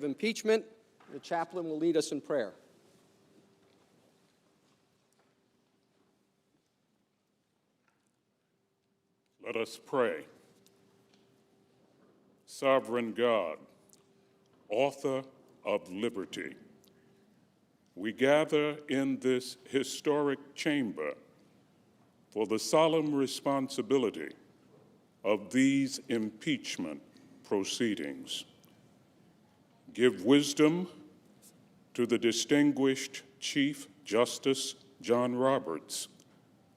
of impeachment. The chaplain will lead us in prayer. Let us pray. Sovereign God, author of liberty, we gather in this historic chamber for the solemn responsibility of these impeachment proceedings. Give wisdom to the distinguished Chief Justice John Roberts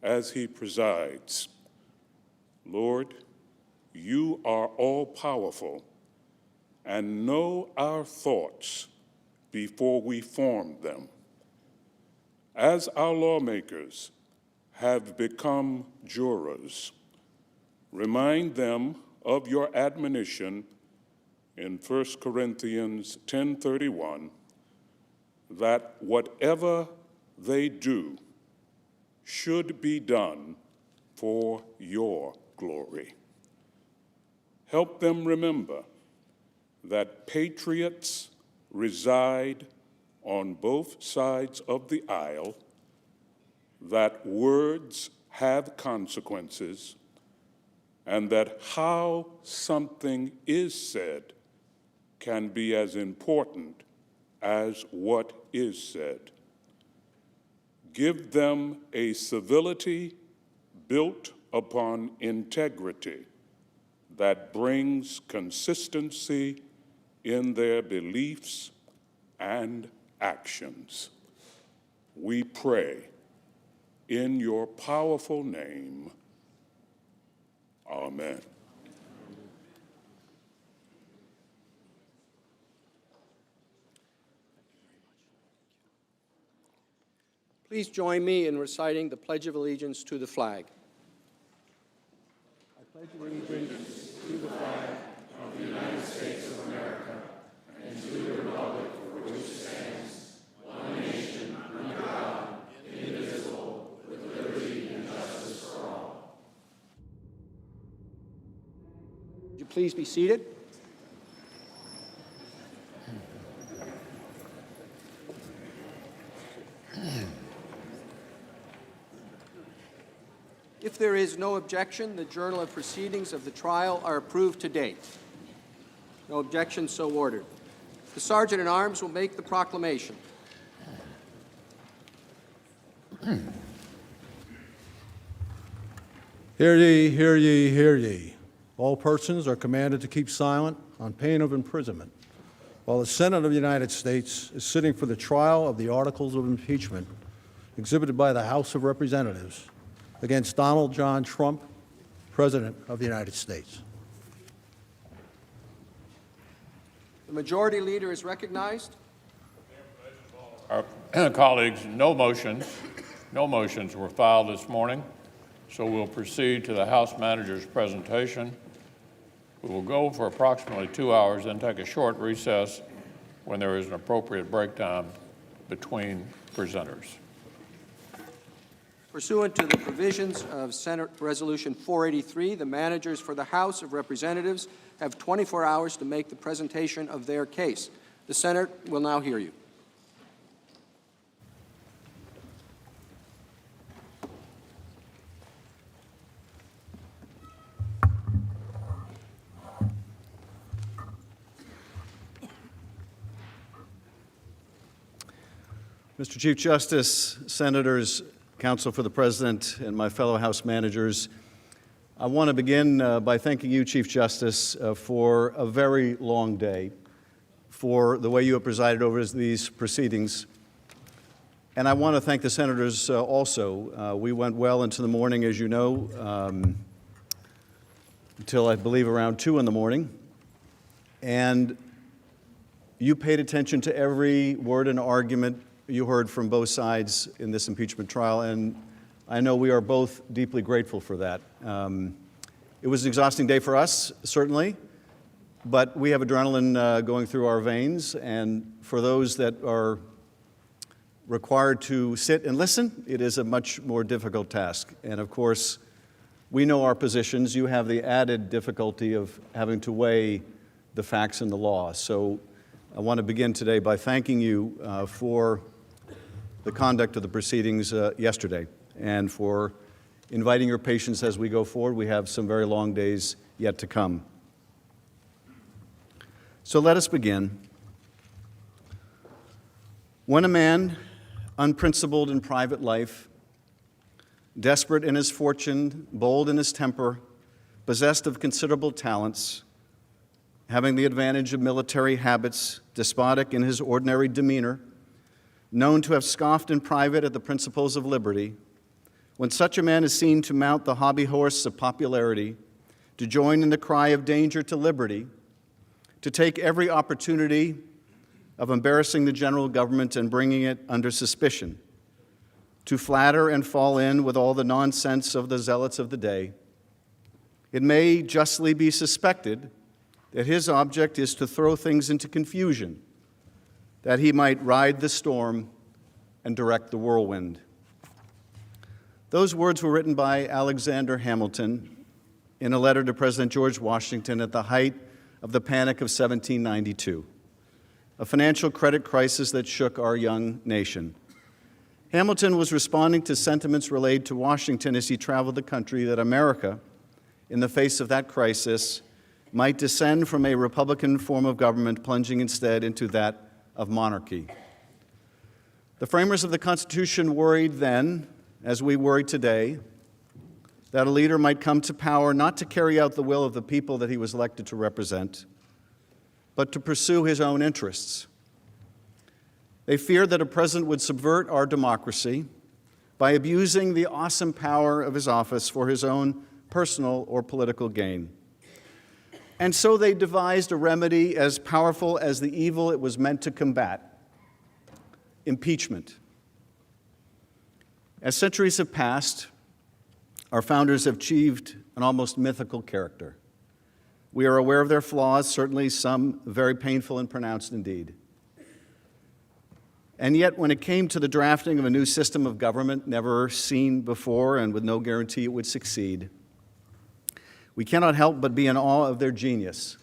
as he presides. Lord, you are all-powerful and know our thoughts before we form them. As our lawmakers have become jurors, remind them of your admonition in 1 Corinthians 10:31 that whatever they do should be done for your glory. Help them remember that patriots reside on both sides of the aisle, that words have consequences, and that how something is said can be as important as what is said. Give them a civility built upon integrity that brings consistency in their beliefs and actions. We pray in your powerful name. Amen. Please join me in reciting the Pledge of Allegiance to the flag. I pledge allegiance to the flag of the United States of America and to the republic for which it stands, one nation, under God, indivisible, with liberty and justice for all. Would you please be seated? If there is no objection, the journal of proceedings of the trial are approved to date. No objection, so ordered. The Sergeant-at-Arms will make the proclamation. Hear ye, hear ye, hear ye. All persons are commanded to keep silent on pain of imprisonment while the Senate of the United States is sitting for the trial of the articles of impeachment exhibited by the House of Representatives against Donald John Trump, President of the United States. The Majority Leader is recognized. Our colleagues, no motions were filed this morning, so we'll proceed to the House Manager's presentation. We will go for approximately 2 hours, then take a short recess when there is an appropriate break time between presenters. Pursuant to the provisions of Senate Resolution 483, the managers for the House of Representatives have 24 hours to make the presentation of their case. The Senate will now hear you. Mr. Chief Justice, Senators, Counsel for the President, and my fellow House managers, I want to begin by thanking you, Chief Justice, for a very long day, for the way you have presided over these proceedings. And I want to thank the senators also. We went well into the morning, as you know, until I believe around 2 in the morning. And you paid attention to every word and argument you heard from both sides in this impeachment trial, and I know we are both deeply grateful for that. It was an exhausting day for us, certainly, but we have adrenaline going through our veins, and for those that are required to sit and listen, it is a much more difficult task. And of course, we know our positions. You have the added difficulty of having to weigh the facts and the law. So I want to begin today by thanking you for the conduct of the proceedings yesterday and for inviting your patience as we go forward. We have some very long days yet to come. So let us begin. When a man, unprincipled in private life, desperate in his fortune, bold in his temper, possessed of considerable talents, having the advantage of military habits, despotic in his ordinary demeanor, known to have scoffed in private at the principles of liberty, when such a man is seen to mount the hobby horse of popularity, to join in the cry of danger to liberty, to take every opportunity of embarrassing the general government and bringing it under suspicion, to flatter and fall in with all the nonsense of the zealots of the day, it may justly be suspected that his object is to throw things into confusion, that he might ride the storm and direct the whirlwind. Those words were written by Alexander Hamilton in a letter to President George Washington at the height of the Panic of 1792, a financial credit crisis that shook our young nation. Hamilton was responding to sentiments relayed to Washington as he traveled the country that America, in the face of that crisis, might descend from a Republican form of government, plunging instead into that of monarchy. The framers of the Constitution worried then, as we worry today, that a leader might come to power not to carry out the will of the people that he was elected to represent, but to pursue his own interests. They feared that a president would subvert our democracy by abusing the awesome power of his office for his own personal or political gain. And so they devised a remedy as powerful as the evil it was meant to combat: impeachment. As centuries have passed, our founders have achieved an almost mythical character. We are aware of their flaws, certainly some very painful and pronounced indeed. And yet, when it came to the drafting of a new system of government, never seen before and with no guarantee it would succeed, we cannot help but be in awe of their genius,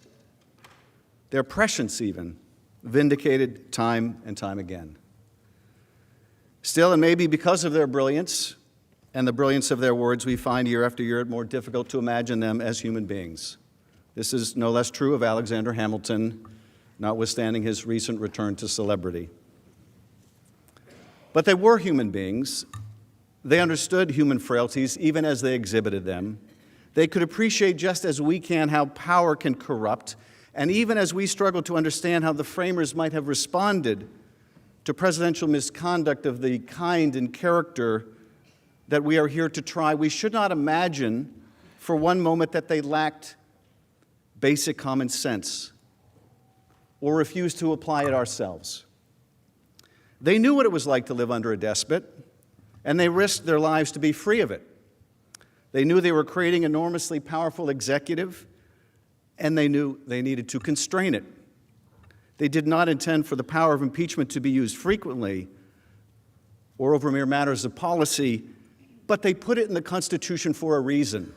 their prescience even, vindicated time and time again. Still, and maybe because of their brilliance and the brilliance of their words, we find year after year it more difficult to imagine them as human beings. This is no less true of Alexander Hamilton, notwithstanding his recent return to celebrity. But they were human beings. They understood human frailties even as they exhibited them. They could appreciate, just as we can, how power can corrupt, and even as we struggle to understand how the framers might have responded to presidential misconduct of the kind and character that we are here to try, we should not imagine for one moment that they lacked basic common sense or refused to apply it ourselves. They knew what it was like to live under a despot, and they risked their lives to be free of it. They knew they were creating an enormously powerful executive, and they knew they needed to constrain it. They did not intend for the power of impeachment to be used frequently or over mere matters of policy, but they put it in the Constitution for a reason: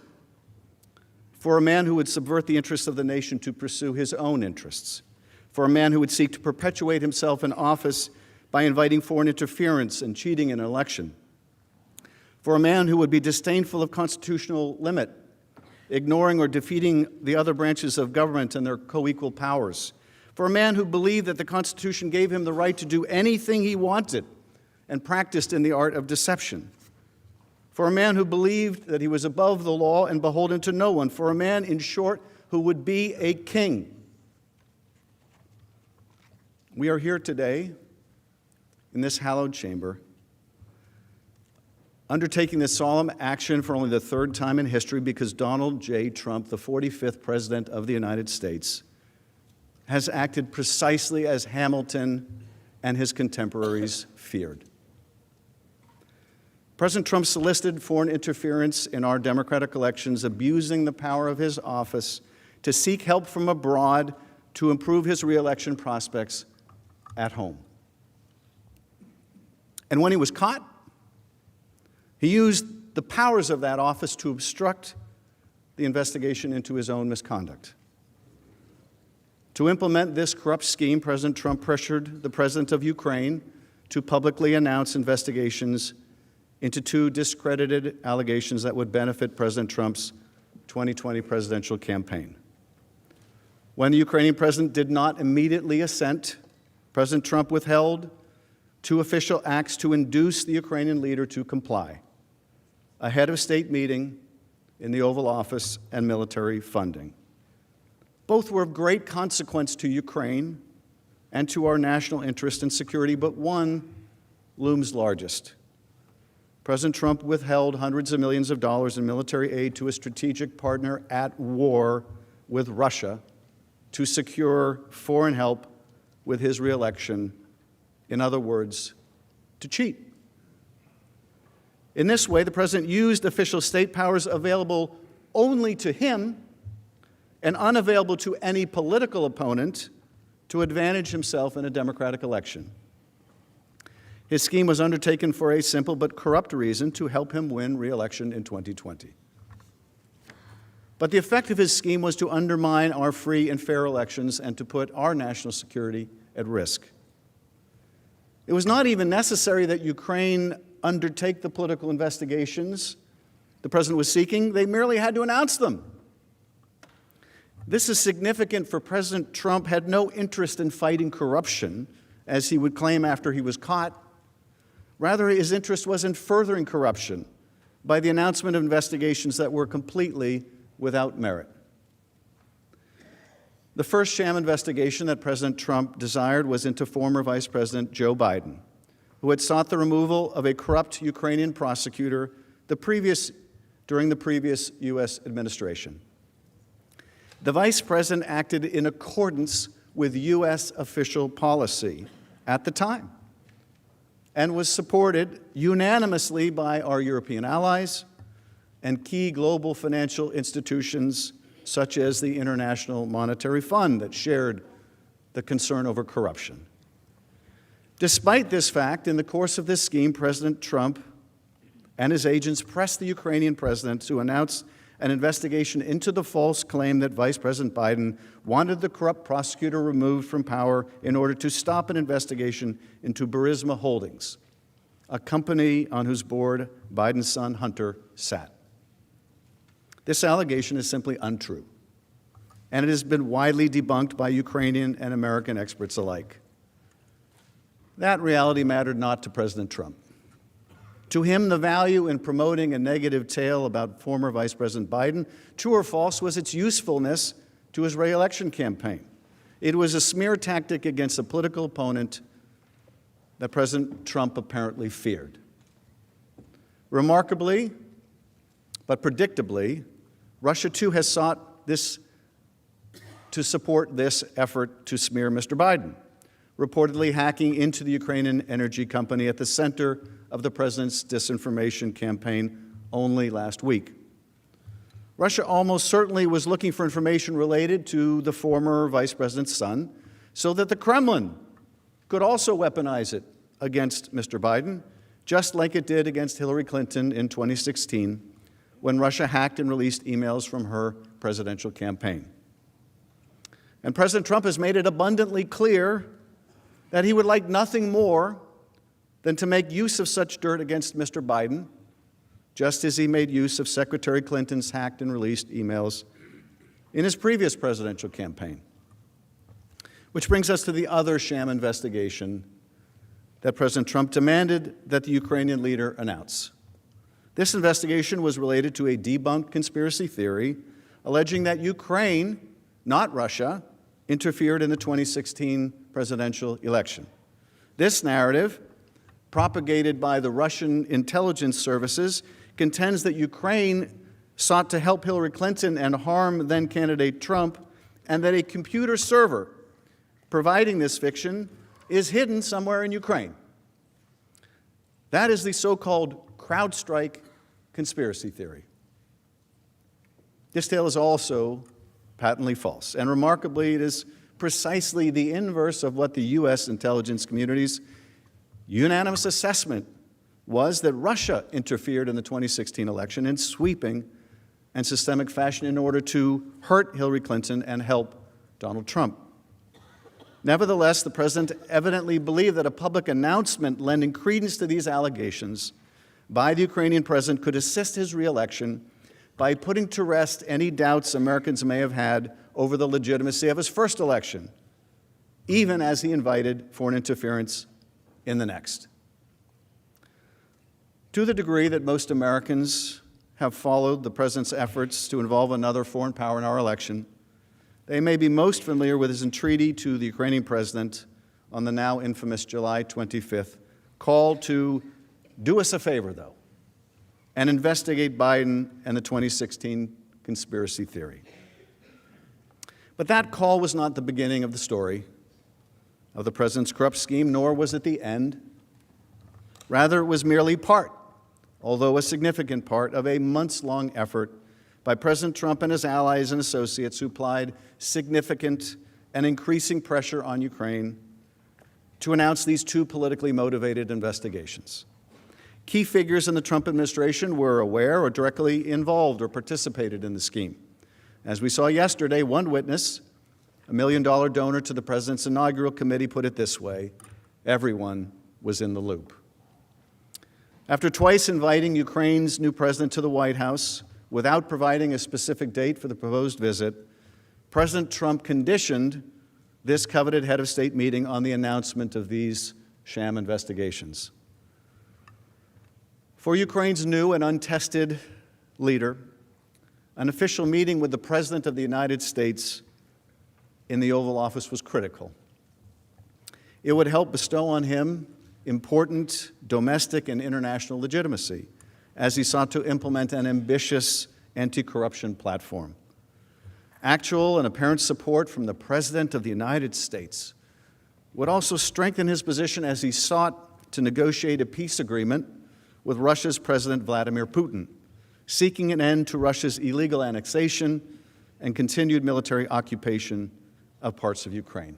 for a man who would subvert the interests of the nation to pursue his own interests, for a man who would seek to perpetuate himself in office by inviting foreign interference and cheating in an election, for a man who would be disdainful of constitutional limit, ignoring or defeating the other branches of government and their co-equal powers, for a man who believed that the Constitution gave him the right to do anything he wanted and practiced in the art of deception, for a man who believed that he was above the law and beholden to no one, for a man, in short, who would be a king. We are here today in this hallowed chamber, undertaking this solemn action for only the third time in history because Donald J. Trump, the 45th President of the United States, has acted precisely as Hamilton and his contemporaries feared. President Trump solicited foreign interference in our democratic elections, abusing the power of his office to seek help from abroad to improve his re-election prospects at home. And when he was caught, he used the powers of that office to obstruct the investigation into his own misconduct. To implement this corrupt scheme, President Trump pressured the president of Ukraine to publicly announce investigations into 2 discredited allegations that would benefit President Trump's 2020 presidential campaign. When the Ukrainian president did not immediately assent, President Trump withheld 2 official acts to induce the Ukrainian leader to comply: a head of state meeting in the Oval Office and military funding. Both were of great consequence to Ukraine and to our national interest and security, but one looms largest. President Trump withheld hundreds of millions of dollars in military aid to a strategic partner at war with Russia to secure foreign help with his reelection. In other words, to cheat. In this way, the president used official state powers available only to him and unavailable to any political opponent to advantage himself in a democratic election. His scheme was undertaken for a simple but corrupt reason: to help him win re-election in 2020. But the effect of his scheme was to undermine our free and fair elections and to put our national security at risk. It was not even necessary that Ukraine undertake the political investigations the president was seeking. They merely had to announce them. This is significant, for President Trump had no interest in fighting corruption, as he would claim after he was caught. Rather, his interest was in furthering corruption by the announcement of investigations that were completely without merit. The first sham investigation that President Trump desired was into former Vice President Joe Biden, who had sought the removal of a corrupt Ukrainian prosecutor during the previous U.S. administration. The Vice President acted in accordance with U.S. official policy at the time and was supported unanimously by our European allies and key global financial institutions such as the International Monetary Fund that shared the concern over corruption. Despite this fact, in the course of this scheme, President Trump and his agents pressed the Ukrainian president to announce an investigation into the false claim that Vice President Biden wanted the corrupt prosecutor removed from power in order to stop an investigation into Burisma Holdings, a company on whose board Biden's son Hunter sat. This allegation is simply untrue, and it has been widely debunked by Ukrainian and American experts alike. That reality mattered not to President Trump. To him, the value in promoting a negative tale about former Vice President Biden, true or false, was its usefulness to his re-election campaign. It was a smear tactic against a political opponent that President Trump apparently feared. Remarkably, but predictably, Russia too has sought to support this effort to smear Mr. Biden, reportedly hacking into the Ukrainian energy company at the center of the president's disinformation campaign only last week. Russia almost certainly was looking for information related to the former vice president's son so that the Kremlin could also weaponize it against Mr. Biden, just like it did against Hillary Clinton in 2016 when Russia hacked and released emails from her presidential campaign. And President Trump has made it abundantly clear that he would like nothing more than to make use of such dirt against Mr. Biden, just as he made use of Secretary Clinton's hacked and released emails in his previous presidential campaign. Which brings us to the other sham investigation that President Trump demanded that the Ukrainian leader announce. This investigation was related to a debunked conspiracy theory alleging that Ukraine, not Russia, interfered in the 2016 presidential election. This narrative, propagated by the Russian intelligence services, contends that Ukraine sought to help Hillary Clinton and harm then-candidate Trump, and that a computer server providing this fiction is hidden somewhere in Ukraine. That is the so-called CrowdStrike conspiracy theory. This tale is also patently false, and remarkably, it is precisely the inverse of what the U.S. intelligence community's unanimous assessment was, that Russia interfered in the 2016 election in sweeping and systemic fashion in order to hurt Hillary Clinton and help Donald Trump. Nevertheless, the president evidently believed that a public announcement lending credence to these allegations by the Ukrainian president could assist his reelection by putting to rest any doubts Americans may have had over the legitimacy of his first election, even as he invited foreign interference in the next. To the degree that most Americans have followed the president's efforts to involve another foreign power in our election, they may be most familiar with his entreaty to the Ukrainian president on the now infamous July 25th call to do us a favor, though, and investigate Biden and the 2016 conspiracy theory. But that call was not the beginning of the story of the president's corrupt scheme, nor was it the end. Rather, it was merely part, although a significant part, of a months-long effort by President Trump and his allies and associates who applied significant and increasing pressure on Ukraine to announce these two politically motivated investigations. Key figures in the Trump administration were aware or directly involved or participated in the scheme. As we saw yesterday, one witness, a $1 million donor to the president's inaugural committee, put it this way: everyone was in the loop. After twice inviting Ukraine's new president to the White House without providing a specific date for the proposed visit, President Trump conditioned this coveted head of state meeting on the announcement of these sham investigations. For Ukraine's new and untested leader, an official meeting with the President of the United States in the Oval Office was critical. It would help bestow on him important domestic and international legitimacy as he sought to implement an ambitious anti-corruption platform. Actual and apparent support from the President of the United States would also strengthen his position as he sought to negotiate a peace agreement with Russia's President Vladimir Putin, seeking an end to Russia's illegal annexation and continued military occupation of parts of Ukraine.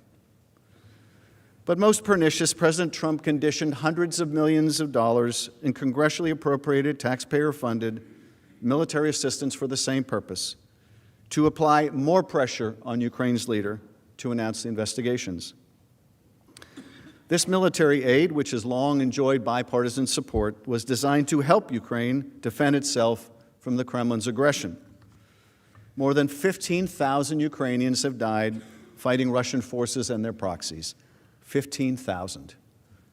But most pernicious, President Trump conditioned hundreds of millions of dollars in congressionally appropriated, taxpayer-funded military assistance for the same purpose, to apply more pressure on Ukraine's leader to announce the investigations. This military aid, which has long enjoyed bipartisan support, was designed to help Ukraine defend itself from the Kremlin's aggression. More than 15,000 Ukrainians have died fighting Russian forces and their proxies. 15,000.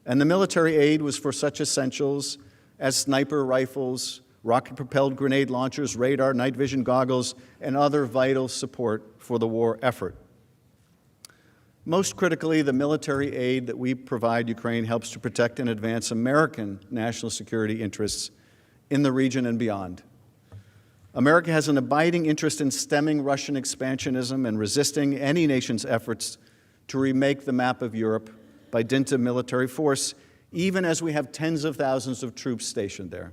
And the military aid was for such essentials as sniper rifles, rocket-propelled grenade launchers, radar, night vision goggles, and other vital support for the war effort. Most critically, the military aid that we provide Ukraine helps to protect and advance American national security interests in the region and beyond. America has an abiding interest in stemming Russian expansionism and resisting any nation's efforts to remake the map of Europe by dint of military force, even as we have tens of thousands of troops stationed there.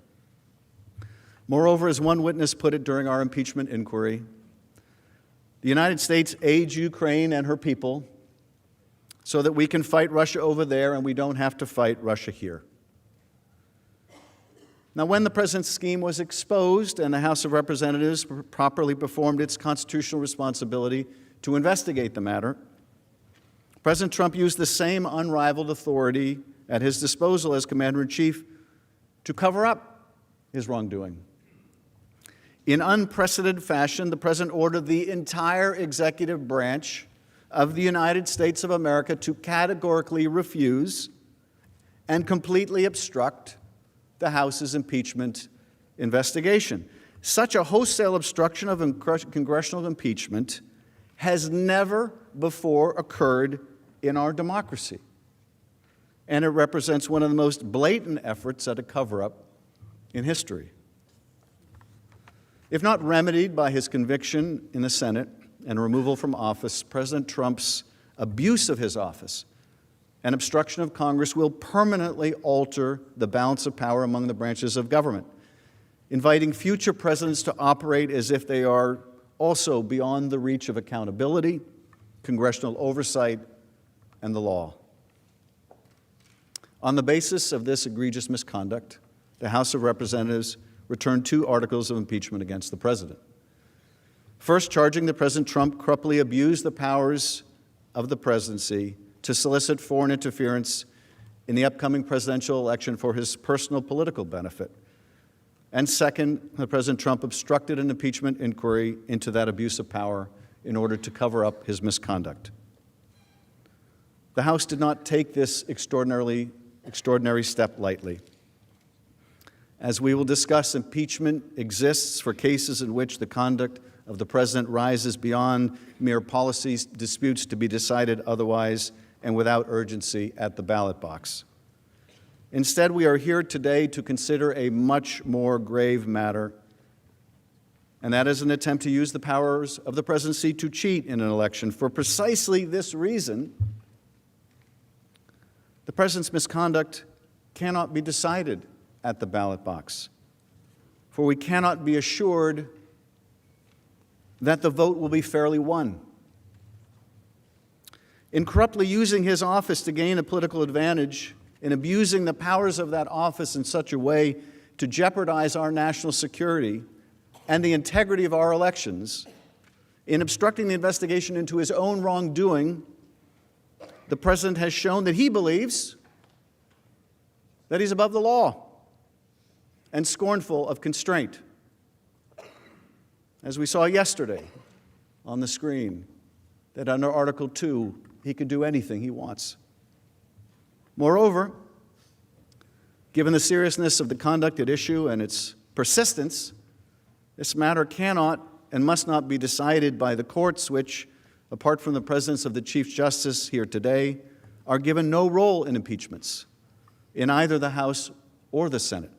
Moreover, as one witness put it during our impeachment inquiry, the United States aids Ukraine and her people so that we can fight Russia over there and we don't have to fight Russia here. Now, when the president's scheme was exposed and the House of Representatives properly performed its constitutional responsibility to investigate the matter, President Trump used the same unrivaled authority at his disposal as Commander-in-Chief to cover up his wrongdoing. In unprecedented fashion, the president ordered the entire executive branch of the United States of America to categorically refuse and completely obstruct the House's impeachment investigation. Such a wholesale obstruction of congressional impeachment has never before occurred in our democracy, and it represents one of the most blatant efforts at a cover-up in history. If not remedied by his conviction in the Senate and removal from office, President Trump's abuse of his office and obstruction of Congress will permanently alter the balance of power among the branches of government, inviting future presidents to operate as if they are also beyond the reach of accountability, congressional oversight, and the law. On the basis of this egregious misconduct, the House of Representatives returned 2 articles of impeachment against the president. First, charging that President Trump corruptly abused the powers of the presidency to solicit foreign interference in the upcoming presidential election for his personal political benefit. And second, President Trump obstructed an impeachment inquiry into that abuse of power in order to cover up his misconduct. The House did not take this extraordinary step lightly. As we will discuss, impeachment exists for cases in which the conduct of the president rises beyond mere policy disputes to be decided otherwise and without urgency at the ballot box. Instead, we are here today to consider a much more grave matter, and that is an attempt to use the powers of the presidency to cheat in an election. For precisely this reason, the president's misconduct cannot be decided at the ballot box, for we cannot be assured that the vote will be fairly won. In corruptly using his office to gain a political advantage, in abusing the powers of that office in such a way to jeopardize our national security and the integrity of our elections, in obstructing the investigation into his own wrongdoing, the president has shown that he believes that he's above the law and scornful of constraint. As we saw yesterday on the screen, that under Article 2, he can do anything he wants. Moreover, given the seriousness of the conduct at issue and its persistence, this matter cannot and must not be decided by the courts, which, apart from the presence of the Chief Justice here today, are given no role in impeachments in either the House or the Senate.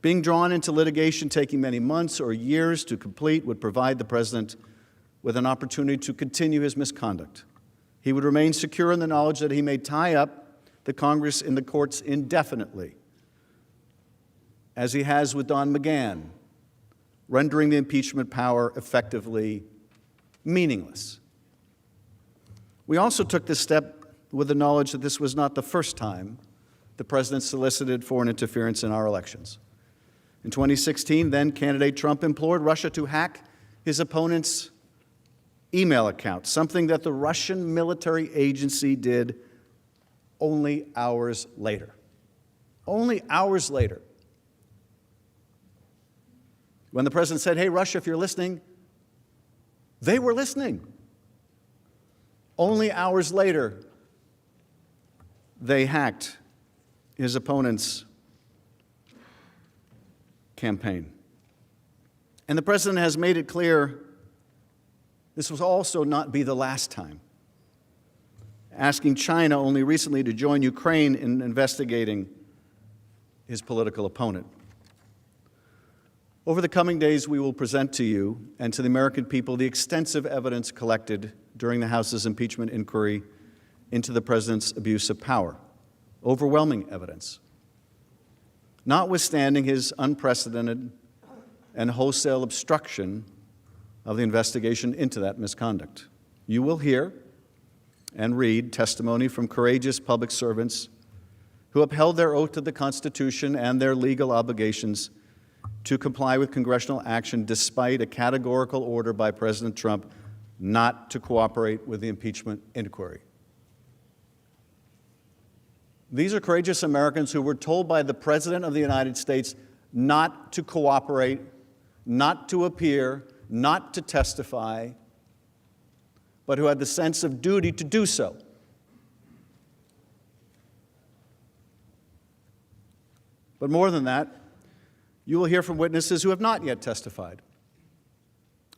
Being drawn into litigation taking many months or years to complete would provide the president with an opportunity to continue his misconduct. He would remain secure in the knowledge that he may tie up the Congress in the courts indefinitely, as he has with Don McGahn, rendering the impeachment power effectively meaningless. We also took this step with the knowledge that this was not the first time the president solicited foreign interference in our elections. In 2016, then-candidate Trump implored Russia to hack his opponent's email account, something that the Russian military agency did only hours later. Only hours later. When the president said, "Hey, Russia, if you're listening," they were listening. Only hours later, they hacked his opponent's campaign. And the president has made it clear this will also not be the last time, asking China only recently to join Ukraine in investigating his political opponent. Over the coming days, we will present to you and to the American people the extensive evidence collected during the House's impeachment inquiry into the president's abuse of power. Overwhelming evidence. Notwithstanding his unprecedented and wholesale obstruction of the investigation into that misconduct. You will hear and read testimony from courageous public servants who upheld their oath to the Constitution and their legal obligations to comply with congressional action despite a categorical order by President Trump not to cooperate with the impeachment inquiry. These are courageous Americans who were told by the President of the United States not to cooperate, not to appear, not to testify, but who had the sense of duty to do so. But more than that, you will hear from witnesses who have not yet testified,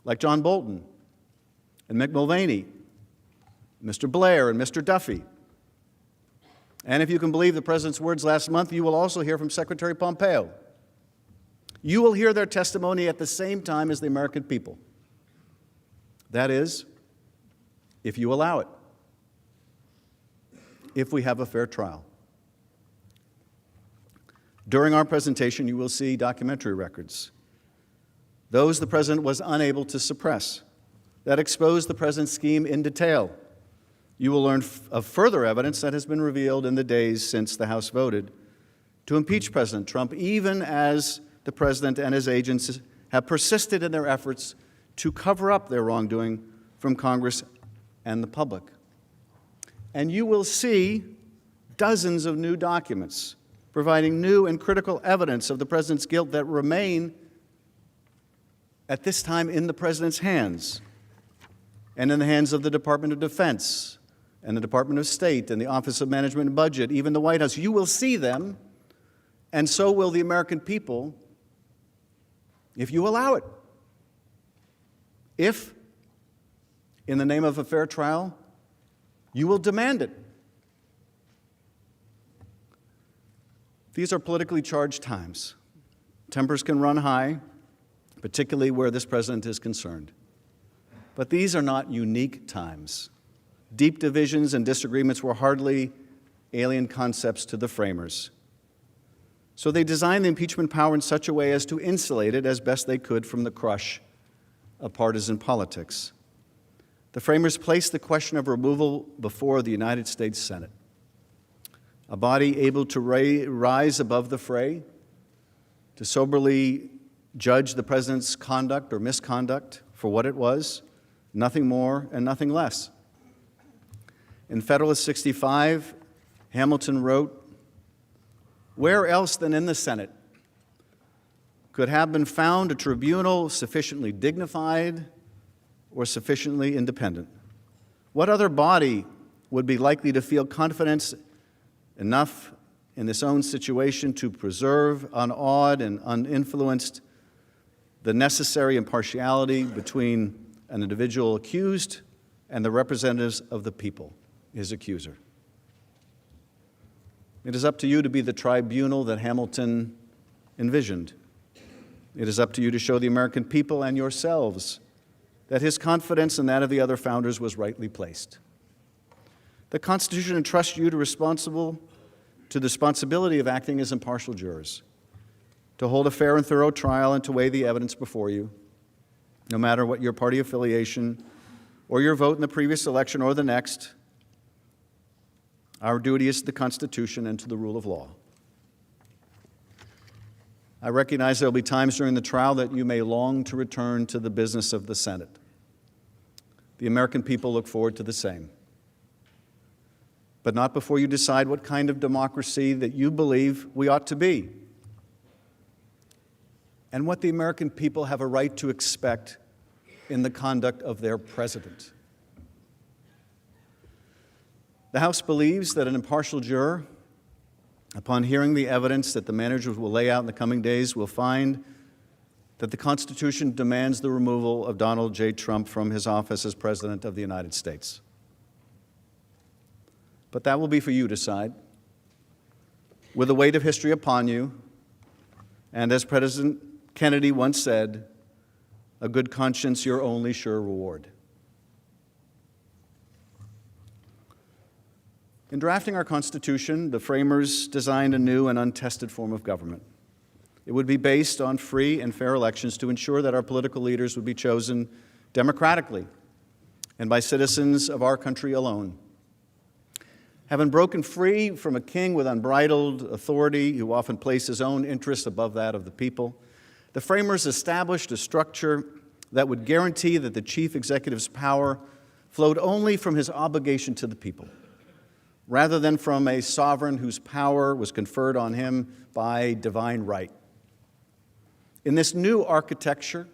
like John Bolton and Mick Mulvaney, Mr. Blair and Mr. Duffy. And if you can believe the President's words last month, you will also hear from Secretary Pompeo. You will hear their testimony at the same time as the American people. That is, if you allow it, if we have a fair trial. During our presentation, you will see documentary records, those the President was unable to suppress, that expose the President's scheme in detail. You will learn of further evidence that has been revealed in the days since the House voted to impeach President Trump, even as the President and his agents have persisted in their efforts to cover up their wrongdoing from Congress and the public. And you will see dozens of new documents providing new and critical evidence of the president's guilt that remain at this time in the president's hands and in the hands of the Department of Defense and the Department of State and the Office of Management and Budget, even the White House. You will see them, and so will the American people if you allow it. If, in the name of a fair trial, you will demand it. These are politically charged times. Tempers can run high, particularly where this president is concerned. But these are not unique times. Deep divisions and disagreements were hardly alien concepts to the framers. So they designed the impeachment power in such a way as to insulate it as best they could from the crush of partisan politics. The framers placed the question of removal before the United States Senate, a body able to rise above the fray, to soberly judge the president's conduct or misconduct for what it was, nothing more and nothing less. In Federalist 65, Hamilton wrote, "Where else than in the Senate could have been found a tribunal sufficiently dignified or sufficiently independent? What other body would be likely to feel confidence enough in its own situation to preserve, unawed and uninfluenced, the necessary impartiality between an individual accused and the representatives of the people, his accuser?" It is up to you to be the tribunal that Hamilton envisioned. It is up to you to show the American people and yourselves that his confidence and that of the other founders was rightly placed. The Constitution entrusts you to the responsibility of acting as impartial jurors, to hold a fair and thorough trial and to weigh the evidence before you, no matter what your party affiliation or your vote in the previous election or the next. Our duty is to the Constitution and to the rule of law. I recognize there will be times during the trial that you may long to return to the business of the Senate. The American people look forward to the same. But not before you decide what kind of democracy that you believe we ought to be, and what the American people have a right to expect in the conduct of their president. The House believes that an impartial juror, upon hearing the evidence that the managers will lay out in the coming days, will find that the Constitution demands the removal of Donald J. Trump from his office as President of the United States. But that will be for you to decide, with the weight of history upon you, and as President Kennedy once said, a good conscience your only sure reward. In drafting our Constitution, the framers designed a new and untested form of government. It would be based on free and fair elections to ensure that our political leaders would be chosen democratically and by citizens of our country alone. Having broken free from a king with unbridled authority who often placed his own interests above that of the people, the framers established a structure that would guarantee that the chief executive's power flowed only from his obligation to the people, rather than from a sovereign whose power was conferred on him by divine right. In this new architecture,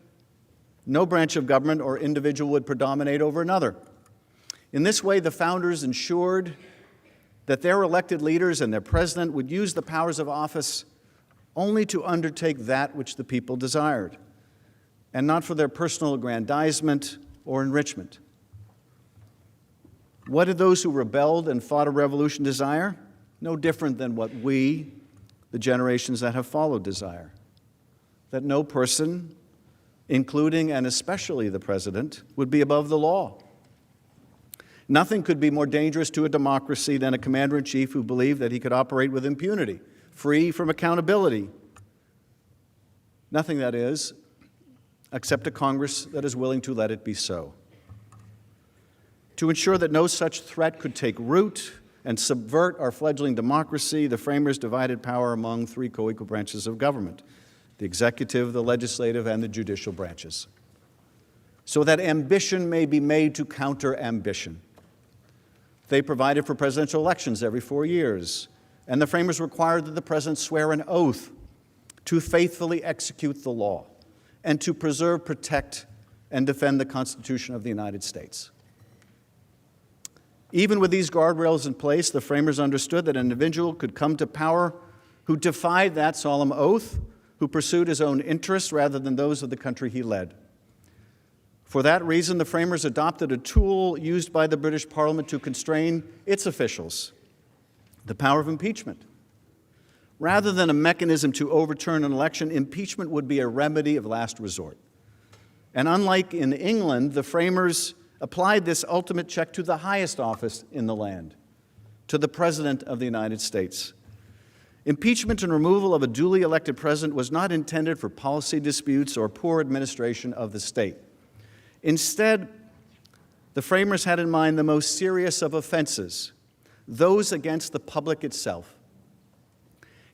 no branch of government or individual would predominate over another. In this way, the founders ensured that their elected leaders and their president would use the powers of office only to undertake that which the people desired, and not for their personal aggrandizement or enrichment. What did those who rebelled and fought a revolution desire? No different than what we, the generations that have followed, desire. That no person, including and especially the president, would be above the law. Nothing could be more dangerous to a democracy than a commander-in-chief who believed that he could operate with impunity, free from accountability. Nothing, that is, except a Congress that is willing to let it be so. To ensure that no such threat could take root and subvert our fledgling democracy, the framers divided power among three co-equal branches of government: the executive, the legislative, and the judicial branches, so that ambition may be made to counter ambition, They provided for presidential elections every 4 years, and the framers required that the president swear an oath to faithfully execute the law and to preserve, protect, and defend the Constitution of the United States. Even with these guardrails in place, the framers understood that an individual could come to power who defied that solemn oath, who pursued his own interests rather than those of the country he led. For that reason, the framers adopted a tool used by the British Parliament to constrain its officials, the power of impeachment. Rather than a mechanism to overturn an election, impeachment would be a remedy of last resort. And unlike in England, the framers applied this ultimate check to the highest office in the land, to the President of the United States. Impeachment and removal of a duly elected president was not intended for policy disputes or poor administration of the state. Instead, the framers had in mind the most serious of offenses, those against the public itself.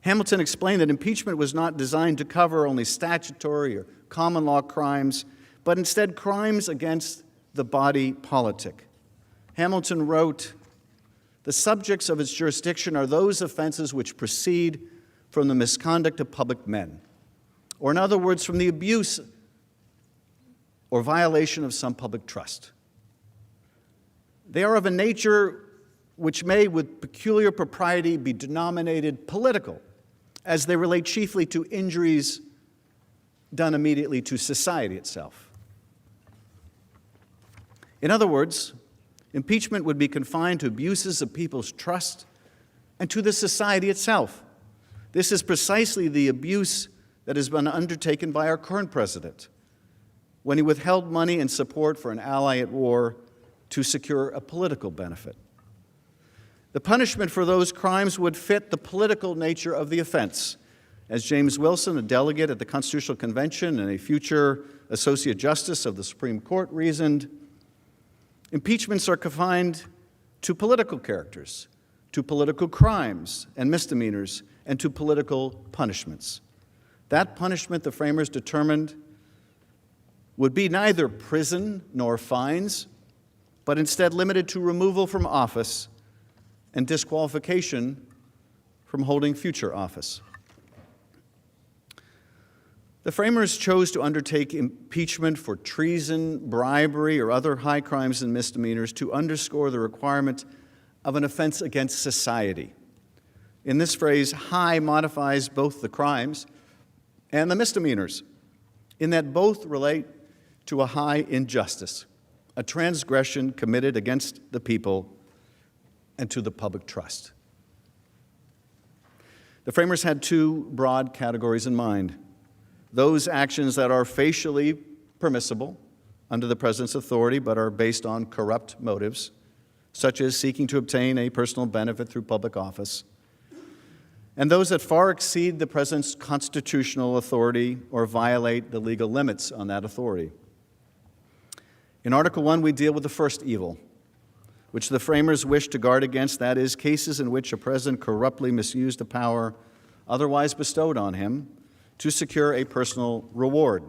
Hamilton explained that impeachment was not designed to cover only statutory or common law crimes, but instead crimes against the body politic. Hamilton wrote, "The subjects of its jurisdiction are those offenses which proceed from the misconduct of public men, or in other words, from the abuse or violation of some public trust. They are of a nature which may, with peculiar propriety, be denominated political, as they relate chiefly to injuries done immediately to society itself." In other words, impeachment would be confined to abuses of people's trust and to the society itself. This is precisely the abuse that has been undertaken by our current president when he withheld money and support for an ally at war to secure a political benefit. The punishment for those crimes would fit the political nature of the offense. As James Wilson, a delegate at the Constitutional Convention and a future Associate Justice of the Supreme Court, reasoned, impeachments are confined to political characters, to political crimes and misdemeanors, and to political punishments. That punishment, the framers determined, would be neither prison nor fines, but instead limited to removal from office and disqualification from holding future office. The framers chose to undertake impeachment for treason, bribery, or other high crimes and misdemeanors to underscore the requirement of an offense against society. In this phrase, high modifies both the crimes and the misdemeanors, in that both relate to a high injustice, a transgression committed against the people and to the public trust. The framers had two broad categories in mind: those actions that are facially permissible under the president's authority but are based on corrupt motives, such as seeking to obtain a personal benefit through public office, and those that far exceed the president's constitutional authority or violate the legal limits on that authority. In Article 1, we deal with the first evil, which the framers wished to guard against, that is, cases in which a president corruptly misused a power otherwise bestowed on him to secure a personal reward.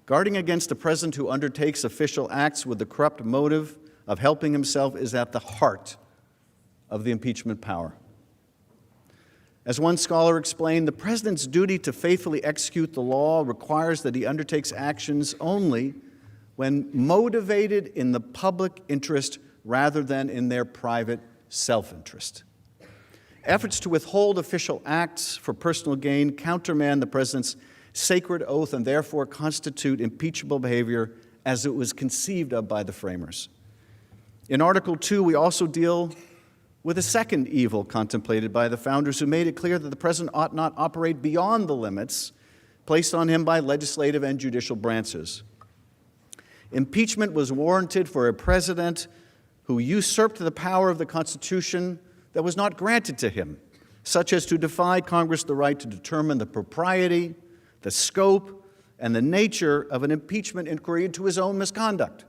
Guarding against a president who undertakes official acts with the corrupt motive of helping himself is at the heart of the impeachment power. As one scholar explained, the president's duty to faithfully execute the law requires that he undertakes actions only when motivated in the public interest rather than in their private self-interest. Efforts to withhold official acts for personal gain countermand the president's sacred oath and therefore constitute impeachable behavior as it was conceived of by the framers. In Article 2, we also deal with a second evil contemplated by the founders, who made it clear that the president ought not operate beyond the limits placed on him by legislative and judicial branches. Impeachment was warranted for a president who usurped the power of the Constitution that was not granted to him, such as to defy Congress the right to determine the propriety, the scope, and the nature of an impeachment inquiry into his own misconduct.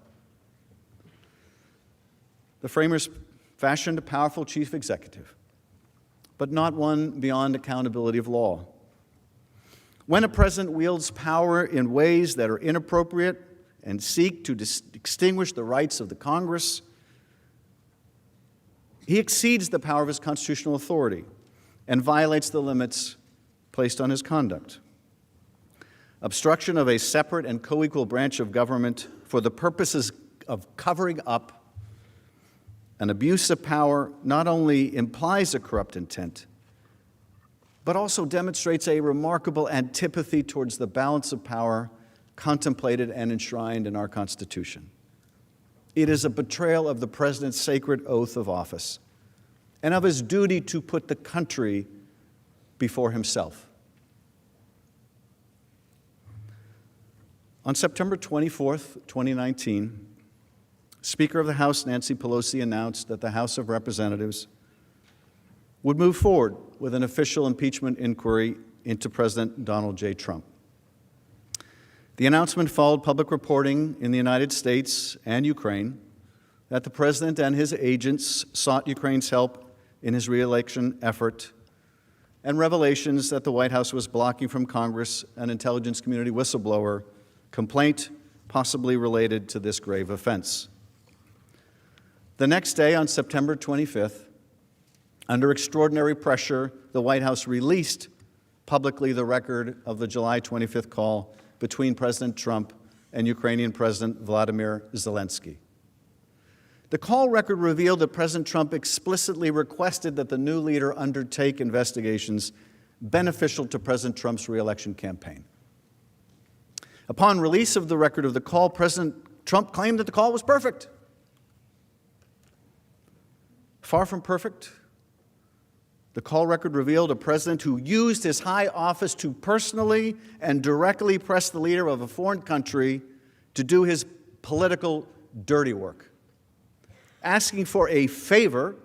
The framers fashioned a powerful chief executive, but not one beyond accountability of law. When a president wields power in ways that are inappropriate and seek to extinguish the rights of the Congress, He exceeds the power of his constitutional authority and violates the limits placed on his conduct. Obstruction of a separate and co-equal branch of government for the purposes of covering up an abuse of power not only implies a corrupt intent, but also demonstrates a remarkable antipathy towards the balance of power contemplated and enshrined in our Constitution. It is a betrayal of the President's sacred oath of office and of his duty to put the country before himself. On September 24th, 2019, Speaker of the House Nancy Pelosi announced that the House of Representatives would move forward with an official impeachment inquiry into President Donald J. Trump. The announcement followed public reporting in the United States and Ukraine that the President and his agents sought Ukraine's help in his re-election effort, and revelations that the White House was blocking from Congress an intelligence community whistleblower complaint possibly related to this grave offense. The next day, on September 25th, under extraordinary pressure, the White House released publicly the record of the July 25th call between President Trump and Ukrainian President Vladimir Zelensky. The call record revealed that President Trump explicitly requested that the new leader undertake investigations beneficial to President Trump's re-election campaign. Upon release of the record of the call, President Trump claimed that the call was perfect. Far from perfect, the call record revealed a president who used his high office to personally and directly press the leader of a foreign country to do his political dirty work. Asking for a favor,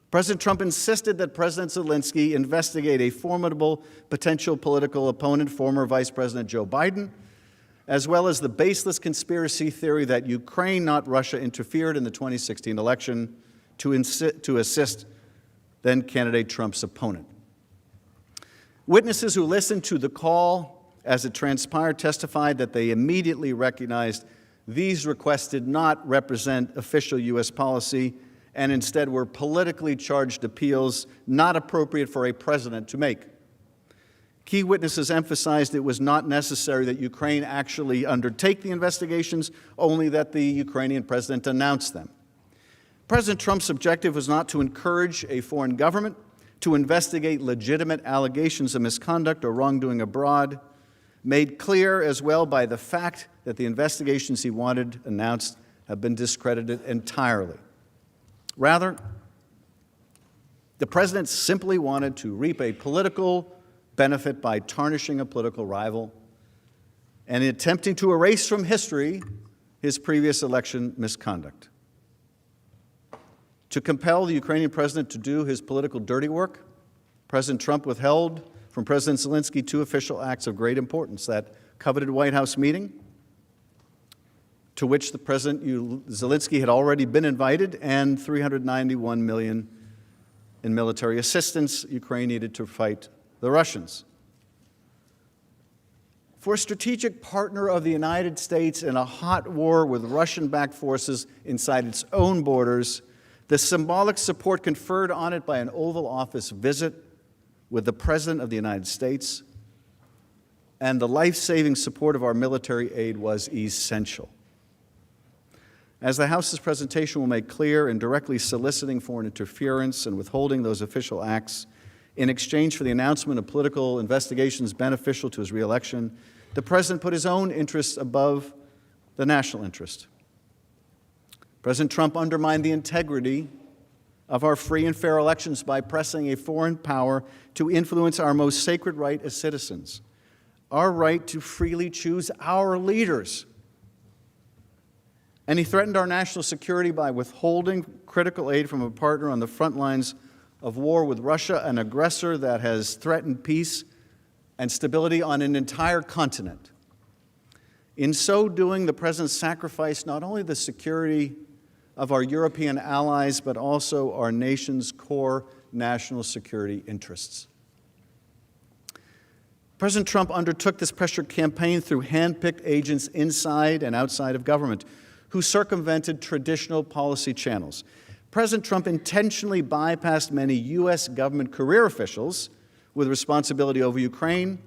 President Trump insisted that President Zelensky investigate a formidable potential political opponent, former Vice President Joe Biden, as well as the baseless conspiracy theory that Ukraine, not Russia, interfered in the 2016 election to assist then-candidate Trump's opponent. Witnesses who listened to the call as it transpired testified that they immediately recognized these requests did not represent official U.S. policy and instead were politically charged appeals not appropriate for a president to make. Key witnesses emphasized it was not necessary that Ukraine actually undertake the investigations, only that the Ukrainian president announce them. President Trump's objective was not to encourage a foreign government to investigate legitimate allegations of misconduct or wrongdoing abroad, made clear as well by the fact that the investigations he wanted announced have been discredited entirely. Rather, the president simply wanted to reap a political benefit by tarnishing a political rival and attempting to erase from history his previous election misconduct. To compel the Ukrainian president to do his political dirty work, President Trump withheld from President Zelensky two official acts of great importance: that coveted White House meeting, to which the President Zelensky had already been invited, and $391 million in military assistance Ukraine needed to fight the Russians. For a strategic partner of the United States in a hot war with Russian-backed forces inside its own borders, the symbolic support conferred on it by an Oval Office visit with the President of the United States and the life-saving support of our military aid was essential. As the House's presentation will make clear, in directly soliciting foreign interference and withholding those official acts in exchange for the announcement of political investigations beneficial to his re-election, the President put his own interests above the national interest. President Trump undermined the integrity of our free and fair elections by pressing a foreign power to influence our most sacred right as citizens, our right to freely choose our leaders. And he threatened our national security by withholding critical aid from a partner on the front lines of war with Russia, an aggressor that has threatened peace and stability on an entire continent. In so doing, the President sacrificed not only the security of our European allies, but also our nation's core national security interests. President Trump undertook this pressure campaign through hand-picked agents inside and outside of government who circumvented traditional policy channels. President Trump intentionally bypassed many U.S. government career officials with responsibility over Ukraine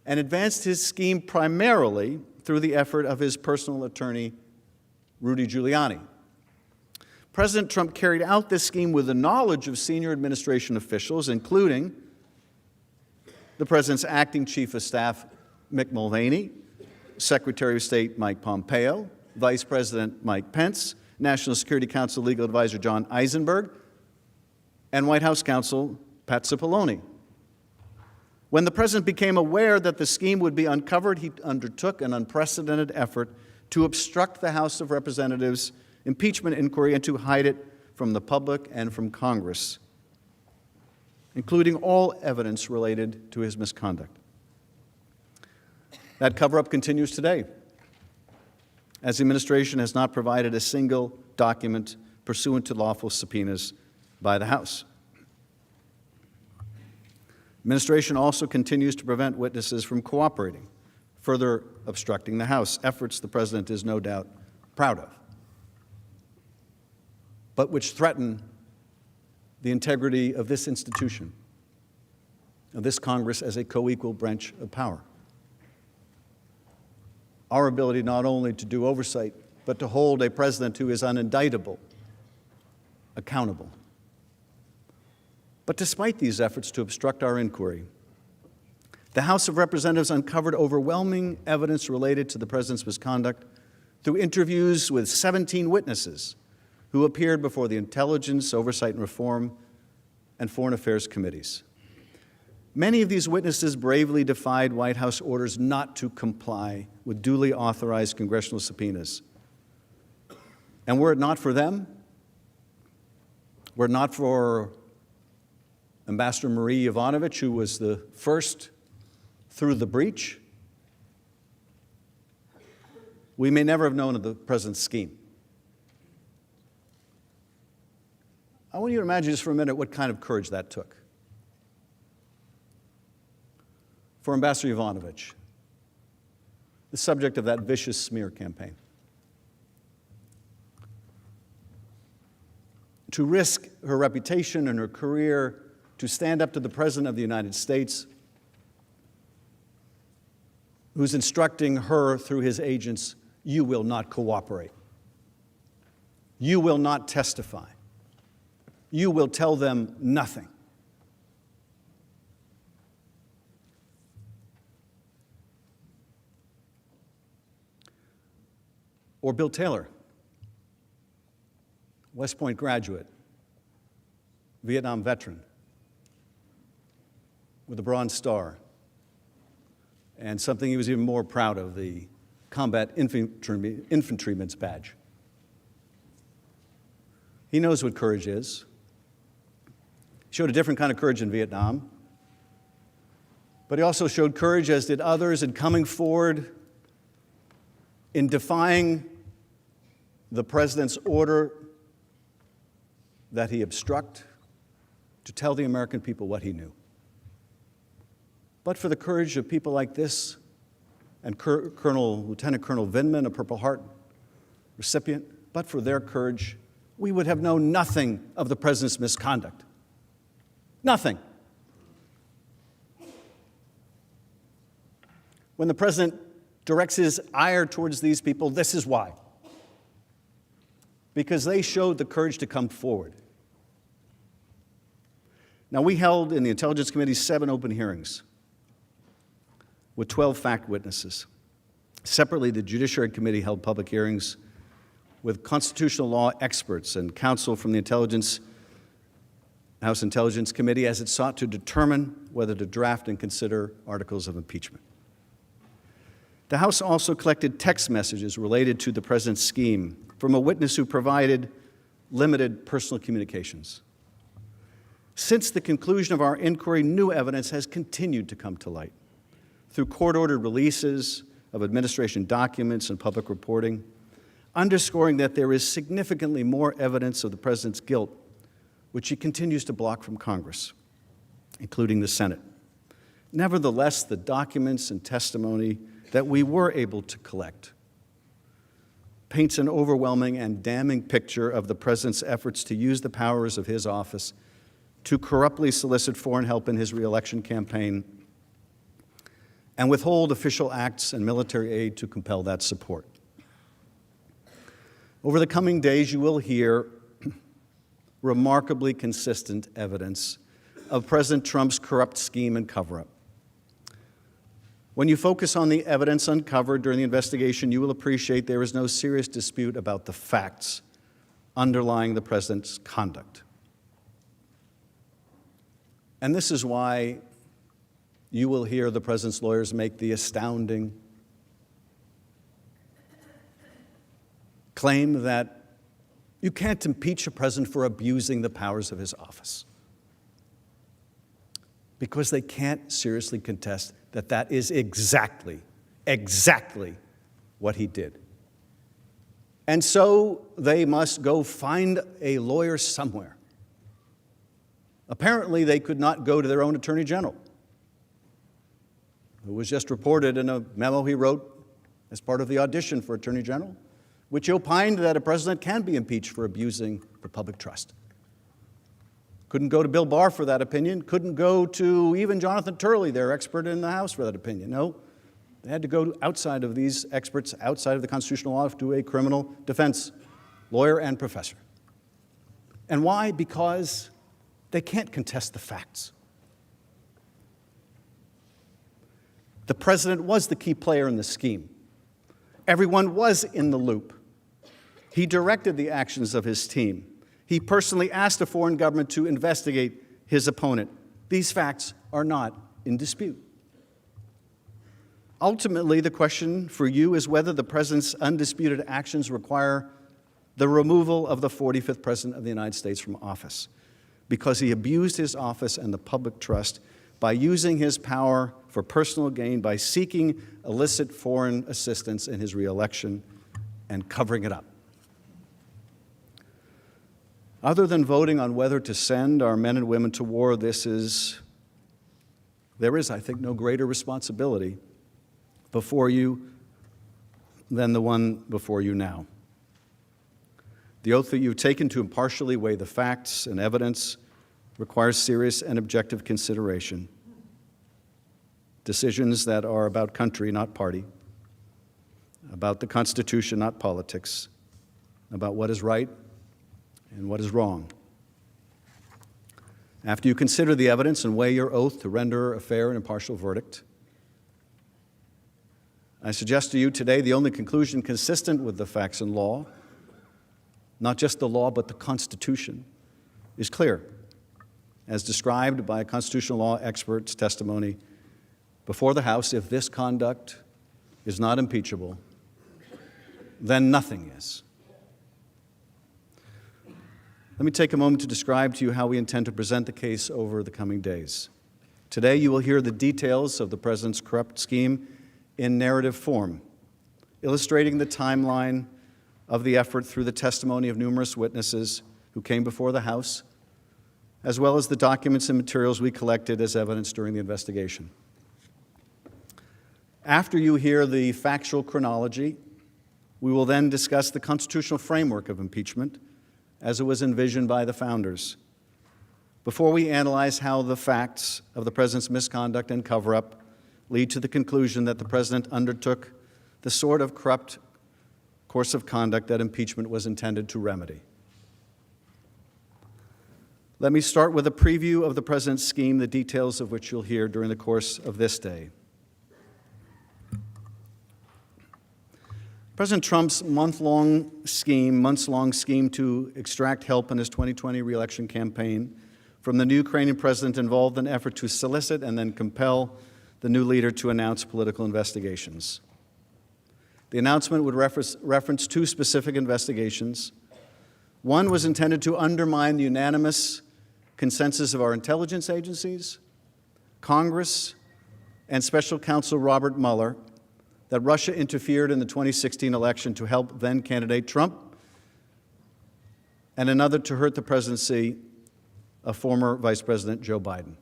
and advanced his scheme primarily through the effort of his personal attorney, Rudy Giuliani. President Trump carried out this scheme with the knowledge of senior administration officials, including the President's acting Chief of Staff, Mick Mulvaney, Secretary of State Mike Pompeo, Vice President Mike Pence, National Security Council Legal Advisor John Eisenberg, and White House counsel Pat Cipollone. When the President became aware that the scheme would be uncovered, he undertook an unprecedented effort to obstruct the House of Representatives' impeachment inquiry and to hide it from the public and from Congress, including all evidence related to his misconduct. That cover-up continues today, as the administration has not provided a single document pursuant to lawful subpoenas by the House. Administration also continues to prevent witnesses from cooperating, further obstructing the House, efforts the President is no doubt proud of, but which threaten the integrity of this institution, of this Congress as a co-equal branch of power. Our ability not only to do oversight, but to hold a president who is unindictable accountable. But despite these efforts to obstruct our inquiry, the House of Representatives uncovered overwhelming evidence related to the President's misconduct through interviews with 17 witnesses who appeared before the Intelligence, Oversight and Reform, and Foreign Affairs committees. Many of these witnesses bravely defied White House orders not to comply with duly authorized congressional subpoenas. And were it not for them, were it not for Ambassador Marie Yovanovitch, who was the first through the breach, we may never have known of the President's scheme. I want you to imagine just for a minute what kind of courage that took. For Ambassador Yovanovitch, the subject of that vicious smear campaign, to risk her reputation and her career to stand up to the President of the United States, who's instructing her through his agents, you will not cooperate. You will not testify. You will tell them nothing. Or Bill Taylor, West Point graduate, Vietnam veteran, with a Bronze Star, and something he was even more proud of, the Combat Infantryman's Badge. He knows what courage is. He showed a different kind of courage in Vietnam, but he also showed courage, as did others, in coming forward, in defying the President's order that he obstruct, to tell the American people what he knew. But for the courage of people like this, and Lieutenant Colonel Vindman, a Purple Heart recipient, but for their courage, we would have known nothing of the President's misconduct. Nothing. When the President directs his ire towards these people, this is why. Because they showed the courage to come forward. Now, we held in the Intelligence Committee 7 open hearings with 12 fact witnesses. Separately, the Judiciary Committee held public hearings with constitutional law experts and counsel from the House Intelligence Committee as it sought to determine whether to draft and consider articles of impeachment. The House also collected text messages related to the President's scheme from a witness who provided limited personal communications. Since the conclusion of our inquiry, new evidence has continued to come to light through court-ordered releases of administration documents and public reporting, underscoring that there is significantly more evidence of the President's guilt, which he continues to block from Congress, including the Senate. Nevertheless, the documents and testimony that we were able to collect paints an overwhelming and damning picture of the president's efforts to use the powers of his office to corruptly solicit foreign help in his reelection campaign and withhold official acts and military aid to compel that support. Over the coming days, you will hear remarkably consistent evidence of President Trump's corrupt scheme and cover-up. When you focus on the evidence uncovered during the investigation, you will appreciate there is no serious dispute about the facts underlying the president's conduct. And this is why you will hear the president's lawyers make the astounding claim that you can't impeach a president for abusing the powers of his office, because they can't seriously contest that that is exactly what he did. And so they must go find a lawyer somewhere. Apparently, they could not go to their own attorney general, who was just reported in a memo he wrote as part of the audition for attorney general, which opined that a president can be impeached for abusing the public trust. Couldn't go to Bill Barr for that opinion. Couldn't go to even Jonathan Turley, their expert in the House, for that opinion. No, they had to go outside of these experts, outside of the constitutional law, to a criminal defense lawyer and professor. And why? Because they can't contest the facts. The president was the key player in the scheme. Everyone was in the loop. He directed the actions of his team. He personally asked a foreign government to investigate his opponent. These facts are not in dispute. Ultimately, the question for you is whether the president's undisputed actions require the removal of the 45th president of the United States from office, because he abused his office and the public trust by using his power for personal gain, by seeking illicit foreign assistance in his reelection and covering it up. Other than voting on whether to send our men and women to war, there is, I think, no greater responsibility before you than the one before you now. The oath that you've taken to impartially weigh the facts and evidence requires serious and objective consideration. Decisions that are about country, not party, about the Constitution, not politics, about what is right and what is wrong. After you consider the evidence and weigh your oath to render a fair and impartial verdict, I suggest to you today the only conclusion consistent with the facts and law, not just the law but the Constitution, is clear, as described by a constitutional law expert's testimony before the House. If this conduct is not impeachable, then nothing is. Let me take a moment to describe to you how we intend to present the case over the coming days. Today, you will hear the details of the president's corrupt scheme in narrative form, illustrating the timeline of the effort through the testimony of numerous witnesses who came before the House, as well as the documents and materials we collected as evidence during the investigation. After you hear the factual chronology, we will then discuss the constitutional framework of impeachment as it was envisioned by the founders, before we analyze how the facts of the president's misconduct and cover-up lead to the conclusion that the president undertook the sort of corrupt course of conduct that impeachment was intended to remedy. Let me start with a preview of the president's scheme, the details of which you'll hear during the course of this day. President Trump's months-long scheme to extract help in his 2020 re-election campaign from the new Ukrainian president involved an effort to solicit and then compel the new leader to announce political investigations. The announcement would reference two specific investigations. One was intended to undermine the unanimous consensus of our intelligence agencies, Congress, and Special Counsel Robert Mueller that Russia interfered in the 2016 election to help then-candidate Trump, and another to hurt the presidency of former Vice President Joe Biden.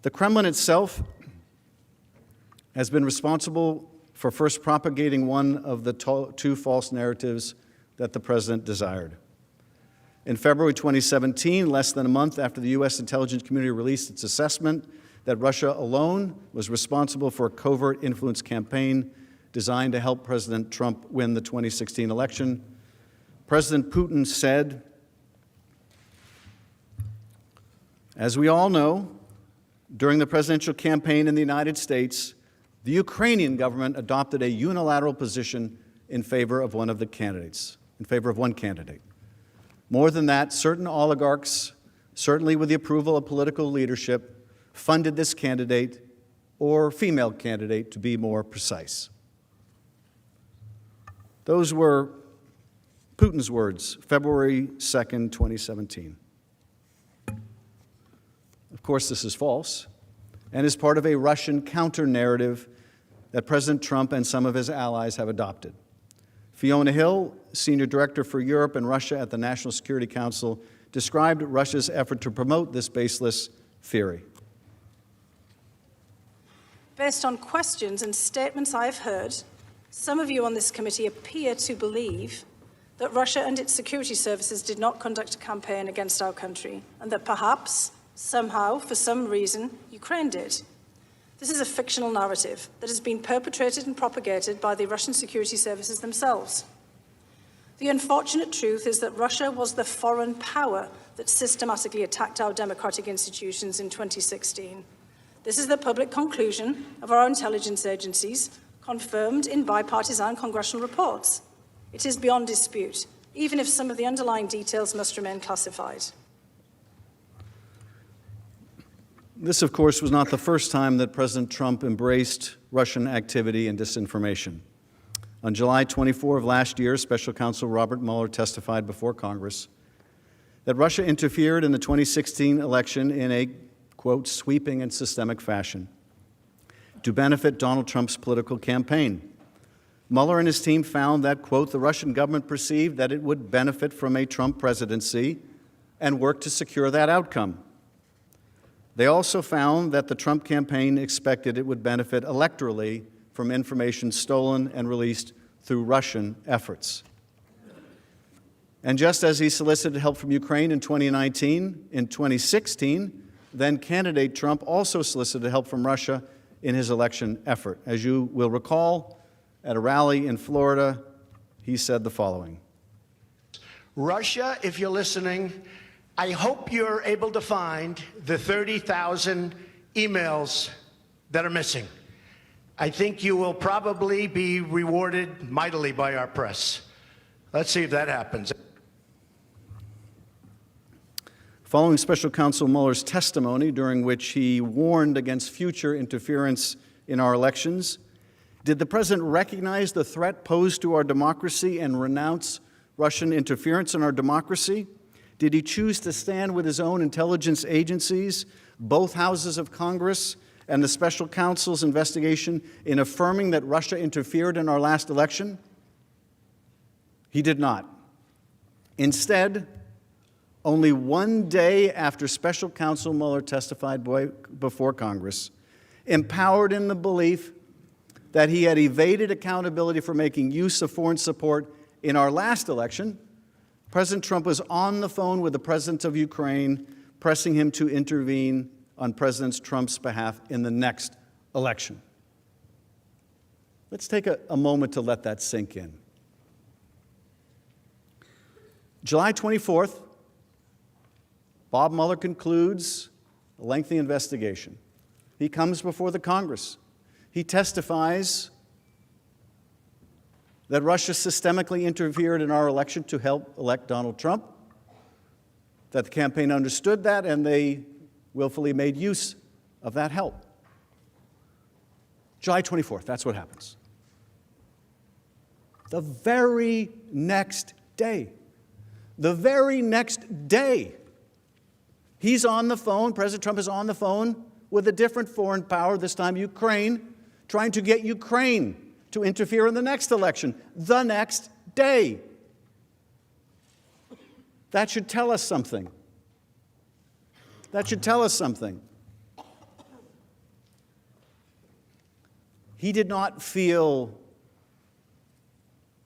The Kremlin itself has been responsible for first propagating one of the two false narratives that the president desired. In February 2017, less than a month after the U.S. intelligence community released its assessment that Russia alone was responsible for a covert influence campaign designed to help President Trump win the 2016 election, President Putin said, "As we all know, during the presidential campaign in the United States, the Ukrainian government adopted a unilateral position in favor of one candidate. More than that, certain oligarchs, certainly with the approval of political leadership, funded this candidate, or female candidate to be more precise." Those were Putin's words, February 2nd, 2017. Of course, this is false and is part of a Russian counter-narrative that President Trump and some of his allies have adopted. Fiona Hill, Senior Director for Europe and Russia at the National Security Council, described Russia's effort to promote this baseless theory. Based on questions and statements I've heard, some of you on this committee appear to believe that Russia and its security services did not conduct a campaign against our country, and that perhaps, somehow, for some reason, Ukraine did. This is a fictional narrative that has been perpetrated and propagated by the Russian security services themselves. The unfortunate truth is that Russia was the foreign power that systematically attacked our democratic institutions in 2016. This is the public conclusion of our intelligence agencies, confirmed in bipartisan congressional reports. It is beyond dispute, even if some of the underlying details must remain classified. This, of course, was not the first time that President Trump embraced Russian activity and disinformation. On July 24 of last year, Special Counsel Robert Mueller testified before Congress that Russia interfered in the 2016 election in a, quote, sweeping and systemic fashion to benefit Donald Trump's political campaign. Mueller and his team found that, quote, the Russian government perceived that it would benefit from a Trump presidency and worked to secure that outcome. They also found that the Trump campaign expected it would benefit electorally from information stolen and released through Russian efforts. And just as he solicited help from Ukraine in 2019, in 2016, then candidate Trump also solicited help from Russia in his election effort. As you will recall, at a rally in Florida, he said the following. Russia, if you're listening, I hope you're able to find the 30,000 emails that are missing. I think you will probably be rewarded mightily by our press. Let's see if that happens. Following Special Counsel Mueller's testimony, during which he warned against future interference in our elections, did the president recognize the threat posed to our democracy and renounce Russian interference in our democracy? Did he choose to stand with his own intelligence agencies, both houses of Congress, and the special counsel's investigation in affirming that Russia interfered in our last election? He did not. Instead, only one day after Special Counsel Mueller testified before Congress, empowered in the belief that he had evaded accountability for making use of foreign support in our last election, President Trump was on the phone with the president of Ukraine, pressing him to intervene on President Trump's behalf in the next election. Let's take a moment to let that sink in. July 24th, Bob Mueller concludes a lengthy investigation. He comes before the Congress. He testifies that Russia systemically interfered in our election to help elect Donald Trump, that the campaign understood that, and they willfully made use of that help. July 24th, that's what happens. The very next day, he's on the phone, President Trump is on the phone with a different foreign power, this time Ukraine, trying to get Ukraine to interfere in the next election, the next day. That should tell us something. That should tell us something. He did not feel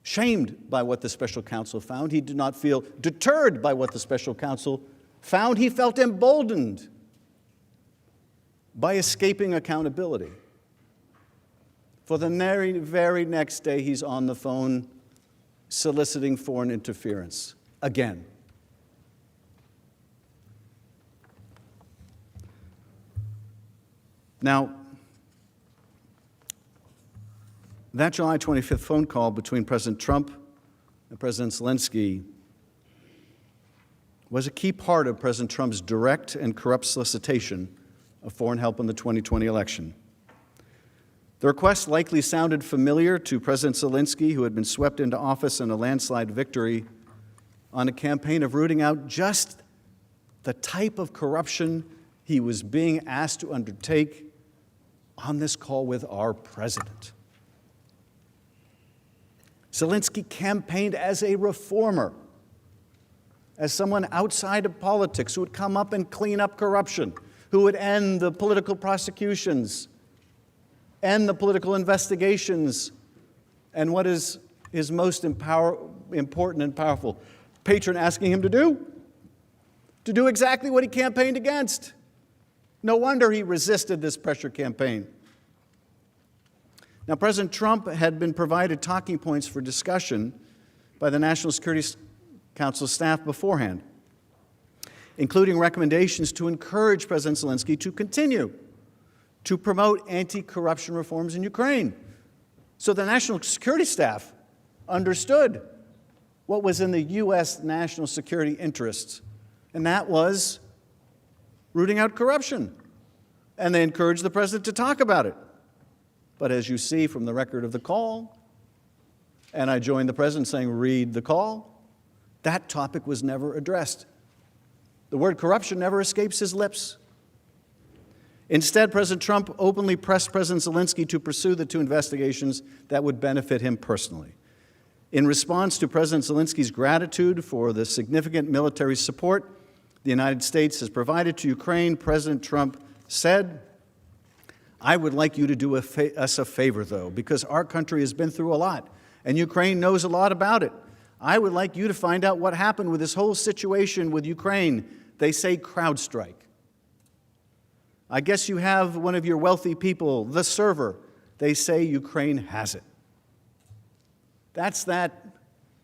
shamed by what the special counsel found. He did not feel deterred by what the special counsel found. He felt emboldened by escaping accountability. For the very next day, he's on the phone soliciting foreign interference again. Now, that July 25th phone call between President Trump and President Zelensky was a key part of President Trump's direct and corrupt solicitation of foreign help in the 2020 election. The request likely sounded familiar to President Zelensky, who had been swept into office in a landslide victory on a campaign of rooting out just the type of corruption he was being asked to undertake on this call with our president. Zelensky campaigned as a reformer, as someone outside of politics who would come up and clean up corruption, who would end the political prosecutions, end the political investigations, and what is his most important and powerful patron asking him to do exactly what he campaigned against. No wonder he resisted this pressure campaign. Now, President Trump had been provided talking points for discussion by the National Security Council staff beforehand, including recommendations to encourage President Zelensky to continue to promote anti-corruption reforms in Ukraine. So the National Security Staff understood what was in the U.S. national security interests, and that was rooting out corruption. And they encouraged the president to talk about it. But as you see from the record of the call, and I joined the president saying, read the call, that topic was never addressed. The word corruption never escapes his lips. Instead, President Trump openly pressed President Zelensky to pursue the two investigations that would benefit him personally. In response to President Zelensky's gratitude for the significant military support the United States has provided to Ukraine, President Trump said, I would like you to do us a favor, though, because our country has been through a lot, and Ukraine knows a lot about it. I would like you to find out what happened with this whole situation with Ukraine. They say CrowdStrike. I guess you have one of your wealthy people, the server. They say Ukraine has it. That's that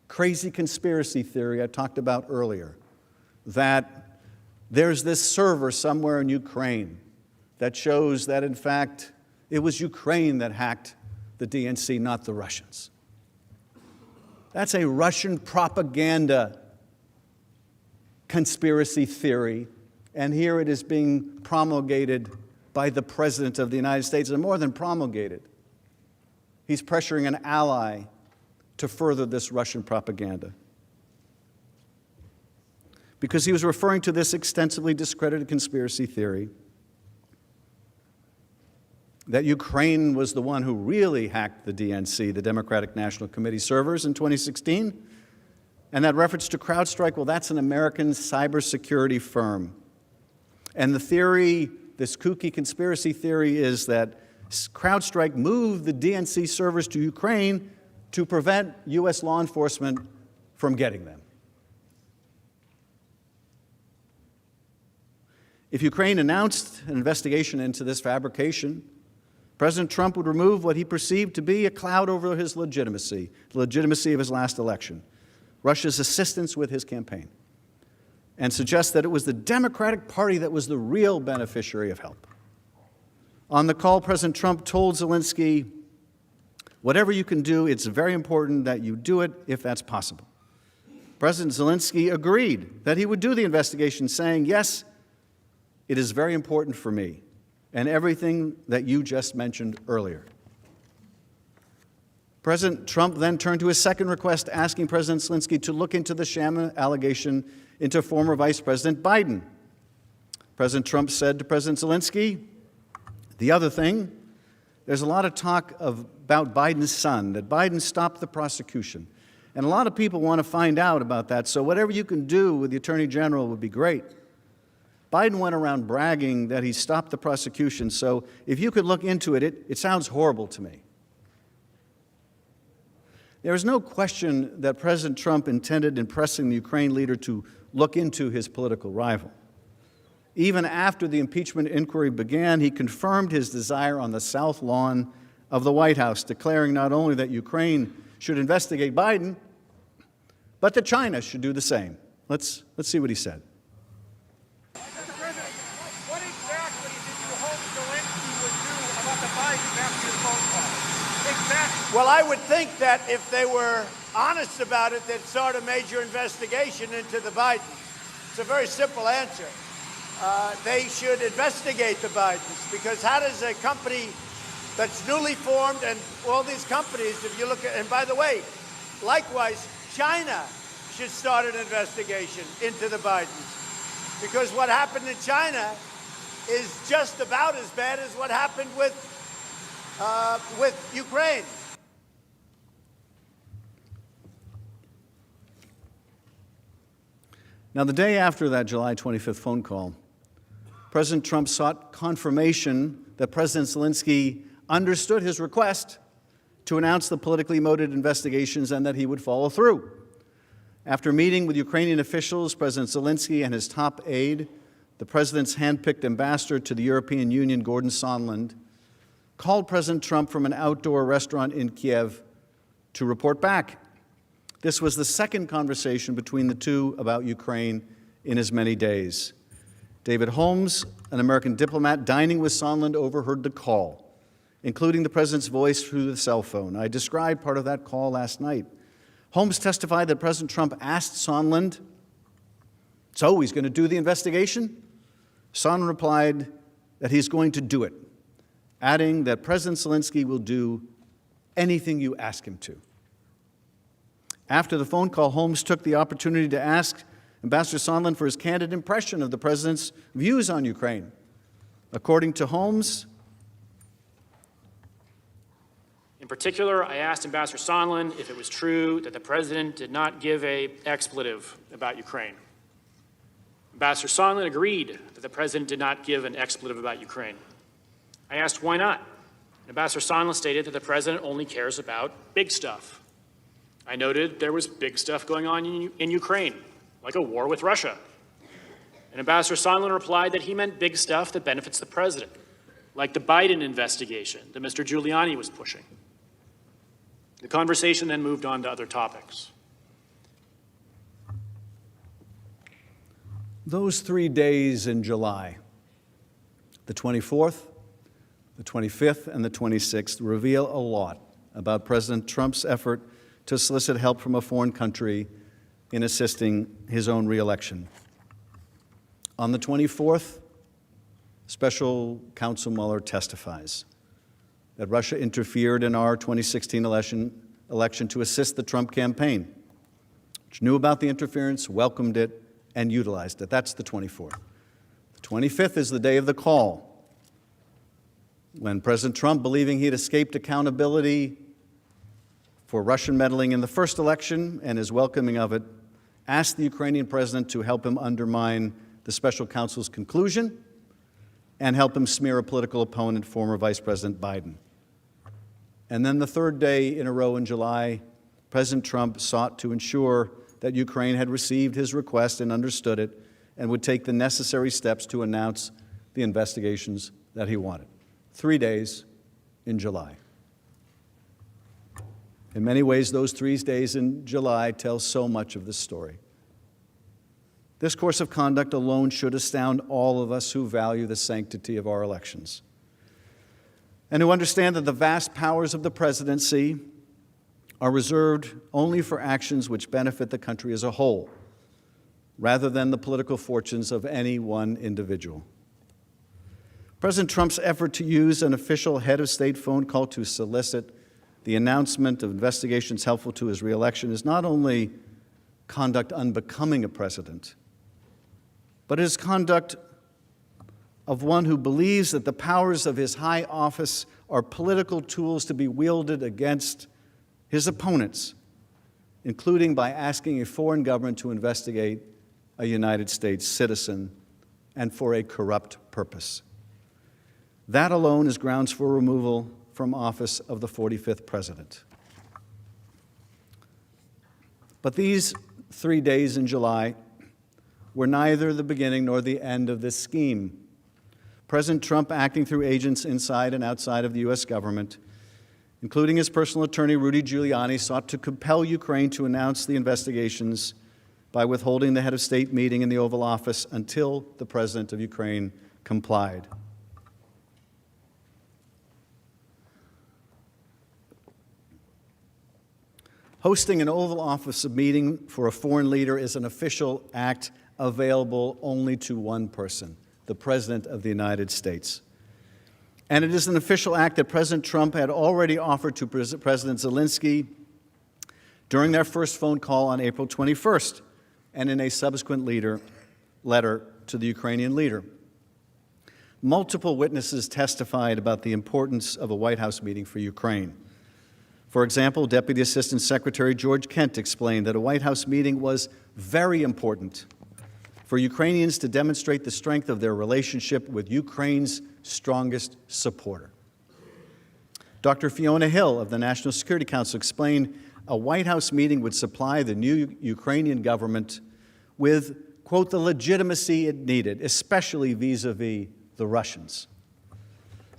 crazy conspiracy theory I talked about earlier, that there's this server somewhere in Ukraine that shows that, in fact, it was Ukraine that hacked the DNC, not the Russians. That's a Russian propaganda conspiracy theory, and here it is being promulgated by the President of the United States, and more than promulgated, he's pressuring an ally to further this Russian propaganda. Because he was referring to this extensively discredited conspiracy theory that Ukraine was the one who really hacked the DNC, the Democratic National Committee servers, in 2016. And that reference to CrowdStrike, well, that's an American cybersecurity firm. And the theory, this kooky conspiracy theory, is that CrowdStrike moved the DNC servers to Ukraine to prevent U.S. law enforcement from getting them. If Ukraine announced an investigation into this fabrication, President Trump would remove what he perceived to be a cloud over his legitimacy, the legitimacy of his last election, Russia's assistance with his campaign, and suggest that it was the Democratic Party that was the real beneficiary of help. On the call, President Trump told Zelensky, whatever you can do, it's very important that you do it if that's possible. President Zelensky agreed that he would do the investigation, saying, yes, it is very important for me, and everything that you just mentioned earlier. President Trump then turned to his second request, asking President Zelensky to look into the sham allegation into former Vice President Biden. President Trump said to President Zelensky, the other thing, there's a lot of talk about Biden's son, that Biden stopped the prosecution. And a lot of people want to find out about that, so whatever you can do with the Attorney General would be great. Biden went around bragging that he stopped the prosecution, so if you could look into it, it sounds horrible to me. There is no question that President Trump intended in pressing the Ukraine leader to look into his political rival. Even after the impeachment inquiry began, he confirmed his desire on the South Lawn of the White House, declaring not only that Ukraine should investigate Biden, but that China should do the same. Let's see what he said. Mr. President, what exactly did you hope Zelensky would do about the Biden after your phone call? Exactly. Well, I would think that if they were honest about it, they'd start a major investigation into the Bidens. It's a very simple answer. They should investigate the Bidens, because how does a company that's newly formed, and all these companies, if you look at, and by the way, likewise, China should start an investigation into the Bidens, because what happened in China is just about as bad as what happened with Ukraine. Now, the day after that July 25th phone call, President Trump sought confirmation that President Zelensky understood his request to announce the politically motivated investigations and that he would follow through. After meeting with Ukrainian officials, President Zelensky and his top aide, the president's handpicked ambassador to the European Union, Gordon Sondland, called President Trump from an outdoor restaurant in Kiev to report back. This was the second conversation between the two about Ukraine in as many days. David Holmes, an American diplomat dining with Sondland, overheard the call, including the president's voice through the cell phone. I described part of that call last night. Holmes testified that President Trump asked Sondland, "So he's going to do the investigation?" Sondland replied that he's going to do it, adding that President Zelensky will do anything you ask him to. After the phone call, Holmes took the opportunity to ask Ambassador Sondland for his candid impression of the president's views on Ukraine. According to Holmes, in particular, I asked Ambassador Sondland if it was true that the president did not give an expletive about Ukraine. Ambassador Sondland agreed that the president did not give an expletive about Ukraine. I asked why not. Ambassador Sondland stated that the president only cares about big stuff. I noted there was big stuff going on in Ukraine, like a war with Russia. And Ambassador Sondland replied that he meant big stuff that benefits the president, like the Biden investigation that Mr. Giuliani was pushing. The conversation then moved on to other topics. those 3 days in July, the 24th, the 25th, and the 26th, reveal a lot about President Trump's effort to solicit help from a foreign country in assisting his own reelection. On the 24th, Special Counsel Mueller testifies that Russia interfered in our 2016 election to assist the Trump campaign, which knew about the interference, welcomed it, and utilized it. That's the 24th. The 25th is the day of the call, when President Trump, believing he had escaped accountability for Russian meddling in the first election and his welcoming of it, asked the Ukrainian president to help him undermine the special counsel's conclusion and help him smear a political opponent, former Vice President Biden. And then the third day in a row in July, President Trump sought to ensure that Ukraine had received his request and understood it and would take the necessary steps to announce the investigations that he wanted. 3 days in July. In many ways, those 3 days in July tell so much of this story. This course of conduct alone should astound all of us who value the sanctity of our elections and who understand that the vast powers of the presidency are reserved only for actions which benefit the country as a whole, rather than the political fortunes of any one individual. President Trump's effort to use an official head of state phone call to solicit the announcement of investigations helpful to his reelection is not only conduct unbecoming a president, but it is conduct of one who believes that the powers of his high office are political tools to be wielded against his opponents, including by asking a foreign government to investigate a United States citizen and for a corrupt purpose. That alone is grounds for removal from office of the 45th president. But these 3 days in July were neither the beginning nor the end of this scheme. President Trump, acting through agents inside and outside of the U.S. government, including his personal attorney, Rudy Giuliani, sought to compel Ukraine to announce the investigations by withholding the head of state meeting in the Oval Office until the president of Ukraine complied. Hosting an Oval Office meeting for a foreign leader is an official act available only to one person, the President of the United States. And it is an official act that President Trump had already offered to President Zelensky during their first phone call on April 21st and in a subsequent letter to the Ukrainian leader. Multiple witnesses testified about the importance of a White House meeting for Ukraine. For example, Deputy Assistant Secretary George Kent explained that a White House meeting was very important for Ukrainians to demonstrate the strength of their relationship with Ukraine's strongest supporter. Dr. Fiona Hill of the National Security Council explained a White House meeting would supply the new Ukrainian government with, quote, the legitimacy it needed, especially vis-a-vis the Russians,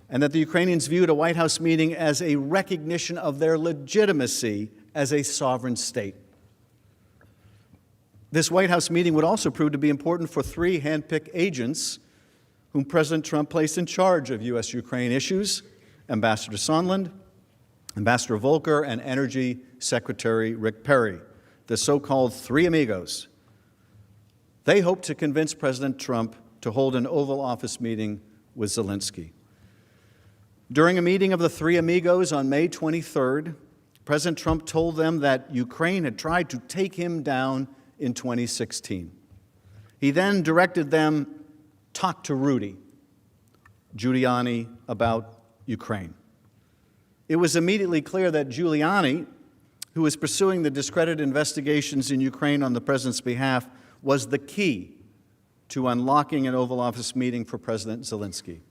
and that the Ukrainians viewed a White House meeting as a recognition of their legitimacy as a sovereign state. This White House meeting would also prove to be important for 3 hand-picked agents whom President Trump placed in charge of U.S.-Ukraine issues: Ambassador Sondland, Ambassador Volker, and Energy Secretary Rick Perry, the so-called 3 amigos. They hope to convince President Trump to hold an Oval Office meeting with Zelensky. During a meeting of the 3 amigos on May 23rd, President Trump told them that Ukraine had tried to take him down in 2016. He then directed them, talk to Rudy Giuliani about Ukraine. It was immediately clear that Giuliani, who was pursuing the discredited investigations in Ukraine on the president's behalf, was the key to unlocking an Oval Office meeting for President Zelensky.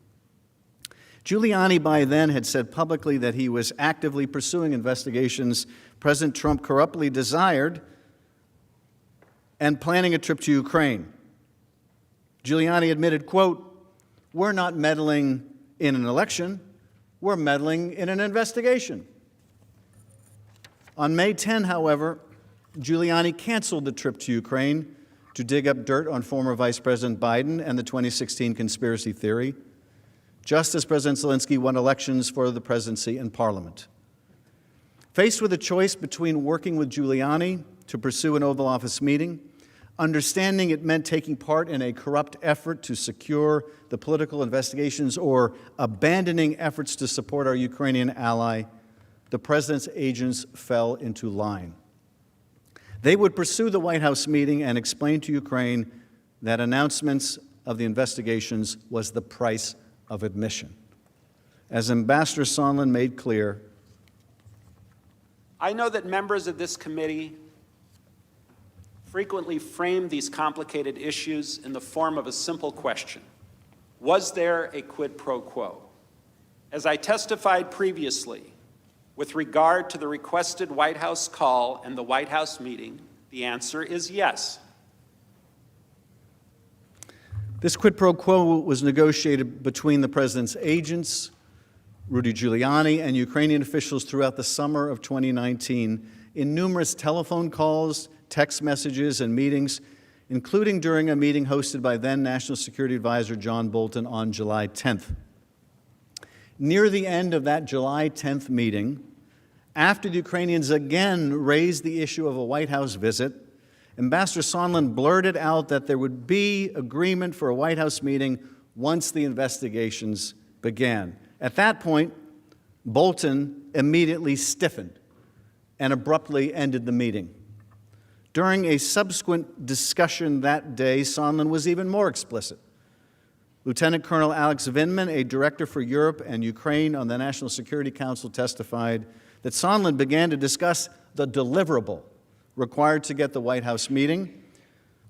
Giuliani by then had said publicly that he was actively pursuing investigations President Trump corruptly desired and planning a trip to Ukraine. Giuliani admitted, quote, "We're not meddling in an election, we're meddling in an investigation." On May 10, however, Giuliani canceled the trip to Ukraine to dig up dirt on former Vice President Biden and the 2016 conspiracy theory, just as President Zelensky won elections for the presidency and parliament. Faced with a choice between working with Giuliani to pursue an Oval Office meeting, understanding it meant taking part in a corrupt effort to secure the political investigations, or abandoning efforts to support our Ukrainian ally, the president's agents fell into line. They would pursue the White House meeting and explain to Ukraine that announcements of the investigations was the price of admission. As Ambassador Sondland made clear, I know that members of this committee frequently frame these complicated issues in the form of a simple question: was there a quid pro quo? As I testified previously, with regard to the requested White House call and the White House meeting, the answer is yes. this quid pro quo was negotiated between the president's agents, Rudy Giuliani, and Ukrainian officials throughout the summer of 2019 in numerous telephone calls, text messages, and meetings, including during a meeting hosted by then National Security Advisor John Bolton on July 10th. Near the end of that July 10th meeting, after the Ukrainians again raised the issue of a White House visit, Ambassador Sondland blurted out that there would be agreement for a White House meeting once the investigations began. At that point, Bolton immediately stiffened and abruptly ended the meeting. During a subsequent discussion that day, Sondland was even more explicit. Lieutenant Colonel Alex Vindman, a director for Europe and Ukraine on the National Security Council, testified that Sondland began to discuss the deliverable required to get the White House meeting,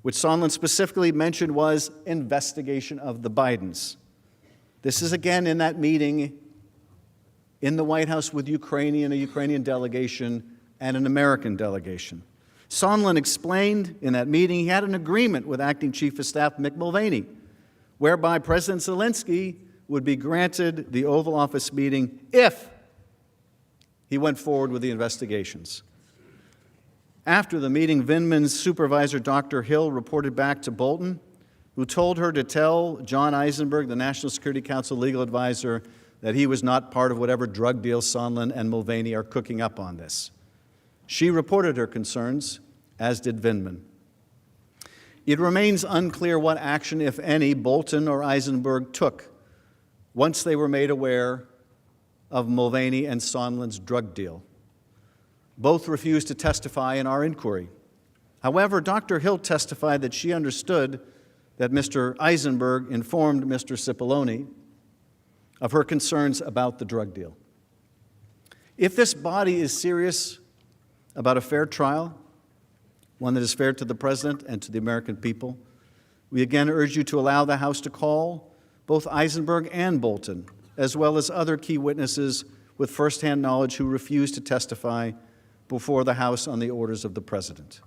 which Sondland specifically mentioned was investigation of the Bidens. This is again in that meeting in the White House with a Ukrainian delegation and an American delegation. Sondland explained in that meeting he had an agreement with Acting Chief of Staff Mick Mulvaney, whereby President Zelensky would be granted the Oval Office meeting if he went forward with the investigations. After the meeting, Vindman's supervisor, Dr. Hill, reported back to Bolton, who told her to tell John Eisenberg, the National Security Council legal advisor, that he was not part of whatever drug deal Sondland and Mulvaney are cooking up on this. She reported her concerns, as did Vindman. It remains unclear what action, if any, Bolton or Eisenberg took once they were made aware of Mulvaney and Sondland's drug deal. Both refused to testify in our inquiry. However, Dr. Hill testified that she understood that Mr. Eisenberg informed Mr. Cipollone of her concerns about the drug deal. If this body is serious about a fair trial, one that is fair to the President and to the American people, we again urge you to allow the House to call both Eisenberg and Bolton, as well as other key witnesses with firsthand knowledge who refuse to testify before the House on the orders of the President.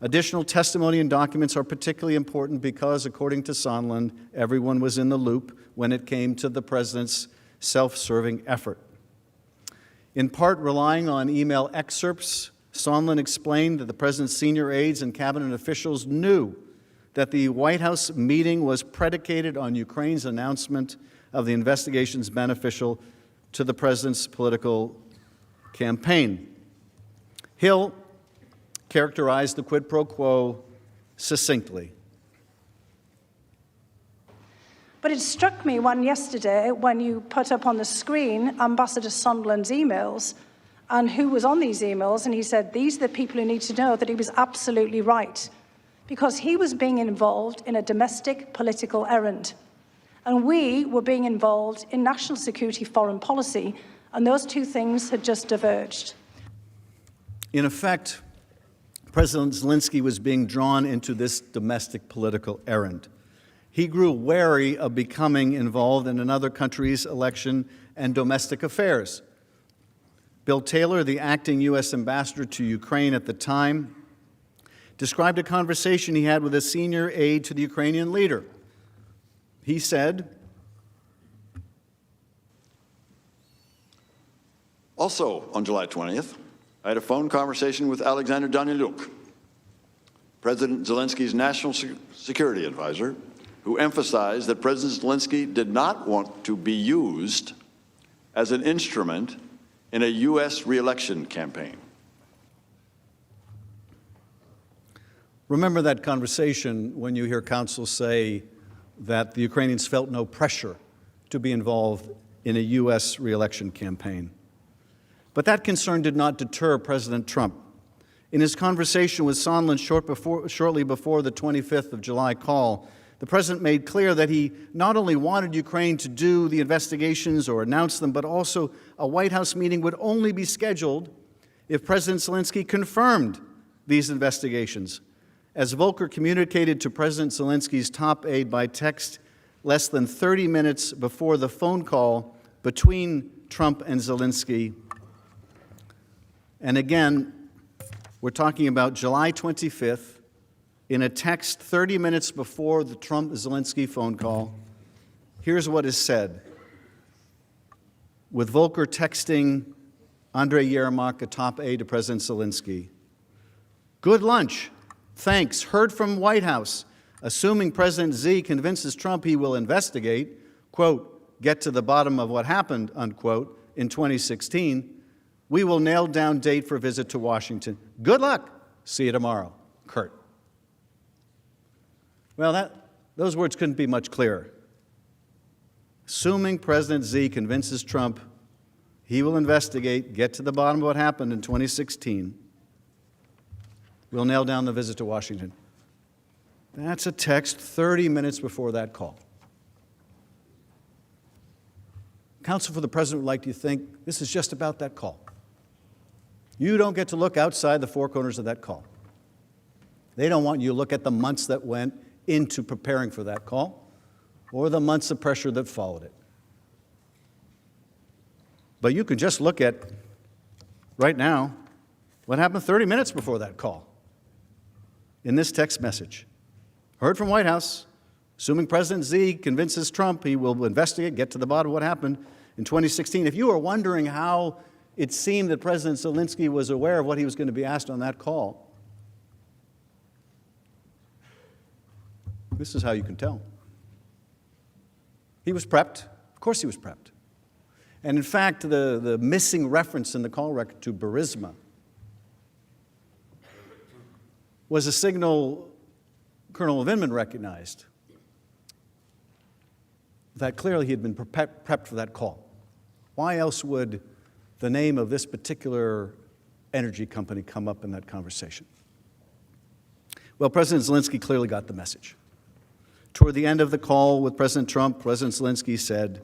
Additional testimony and documents are particularly important because, according to Sondland, everyone was in the loop when it came to the President's self-serving effort. In part relying on email excerpts, Sondland explained that the President's senior aides and cabinet officials knew that the White House meeting was predicated on Ukraine's announcement of the investigations beneficial to the President's political campaign. Hill characterized the quid pro quo succinctly. But it struck me yesterday when you put up on the screen Ambassador Sondland's emails and who was on these emails, and he said, these are the people who need to know, that he was absolutely right, because he was being involved in a domestic political errand. And we were being involved in national security foreign policy, and those two things had just diverged. In effect, President Zelensky was being drawn into this domestic political errand. He grew wary of becoming involved in another country's election and domestic affairs. Bill Taylor, the acting U.S. ambassador to Ukraine at the time, described a conversation he had with a senior aide to the Ukrainian leader. He said, Also, on July 20th, I had a phone conversation with Alexander Danylyuk, President Zelensky's national security advisor, who emphasized that President Zelensky did not want to be used as an instrument in a U.S. re-election campaign. Remember that conversation when you hear counsel say that the Ukrainians felt no pressure to be involved in a U.S. re-election campaign. But that concern did not deter President Trump. In his conversation with Sondland shortly before the 25th of July call, the President made clear that he not only wanted Ukraine to do the investigations or announce them, but also a White House meeting would only be scheduled if President Zelensky confirmed these investigations. As Volker communicated to President Zelensky's top aide by text less than 30 minutes before the phone call between Trump and Zelensky. And again, we're talking about July 25th, in a text 30 minutes before the Trump-Zelensky phone call. Here's what is said. With Volker texting Andrei Yermak, a top aide to President Zelensky. Good lunch. Thanks. Heard from White House. Assuming President Z convinces Trump he will investigate, quote, get to the bottom of what happened, unquote, in 2016, we will nail down date for visit to Washington. Good luck. See you tomorrow. Kurt. Well, those words couldn't be much clearer. Assuming President Z convinces Trump he will investigate, get to the bottom of what happened in 2016, we'll nail down the visit to Washington. That's a text 30 minutes before that call. Counsel for the President would like you to think this is just about that call. You don't get to look outside the four corners of that call. They don't want you to look at the months that went into preparing for that call or the months of pressure that followed it. But you can just look at, right now, what happened 30 minutes before that call in this text message. Heard from White House, assuming President Xi convinces Trump he will investigate, get to the bottom of what happened in 2016. If you are wondering how it seemed that President Zelensky was aware of what he was going to be asked on that call, this is how you can tell. He was prepped. Of course he was prepped. And in fact, the missing reference in the call record to Burisma was a signal Colonel Vindman recognized that clearly he had been prepped for that call. Why else would the name of this particular energy company come up in that conversation? Well, President Zelensky clearly got the message. Toward the end of the call with President Trump, President Zelensky said,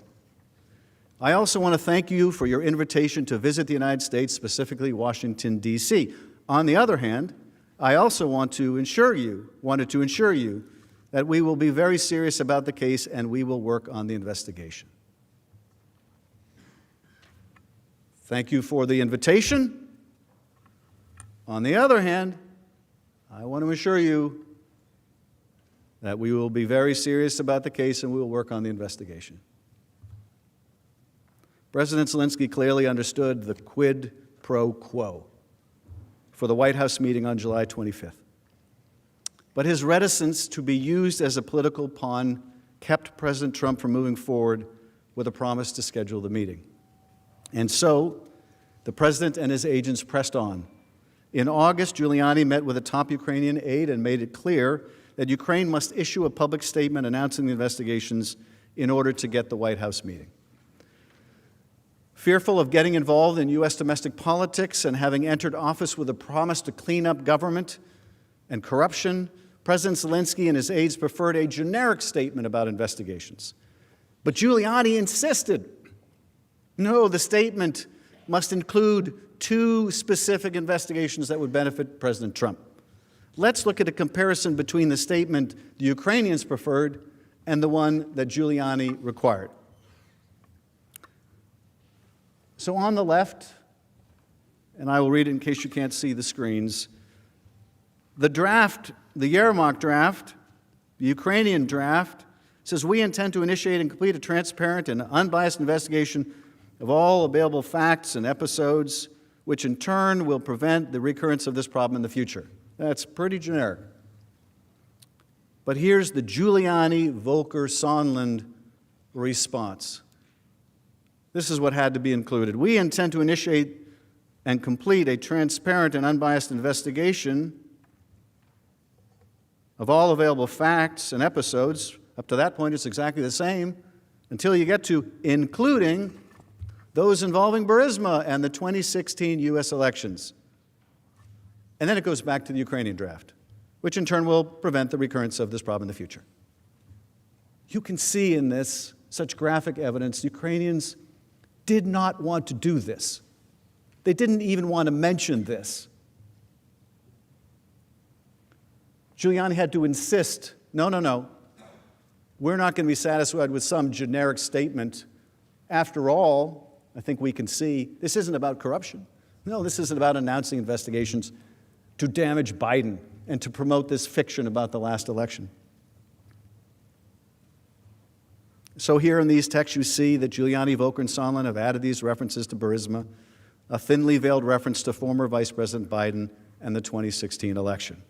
"I also want to thank you for your invitation to visit the United States, specifically Washington, D.C. On the other hand, I also wanted to ensure you that we will be very serious about the case and we will work on the investigation." Thank you for the invitation. On the other hand, I want to assure you that we will be very serious about the case and we will work on the investigation. President Zelensky clearly understood the quid pro quo for the White House meeting on July 25th. But his reticence to be used as a political pawn kept President Trump from moving forward with a promise to schedule the meeting. And so, the president and his agents pressed on. In August, Giuliani met with a top Ukrainian aide and made it clear that Ukraine must issue a public statement announcing the investigations in order to get the White House meeting. Fearful of getting involved in U.S. domestic politics and having entered office with a promise to clean up government and corruption, President Zelensky and his aides preferred a generic statement about investigations. But Giuliani insisted, no, the statement must include 2 specific investigations that would benefit President Trump. Let's look at a comparison between the statement the Ukrainians preferred and the one that Giuliani required. So on the left, and I will read it in case you can't see the screens, the draft, the Yermak draft, the Ukrainian draft, says we intend to initiate and complete a transparent and unbiased investigation of all available facts and episodes, which in turn will prevent the recurrence of this problem in the future. That's pretty generic. But here's the Giuliani-Volker-Sondland response. This is what had to be included. We intend to initiate and complete a transparent and unbiased investigation of all available facts and episodes. Up to that point, it's exactly the same until you get to including those involving Burisma and the 2016 U.S. elections. And then it goes back to the Ukrainian draft, which in turn will prevent the recurrence of this problem in the future. You can see in this such graphic evidence, Ukrainians did not want to do this. They didn't even want to mention this. Giuliani had to insist, no, we're not going to be satisfied with some generic statement. After all, I think we can see, this isn't about corruption. No, this isn't about announcing investigations to damage Biden and to promote this fiction about the last election. So here in these texts you see that Giuliani, Volker, and Sondland have added these references to Burisma, a thinly veiled reference to former Vice President Biden and the 2016 election.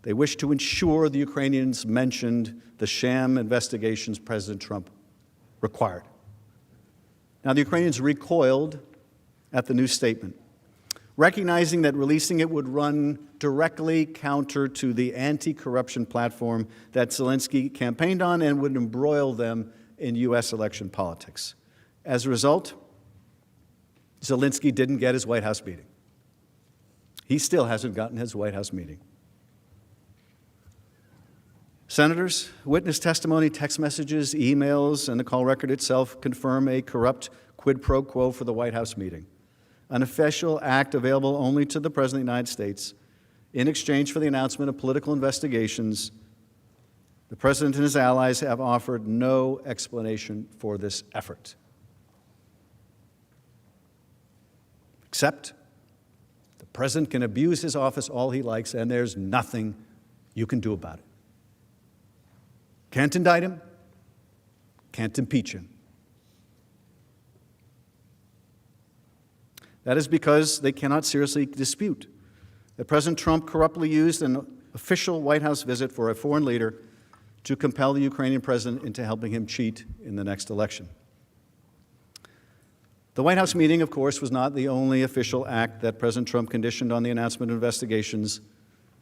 They wish to ensure the Ukrainians mentioned the sham investigations President Trump required. Now, the Ukrainians recoiled at the new statement, recognizing that releasing it would run directly counter to the anti-corruption platform that Zelensky campaigned on and would embroil them in U.S. election politics. As a result, Zelensky didn't get his White House meeting. He still hasn't gotten his White House meeting. Senators, witness testimony, text messages, emails, and the call record itself confirm a corrupt quid pro quo for the White House meeting, an official act available only to the President of the United States, in exchange for the announcement of political investigations, the President and his allies have offered no explanation for this effort, except the President can abuse his office all he likes, and there's nothing you can do about it. Can't indict him, can't impeach him. That is because they cannot seriously dispute that President Trump corruptly used an official White House visit for a foreign leader to compel the Ukrainian president into helping him cheat in the next election. The White House meeting, of course, was not the only official act that President Trump conditioned on the announcement of investigations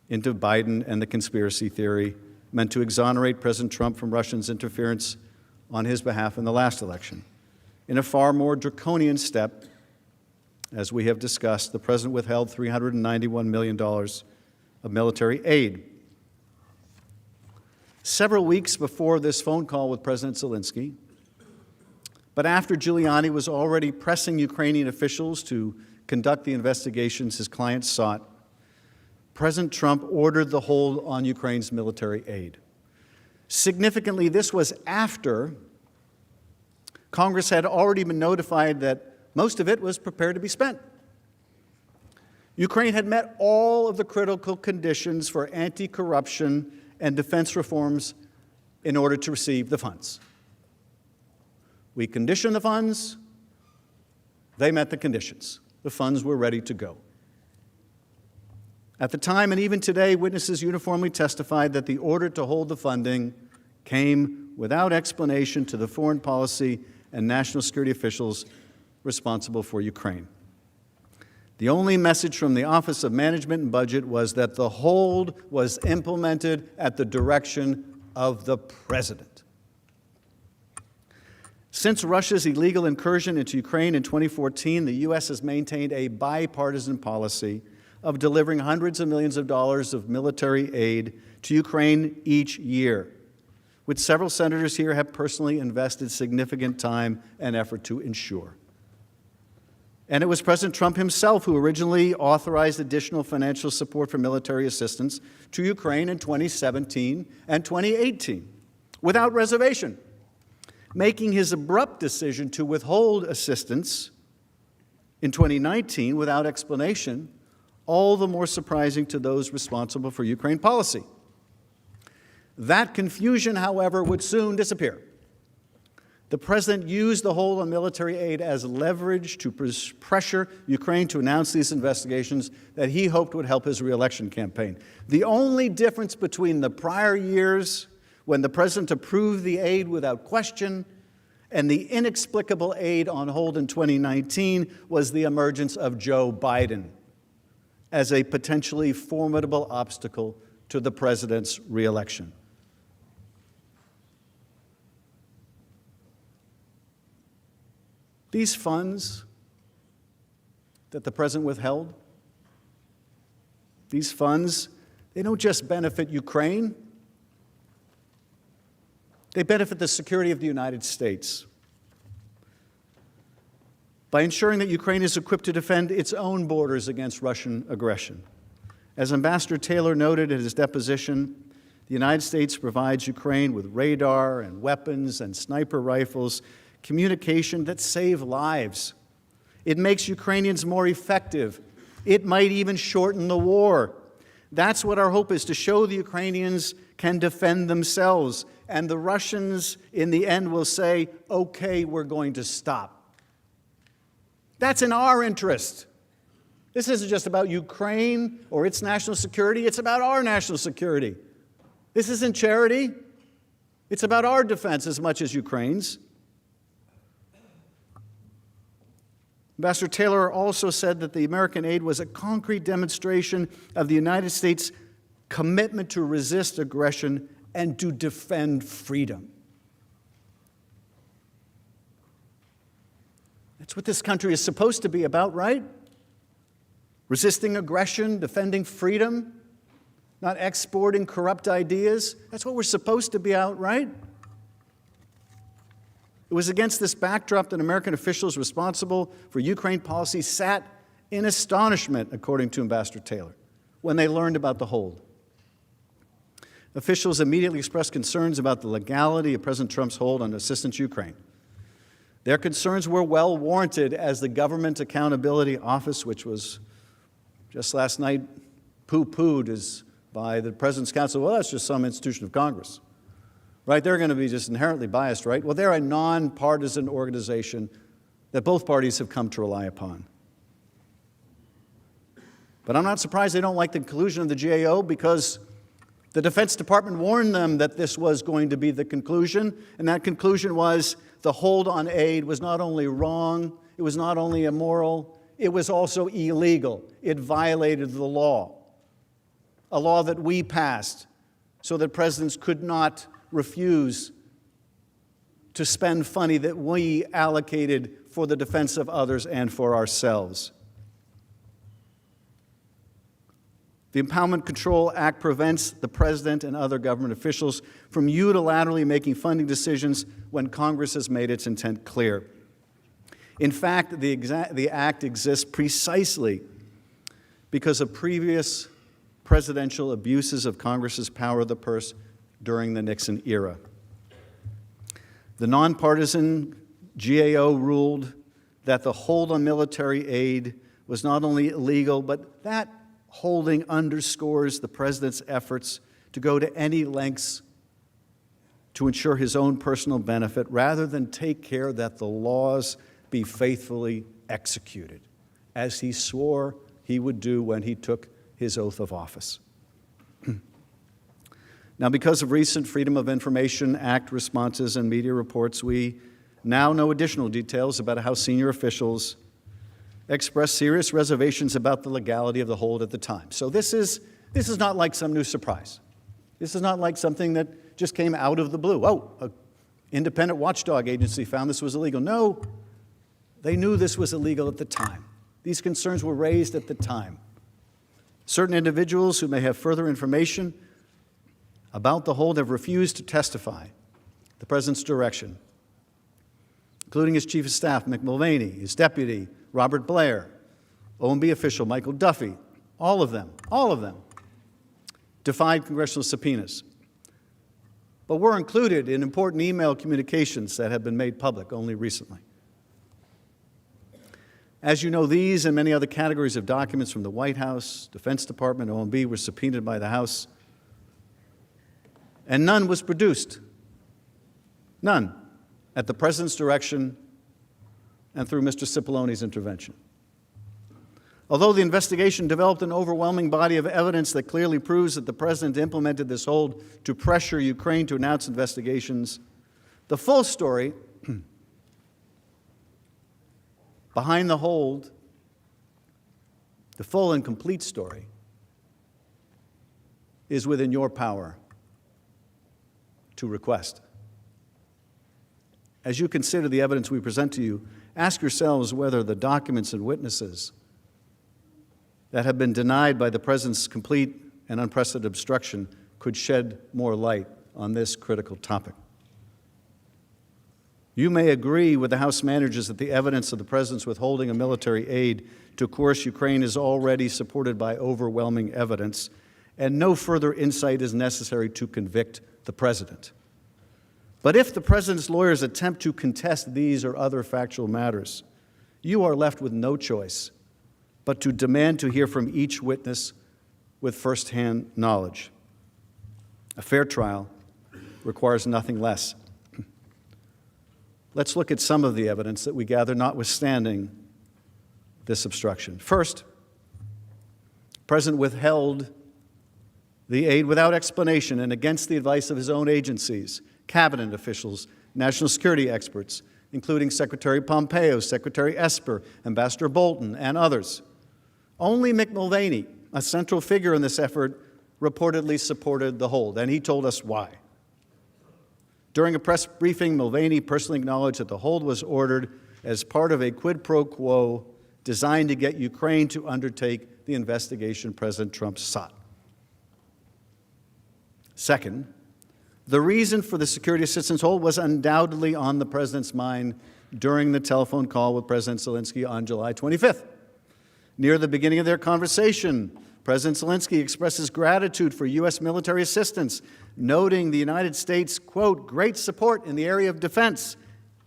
into Biden and the conspiracy theory meant to exonerate President Trump from Russians' interference on his behalf in the last election. In a far more draconian step, as we have discussed, the President withheld $391 million of military aid. Several weeks before this phone call with President Zelensky, but after Giuliani was already pressing Ukrainian officials to conduct the investigations his clients sought, President Trump ordered the hold on Ukraine's military aid. Significantly, this was after Congress had already been notified that most of it was prepared to be spent. Ukraine had met all of the critical conditions for anti-corruption and defense reforms in order to receive the funds. We conditioned the funds. They met the conditions. The funds were ready to go. At the time, and even today, witnesses uniformly testified that the order to hold the funding came without explanation to the foreign policy and national security officials responsible for Ukraine. The only message from the Office of Management and Budget was that the hold was implemented at the direction of the President. Since Russia's illegal incursion into Ukraine in 2014, the U.S. has maintained a bipartisan policy of delivering hundreds of millions of dollars of military aid to Ukraine each year, which several senators here have personally invested significant time and effort to ensure. And it was President Trump himself who originally authorized additional financial support for military assistance to Ukraine in 2017 and 2018, without reservation, making his abrupt decision to withhold assistance in 2019 without explanation all the more surprising to those responsible for Ukraine policy. That confusion, however, would soon disappear. The President used the hold on military aid as leverage to pressure Ukraine to announce these investigations that he hoped would help his re-election campaign. The only difference between the prior years, when the President approved the aid without question, and the inexplicable aid on hold in 2019, was the emergence of Joe Biden as a potentially formidable obstacle to the President's re-election. These funds that the President withheld, these funds, they don't just benefit Ukraine, they benefit the security of the United States. By ensuring that Ukraine is equipped to defend its own borders against Russian aggression. As Ambassador Taylor noted in his deposition, the United States provides Ukraine with radar and weapons and sniper rifles, communication that save lives. It makes Ukrainians more effective. It might even shorten the war. That's what our hope is, to show the Ukrainians can defend themselves. And the Russians, in the end, will say, okay, we're going to stop. That's in our interest. This isn't just about Ukraine or its national security. It's about our national security. This isn't charity. It's about our defense as much as Ukraine's. Ambassador Taylor also said that the American aid was a concrete demonstration of the United States' commitment to resist aggression and to defend freedom. That's what this country is supposed to be about, right? Resisting aggression, defending freedom, not exporting corrupt ideas. That's what we're supposed to be about, right? It was against this backdrop that American officials responsible for Ukraine policy sat in astonishment, according to Ambassador Taylor, when they learned about the hold. Officials immediately expressed concerns about the legality of President Trump's hold on assistance to Ukraine. Their concerns were well warranted, as the Government Accountability Office, which was just last night poo-pooed by the President's Counsel, well, that's just some institution of Congress. Right? They're going to be just inherently biased, right? Well, they're a nonpartisan organization that both parties have come to rely upon. But I'm not surprised they don't like the conclusion of the GAO, because the Defense Department warned them that this was going to be the conclusion, and that conclusion was the hold on aid was not only wrong, it was not only immoral, it was also illegal. It violated the law, a law that we passed so that presidents could not refuse to spend money that we allocated for the defense of others and for ourselves. The Empowerment Control Act prevents the president and other government officials from unilaterally making funding decisions when Congress has made its intent clear. In fact, the act exists precisely because of previous presidential abuses of Congress's power of the purse during the Nixon era. The nonpartisan GAO ruled that the hold on military aid was not only illegal, but that holding underscores the president's efforts to go to any lengths to ensure his own personal benefit, rather than take care that the laws be faithfully executed, as he swore he would do when he took his oath of office. Now, because of recent Freedom of Information Act responses and media reports, we now know additional details about how senior officials expressed serious reservations about the legality of the hold at the time. So this is not like some new surprise. This is not like something that just came out of the blue. Oh, an independent watchdog agency found this was illegal. No, they knew this was illegal at the time. These concerns were raised at the time. Certain individuals who may have further information about the hold have refused to testify the president's direction, including his chief of staff, Mick Mulvaney, his deputy, Robert Blair, OMB official Michael Duffy. All of them defied congressional subpoenas, but were included in important email communications that have been made public only recently. As you know, these and many other categories of documents from the White House, Defense Department, OMB were subpoenaed by the House, and none was produced. None, at the president's direction and through Mr. Cipollone's intervention. Although the investigation developed an overwhelming body of evidence that clearly proves that the president implemented this hold to pressure Ukraine to announce investigations, the full story behind the hold, the full and complete story, is within your power to request. As you consider the evidence we present to you, ask yourselves whether the documents and witnesses that have been denied by the president's complete and unprecedented obstruction could shed more light on this critical topic. You may agree with the House managers that the evidence of the president's withholding of military aid to coerce Ukraine is already supported by overwhelming evidence, and no further insight is necessary to convict the president. But if the president's lawyers attempt to contest these or other factual matters, you are left with no choice but to demand to hear from each witness with firsthand knowledge. A fair trial requires nothing less. Let's look at some of the evidence that we gather notwithstanding this obstruction. First, the president withheld the aid without explanation and against the advice of his own agencies, cabinet officials, national security experts, including Secretary Pompeo, Secretary Esper, Ambassador Bolton, and others. Only Mick Mulvaney, a central figure in this effort, reportedly supported the hold, and he told us why. During a press briefing, Mulvaney personally acknowledged that the hold was ordered as part of a quid pro quo designed to get Ukraine to undertake the investigation President Trump sought. Second, the reason for the security assistance hold was undoubtedly on the president's mind during the telephone call with President Zelensky on July 25th. Near the beginning of their conversation, President Zelensky expresses gratitude for U.S. military assistance, noting the United States' quote, great support in the area of defense.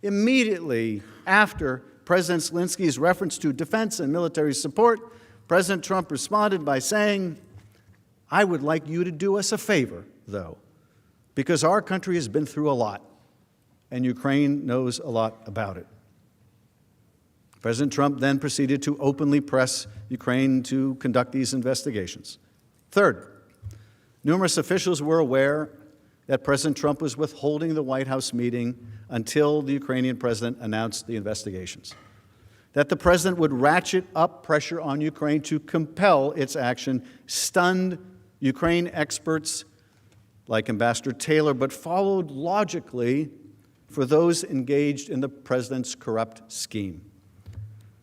Immediately after President Zelensky's reference to defense and military support, President Trump responded by saying, I would like you to do us a favor, though, because our country has been through a lot, and Ukraine knows a lot about it. President Trump then proceeded to openly press Ukraine to conduct these investigations. Third, numerous officials were aware that President Trump was withholding the White House meeting until the Ukrainian president announced the investigations. That the president would ratchet up pressure on Ukraine to compel its action stunned Ukraine experts like Ambassador Taylor, but followed logically for those engaged in the president's corrupt scheme.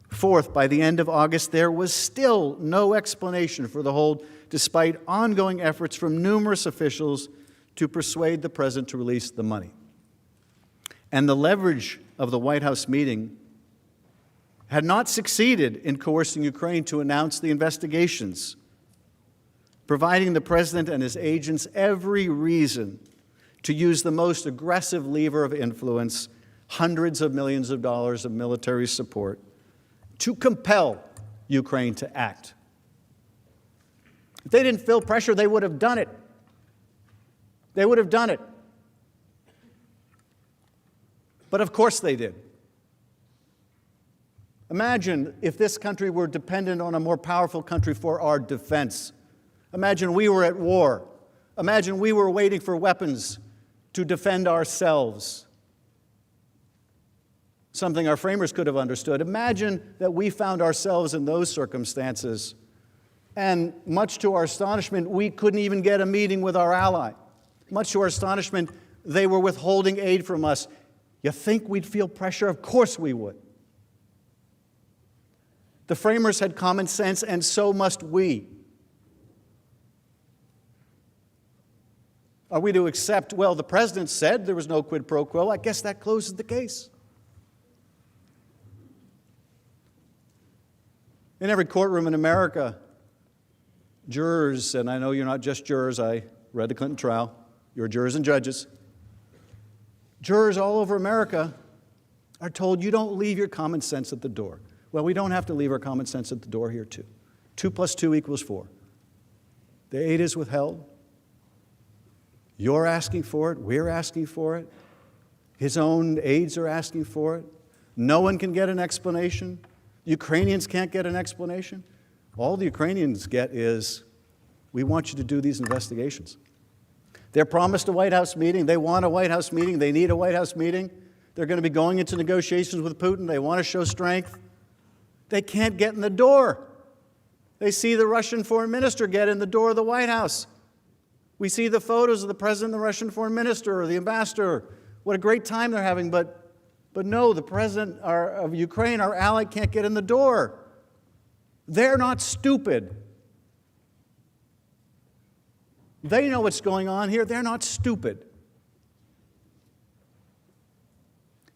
Fourth, by the end of August, there was still no explanation for the hold, despite ongoing efforts from numerous officials to persuade the president to release the money. And the leverage of the White House meeting had not succeeded in coercing Ukraine to announce the investigations, providing the president and his agents every reason to use the most aggressive lever of influence, hundreds of millions of dollars of military support, to compel Ukraine to act. If they didn't feel pressure, they would have done it. They would have done it. But of course they did. Imagine if this country were dependent on a more powerful country for our defense. Imagine we were at war. Imagine we were waiting for weapons to defend ourselves. Something our framers could have understood. Imagine that we found ourselves in those circumstances, and much to our astonishment, we couldn't even get a meeting with our ally. Much to our astonishment, they were withholding aid from us. You think we'd feel pressure? Of course we would. The framers had common sense, and so must we. Are we to accept, well, the president said there was no quid pro quo? I guess that closes the case. In every courtroom in America, jurors, and I know you're not just jurors, I read the Clinton trial, you're jurors and judges. Jurors all over America are told you don't leave your common sense at the door. Well, we don't have to leave our common sense at the door here, too. 2 + 2 = 4. The aid is withheld. You're asking for it. We're asking for it. His own aides are asking for it. No one can get an explanation. Ukrainians can't get an explanation. All the Ukrainians get is, we want you to do these investigations. They're promised a White House meeting. They want a White House meeting. They need a White House meeting. They're going to be going into negotiations with Putin. They want to show strength. They can't get in the door. They see the Russian foreign minister get in the door of the White House. We see the photos of the president, the Russian foreign minister, or the ambassador. What a great time they're having, but no, the president of Ukraine, our ally, can't get in the door. They're not stupid. They know what's going on here. They're not stupid.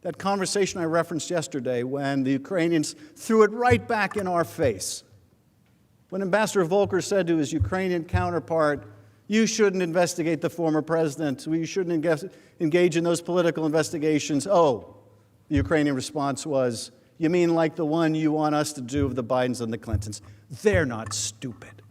That conversation I referenced yesterday when the Ukrainians threw it right back in our face. When Ambassador Volker said to his Ukrainian counterpart, you shouldn't investigate the former president. You shouldn't engage in those political investigations. Oh, the Ukrainian response was, you mean like the one you want us to do of the Bidens and the Clintons? They're not stupid.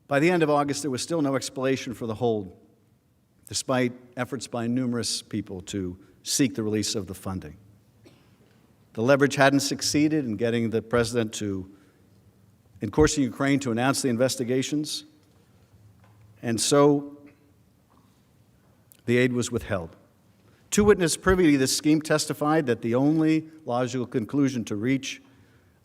By the end of August, there was still no explanation for the hold, despite efforts by numerous people to seek the release of the funding. The leverage hadn't succeeded in getting the president in coercing Ukraine to announce the investigations, and so the aid was withheld. Two witnesses privy to this scheme testified that the only logical conclusion to reach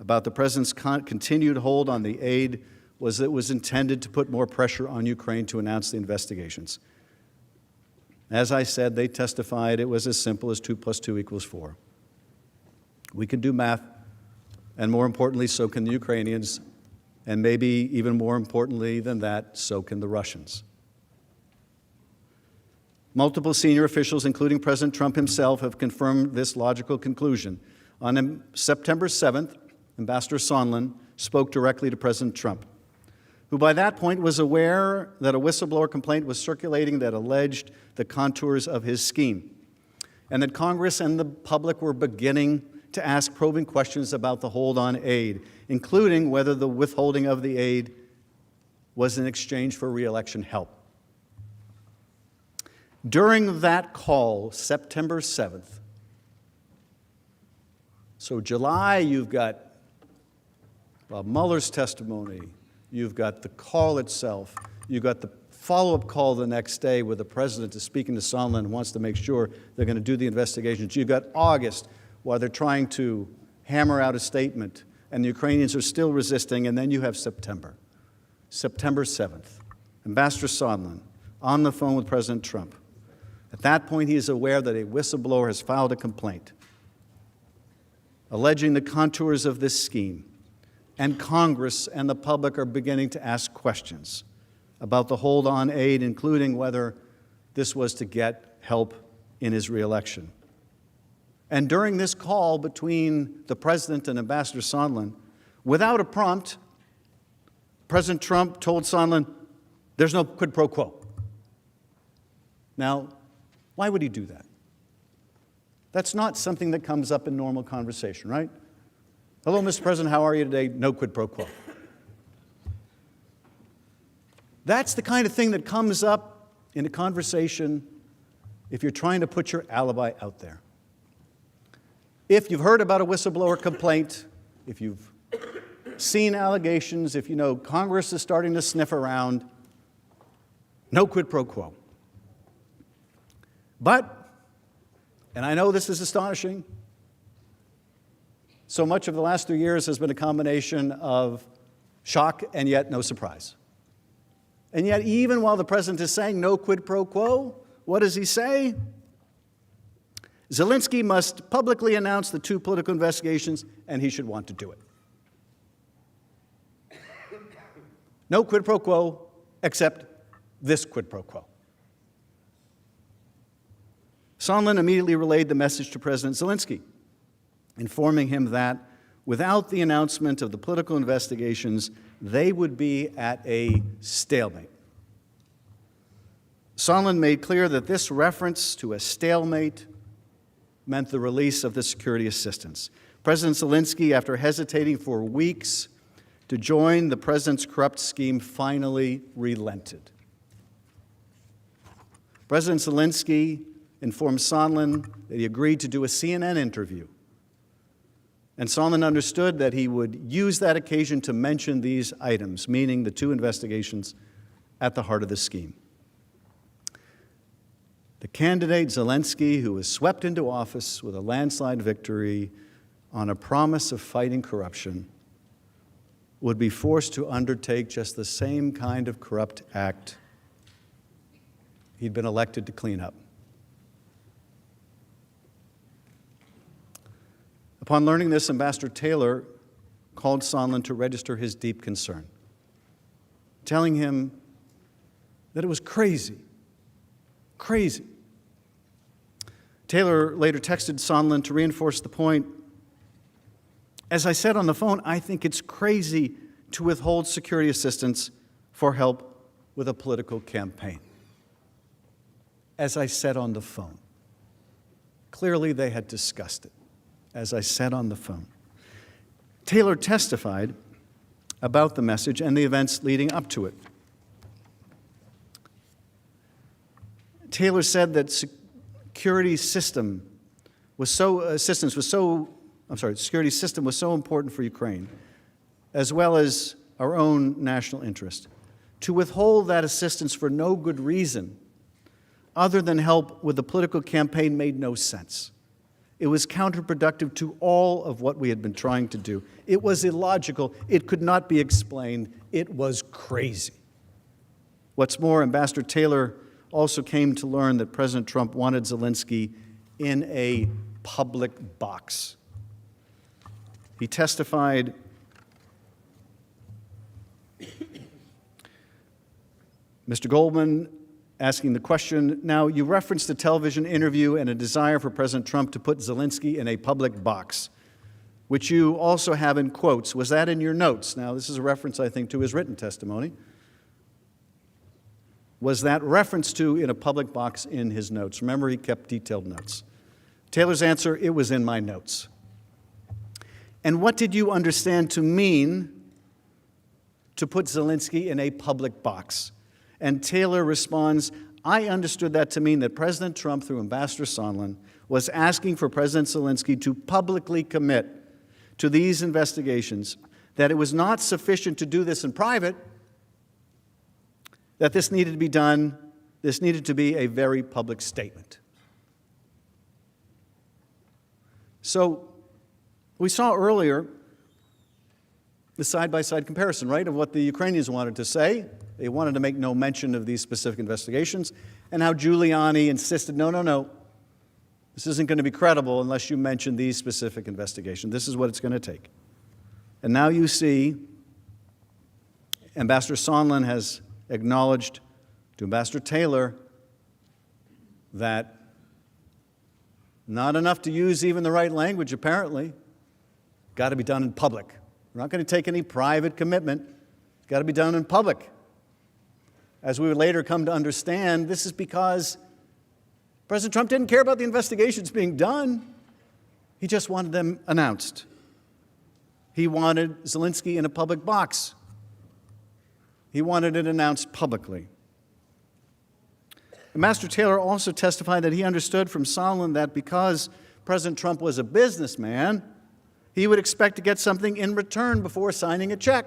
about the president's continued hold on the aid was that it was intended to put more pressure on Ukraine to announce the investigations. As I said, they testified it was as simple as 2 + 2 = 4. We can do math, and more importantly, so can the Ukrainians. And maybe even more importantly than that, so can the Russians. Multiple senior officials, including President Trump himself, have confirmed this logical conclusion. On September 7th, Ambassador Sondland spoke directly to President Trump, who by that point was aware that a whistleblower complaint was circulating that alleged the contours of his scheme, and that Congress and the public were beginning to ask probing questions about the hold on aid, including whether the withholding of the aid was in exchange for re-election help. During that call, September 7th, so July, you've got Bob Mueller's testimony, you've got the call itself, you've got the follow-up call the next day where the president is speaking to Sondland and wants to make sure they're going to do the investigations. You've got August, while they're trying to hammer out a statement, and the Ukrainians are still resisting, and then you have September 7th. Ambassador Sondland on the phone with President Trump. At that point, he is aware that a whistleblower has filed a complaint alleging the contours of this scheme, and Congress and the public are beginning to ask questions about the hold on aid, including whether this was to get help in his re-election. And during this call between the president and Ambassador Sondland, without a prompt, President Trump told Sondland, there's no quid pro quo. Now, why would he do that? That's not something that comes up in normal conversation, right? Hello, Mr. President, how are you today? No quid pro quo. That's the kind of thing that comes up in a conversation if you're trying to put your alibi out there. If you've heard about a whistleblower complaint, if you've seen allegations, if you know Congress is starting to sniff around, no quid pro quo. But, and I know this is astonishing, so much of the last 3 years has been a combination of shock and yet no surprise. And yet, even while the president is saying no quid pro quo, what does he say? Zelensky must publicly announce the 2 political investigations, and he should want to do it. No quid pro quo, except this quid pro quo. Sondland immediately relayed the message to President Zelensky, informing him that without the announcement of the political investigations, they would be at a stalemate. Sondland made clear that this reference to a stalemate meant the release of the security assistance. President Zelensky, after hesitating for weeks to join the president's corrupt scheme, finally relented. President Zelensky informed Sondland that he agreed to do a CNN interview. And Sondland understood that he would use that occasion to mention these items, meaning the 2 investigations at the heart of the scheme. The candidate, Zelensky, who was swept into office with a landslide victory on a promise of fighting corruption, would be forced to undertake just the same kind of corrupt act he'd been elected to clean up. Upon learning this, Ambassador Taylor called Sondland to register his deep concern, telling him that it was crazy. Taylor later texted Sondland to reinforce the point. As I said on the phone, I think it's crazy to withhold security assistance for help with a political campaign. As I said on the phone. Clearly, they had discussed it, as I said on the phone. Taylor testified about the message and the events leading up to it. Taylor said that security system was so important for Ukraine, as well as our own national interest. To withhold that assistance for no good reason other than help with the political campaign made no sense. It was counterproductive to all of what we had been trying to do. It was illogical. It could not be explained. It was crazy. What's more, Ambassador Taylor also came to learn that President Trump wanted Zelensky in a public box. He testified Mr. Goldman asking the question, now you referenced a television interview and a desire for President Trump to put Zelensky in a public box, which you also have in quotes. Was that in your notes? Now, this is a reference, I think, to his written testimony. Was that reference to in a public box in his notes? Remember, he kept detailed notes. Taylor's answer, it was in my notes. And what did you understand to mean to put Zelensky in a public box? And Taylor responds, I understood that to mean that President Trump, through Ambassador Sondland, was asking for President Zelensky to publicly commit to these investigations, that it was not sufficient to do this in private, that this needed to be done, this needed to be a very public statement. So we saw earlier the side-by-side comparison, right, of what the Ukrainians wanted to say. They wanted to make no mention of these specific investigations, and how Giuliani insisted, no, this isn't going to be credible unless you mention these specific investigations. This is what it's going to take. And now you see Ambassador Sondland has acknowledged to Ambassador Taylor that not enough to use even the right language, apparently. Got to be done in public. We're not going to take any private commitment. It's got to be done in public. As we would later come to understand, this is because President Trump didn't care about the investigations being done. He just wanted them announced. He wanted Zelensky in a public box. He wanted it announced publicly. Ambassador Taylor also testified that he understood from Sondland that because President Trump was a businessman, he would expect to get something in return before signing a check.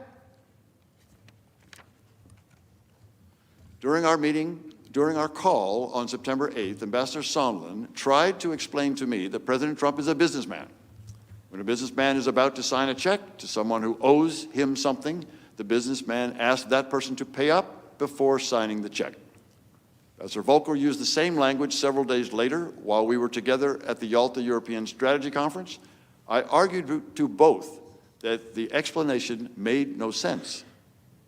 During our call on September 8th, Ambassador Sondland tried to explain to me that President Trump is a businessman. When a businessman is about to sign a check to someone who owes him something, the businessman asks that person to pay up before signing the check. Ambassador Volker used the same language several days later while we were together at the Yalta European Strategy Conference. I argued to both that the explanation made no sense.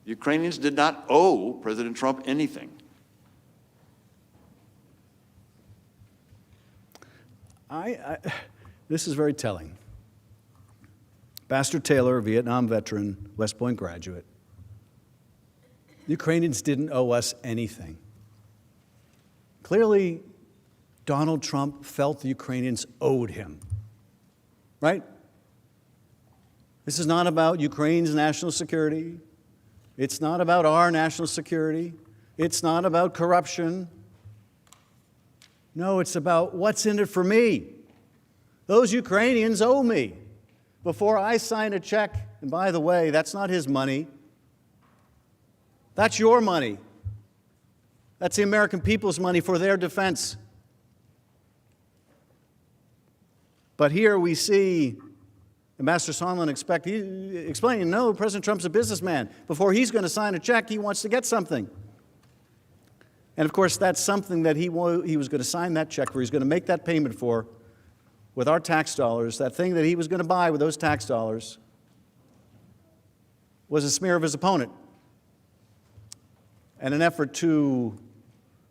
The Ukrainians did not owe President Trump anything. This is very telling. Ambassador Taylor, Vietnam veteran, West Point graduate. The Ukrainians didn't owe us anything. Clearly, Donald Trump felt the Ukrainians owed him, right? This is not about Ukraine's national security. It's not about our national security. It's not about corruption. No, it's about what's in it for me. Those Ukrainians owe me. Before I sign a check, and by the way, that's not his money. That's your money. That's the American people's money for their defense. But here we see Ambassador Sondland explaining, no, President Trump's a businessman. Before he's going to sign a check, he wants to get something. And of course, that's something that he was going to sign that check for, he's going to make that payment for with our tax dollars. That thing that he was going to buy with those tax dollars was a smear of his opponent and an effort to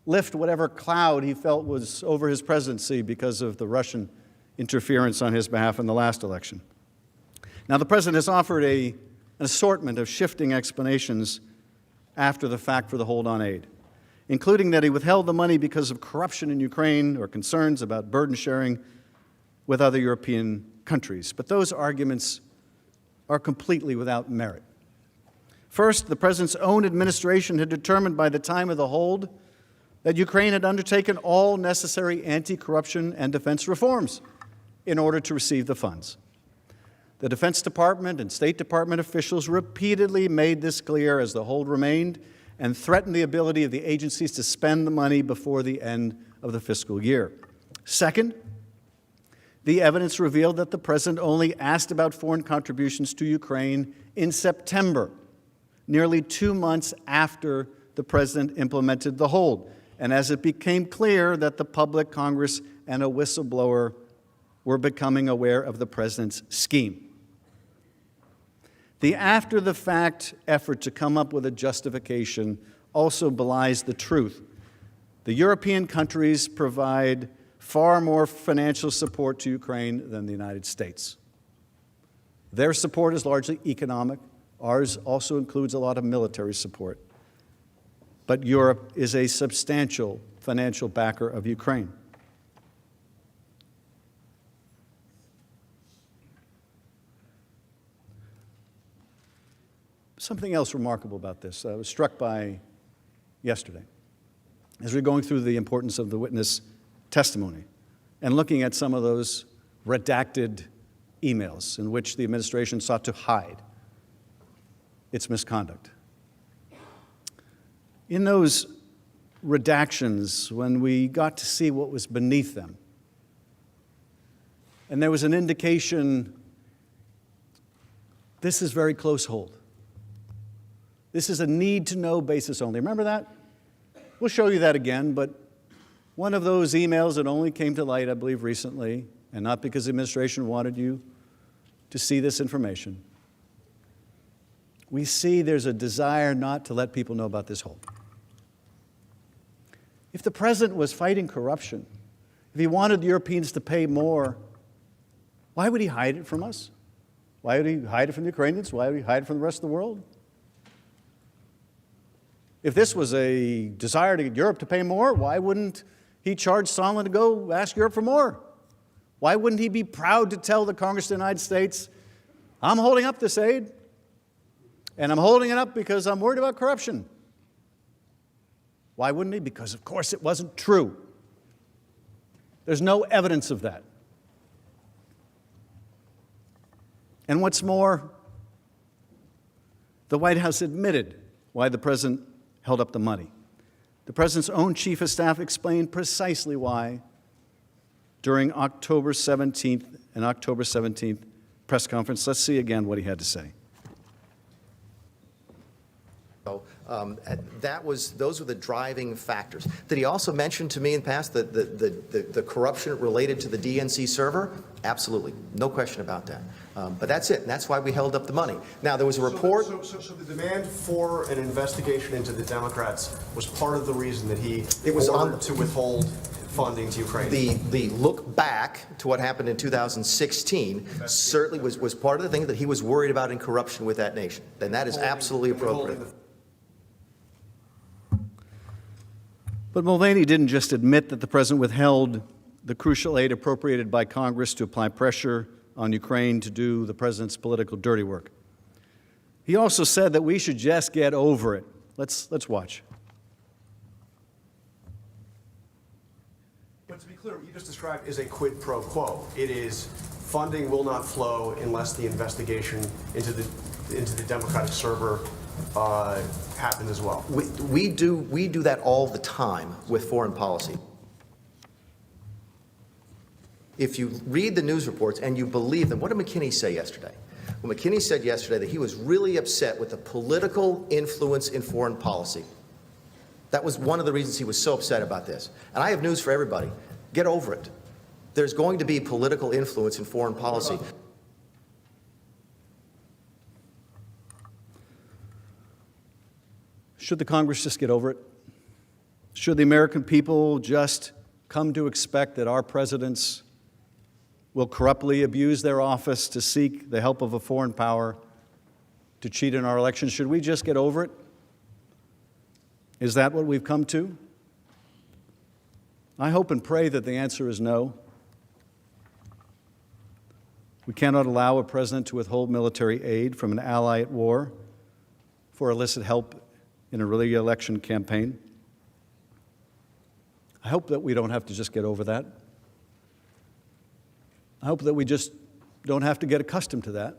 lift whatever cloud he felt was over his presidency because of the Russian interference on his behalf in the last election. Now, the president has offered an assortment of shifting explanations after the fact for the hold on aid, including that he withheld the money because of corruption in Ukraine or concerns about burden sharing with other European countries. But those arguments are completely without merit. First, the president's own administration had determined by the time of the hold that Ukraine had undertaken all necessary anti-corruption and defense reforms in order to receive the funds. The Defense Department and State Department officials repeatedly made this clear as the hold remained and threatened the ability of the agencies to spend the money before the end of the fiscal year. Second, the evidence revealed that the president only asked about foreign contributions to Ukraine in September, nearly 2 months after the president implemented the hold, and as it became clear that the public, Congress, and a whistleblower were becoming aware of the president's scheme. The after-the-fact effort to come up with a justification also belies the truth. The European countries provide far more financial support to Ukraine than the United States. Their support is largely economic. Ours also includes a lot of military support. But Europe is a substantial financial backer of Ukraine. Something else remarkable about this I was struck by yesterday as we were going through the importance of the witness testimony and looking at some of those redacted emails in which the administration sought to hide its misconduct. In those redactions, when we got to see what was beneath them, and there was an indication this is very close hold. This is a need-to-know basis only. Remember that? We'll show you that again, but one of those emails that only came to light, I believe, recently, and not because the administration wanted you to see this information, we see there's a desire not to let people know about this hold. If the president was fighting corruption, if he wanted the Europeans to pay more, why would he hide it from us? Why would he hide it from the Ukrainians? Why would he hide it from the rest of the world? If this was a desire to get Europe to pay more, why wouldn't he charge Sondland to go ask Europe for more? Why wouldn't he be proud to tell the Congress of the United States, I'm holding up this aid, and I'm holding it up because I'm worried about corruption? Why wouldn't he? Because, of course, it wasn't true. There's no evidence of that. And what's more, the White House admitted why the president held up the money. The president's own chief of staff explained precisely why during October 17th and October 17th press conference. Let's see again what he had to say. Those were the driving factors. Did he also mention to me in the past the corruption related to the DNC server? Absolutely, no question about that. But that's it, and that's why we held up the money. Now, there was a report. So the demand for an investigation into the Democrats was part of the reason that he ordered to withhold funding to Ukraine. The look back to what happened in 2016 certainly was part of the thing that he was worried about in corruption with that nation. And that is absolutely appropriate. But Mulvaney didn't just admit that the president withheld the crucial aid appropriated by Congress to apply pressure on Ukraine to do the president's political dirty work. He also said that we should just get over it. Let's watch. But to be clear, what you just described is a quid pro quo. It is funding will not flow unless the investigation into the Democratic server happened as well. We do that all the time with foreign policy. If you read the news reports and you believe them, what did McKinney say yesterday? Well, McKinney said yesterday that he was really upset with the political influence in foreign policy. That was one of the reasons he was so upset about this. And I have news for everybody. Get over it. There's going to be political influence in foreign policy. Should the Congress just get over it? Should the American people just come to expect that our presidents will corruptly abuse their office to seek the help of a foreign power to cheat in our elections? Should we just get over it? Is that what we've come to? I hope and pray that the answer is no. We cannot allow a president to withhold military aid from an ally at war for illicit help in a re-election campaign. I hope that we don't have to just get over that. I hope that we just don't have to get accustomed to that.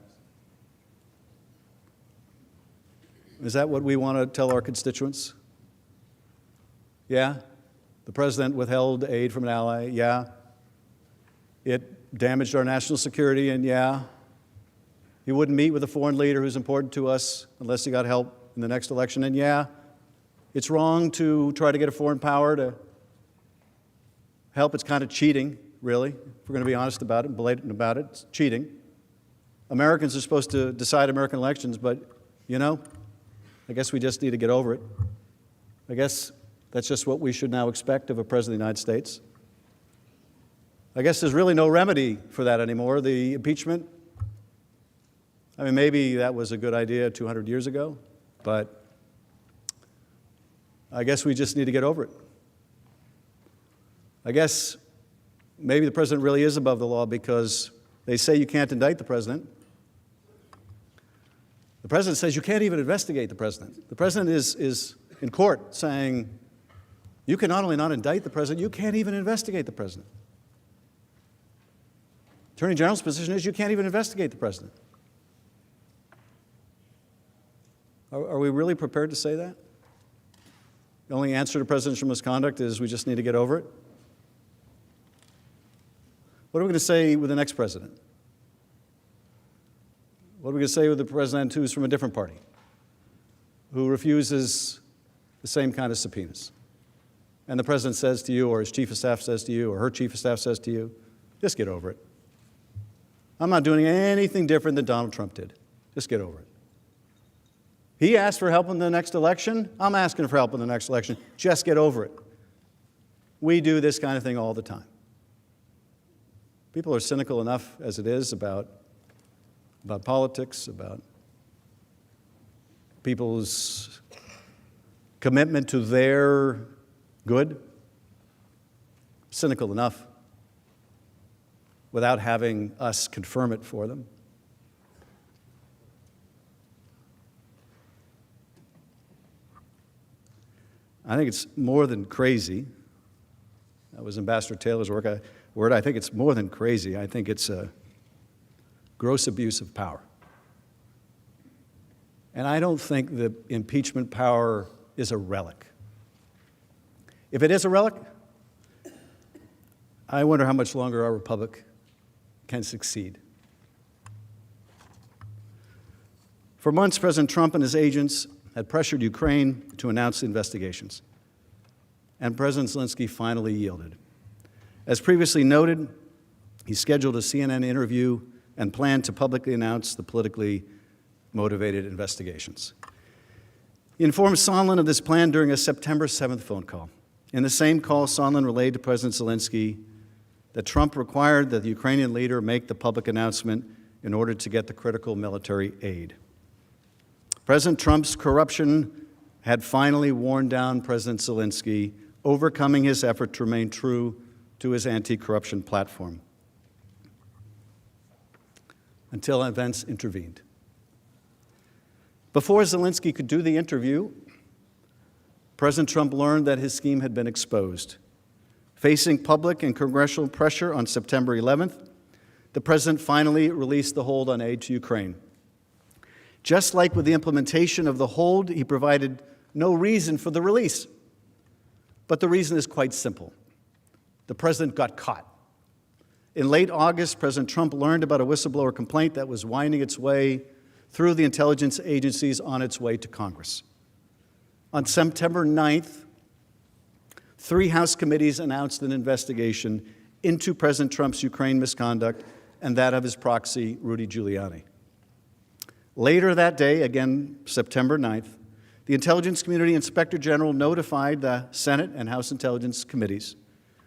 Is that what we want to tell our constituents? Yeah, the president withheld aid from an ally. Yeah, it damaged our national security. And yeah, he wouldn't meet with a foreign leader who's important to us unless he got help in the next election. And yeah, it's wrong to try to get a foreign power to help. It's kind of cheating, really, if we're going to be honest about it and blatant about it. It's cheating. Americans are supposed to decide American elections, but, you know, I guess we just need to get over it. I guess that's just what we should now expect of a President of the United States. I guess there's really no remedy for that anymore. The impeachment, I mean, maybe that was a good idea 200 years ago, but I guess we just need to get over it. I guess maybe the president really is above the law because they say you can't indict the president. The president says you can't even investigate the president. The president is in court saying you can not only not indict the president, you can't even investigate the president. Attorney General's position is you can't even investigate the president. Are we really prepared to say that? The only answer to presidential misconduct is we just need to get over it? What are we going to say with the next president? What are we going to say with the president who's from a different party, who refuses the same kind of subpoenas? And the president says to you, or his chief of staff says to you, or her chief of staff says to you, just get over it. I'm not doing anything different than Donald Trump did. Just get over it. He asked for help in the next election. I'm asking for help in the next election. Just get over it. We do this kind of thing all the time. People are cynical enough as it is about politics, about people's commitment to their good. Cynical enough without having us confirm it for them. I think it's more than crazy. That was Ambassador Taylor's word. I think it's more than crazy. I think it's a gross abuse of power. And I don't think the impeachment power is a relic. If it is a relic, I wonder how much longer our republic can succeed. For months, President Trump and his agents had pressured Ukraine to announce the investigations. And President Zelensky finally yielded. As previously noted, he scheduled a CNN interview and planned to publicly announce the politically motivated investigations. He informed Sondland of this plan during a September 7th phone call. In the same call, Sondland relayed to President Zelensky that Trump required that the Ukrainian leader make the public announcement in order to get the critical military aid. President Trump's corruption had finally worn down President Zelensky, overcoming his effort to remain true to his anti-corruption platform, until events intervened. Before Zelensky could do the interview, President Trump learned that his scheme had been exposed. Facing public and congressional pressure on September 11th, the president finally released the hold on aid to Ukraine. Just like with the implementation of the hold, he provided no reason for the release. But the reason is quite simple. The president got caught. In late August, President Trump learned about a whistleblower complaint that was winding its way through the intelligence agencies on its way to Congress. On September 9th, 3 House committees announced an investigation into President Trump's Ukraine misconduct and that of his proxy, Rudy Giuliani. Later that day, again September 9th, the Intelligence Community Inspector General notified the Senate and House Intelligence Committees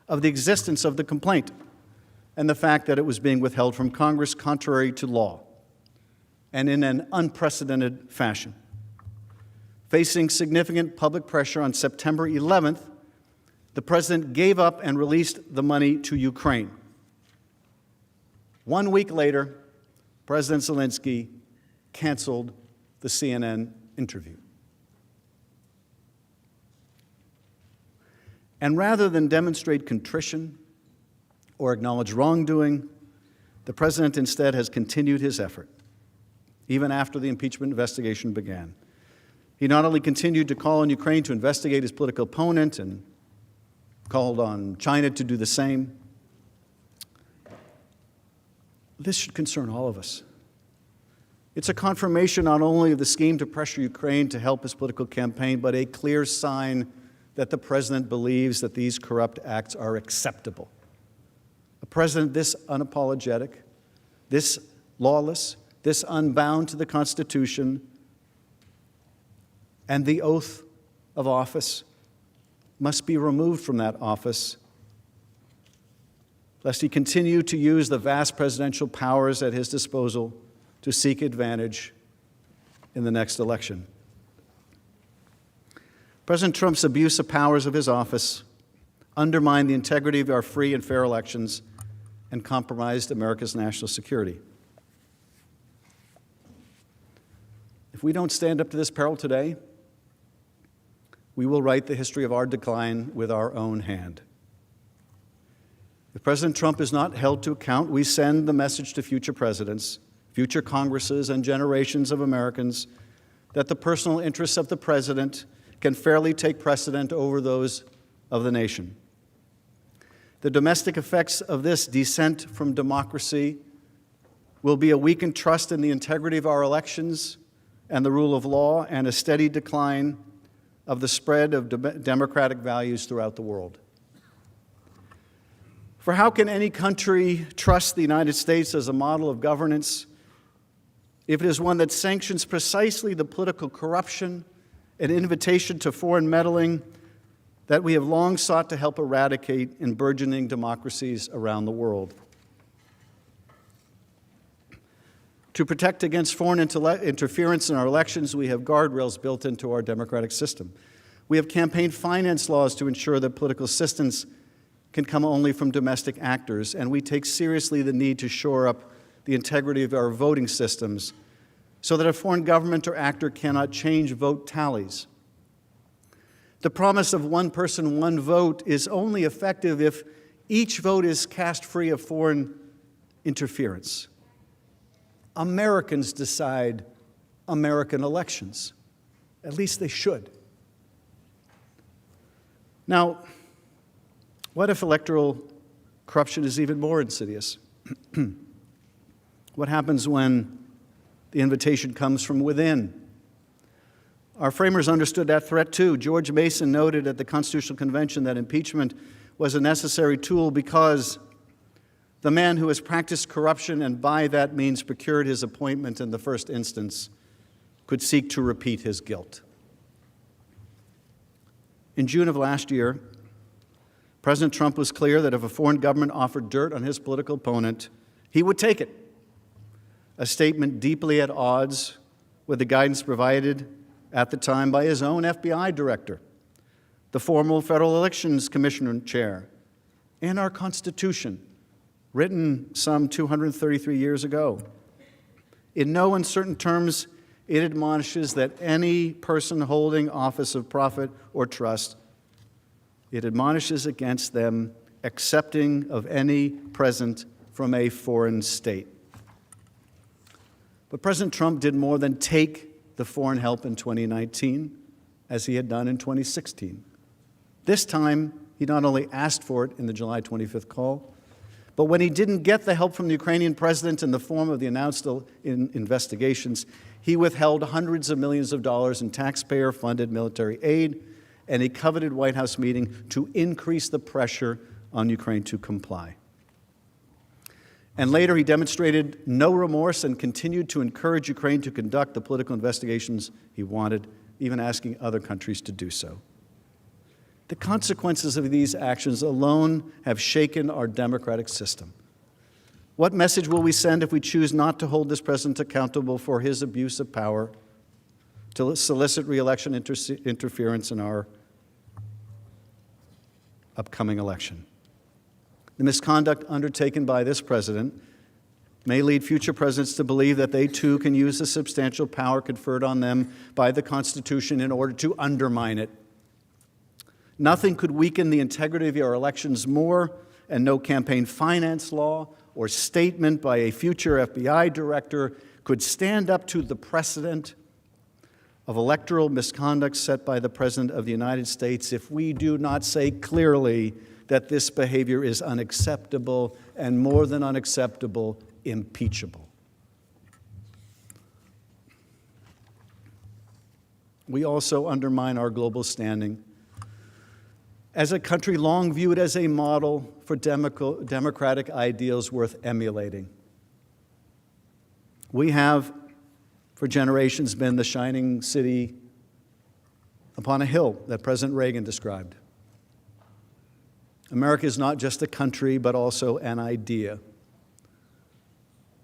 of the existence of the complaint and the fact that it was being withheld from Congress contrary to law and in an unprecedented fashion. Facing significant public pressure on September 11th, the president gave up and released the money to Ukraine. 1 week later, President Zelensky canceled the CNN interview. And rather than demonstrate contrition or acknowledge wrongdoing, the president instead has continued his effort, even after the impeachment investigation began. He not only continued to call on Ukraine to investigate his political opponent and called on China to do the same. This should concern all of us. It's a confirmation not only of the scheme to pressure Ukraine to help his political campaign, but a clear sign that the president believes that these corrupt acts are acceptable. A president this unapologetic, this lawless, this unbound to the Constitution and the oath of office must be removed from that office, lest he continue to use the vast presidential powers at his disposal to seek advantage in the next election. President Trump's abuse of powers of his office undermined the integrity of our free and fair elections and compromised America's national security. If we don't stand up to this peril today, we will write the history of our decline with our own hand. If President Trump is not held to account, we send the message to future presidents, future Congresses, and generations of Americans that the personal interests of the president can fairly take precedent over those of the nation. The domestic effects of this descent from democracy will be a weakened trust in the integrity of our elections and the rule of law, and a steady decline of the spread of democratic values throughout the world. For how can any country trust the United States as a model of governance if it is one that sanctions precisely the political corruption and invitation to foreign meddling that we have long sought to help eradicate in burgeoning democracies around the world? To protect against foreign interference in our elections, we have guardrails built into our democratic system. We have campaign finance laws to ensure that political assistance can come only from domestic actors, and we take seriously the need to shore up the integrity of our voting systems so that a foreign government or actor cannot change vote tallies. The promise of one person, one vote is only effective if each vote is cast free of foreign interference. Americans decide American elections. At least they should. Now, what if electoral corruption is even more insidious? What happens when the invitation comes from within? Our framers understood that threat too. George Mason noted at the Constitutional Convention that impeachment was a necessary tool because the man who has practiced corruption and by that means procured his appointment in the first instance could seek to repeat his guilt. In June of last year, President Trump was clear that if a foreign government offered dirt on his political opponent, he would take it. A statement deeply at odds with the guidance provided at the time by his own FBI director, the former Federal Elections Commission chair, and our Constitution, written some 233 years ago. In no uncertain terms, it admonishes that any person holding office of profit or trust, it admonishes against them accepting of any present from a foreign state. But President Trump did more than take the foreign help in 2019, as he had done in 2016. This time, he not only asked for it in the July 25th call, but when he didn't get the help from the Ukrainian president in the form of the announced investigations, he withheld hundreds of millions of dollars in taxpayer-funded military aid and a coveted White House meeting to increase the pressure on Ukraine to comply. And later, he demonstrated no remorse and continued to encourage Ukraine to conduct the political investigations he wanted, even asking other countries to do so. The consequences of these actions alone have shaken our democratic system. What message will we send if we choose not to hold this president accountable for his abuse of power, to solicit re-election interference in our upcoming election? The misconduct undertaken by this president may lead future presidents to believe that they too can use the substantial power conferred on them by the Constitution in order to undermine it. Nothing could weaken the integrity of our elections more, and no campaign finance law or statement by a future FBI director could stand up to the precedent of electoral misconduct set by the President of the United States if we do not say clearly that this behavior is unacceptable and, more than unacceptable, impeachable. We also undermine our global standing as a country long viewed as a model for democratic ideals worth emulating. We have, for generations, been the shining city upon a hill that President Reagan described. America is not just a country, but also an idea.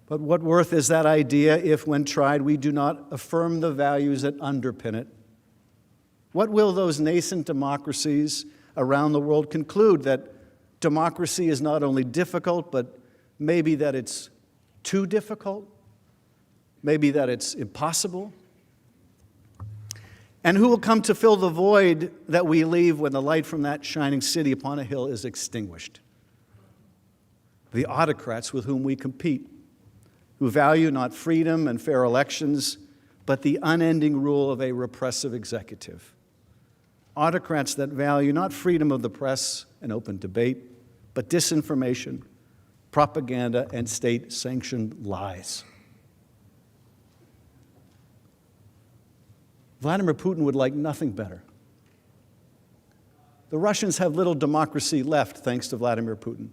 But what worth is that idea if, when tried, we do not affirm the values that underpin it? What will those nascent democracies around the world conclude? That democracy is not only difficult, but maybe that it's too difficult? Maybe that it's impossible? And who will come to fill the void that we leave when the light from that shining city upon a hill is extinguished? The autocrats with whom we compete, who value not freedom and fair elections, but the unending rule of a repressive executive. Autocrats that value not freedom of the press and open debate, but disinformation, propaganda, and state-sanctioned lies. Vladimir Putin would like nothing better. The Russians have little democracy left thanks to Vladimir Putin.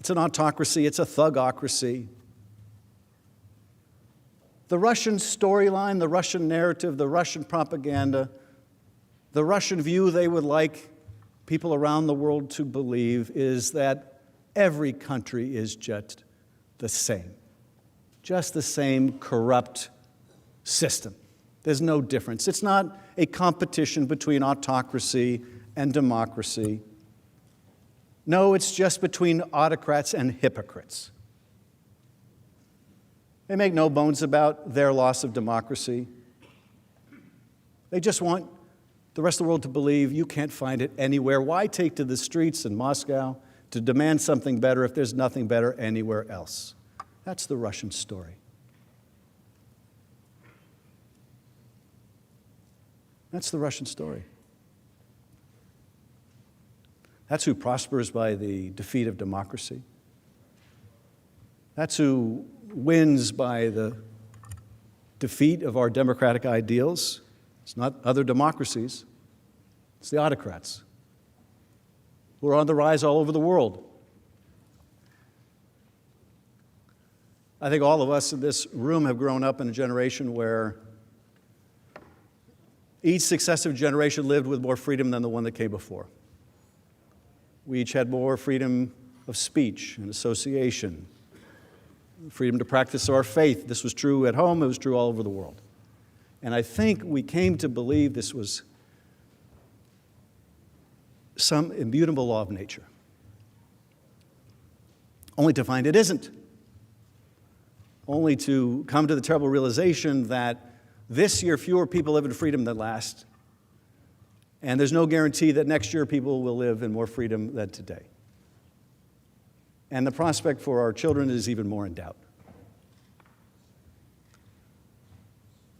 It's an autocracy, it's a thugocracy. The Russian storyline, the Russian narrative, the Russian propaganda, the Russian view they would like people around the world to believe is that every country is just the same corrupt system. There's no difference. It's not a competition between autocracy and democracy. No, it's just between autocrats and hypocrites. They make no bones about their loss of democracy. They just want the rest of the world to believe you can't find it anywhere. Why take to the streets in Moscow to demand something better if there's nothing better anywhere else? That's the Russian story. That's the Russian story. That's who prospers by the defeat of democracy. That's who wins by the defeat of our democratic ideals. It's not other democracies. It's the autocrats who are on the rise all over the world. I think all of us in this room have grown up in a generation where each successive generation lived with more freedom than the one that came before. We each had more freedom of speech and association, freedom to practice our faith. This was true at home, it was true all over the world. And I think we came to believe this was some immutable law of nature, only to find it isn't, only to come to the terrible realization that this year, fewer people live in freedom than last, and there's no guarantee that next year people will live in more freedom than today. And the prospect for our children is even more in doubt.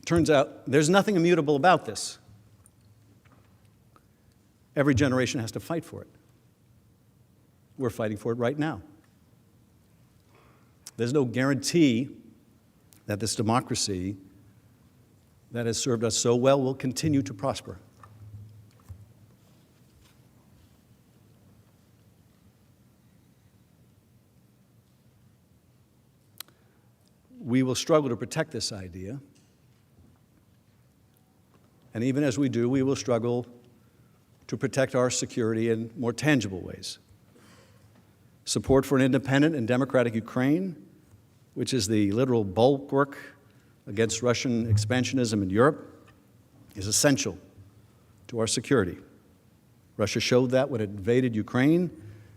Turns out there's nothing immutable about this. Every generation has to fight for it. We're fighting for it right now. There's no guarantee that this democracy that has served us so well will continue to prosper. We will struggle to protect this idea, and even as we do, we will struggle to protect our security in more tangible ways. Support for an independent and democratic Ukraine, which is the literal bulwark against Russian expansionism in Europe, is essential to our security. Russia showed that when it invaded Ukraine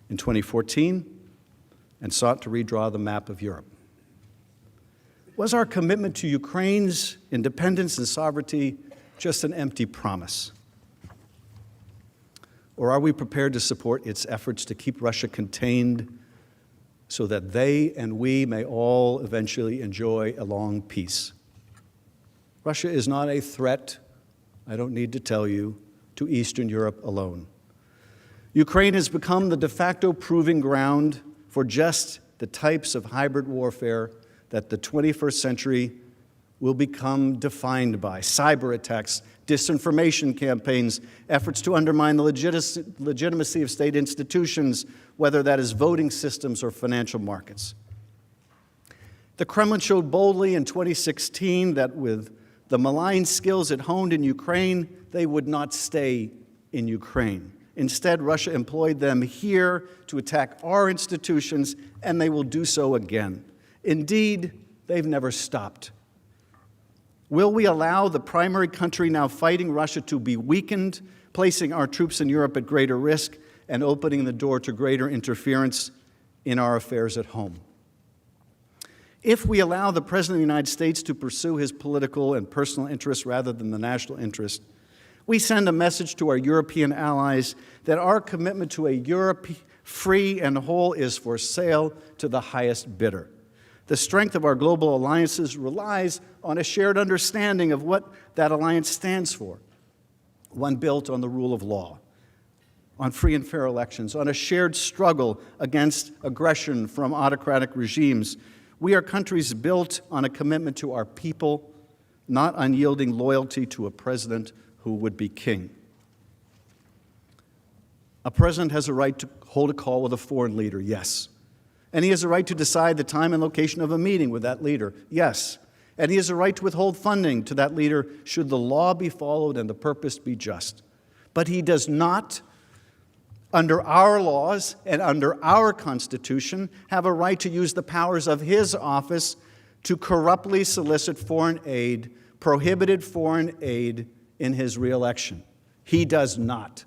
in 2014 and sought to redraw the map of Europe. Was our commitment to Ukraine's independence and sovereignty just an empty promise? Or are we prepared to support its efforts to keep Russia contained so that they and we may all eventually enjoy a long peace? Russia is not a threat, I don't need to tell you, to Eastern Europe alone. Ukraine has become the de facto proving ground for just the types of hybrid warfare that the 21st century will become defined by: cyber attacks, disinformation campaigns, efforts to undermine the legitimacy of state institutions, whether that is voting systems or financial markets. The Kremlin showed boldly in 2016 that with the malign skills it honed in Ukraine, they would not stay in Ukraine. Instead, Russia employed them here to attack our institutions, and they will do so again. Indeed, they've never stopped. Will we allow the primary country now fighting Russia to be weakened, placing our troops in Europe at greater risk and opening the door to greater interference in our affairs at home? If we allow the President of the United States to pursue his political and personal interests rather than the national interest, we send a message to our European allies that our commitment to a Europe free and whole is for sale to the highest bidder. The strength of our global alliances relies on a shared understanding of what that alliance stands for, one built on the rule of law, on free and fair elections, on a shared struggle against aggression from autocratic regimes. We are countries built on a commitment to our people, not unyielding loyalty to a president who would be king. A president has a right to hold a call with a foreign leader, yes. And he has a right to decide the time and location of a meeting with that leader, yes. And he has a right to withhold funding to that leader should the law be followed and the purpose be just. But he does not, under our laws and under our Constitution, have a right to use the powers of his office to corruptly solicit foreign aid, prohibited foreign aid, in his reelection. He does not.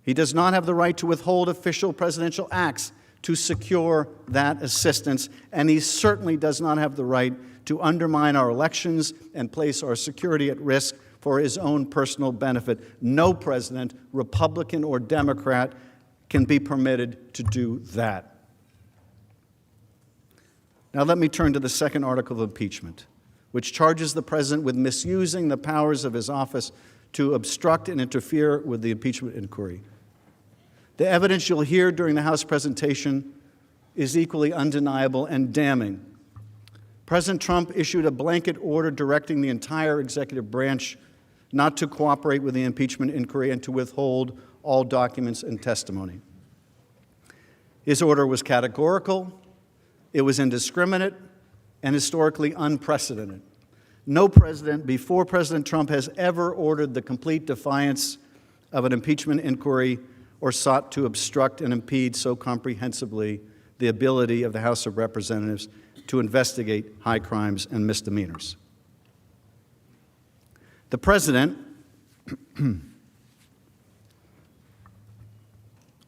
He does not have the right to withhold official presidential acts to secure that assistance, and he certainly does not have the right to undermine our elections and place our security at risk for his own personal benefit. No president, Republican or Democrat, can be permitted to do that. Now let me turn to the second article of impeachment, which charges the president with misusing the powers of his office to obstruct and interfere with the impeachment inquiry. The evidence you'll hear during the House presentation is equally undeniable and damning. President Trump issued a blanket order directing the entire executive branch not to cooperate with the impeachment inquiry and to withhold all documents and testimony. His order was categorical, it was indiscriminate, and historically unprecedented. No president before President Trump has ever ordered the complete defiance of an impeachment inquiry or sought to obstruct and impede so comprehensively the ability of the House of Representatives to investigate high crimes and misdemeanors. The president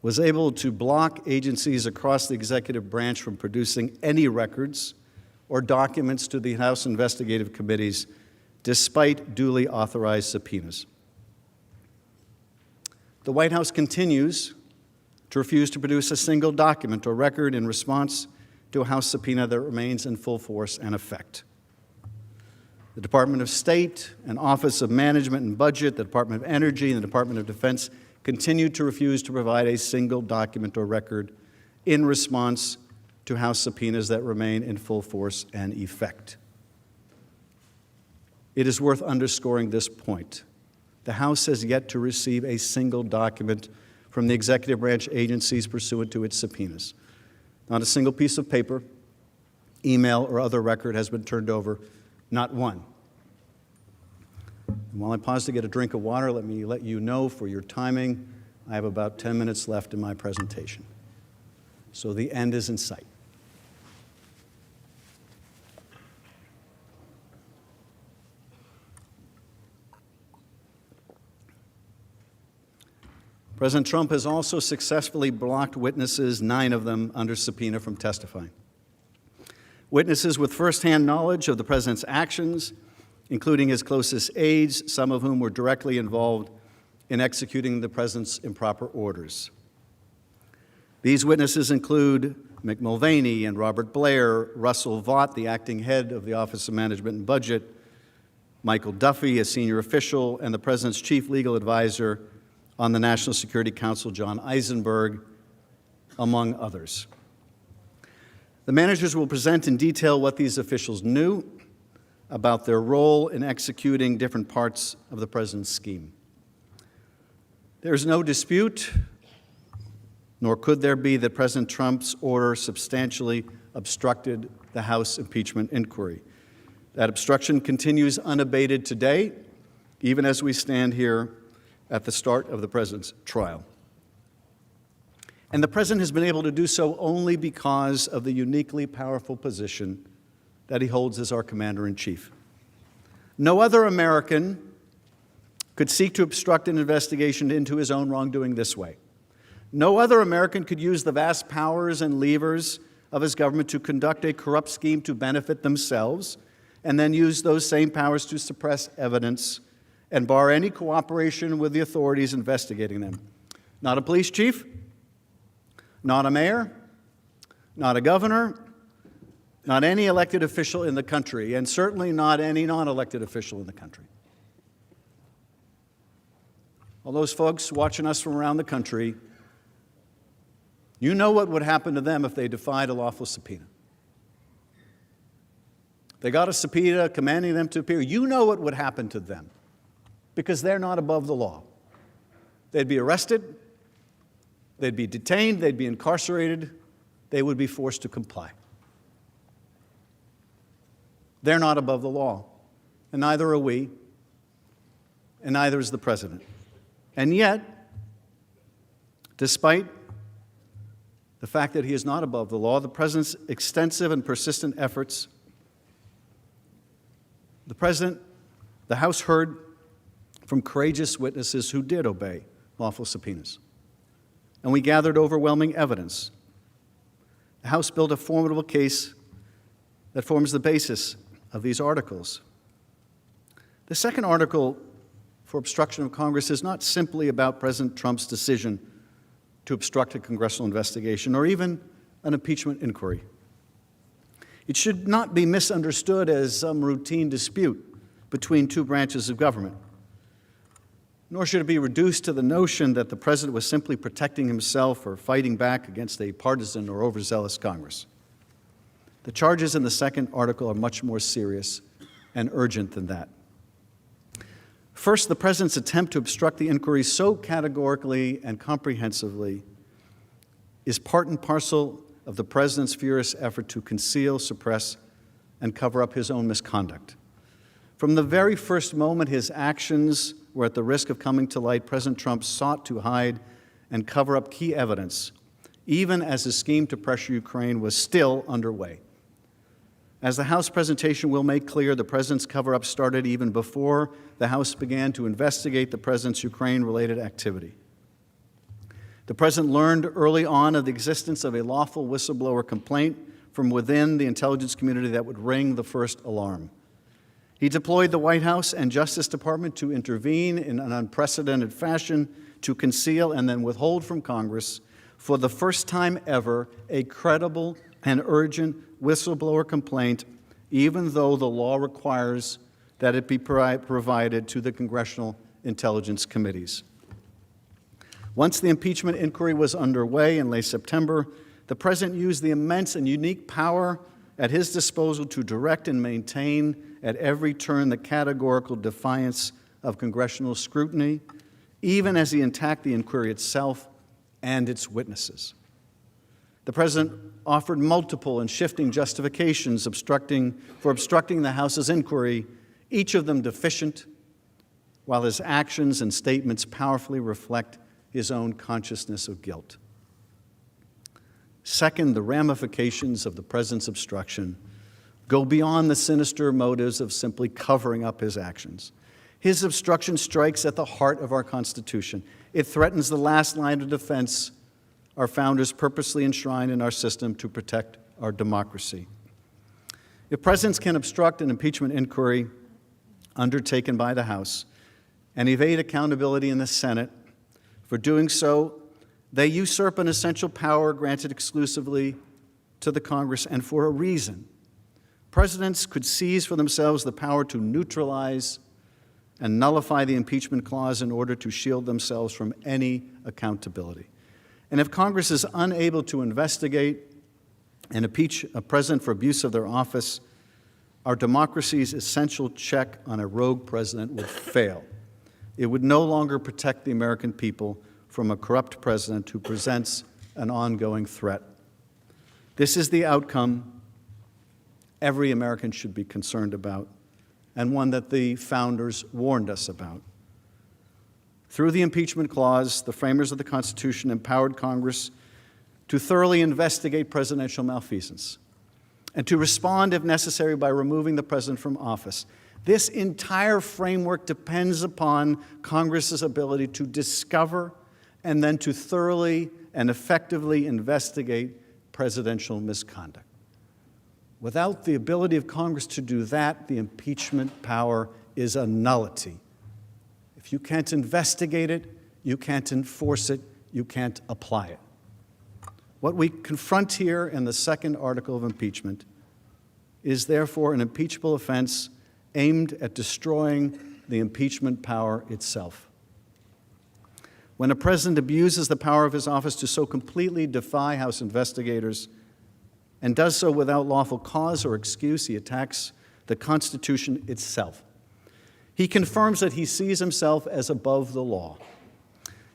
was able to block agencies across the executive branch from producing any records or documents to the House investigative committees, despite duly authorized subpoenas. The White House continues to refuse to produce a single document or record in response to a House subpoena that remains in full force and effect. The Department of State and Office of Management and Budget, the Department of Energy, and the Department of Defense continue to refuse to provide a single document or record in response to House subpoenas that remain in full force and effect. It is worth underscoring this point. The House has yet to receive a single document from the executive branch agencies pursuant to its subpoenas. Not a single piece of paper, email, or other record has been turned over, not one. And while I pause to get a drink of water, let me let you know for your timing, I have about 10 minutes left in my presentation. So the end is in sight. President Trump has also successfully blocked witnesses, 9 of them under subpoena, from testifying. Witnesses with firsthand knowledge of the president's actions, including his closest aides, some of whom were directly involved in executing the president's improper orders. These witnesses include Mick Mulvaney and Robert Blair, Russell Vought, the acting head of the Office of Management and Budget, Michael Duffy, a senior official, and the president's chief legal advisor on the National Security Council, John Eisenberg, among others. The managers will present in detail what these officials knew about their role in executing different parts of the president's scheme. There is no dispute, nor could there be, that President Trump's order substantially obstructed the House impeachment inquiry. That obstruction continues unabated today, even as we stand here at the start of the president's trial. And the president has been able to do so only because of the uniquely powerful position that he holds as our commander-in-chief. No other American could seek to obstruct an investigation into his own wrongdoing this way. No other American could use the vast powers and levers of his government to conduct a corrupt scheme to benefit themselves, and then use those same powers to suppress evidence and bar any cooperation with the authorities investigating them. Not a police chief, not a mayor, not a governor, not any elected official in the country, and certainly not any non-elected official in the country. All those folks watching us from around the country, you know what would happen to them if they defied a lawful subpoena. They got a subpoena commanding them to appear. You know what would happen to them because they're not above the law. They'd be arrested, they'd be detained, they'd be incarcerated, they would be forced to comply. They're not above the law, and neither are we, and neither is the president. And yet, despite the fact that he is not above the law, the president's extensive and persistent efforts, the House heard from courageous witnesses who did obey lawful subpoenas. And we gathered overwhelming evidence. The House built a formidable case that forms the basis of these articles. The second article for obstruction of Congress is not simply about President Trump's decision to obstruct a congressional investigation or even an impeachment inquiry. It should not be misunderstood as some routine dispute between two branches of government, nor should it be reduced to the notion that the president was simply protecting himself or fighting back against a partisan or overzealous Congress. The charges in the second article are much more serious and urgent than that. First, the president's attempt to obstruct the inquiry so categorically and comprehensively is part and parcel of the president's furious effort to conceal, suppress, and cover up his own misconduct. From the very first moment his actions were at the risk of coming to light, President Trump sought to hide and cover up key evidence, even as his scheme to pressure Ukraine was still underway. As the House presentation will make clear, the president's cover-up started even before the House began to investigate the president's Ukraine-related activity. The president learned early on of the existence of a lawful whistleblower complaint from within the intelligence community that would ring the first alarm. He deployed the White House and Justice Department to intervene in an unprecedented fashion to conceal and then withhold from Congress, for the first time ever, a credible and urgent whistleblower complaint, even though the law requires that it be provided to the congressional intelligence committees. Once the impeachment inquiry was underway in late September, the president used the immense and unique power at his disposal to direct and maintain at every turn the categorical defiance of congressional scrutiny, even as he attacked the inquiry itself and its witnesses. The president offered multiple and shifting justifications for obstructing the House's inquiry, each of them deficient, while his actions and statements powerfully reflect his own consciousness of guilt. Second, the ramifications of the president's obstruction go beyond the sinister motives of simply covering up his actions. His obstruction strikes at the heart of our Constitution. It threatens the last line of defense our founders purposely enshrined in our system to protect our democracy. If presidents can obstruct an impeachment inquiry undertaken by the House and evade accountability in the Senate, for doing so, they usurp an essential power granted exclusively to the Congress, and for a reason. Presidents could seize for themselves the power to neutralize and nullify the impeachment clause in order to shield themselves from any accountability. And if Congress is unable to investigate and impeach a president for abuse of their office, our democracy's essential check on a rogue president would fail. It would no longer protect the American people from a corrupt president who presents an ongoing threat. This is the outcome every American should be concerned about, and one that the founders warned us about. Through the impeachment clause, the framers of the Constitution empowered Congress to thoroughly investigate presidential malfeasance, and to respond, if necessary, by removing the president from office. This entire framework depends upon Congress's ability to discover and then to thoroughly and effectively investigate presidential misconduct. Without the ability of Congress to do that, the impeachment power is a nullity. If you can't investigate it, you can't enforce it, you can't apply it. What we confront here in the second article of impeachment is therefore an impeachable offense aimed at destroying the impeachment power itself. When a president abuses the power of his office to so completely defy House investigators and does so without lawful cause or excuse, he attacks the Constitution itself. He confirms that he sees himself as above the law.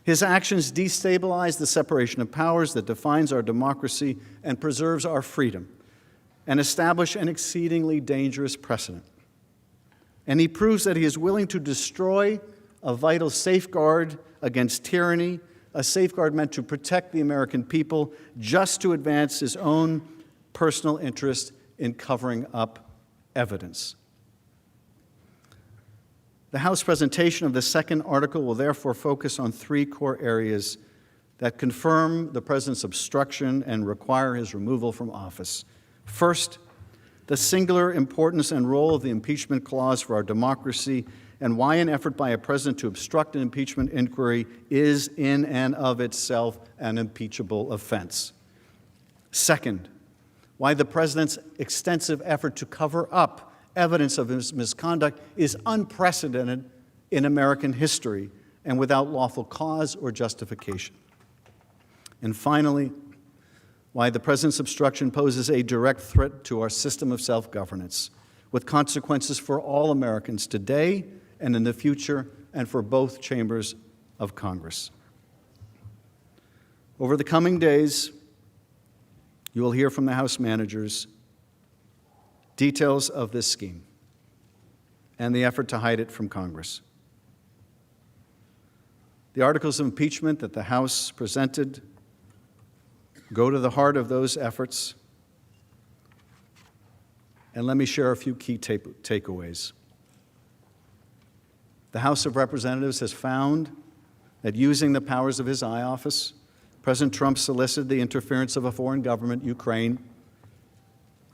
His actions destabilize the separation of powers that defines our democracy and preserves our freedom, and establish an exceedingly dangerous precedent. And he proves that he is willing to destroy a vital safeguard against tyranny, a safeguard meant to protect the American people, just to advance his own personal interest in covering up evidence. The House presentation of the second article will therefore focus on three core areas that confirm the president's obstruction and require his removal from office. First, the singular importance and role of the impeachment clause for our democracy and why an effort by a president to obstruct an impeachment inquiry is in and of itself an impeachable offense. Second, why the president's extensive effort to cover up evidence of his misconduct is unprecedented in American history and without lawful cause or justification. And finally, why the president's obstruction poses a direct threat to our system of self-governance, with consequences for all Americans today and in the future, and for both chambers of Congress. Over the coming days, you will hear from the House managers details of this scheme and the effort to hide it from Congress. The articles of impeachment that the House presented go to the heart of those efforts, and let me share a few key takeaways. The House of Representatives has found that using the powers of his eye office, President Trump solicited the interference of a foreign government, Ukraine,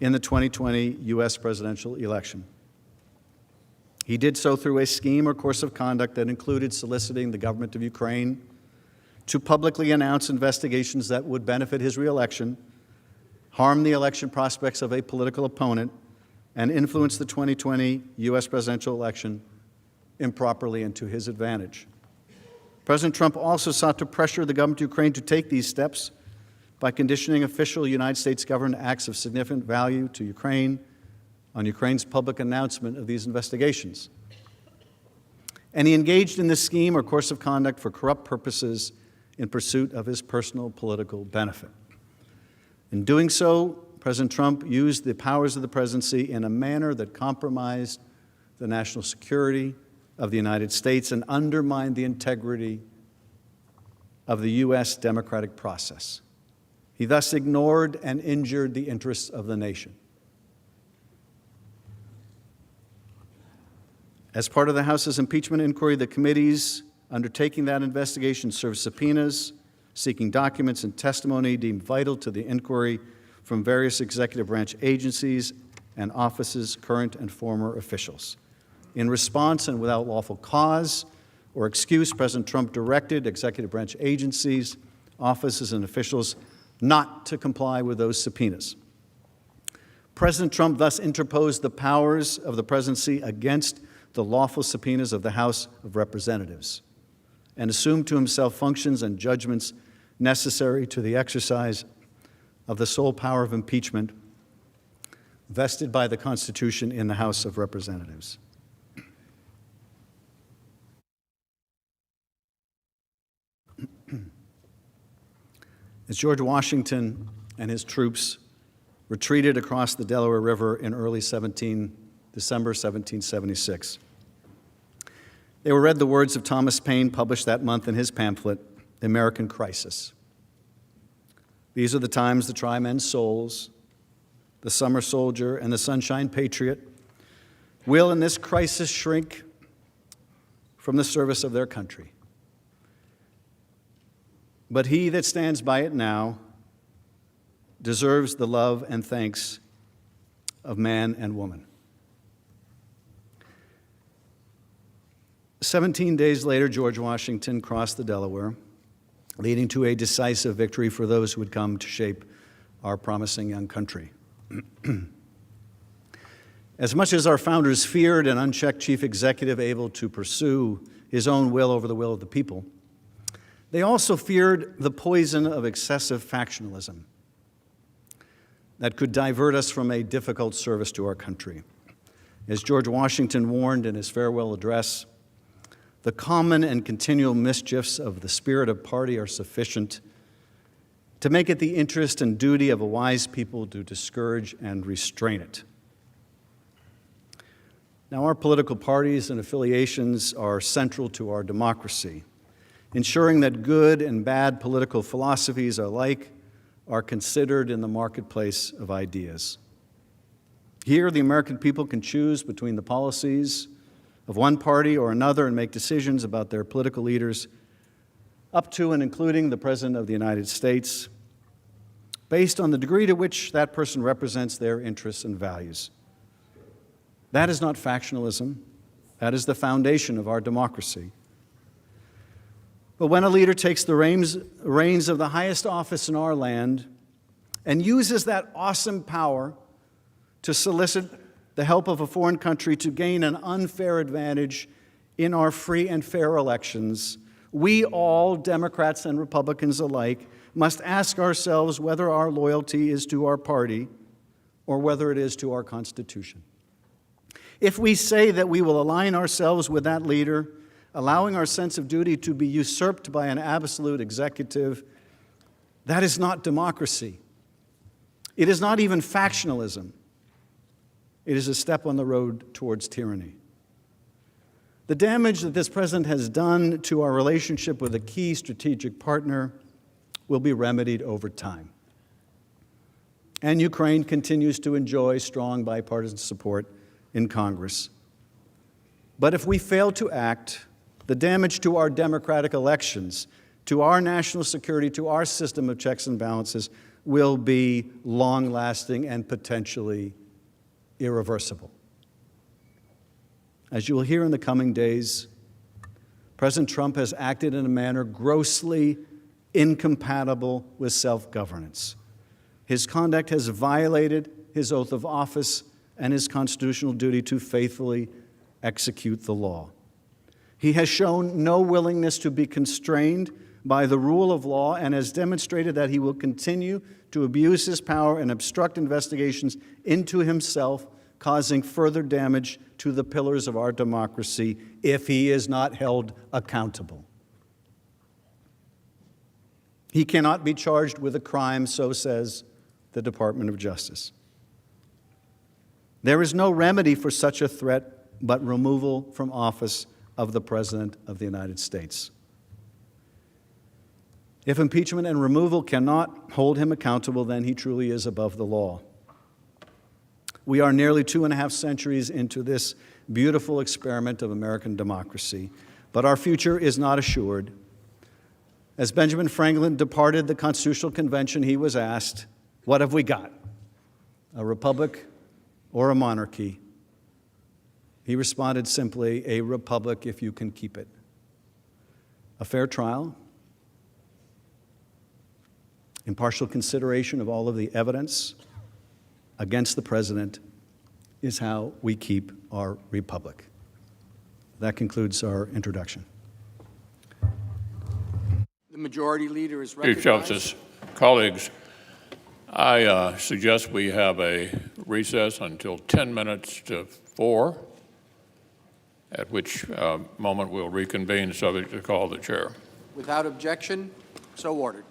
in the 2020 U.S. presidential election. He did so through a scheme or course of conduct that included soliciting the government of Ukraine to publicly announce investigations that would benefit his reelection, harm the election prospects of a political opponent, and influence the 2020 U.S. presidential election improperly and to his advantage. President Trump also sought to pressure the government of Ukraine to take these steps by conditioning official United States government acts of significant value to Ukraine on Ukraine's public announcement of these investigations. And he engaged in this scheme or course of conduct for corrupt purposes in pursuit of his personal political benefit. In doing so, President Trump used the powers of the presidency in a manner that compromised the national security of the United States and undermined the integrity of the U.S. democratic process. He thus ignored and injured the interests of the nation. As part of the House's impeachment inquiry, the committees undertaking that investigation served subpoenas, seeking documents and testimony deemed vital to the inquiry from various executive branch agencies and offices, current and former officials. In response and without lawful cause or excuse, President Trump directed executive branch agencies, offices, and officials not to comply with those subpoenas. President Trump thus interposed the powers of the presidency against the lawful subpoenas of the House of Representatives and assumed to himself functions and judgments necessary to the exercise of the sole power of impeachment vested by the Constitution in the House of Representatives. As George Washington and his troops retreated across the Delaware River in early December 1776, they were read the words of Thomas Paine published that month in his pamphlet, The American Crisis. These are the times the try men's souls, the summer soldier and the sunshine patriot, will in this crisis shrink from the service of their country. But he that stands by it now deserves the love and thanks of man and woman. 17 days later, George Washington crossed the Delaware, leading to a decisive victory for those who would come to shape our promising young country. As much as our founders feared an unchecked chief executive able to pursue his own will over the will of the people, they also feared the poison of excessive factionalism that could divert us from a difficult service to our country. As George Washington warned in his farewell address, the common and continual mischiefs of the spirit of party are sufficient to make it the interest and duty of a wise people to discourage and restrain it. Now, our political parties and affiliations are central to our democracy, ensuring that good and bad political philosophies alike are considered in the marketplace of ideas. Here, the American people can choose between the policies of one party or another and make decisions about their political leaders, up to and including the President of the United States, based on the degree to which that person represents their interests and values. That is not factionalism. That is the foundation of our democracy. But when a leader takes the reins of the highest office in our land and uses that awesome power to solicit the help of a foreign country to gain an unfair advantage in our free and fair elections, we all, Democrats and Republicans alike, must ask ourselves whether our loyalty is to our party or whether it is to our Constitution. If we say that we will align ourselves with that leader, allowing our sense of duty to be usurped by an absolute executive, that is not democracy. It is not even factionalism. It is a step on the road towards tyranny. The damage that this president has done to our relationship with a key strategic partner will be remedied over time. And Ukraine continues to enjoy strong bipartisan support in Congress. But if we fail to act, the damage to our democratic elections, to our national security, to our system of checks and balances will be long-lasting and potentially irreversible. As you will hear in the coming days, President Trump has acted in a manner grossly incompatible with self-governance. His conduct has violated his oath of office and his constitutional duty to faithfully execute the law. He has shown no willingness to be constrained by the rule of law and has demonstrated that he will continue to abuse his power and obstruct investigations into himself, causing further damage to the pillars of our democracy if he is not held accountable. He cannot be charged with a crime, so says the Department of Justice. There is no remedy for such a threat but removal from office of the President of the United States. If impeachment and removal cannot hold him accountable, then he truly is above the law. We are nearly 2.5 centuries into this beautiful experiment of American democracy, but our future is not assured. As Benjamin Franklin departed the Constitutional Convention, he was asked, "What have we got? A republic or a monarchy?" He responded simply, "A republic if you can keep it." A fair trial, impartial consideration of all of the evidence against the president is how we keep our republic. That concludes our introduction. The majority leader is Chief recognized. Justice, colleagues, I suggest we have a recess until 10 minutes to 4, at which moment we'll reconvene subject to call the chair. Without objection, so ordered.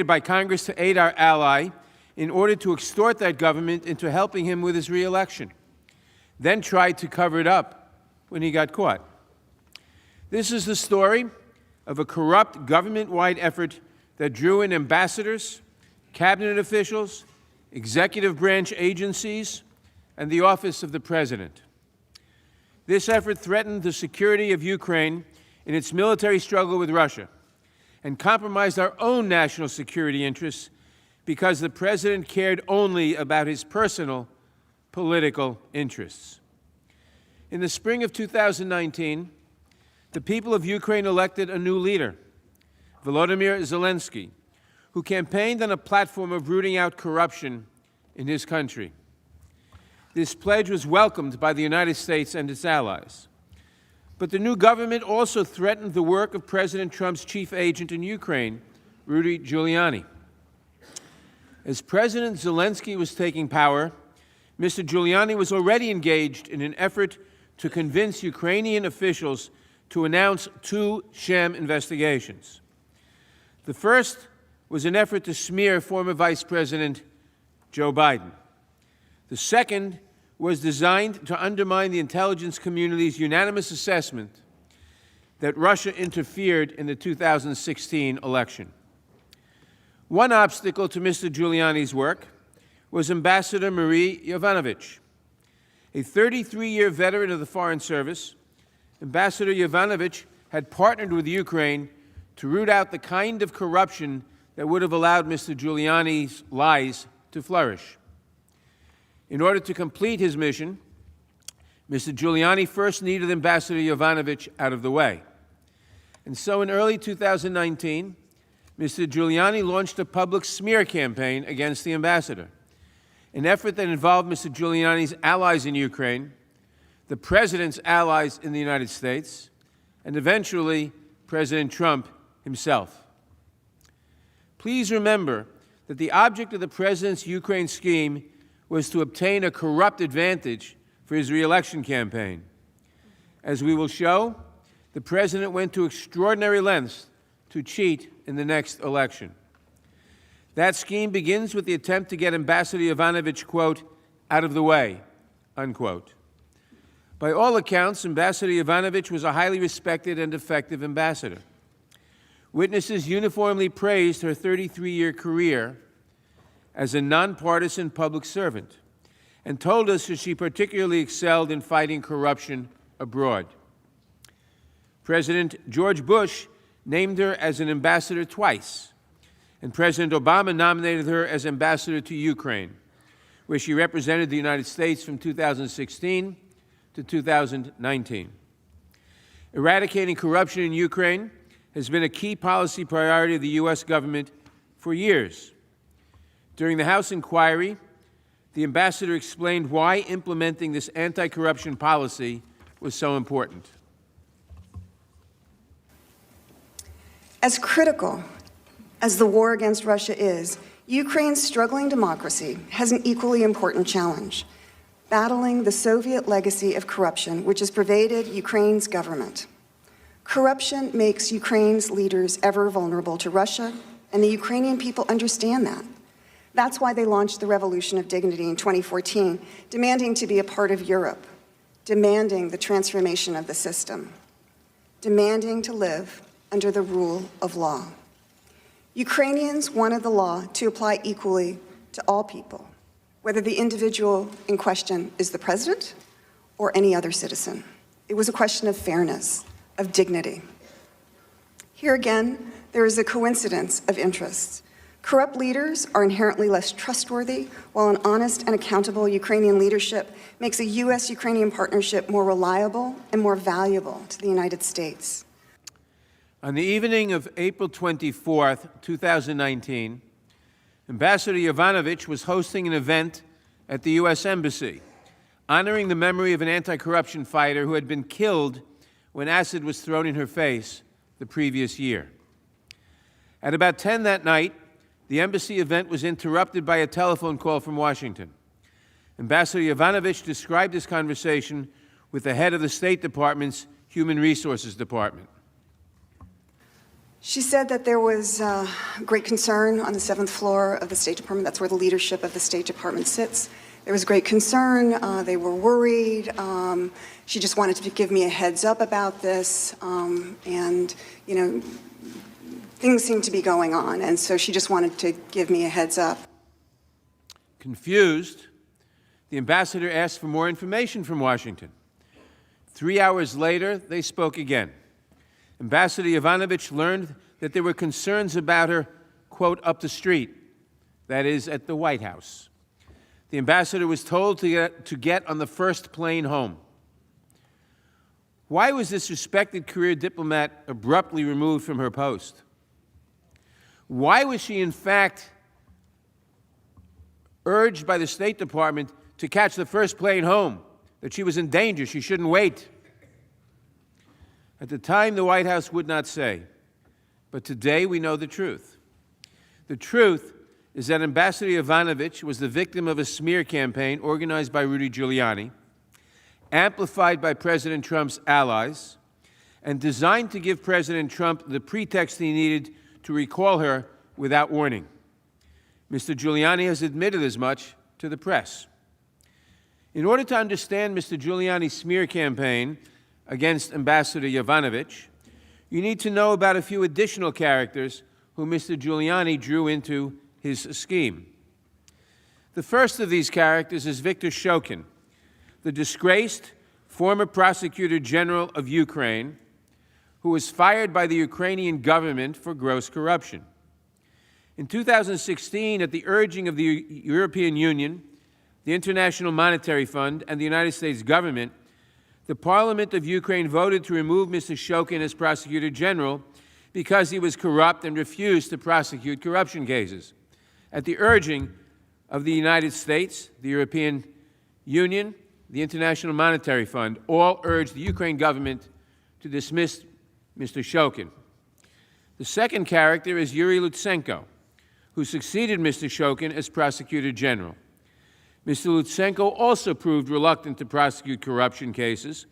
by Congress to aid our ally in order to extort that government into helping him with his re-election, then tried to cover it up when he got caught. This is the story of a corrupt government-wide effort that drew in ambassadors, cabinet officials, executive branch agencies, and the office of the president. This effort threatened the security of Ukraine in its military struggle with Russia and compromised our own national security interests because the president cared only about his personal political interests. In the spring of 2019, the people of Ukraine elected a new leader, Volodymyr Zelensky, who campaigned on a platform of rooting out corruption in his country. This pledge was welcomed by the United States and its allies. But the new government also threatened the work of President Trump's chief agent in Ukraine, Rudy Giuliani. As President Zelensky was taking power, Mr. Giuliani was already engaged in an effort to convince Ukrainian officials to announce two sham investigations. The first was an effort to smear former Vice President Joe Biden. The second was designed to undermine the intelligence community's unanimous assessment that Russia interfered in the 2016 election. One obstacle to Mr. Giuliani's work was Ambassador Marie Yovanovitch. A 33-year veteran of the Foreign Service, Ambassador Yovanovitch had partnered with Ukraine to root out the kind of corruption that would have allowed Mr. Giuliani's lies to flourish. In order to complete his mission, Mr. Giuliani first needed Ambassador Yovanovitch out of the way. And so in early 2019, Mr. Giuliani launched a public smear campaign against the ambassador, an effort that involved Mr. Giuliani's allies in Ukraine, the president's allies in the United States, and eventually President Trump himself. Please remember that the object of the president's Ukraine scheme was to obtain a corrupt advantage for his re-election campaign. As we will show, the president went to extraordinary lengths to cheat in the next election. That scheme begins with the attempt to get Ambassador Yovanovitch, quote, out of the way, unquote. By all accounts, Ambassador Yovanovitch was a highly respected and effective ambassador. Witnesses uniformly praised her 33-year career as a nonpartisan public servant and told us that she particularly excelled in fighting corruption abroad. President George Bush named her as an ambassador twice, and President Obama nominated her as ambassador to Ukraine, where she represented the United States from 2016 to 2019. Eradicating corruption in Ukraine has been a key policy priority of the U.S. government for years. During the House inquiry, the ambassador explained why implementing this anti-corruption policy was so important. As critical as the war against Russia is, Ukraine's struggling democracy has an equally important challenge: battling the Soviet legacy of corruption which has pervaded Ukraine's government. Corruption makes Ukraine's leaders ever vulnerable to Russia, and the Ukrainian people understand that. That's why they launched the Revolution of Dignity in 2014, demanding to be a part of Europe, demanding the transformation of the system, demanding to live under the rule of law. Ukrainians wanted the law to apply equally to all people, whether the individual in question is the president or any other citizen. It was a question of fairness, of dignity. Here again, there is a coincidence of interests. Corrupt leaders are inherently less trustworthy, while an honest and accountable Ukrainian leadership makes a U.S.-Ukrainian partnership more reliable and more valuable to the United States. On the evening of April 24th, 2019, Ambassador Yovanovitch was hosting an event at the U.S. Embassy, honoring the memory of an anti-corruption fighter who had been killed when acid was thrown in her face the previous year. At about 10 that night, the embassy event was interrupted by a telephone call from Washington. Ambassador Yovanovitch described this conversation with the head of the State Department's Human Resources Department. She said that there was great concern on the 7th floor of the State Department. That's where the leadership of the State Department sits. There was great concern. They were worried. She just wanted to give me a heads up about this. And, you know, things seem to be going on. And so she just wanted to give me a heads up. Confused, the ambassador asked for more information from Washington. 3 hours later, they spoke again. Ambassador Yovanovitch learned that there were concerns about her, quote, up the street, that is, at the White House. The ambassador was told to get on the first plane home. Why was this respected career diplomat abruptly removed from her post? Why was she, in fact, urged by the State Department to catch the first plane home, that she was in danger, she shouldn't wait? At the time, the White House would not say, but today we know the truth. The truth is that Ambassador Yovanovitch was the victim of a smear campaign organized by Rudy Giuliani, amplified by President Trump's allies, and designed to give President Trump the pretext he needed to recall her without warning. Mr. Giuliani has admitted as much to the press. In order to understand Mr. Giuliani's smear campaign against Ambassador Yovanovitch, you need to know about a few additional characters who Mr. Giuliani drew into his scheme. The first of these characters is Viktor Shokin, the disgraced former prosecutor general of Ukraine, who was fired by the Ukrainian government for gross corruption. In 2016, at the urging of the European Union, the International Monetary Fund, and the United States government, the Parliament of Ukraine voted to remove Mr. Shokin as Prosecutor General because he was corrupt and refused to prosecute corruption cases. At the urging of the United States, the European Union, the International Monetary Fund, all urged the Ukraine government to dismiss Mr. Shokin. The second character is Yuri Lutsenko, who succeeded Mr. Shokin as Prosecutor General. Mr. Lutsenko also proved reluctant to prosecute corruption cases,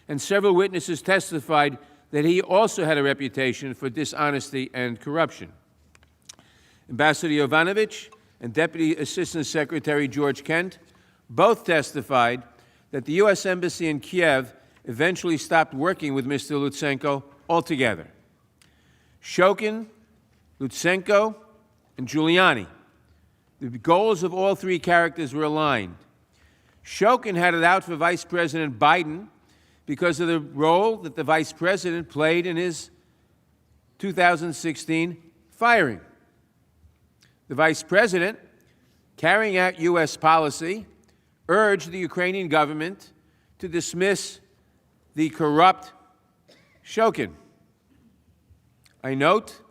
and several witnesses testified that he also had a reputation for dishonesty and corruption. Ambassador Yovanovitch and Deputy Assistant Secretary George Kent both testified that the U.S. Embassy in Kiev eventually stopped working with Mr. Lutsenko altogether. Shokin, Lutsenko, and Giuliani, the goals of all three characters were aligned. Shokin had it out for Vice President Biden because of the role that the Vice President played in his 2016 firing. The Vice President, carrying out U.S. policy, urged the Ukrainian government to dismiss the corrupt Shokin. I note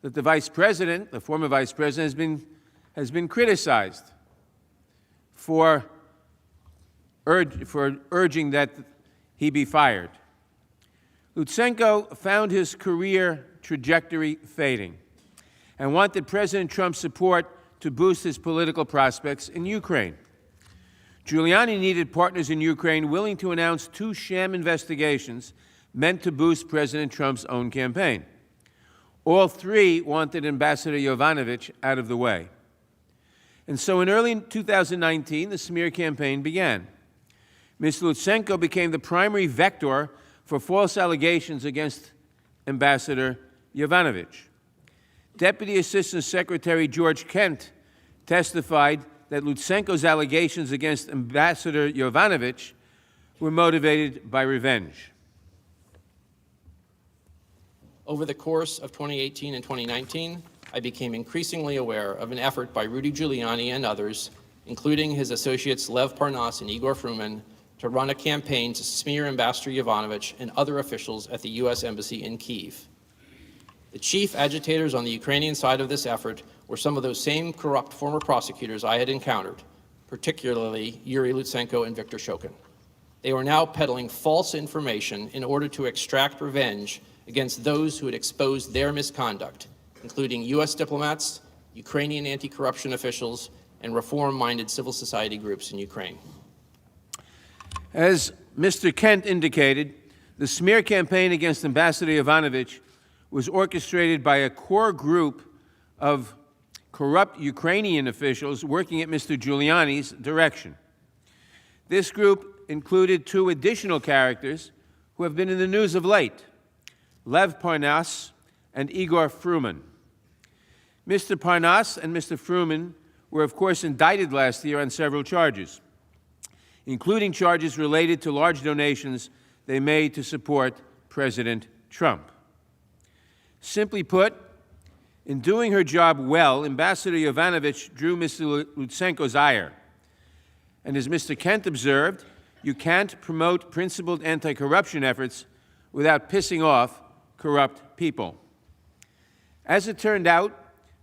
that the Vice President, the former Vice President, has been criticized for urging that he be fired. Lutsenko found his career trajectory fading and wanted President Trump's support to boost his political prospects in Ukraine. Giuliani needed partners in Ukraine willing to announce 2 sham investigations meant to boost President Trump's own campaign. All three wanted Ambassador Yovanovitch out of the way. And so in early 2019, the smear campaign began. Mr. Lutsenko became the primary vector for false allegations against Ambassador Yovanovitch. Deputy Assistant Secretary George Kent testified that Lutsenko's allegations against Ambassador Yovanovitch were motivated by revenge. Over the course of 2018 and 2019, I became increasingly aware of an effort by Rudy Giuliani and others, including his associates Lev Parnas and Igor Fruman, to run a campaign to smear Ambassador Yovanovitch and other officials at the U.S. Embassy in Kyiv. The chief agitators on the Ukrainian side of this effort were some of those same corrupt former prosecutors I had encountered, particularly Yuri Lutsenko and Viktor Shokin. They were now peddling false information in order to extract revenge against those who had exposed their misconduct, including U.S. diplomats, Ukrainian anti-corruption officials, and reform-minded civil society groups in Ukraine. As Mr. Kent indicated, the smear campaign against Ambassador Yovanovitch was orchestrated by a core group of corrupt Ukrainian officials working at Mr. Giuliani's direction. This group included two additional characters who have been in the news of late, Lev Parnas and Igor Fruman. Mr. Parnas and Mr. Fruman were, of course, indicted last year on several charges, including charges related to large donations they made to support President Trump. Simply put, in doing her job well, Ambassador Yovanovitch drew Mr. Lutsenko's ire. And as Mr. Kent observed, you can't promote principled anti-corruption efforts without pissing off corrupt people. As it turned out,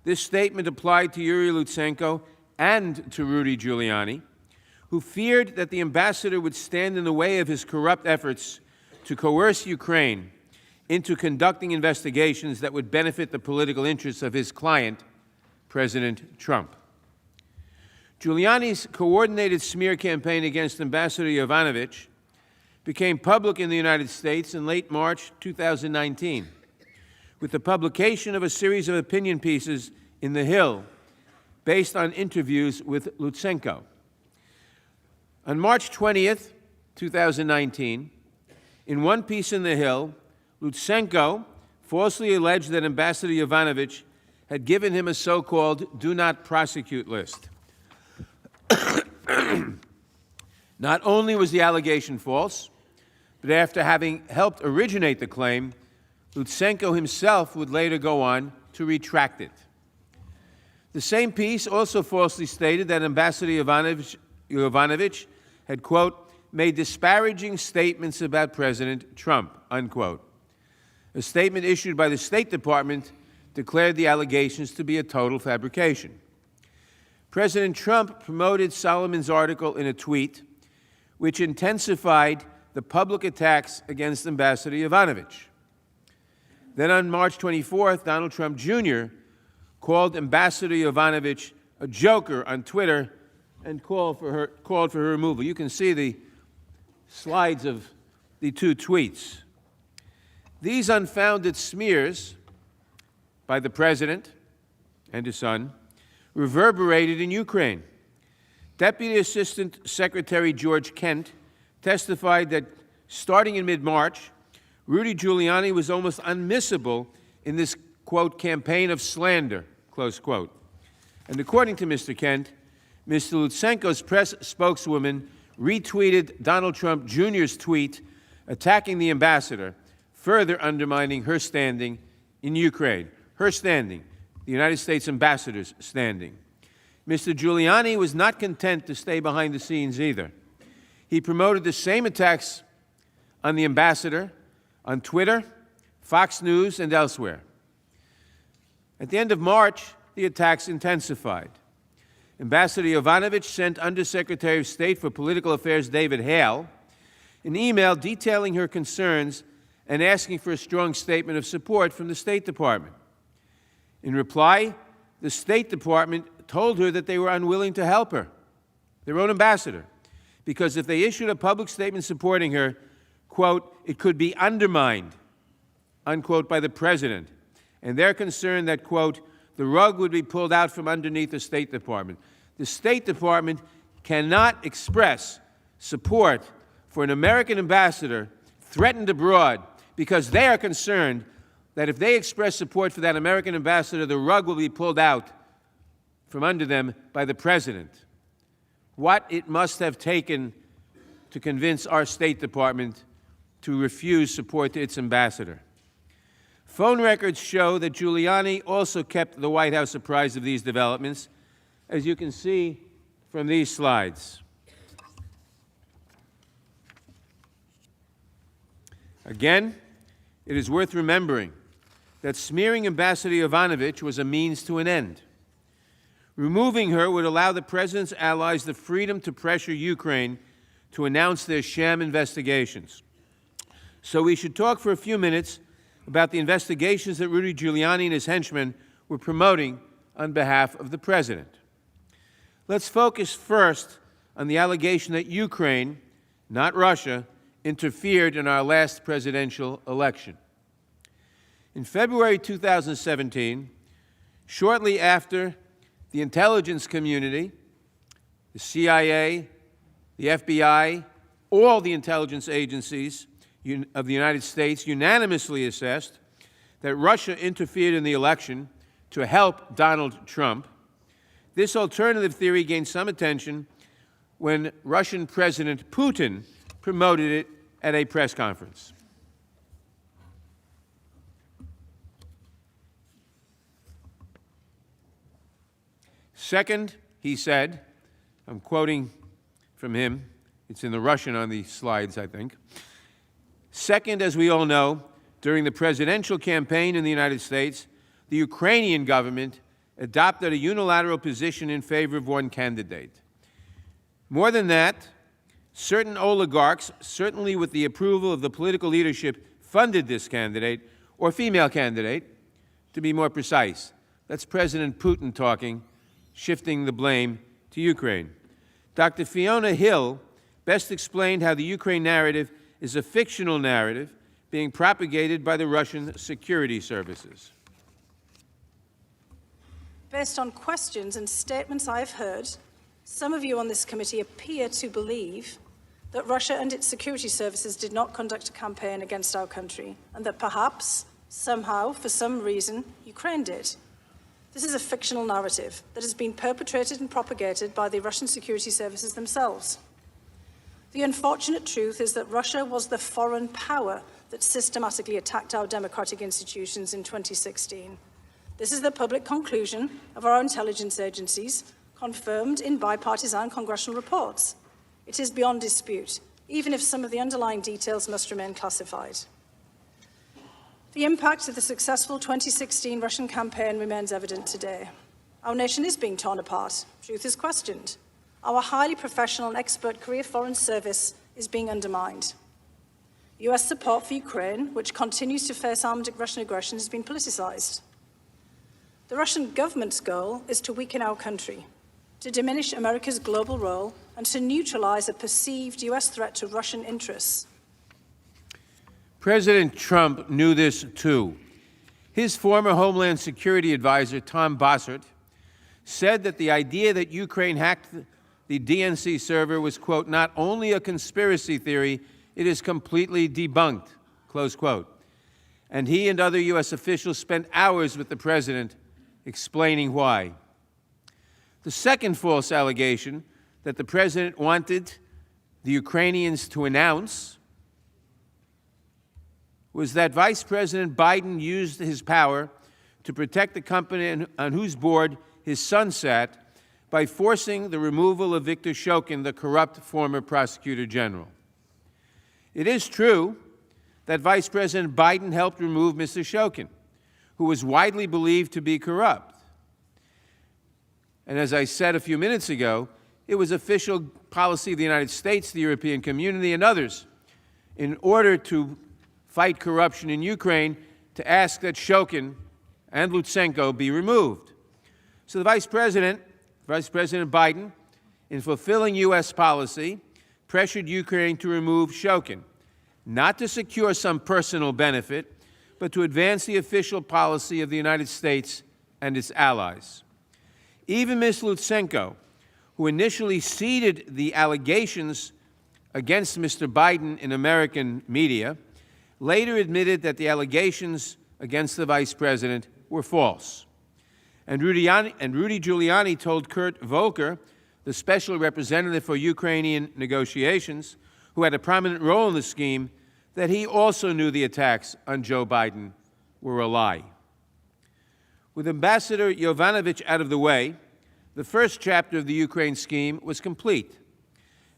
this statement applied to Yuri Lutsenko and to Rudy Giuliani, who feared that the ambassador would stand in the way of his corrupt efforts to coerce Ukraine into conducting investigations that would benefit the political interests of his client, President Trump. Giuliani's coordinated smear campaign against Ambassador Yovanovitch became public in the United States in late March 2019, with the publication of a series of opinion pieces in The Hill based on interviews with Lutsenko. On March 20th, 2019, in one piece in The Hill, Lutsenko falsely alleged that Ambassador Yovanovitch had given him a so-called do not prosecute list. Not only was the allegation false, but after having helped originate the claim, Lutsenko himself would later go on to retract it. The same piece also falsely stated that Ambassador Yovanovitch had, quote, made disparaging statements about President Trump, unquote. A statement issued by the State Department declared the allegations to be a total fabrication. President Trump promoted Solomon's article in a tweet, which intensified the public attacks against Ambassador Yovanovitch. Then on March 24th, Donald Trump Jr. called Ambassador Yovanovitch a joker on Twitter and called for her removal. You can see the slides of the two tweets. These unfounded smears by the president and his son reverberated in Ukraine. Deputy Assistant Secretary George Kent testified that starting in mid-March, Rudy Giuliani was almost unmissable in this, quote, campaign of slander, close quote. And according to Mr. Kent, Mr. Lutsenko's press spokeswoman retweeted Donald Trump Jr.'s tweet attacking the ambassador, further undermining her standing in Ukraine. Her standing, the United States ambassador's standing. Mr. Giuliani was not content to stay behind the scenes either. He promoted the same attacks on the ambassador on Twitter, Fox News, and elsewhere. At the end of March, the attacks intensified. Ambassador Yovanovitch sent Undersecretary of State for Political Affairs David Hale an email detailing her concerns and asking for a strong statement of support from the State Department. In reply, the State Department told her that they were unwilling to help her, their own ambassador, because if they issued a public statement supporting her, quote, it could be undermined, unquote, by the president. And they're concerned that, quote, the rug would be pulled out from underneath the State Department. The State Department cannot express support for an American ambassador threatened abroad because they are concerned that if they express support for that American ambassador, the rug will be pulled out from under them by the president. What it must have taken to convince our State Department to refuse support to its ambassador. Phone records show that Giuliani also kept the White House apprised of these developments, as you can see from these slides. Again, it is worth remembering that smearing Ambassador Yovanovitch was a means to an end. Removing her would allow the president's allies the freedom to pressure Ukraine to announce their sham investigations. So we should talk for a few minutes about the investigations that Rudy Giuliani and his henchmen were promoting on behalf of the president. Let's focus first on the allegation that Ukraine, not Russia, interfered in our last presidential election. In February 2017, shortly after the intelligence community, the CIA, the FBI, all the intelligence agencies of the United States unanimously assessed that Russia interfered in the election to help Donald Trump, this alternative theory gained some attention when Russian President Putin promoted it at a press conference. Second, he said, I'm quoting from him, it's in the Russian on the slides, I think. Second, as we all know, during the presidential campaign in the United States, the Ukrainian government adopted a unilateral position in favor of one candidate. More than that, certain oligarchs, certainly with the approval of the political leadership, funded this candidate, or female candidate, to be more precise. That's President Putin talking, shifting the blame to Ukraine. Dr. Fiona Hill best explained how the Ukraine narrative is a fictional narrative being propagated by the Russian security services. Based on questions and statements I've heard, some of you on this committee appear to believe that Russia and its security services did not conduct a campaign against our country, and that perhaps, somehow, for some reason, Ukraine did. This is a fictional narrative that has been perpetrated and propagated by the Russian security services themselves. The unfortunate truth is that Russia was the foreign power that systematically attacked our democratic institutions in 2016. This is the public conclusion of our intelligence agencies, confirmed in bipartisan congressional reports. It is beyond dispute, even if some of the underlying details must remain classified. The impact of the successful 2016 Russian campaign remains evident today. Our nation is being torn apart. Truth is questioned. Our highly professional and expert career foreign service is being undermined. US support for Ukraine, which continues to face armed Russian aggression, has been politicized. The Russian government's goal is to weaken our country, to diminish America's global role, and to neutralize a perceived US threat to Russian interests. President Trump knew this too. His former Homeland Security advisor, Tom Bossert, said that the idea that Ukraine hacked the DNC server was, quote, not only a conspiracy theory, it is completely debunked, close quote. And he and other U.S. officials spent hours with the president explaining why. The second false allegation that the president wanted the Ukrainians to announce was that Vice President Biden used his power to protect the company on whose board his son sat by forcing the removal of Viktor Shokin, the corrupt former prosecutor general. It is true that Vice President Biden helped remove Mr. Shokin, who was widely believed to be corrupt. And as I said a few minutes ago, it was official policy of the United States, the European community, and others, in order to fight corruption in Ukraine, to ask that Shokin and Lutsenko be removed. So the Vice President Biden, in fulfilling U.S. policy, pressured Ukraine to remove Shokin, not to secure some personal benefit, but to advance the official policy of the United States and its allies. Even Ms. Lutsenko, who initially ceded the allegations against Mr. Biden in American media, later admitted that the allegations against the vice president were false. And Rudy Giuliani told Kurt Volker, the special representative for Ukrainian negotiations, who had a prominent role in the scheme, that he also knew the attacks on Joe Biden were a lie. With Ambassador Yovanovitch out of the way, the first chapter of the Ukraine scheme was complete.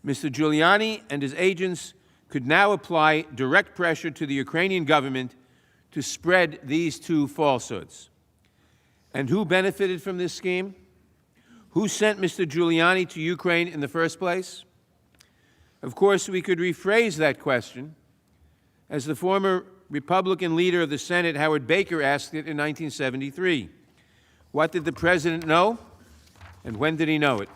Mr. Giuliani and his agents could now apply direct pressure to the Ukrainian government to spread these two falsehoods. And who benefited from this scheme? Who sent Mr. Giuliani to Ukraine in the first place? Of course, we could rephrase that question as the former Republican leader of the Senate, Howard Baker, asked it in 1973. What did the president know, and when did he know it?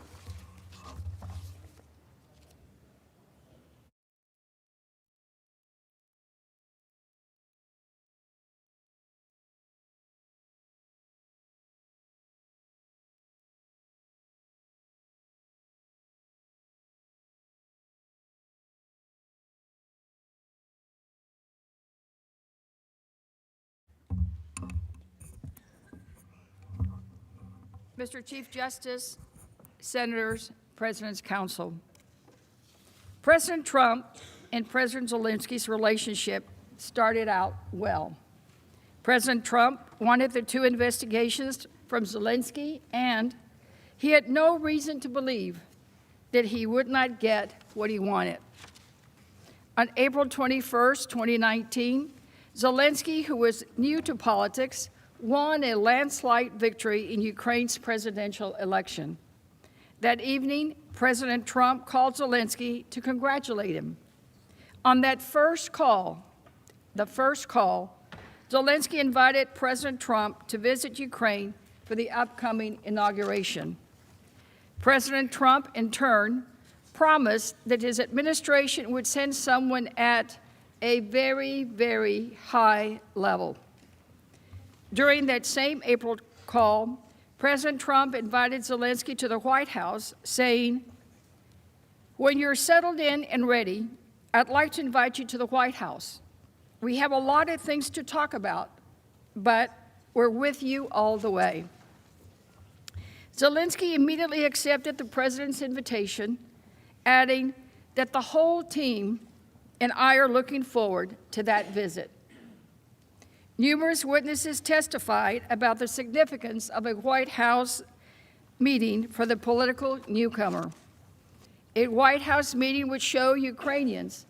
Mr. Chief Justice, Senators, President's Council. President Trump and President Zelensky's relationship started out well. President Trump wanted the two investigations from Zelensky, and he had no reason to believe that he would not get what he wanted. On April 21st, 2019, Zelensky, who was new to politics, won a landslide victory in Ukraine's presidential election. That evening, President Trump called Zelensky to congratulate him. On that first call, Zelensky invited President Trump to visit Ukraine for the upcoming inauguration. President Trump, in turn, promised that his administration would send someone at a very, very high level. During that same April call, President Trump invited Zelensky to the White House, saying, "When you're settled in and ready, I'd like to invite you to the White House. We have a lot of things to talk about, but we're with you all the way." Zelensky immediately accepted the president's invitation, adding that the whole team and I are looking forward to that visit. Numerous witnesses testified about the significance of a White House meeting for the political newcomer. A White House meeting would show Ukrainians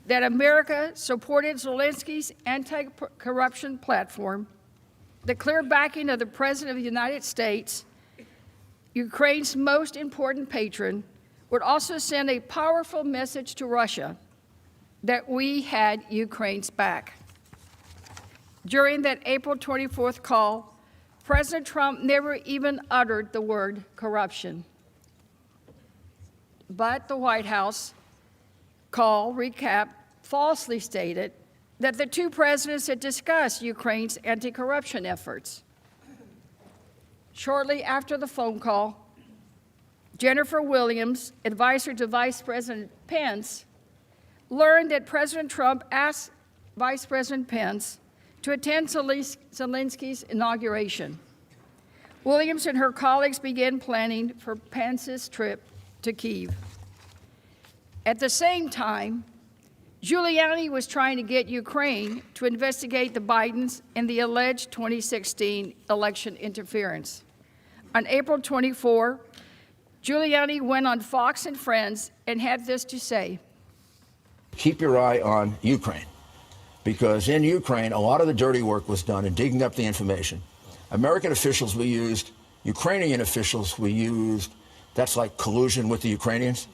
that America supported Zelensky's anti-corruption platform, the clear backing of the President of the United States, Ukraine's most important patron, would also send a powerful message to Russia that we had Ukraine's back. During that April 24th call, President Trump never even uttered the word corruption. But the White House call recap falsely stated that the two presidents had discussed Ukraine's anti-corruption efforts. Shortly after the phone call, Jennifer Williams, advisor to Vice President Pence, learned that President Trump asked Vice President Pence to attend Zelensky's inauguration. Williams and her colleagues began planning for Pence's trip to Kyiv. At the same time, Giuliani was trying to get Ukraine to investigate the Bidens and the alleged 2016 election interference. On April 24, Giuliani went on Fox and Friends and had this to say. Keep your eye on Ukraine, because in Ukraine, a lot of the dirty work was done in digging up the information. American officials we used, Ukrainian officials we used, that's like collusion with the Ukrainians,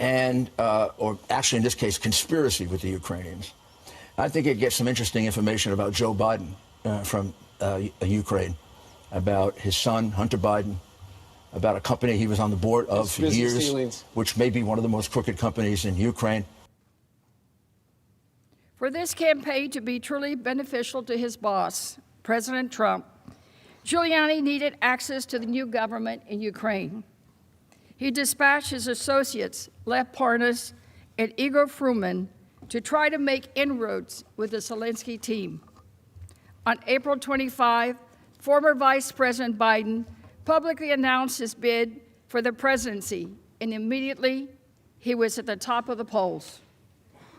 and, or actually in this case, conspiracy with the Ukrainians. I think it gets some interesting information about Joe Biden from Ukraine, about his son, Hunter Biden, about a company he was on the board of for years, which may be one of the most crooked companies in Ukraine. For this campaign to be truly beneficial to his boss, President Trump, Giuliani needed access to the new government in Ukraine. He dispatched his associates, Lev Parnas and Igor Fruman, to try to make inroads with the Zelensky team. On April 25, former Vice President Biden publicly announced his bid for the presidency, and immediately he was at the top of the polls.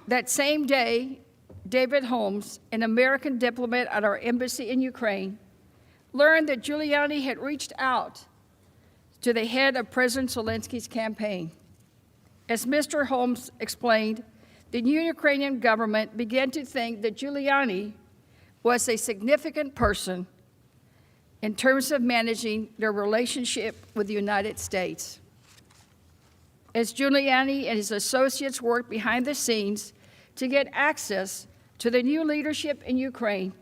That same day, David Holmes, an American diplomat at our embassy in Ukraine, learned that Giuliani had reached out to the head of President Zelensky's campaign. As Mr. Holmes explained, the new Ukrainian government began to think that Giuliani was a significant person in terms of managing their relationship with the United States. As Giuliani and his associates worked behind the scenes to get access to the new leadership in Ukraine,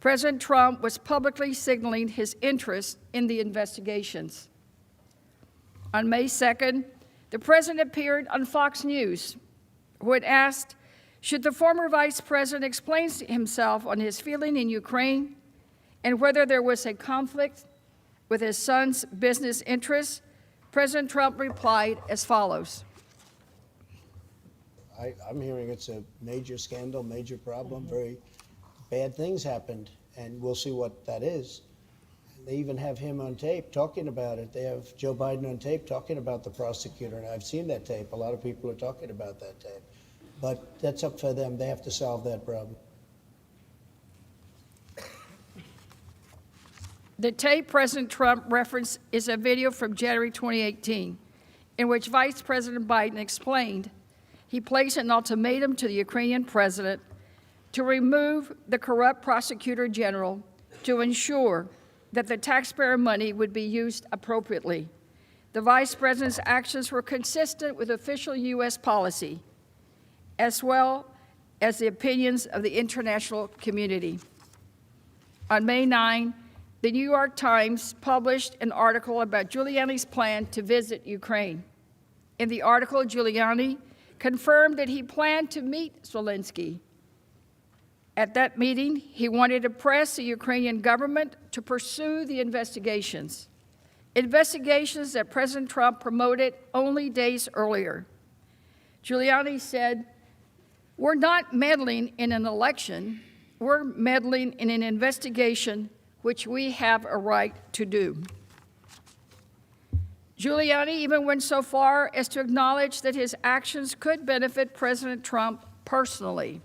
President Trump was publicly signaling his interest in the investigations. On May 2nd, the president appeared on Fox News, when asked, should the former vice president explain himself on his feeling in Ukraine and whether there was a conflict with his son's business interests, President Trump replied as follows. I'm hearing it's a major scandal, major problem, very bad things happened, and we'll see what that is. They even have him on tape talking about it. They have Joe Biden on tape talking about the prosecutor, and I've seen that tape. A lot of people are talking about that tape. But that's up for them. They have to solve that problem. The tape President Trump referenced is a video from January 2018, in which Vice President Biden explained he placed an ultimatum to the Ukrainian president to remove the corrupt prosecutor general to ensure that the taxpayer money would be used appropriately. The vice president's actions were consistent with official U.S. policy, as well as the opinions of the international community. On May 9, the New York Times published an article about Giuliani's plan to visit Ukraine. In the article, Giuliani confirmed that he planned to meet Zelensky. At that meeting, he wanted to press the Ukrainian government to pursue the investigations that President Trump promoted only days earlier. Giuliani said, "We're not meddling in an election, we're meddling in an investigation which we have a right to do." Giuliani even went so far as to acknowledge that his actions could benefit President Trump personally.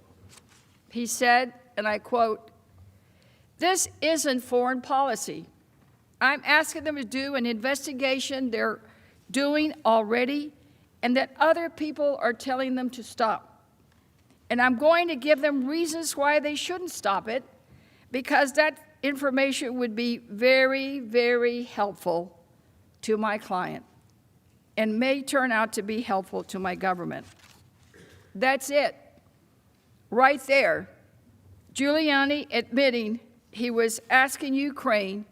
He said, and I quote, "This isn't foreign policy. I'm asking them to do an investigation they're doing already and that other people are telling them to stop. And I'm going to give them reasons why they shouldn't stop it, because that information would be very, very helpful to my client and may turn out to be helpful to my government." That's it. Right there, Giuliani admitting he was asking Ukraine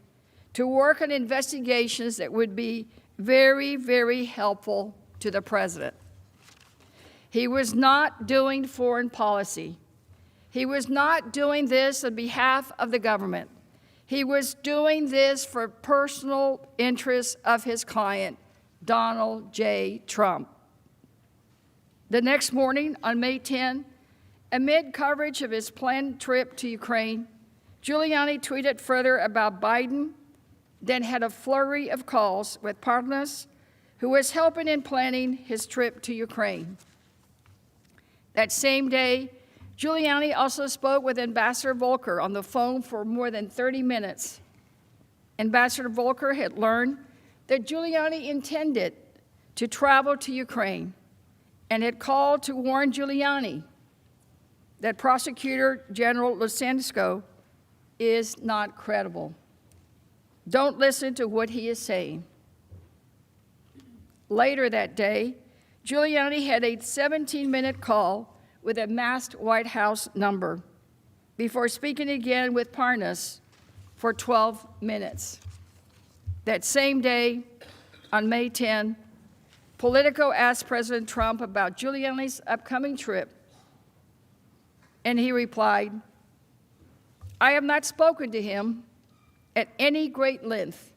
to work on investigations that would be very, very helpful to the president. He was not doing foreign policy. He was not doing this on behalf of the government. He was doing this for personal interests of his client, Donald J. Trump. The next morning, on May 10, amid coverage of his planned trip to Ukraine, Giuliani tweeted further about Biden, then had a flurry of calls with Parnas, who was helping in planning his trip to Ukraine. That same day, Giuliani also spoke with Ambassador Volker on the phone for more than 30 minutes. Ambassador Volker had learned that Giuliani intended to travel to Ukraine and had called to warn Giuliani that Prosecutor General Lutsenko is not credible. Don't listen to what he is saying. Later that day, Giuliani had a 17-minute call with a masked White House number before speaking again with Parnas for 12 minutes. That same day, on May 10, Politico asked President Trump about Giuliani's upcoming trip, and he replied, "I have not spoken to him at any great length,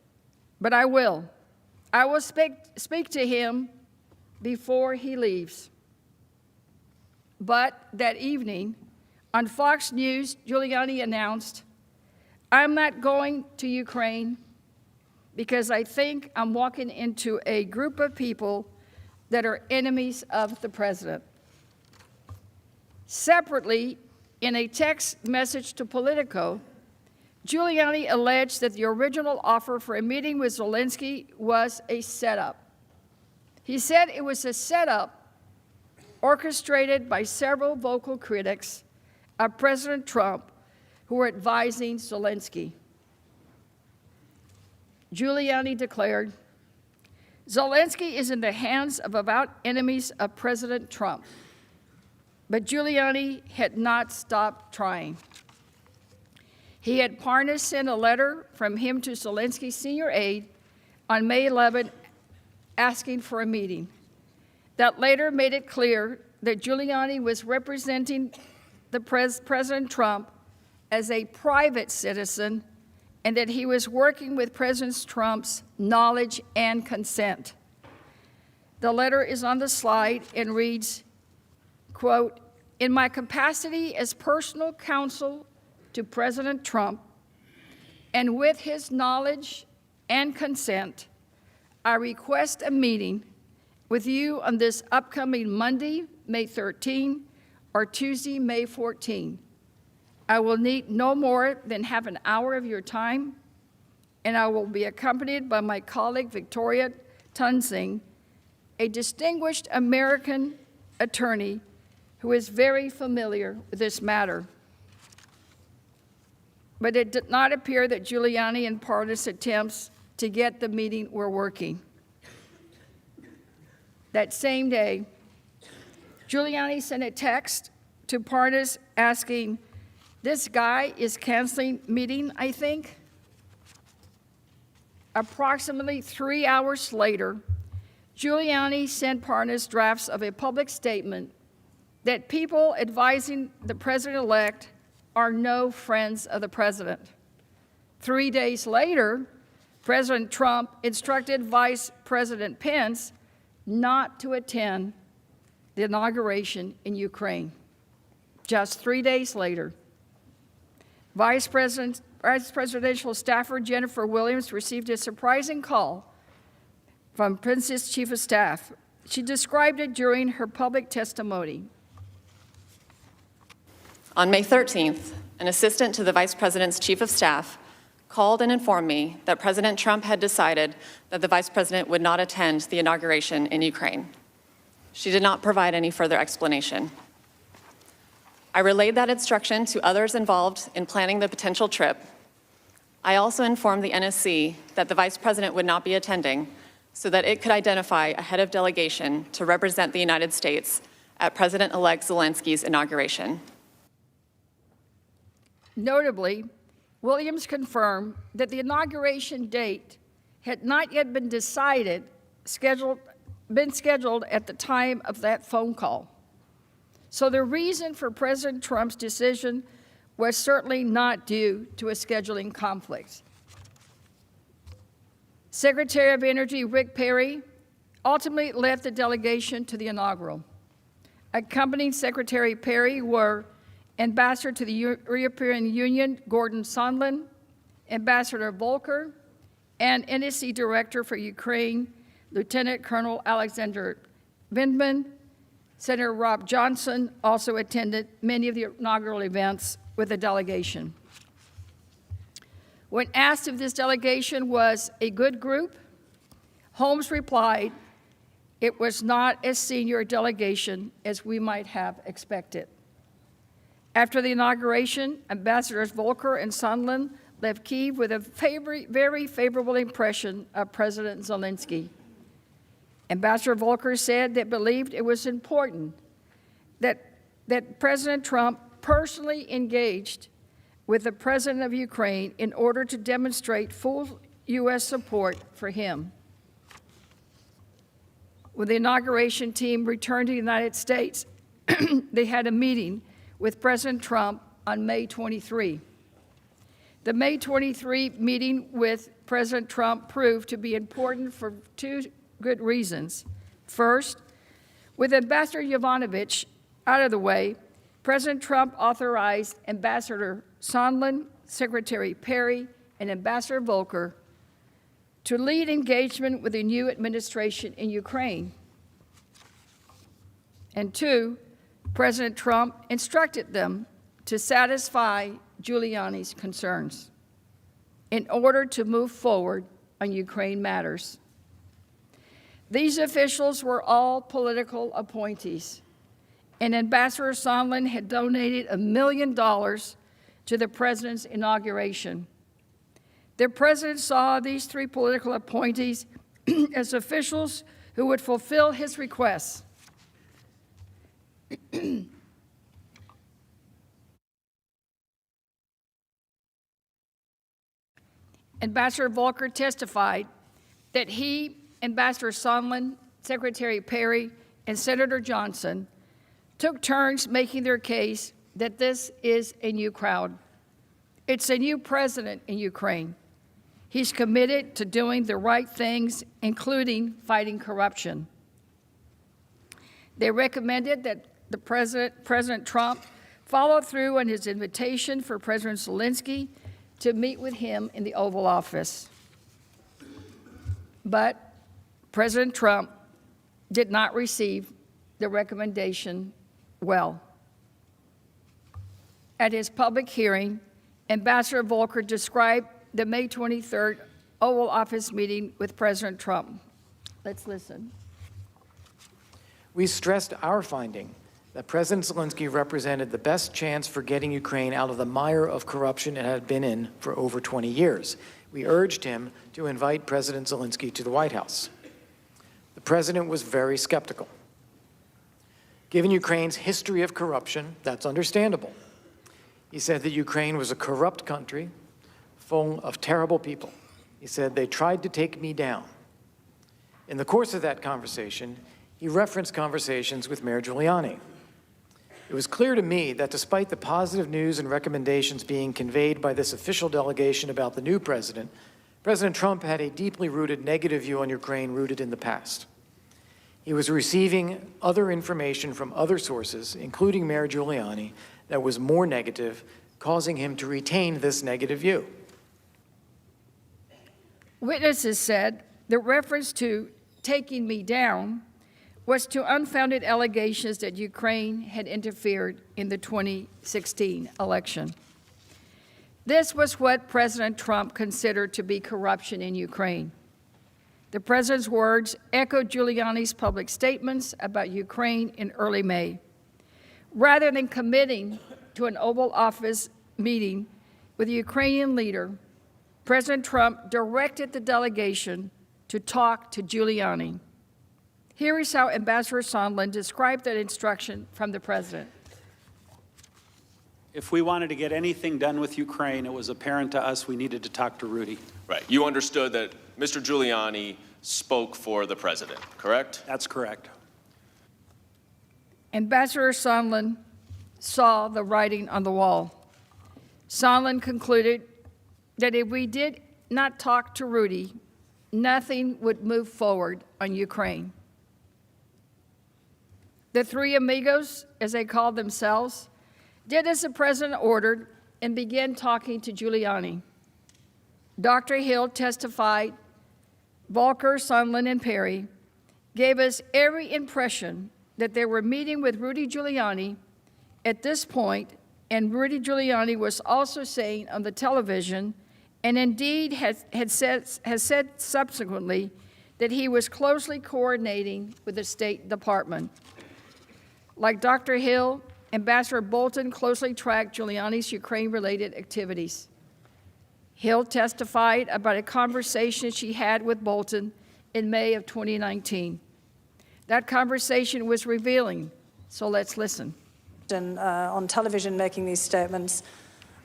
but I will. I will speak to him before he leaves." But that evening, on Fox News, Giuliani announced, "I'm not going to Ukraine because I think I'm walking into a group of people that are enemies of the president." Separately, in a text message to Politico, Giuliani alleged that the original offer for a meeting with Zelensky was a setup. He said it was a setup orchestrated by several vocal critics of President Trump who were advising Zelensky. Giuliani declared, "Zelensky is in the hands of avowed enemies of President Trump." But Giuliani had not stopped trying. He had Parnas send a letter from him to Zelensky's senior aide on May 11 asking for a meeting. That later made it clear that Giuliani was representing the President Trump as a private citizen and that he was working with President Trump's knowledge and consent. The letter is on the slide and reads, quote, "In my capacity as personal counsel to President Trump and with his knowledge and consent, I request a meeting with you on this upcoming Monday, May 13, or Tuesday, May 14. I will need no more than half an hour of your time, and I will be accompanied by my colleague, Victoria Tunsing, a distinguished American attorney who is very familiar with this matter. But it did not appear that Giuliani and Parnas' attempts to get the meeting were working. That same day, Giuliani sent a text to Parnas asking, "This guy is canceling meeting, I think." Approximately 3 hours later, Giuliani sent Parnas drafts of a public statement that people advising the president-elect are no friends of the president. 3 days later, President Trump instructed Vice President Pence not to attend the inauguration in Ukraine. Just 3 days later, Vice Presidential staffer Jennifer Williams received a surprising call from Pence's chief of staff. She described it during her public testimony. On May 13th, an assistant to the Vice President's chief of staff called and informed me that President Trump had decided that the Vice President would not attend the inauguration in Ukraine. She did not provide any further explanation. I relayed that instruction to others involved in planning the potential trip. I also informed the NSC that the Vice President would not be attending so that it could identify a head of delegation to represent the United States at President-elect Zelensky's inauguration. Notably, Williams confirmed that the inauguration date had not yet been decided, been scheduled at the time of that phone call. So the reason for President Trump's decision was certainly not due to a scheduling conflict. Secretary of Energy Rick Perry ultimately led the delegation to the inaugural. Accompanying Secretary Perry were Ambassador to the European Union Gordon Sondland, Ambassador Volker, and NSC Director for Ukraine, Lieutenant Colonel Alexander Vindman. Senator Rob Johnson also attended many of the inaugural events with the delegation. When asked if this delegation was a good group, Holmes replied, "It was not as senior a delegation as we might have expected." After the inauguration, Ambassadors Volker and Sondland left Kyiv with a very favorable impression of President Zelensky. Ambassador Volker said they believed it was important that President Trump personally engaged with the President of Ukraine in order to demonstrate full U.S. support for him. When the inauguration team returned to the United States, they had a meeting with President Trump on May 23. The May 23 meeting with President Trump proved to be important for two good reasons. First, with Ambassador Yovanovitch out of the way, President Trump authorized Ambassador Sondland, Secretary Perry, and Ambassador Volker to lead engagement with the new administration in Ukraine. And two, President Trump instructed them to satisfy Giuliani's concerns in order to move forward on Ukraine matters. These officials were all political appointees, and Ambassador Sondland had donated $1 million to the president's inauguration. The president saw these three political appointees as officials who would fulfill his requests. Ambassador Volker testified that he, Ambassador Sondland, Secretary Perry, and Senator Johnson took turns making their case that this is a new crowd. It's a new president in Ukraine. He's committed to doing the right things, including fighting corruption. They recommended that President Trump follow through on his invitation for President Zelensky to meet with him in the Oval Office. But President Trump did not receive the recommendation well. At his public hearing, Ambassador Volker described the May 23rd Oval Office meeting with President Trump. Let's listen. We stressed our finding that President Zelensky represented the best chance for getting Ukraine out of the mire of corruption it had been in for over 20 years. We urged him to invite President Zelensky to the White House. The president was very skeptical. Given Ukraine's history of corruption, that's understandable. He said that Ukraine was a corrupt country full of terrible people. He said, they tried to take me down. In the course of that conversation, he referenced conversations with Mayor Giuliani. It was clear to me that despite the positive news and recommendations being conveyed by this official delegation about the new president, President Trump had a deeply rooted negative view on Ukraine rooted in the past. He was receiving other information from other sources, including Mayor Giuliani, that was more negative, causing him to retain this negative view. Witnesses said the reference to taking me down was to unfounded allegations that Ukraine had interfered in the 2016 election. This was what President Trump considered to be corruption in Ukraine. The president's words echoed Giuliani's public statements about Ukraine in early May. Rather than committing to an Oval Office meeting with the Ukrainian leader, President Trump directed the delegation to talk to Giuliani. Here is how Ambassador Sondland described that instruction from the president. If we wanted to get anything done with Ukraine, it was apparent to us we needed to talk to Rudy. Right. You understood that Mr. Giuliani spoke for the president, correct? That's correct. Ambassador Sondland saw the writing on the wall. Sondland concluded that if we did not talk to Rudy, nothing would move forward on Ukraine. The three amigos, as they called themselves, did as the president ordered and began talking to Giuliani. Dr. Hill testified, Volker, Sondland, and Perry gave us every impression that they were meeting with Rudy Giuliani at this point, and Rudy Giuliani was also saying on the television, and indeed has said subsequently, that he was closely coordinating with the State Department. Like Dr. Hill, Ambassador Bolton closely tracked Giuliani's Ukraine-related activities. Hill testified about a conversation she had with Bolton in May of 2019. That conversation was revealing, so let's listen. On television making these statements,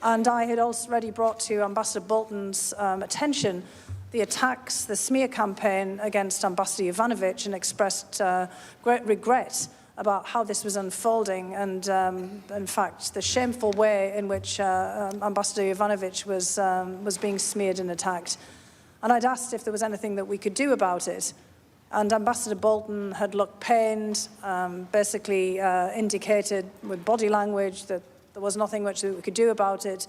and I had already brought to Ambassador Bolton's attention the attacks, the smear campaign against Ambassador Yovanovitch, and expressed great regret about how this was unfolding and, in fact, the shameful way in which Ambassador Yovanovitch was being smeared and attacked. And I'd asked if there was anything that we could do about it. And Ambassador Bolton had looked pained, basically indicated with body language that there was nothing much that we could do about it.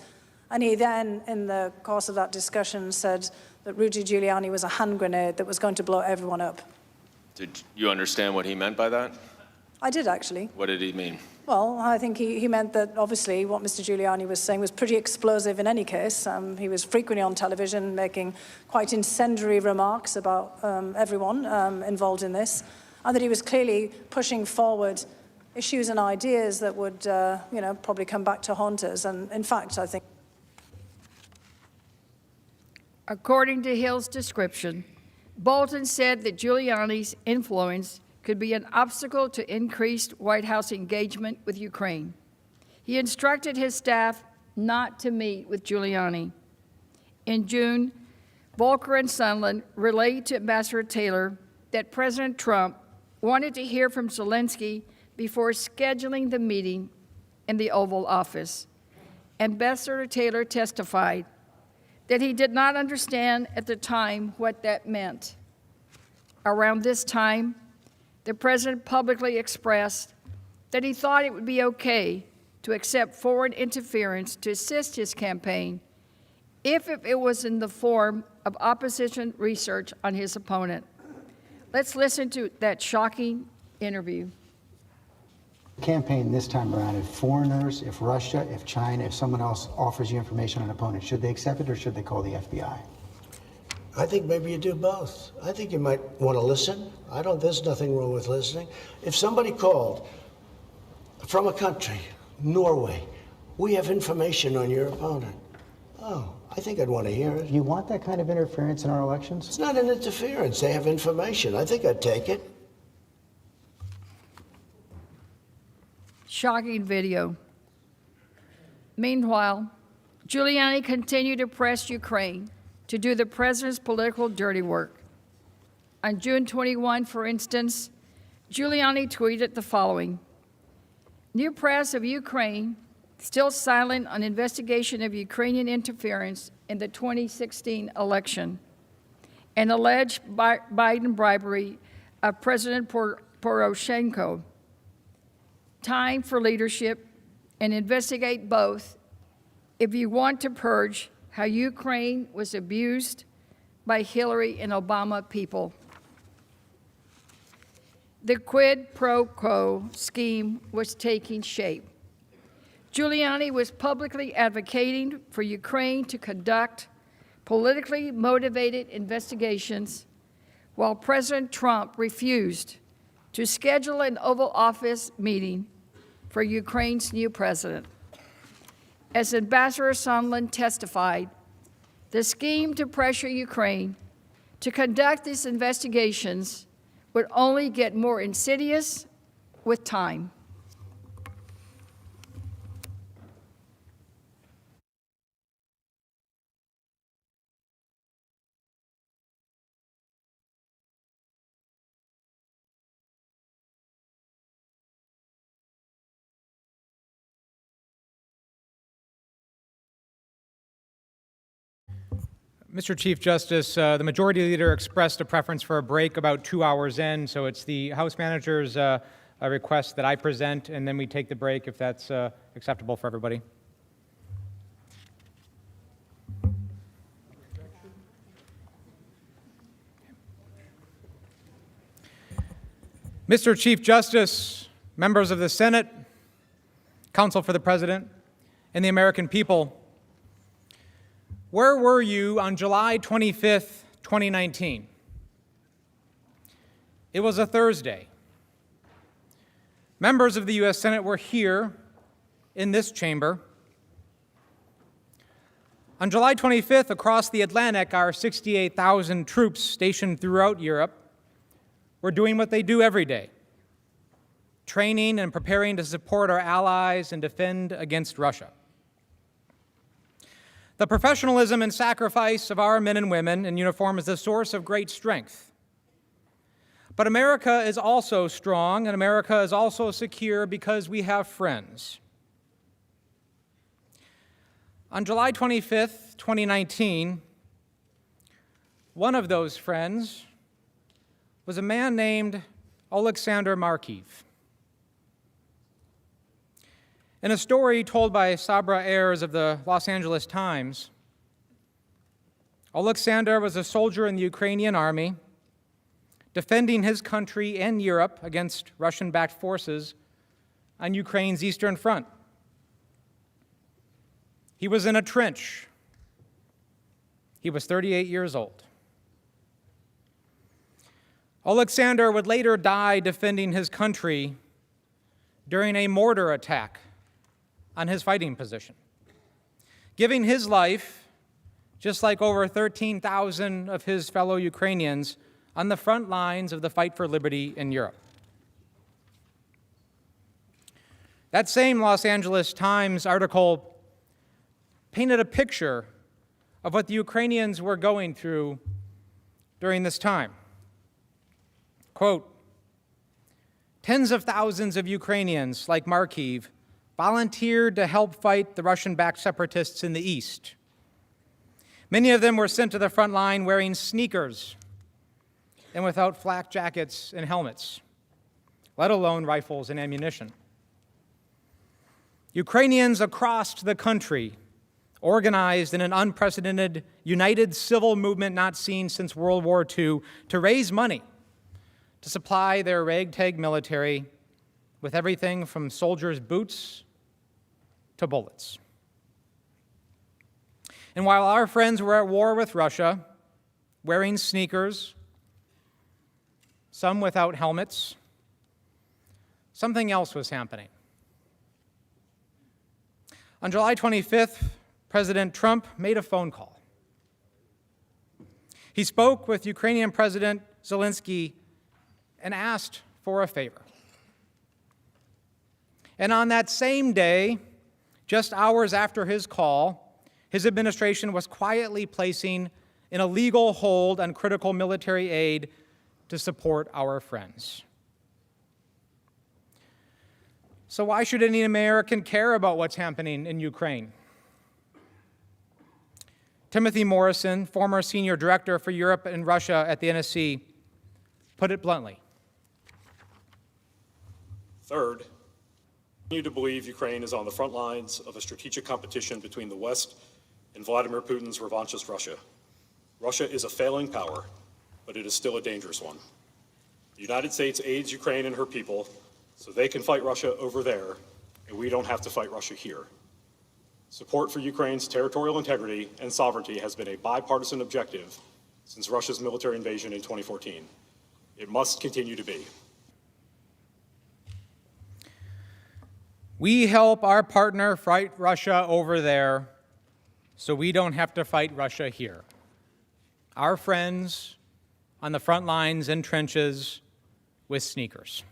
And he then, in the course of that discussion, said that Rudy Giuliani was a hand grenade that was going to blow everyone up. Did you understand what he meant by that? I did, actually. What did he mean? Well, I think he meant that, obviously, what Mr. Giuliani was saying was pretty explosive in any case. He was frequently on television making quite incendiary remarks about everyone involved in this, and that he was clearly pushing forward issues and ideas that would, probably come back to haunt us. And, in fact, I think... According to Hill's description, Bolton said that Giuliani's influence could be an obstacle to increased White House engagement with Ukraine. He instructed his staff not to meet with Giuliani. In June, Volker and Sondland relayed to Ambassador Taylor that President Trump wanted to hear from Zelensky before scheduling the meeting in the Oval Office. Ambassador Taylor testified that he did not understand at the time what that meant. Around this time, the president publicly expressed that he thought it would be okay to accept foreign interference to assist his campaign if it was in the form of opposition research on his opponent. Let's listen to that shocking interview. Campaign this time around, if foreigners, if Russia, if China, if someone else offers you information on an opponent, should they accept it or should they call the FBI? I think maybe you do both. I think you might want to listen. There's nothing wrong with listening. If somebody called from a country, Norway, we have information on your opponent. Oh, I think I'd want to hear it. You want that kind of interference in our elections? It's not an interference. They have information. I think I'd take it. Shocking video. Meanwhile, Giuliani continued to press Ukraine to do the president's political dirty work. On June 21, for instance, Giuliani tweeted the following: "New press of Ukraine still silent on investigation of Ukrainian interference in the 2016 election and alleged Biden bribery of President Poroshenko. Time for leadership, and investigate both if you want to purge how Ukraine was abused by Hillary and Obama people." The quid pro quo scheme was taking shape. Giuliani was publicly advocating for Ukraine to conduct politically motivated investigations, while President Trump refused to schedule an Oval Office meeting for Ukraine's new president. As Ambassador Sondland testified, the scheme to pressure Ukraine to conduct these investigations would only get more insidious with time. Mr. Chief Justice, the Majority Leader expressed a preference for a break about 2 hours in, so it's the House Manager's request that I present, and then we take the break if that's acceptable for everybody. Mr. Chief Justice, members of the Senate, Counsel for the President, and the American people, where were you on July 25th, 2019? It was a Thursday. Members of the U.S. Senate were here in this chamber. On July 25th, across the Atlantic, our 68,000 troops stationed throughout Europe were doing what they do every day, training and preparing to support our allies and defend against Russia. The professionalism and sacrifice of our men and women in uniform is a source of great strength. But America is also strong, and America is also secure because we have friends. On July 25th, 2019, one of those friends was a man named Alexander Markiv. In a story told by Sabra Ayers of the Los Angeles Times, Alexander was a soldier in the Ukrainian army, defending his country and Europe against Russian-backed forces on Ukraine's Eastern Front. He was in a trench. He was 38 years old. Alexander would later die defending his country during a mortar attack on his fighting position, giving his life, just like over 13,000 of his fellow Ukrainians, on the front lines of the fight for liberty in Europe. That same Los Angeles Times article painted a picture of what the Ukrainians were going through during this time. Quote, "Tens of thousands of Ukrainians, like Markiv, volunteered to help fight the Russian-backed separatists in the East. Many of them were sent to the front line wearing sneakers and without flak jackets and helmets, let alone rifles and ammunition. Ukrainians across the country organized in an unprecedented, united civil movement not seen since World War II, to raise money to supply their ragtag military with everything from soldiers' boots to bullets. And while our friends were at war with Russia, wearing sneakers, some without helmets, something else was happening. On July 25th, President Trump made a phone call. He spoke with Ukrainian President Zelensky and asked for a favor. And on that same day, just hours after his call, his administration was quietly placing an illegal hold on critical military aid to support our friends. So why should any American care about what's happening in Ukraine? Timothy Morrison, former senior director for Europe and Russia at the NSC, put it bluntly. Third, I continue to believe Ukraine is on the front lines of a strategic competition between the West and Vladimir Putin's revanchist Russia. Russia is a failing power, but it is still a dangerous one. The United States aids Ukraine and her people so they can fight Russia over there, and we don't have to fight Russia here. Support for Ukraine's territorial integrity and sovereignty has been a bipartisan objective since Russia's military invasion in 2014. It must continue to be. We help our partner fight Russia over there so we don't have to fight Russia here. Our friends on the front lines and trenches with sneakers.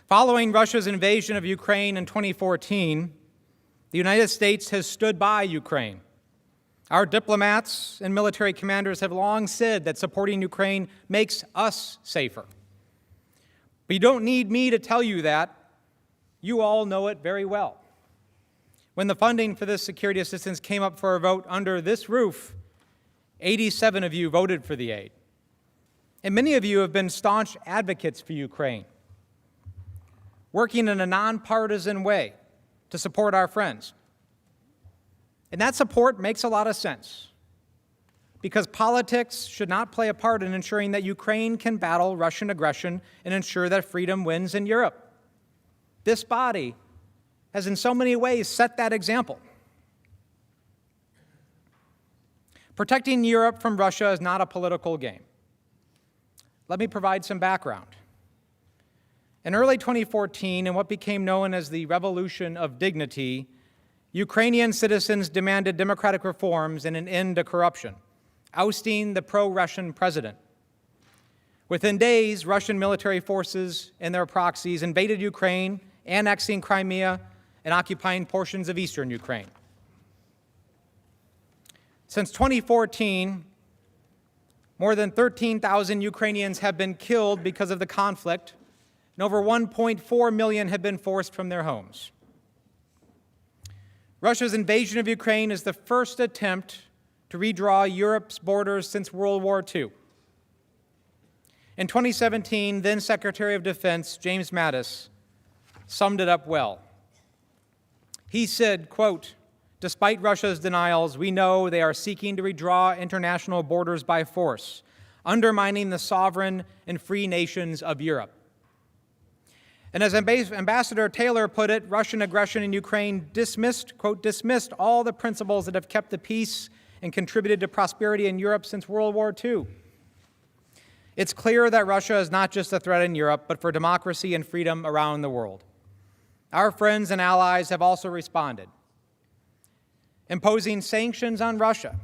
Following Russia's invasion of Ukraine in 2014, the United States has stood by Ukraine. Our diplomats and military commanders have long said that supporting Ukraine makes us safer. But you don't need me to tell you that. You all know it very well. When the funding for this security assistance came up for a vote under this roof, 87 of you voted for the aid. And many of you have been staunch advocates for Ukraine, working in a nonpartisan way to support our friends. And that support makes a lot of sense, because politics should not play a part in ensuring that Ukraine can battle Russian aggression and ensure that freedom wins in Europe. This body has in so many ways set that example. Protecting Europe from Russia is not a political game. Let me provide some background. In early 2014, in what became known as the Revolution of Dignity, Ukrainian citizens demanded democratic reforms and an end to corruption, ousting the pro-Russian president. Within days, Russian military forces and their proxies invaded Ukraine, annexing Crimea and occupying portions of eastern Ukraine. Since 2014, more than 13,000 Ukrainians have been killed because of the conflict, and over 1.4 million have been forced from their homes. Russia's invasion of Ukraine is the first attempt to redraw Europe's borders since World War II. In 2017, then Secretary of Defense James Mattis summed it up well. He said, quote, "Despite Russia's denials, we know they are seeking to redraw international borders by force, undermining the sovereign and free nations of Europe." And as Ambassador Taylor put it, Russian aggression in Ukraine dismissed, quote, "dismissed all the principles that have kept the peace and contributed to prosperity in Europe since World War II. It's clear that Russia is not just a threat in Europe, but for democracy and freedom around the world. Our friends and allies have also responded, imposing sanctions on Russia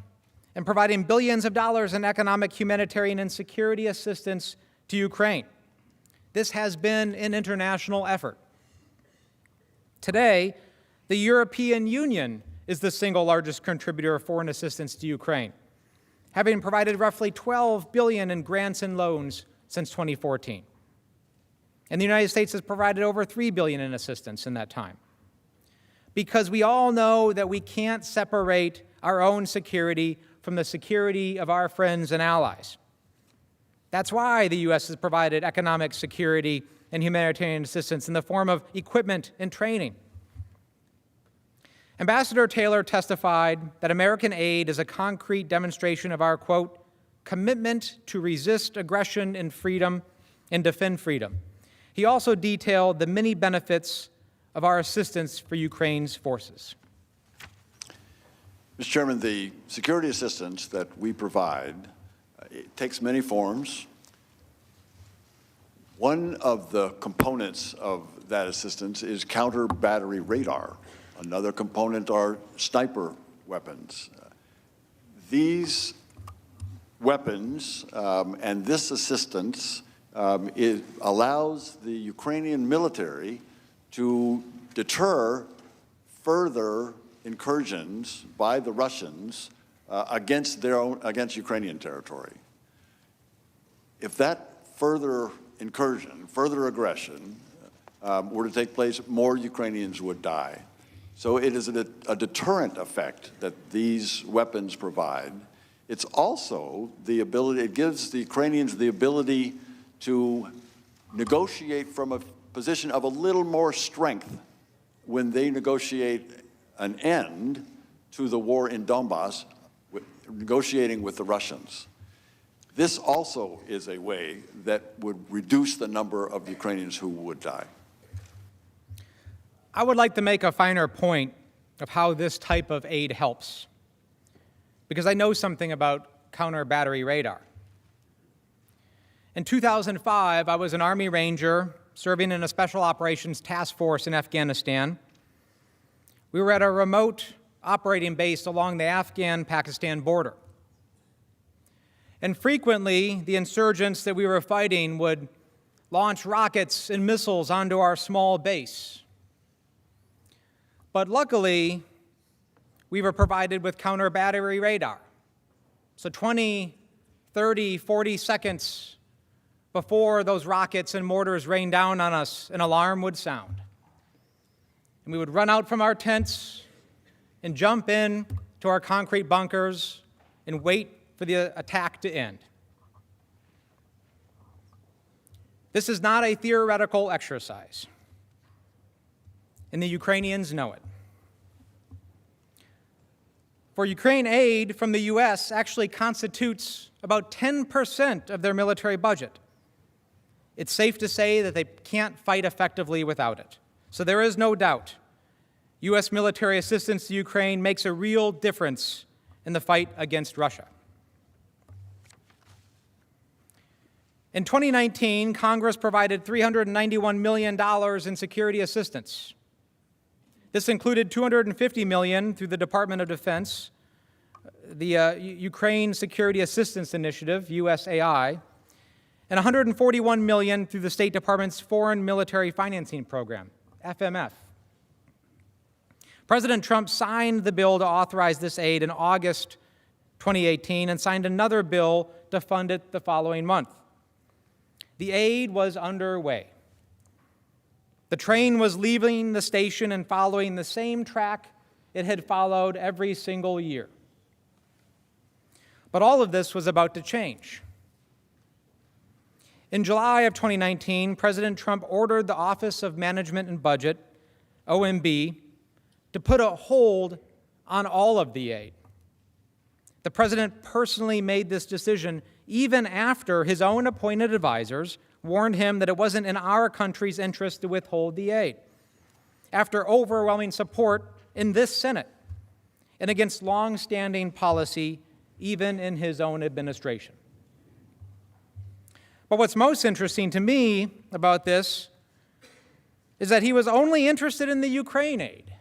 and providing billions of dollars in economic, humanitarian, and security assistance to Ukraine. This has been an international effort. Today, the European Union is the single largest contributor of foreign assistance to Ukraine, having provided roughly $12 billion in grants and loans since 2014. And the United States has provided over $3 billion in assistance in that time. Because we all know that we can't separate our own security from the security of our friends and allies. That's why the U.S. has provided economic security and humanitarian assistance in the form of equipment and training. Ambassador Taylor testified that American aid is a concrete demonstration of our, quote, commitment to resist aggression and freedom and defend freedom. He also detailed the many benefits of our assistance for Ukraine's forces. Mr. Chairman, the security assistance that we provide it takes many forms. One of the components of that assistance is counter-battery radar. Another component are sniper weapons. These weapons and this assistance allows the Ukrainian military to deter further incursions by the Russians against Ukrainian territory. If that further incursion, further aggression were to take place, more Ukrainians would die. So it is a deterrent effect that these weapons provide. It's also the ability, it gives the Ukrainians the ability to negotiate from a position of a little more strength when they negotiate an end to the war in Donbass, negotiating with the Russians. This also is a way that would reduce the number of Ukrainians who would die. I would like to make a finer point of how this type of aid helps, because I know something about counter-battery radar. In 2005, I was an Army Ranger serving in a Special Operations Task Force in Afghanistan. We were at a remote operating base along the Afghan-Pakistan border. And frequently, the insurgents that we were fighting would launch rockets and missiles onto our small base. But luckily, we were provided with counter-battery radar. So 20, 30, 40 seconds before those rockets and mortars rained down on us, an alarm would sound. And we would run out from our tents and jump in to our concrete bunkers and wait for the attack to end. This is not a theoretical exercise, and the Ukrainians know it. For Ukraine, aid from the U.S. actually constitutes about 10% of their military budget. It's safe to say that they can't fight effectively without it. So there is no doubt U.S. military assistance to Ukraine makes a real difference in the fight against Russia. In 2019, Congress provided $391 million in security assistance. This included $250 million through the Department of Defense, the Ukraine Security Assistance Initiative, USAI, and $141 million through the State Department's Foreign Military Financing Program, FMF. President Trump signed the bill to authorize this aid in August 2018 and signed another bill to fund it the following month. The aid was underway. The train was leaving the station and following the same track it had followed every single year. But all of this was about to change. In July of 2019, President Trump ordered the Office of Management and Budget, OMB, to put a hold on all of the aid. The president personally made this decision even after his own appointed advisors warned him that it wasn't in our country's interest to withhold the aid, after overwhelming support in this Senate and against long-standing policy even in his own administration. But what's most interesting to me about this is that he was only interested in the Ukraine aid,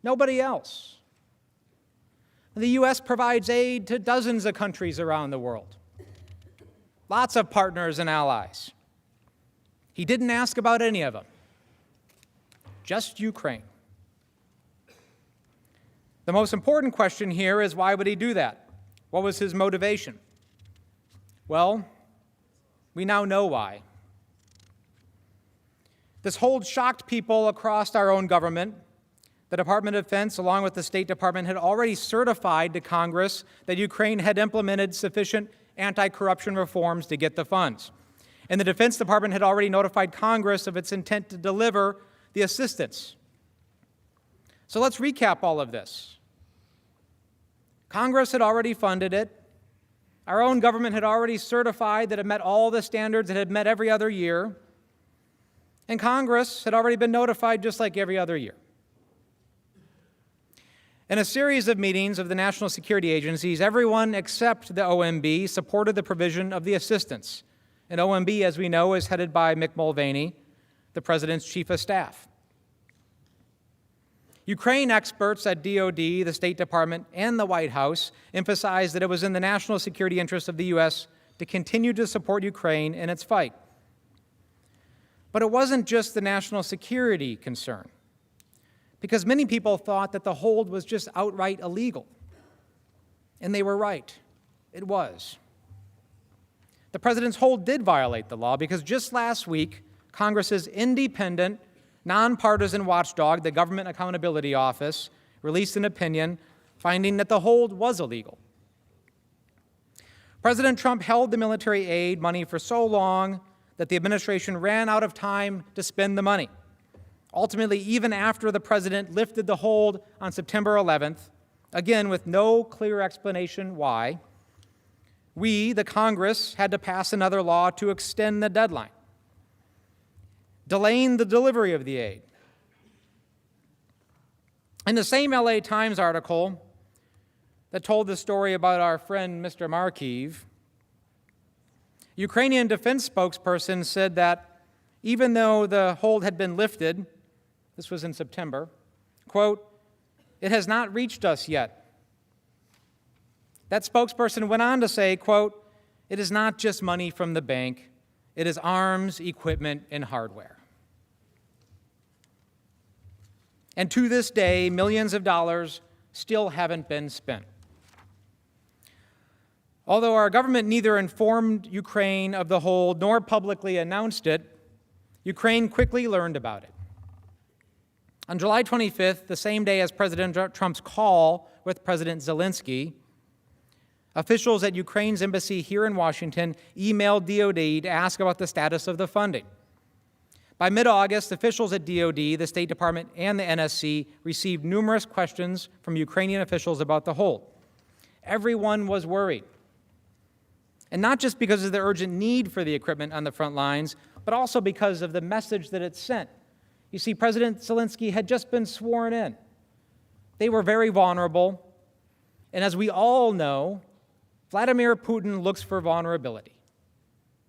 nobody else. The U.S. provides aid to dozens of countries around the world, lots of partners and allies. He didn't ask about any of them, just Ukraine. The most important question here is, why would he do that? What was his motivation? Well, we now know why. This hold shocked people across our own government. The Department of Defense, along with the State Department, had already certified to Congress that Ukraine had implemented sufficient anti-corruption reforms to get the funds. And the Defense Department had already notified Congress of its intent to deliver the assistance. So let's recap all of this. Congress had already funded it. Our own government had already certified that it met all the standards it had met every other year. And Congress had already been notified just like every other year. In a series of meetings of the national security agencies, everyone except the OMB supported the provision of the assistance. And OMB, as we know, is headed by Mick Mulvaney, the President's Chief of Staff. Ukraine experts at DoD, the State Department, and the White House emphasized that it was in the national security interest of the U.S. to continue to support Ukraine in its fight. But it wasn't just the national security concern, because many people thought that the hold was just outright illegal. And they were right. It was. The President's hold did violate the law because just last week, Congress's independent, nonpartisan watchdog, the Government Accountability Office, released an opinion finding that the hold was illegal. President Trump held the military aid money for so long that the administration ran out of time to spend the money. Ultimately, even after the President lifted the hold on September 11th, again with no clear explanation why, we, the Congress, had to pass another law to extend the deadline, delaying the delivery of the aid. In the same LA Times article that told the story about our friend Mr. Markiv, Ukrainian defense spokesperson said that even though the hold had been lifted, this was in September, quote, "It has not reached us yet." That spokesperson went on to say, quote, "It is not just money from the bank, it is arms, equipment, and hardware." And to this day, millions of dollars still haven't been spent. Although our government neither informed Ukraine of the hold nor publicly announced it, Ukraine quickly learned about it. On July 25th, the same day as President Trump's call with President Zelensky, officials at Ukraine's embassy here in Washington emailed DoD to ask about the status of the funding. By mid-August, officials at DoD, the State Department, and the NSC received numerous questions from Ukrainian officials about the hold. Everyone was worried. And not just because of the urgent need for the equipment on the front lines, but also because of the message that it sent. You see, President Zelensky had just been sworn in. They were very vulnerable. And as we all know, Vladimir Putin looks for vulnerability.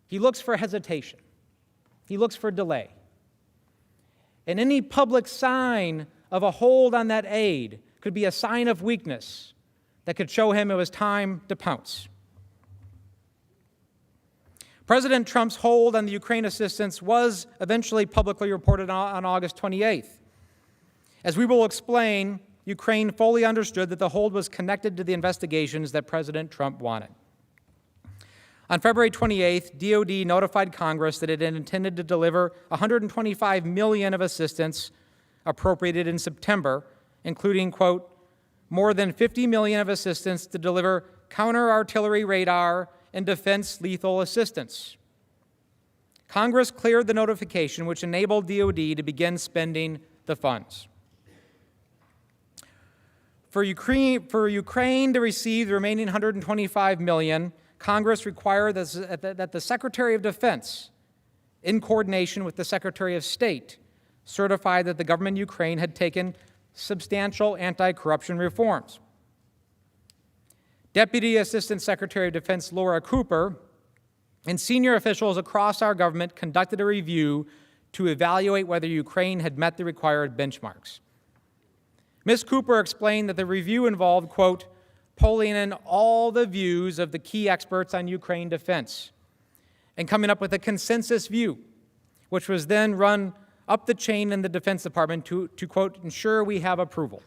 He looks for hesitation. He looks for delay. And any public sign of a hold on that aid could be a sign of weakness that could show him it was time to pounce. President Trump's hold on the Ukraine assistance was eventually publicly reported on August 28th. As we will explain, Ukraine fully understood that the hold was connected to the investigations that President Trump wanted. On February 28th, DoD notified Congress that it had intended to deliver $125 million of assistance appropriated in September, including, quote, more than $50 million of assistance to deliver counter-artillery radar and defense lethal assistance. Congress cleared the notification, which enabled DoD to begin spending the funds. For Ukraine to receive the remaining $125 million, Congress required that the Secretary of Defense, in coordination with the Secretary of State, certify that the government of Ukraine had taken substantial anti-corruption reforms. Deputy Assistant Secretary of Defense Laura Cooper and senior officials across our government conducted a review to evaluate whether Ukraine had met the required benchmarks. Ms. Cooper explained that the review involved, quote, polling in all the views of the key experts on Ukraine defense and coming up with a consensus view, which was then run up the chain in the Defense Department to quote, ensure we have approval.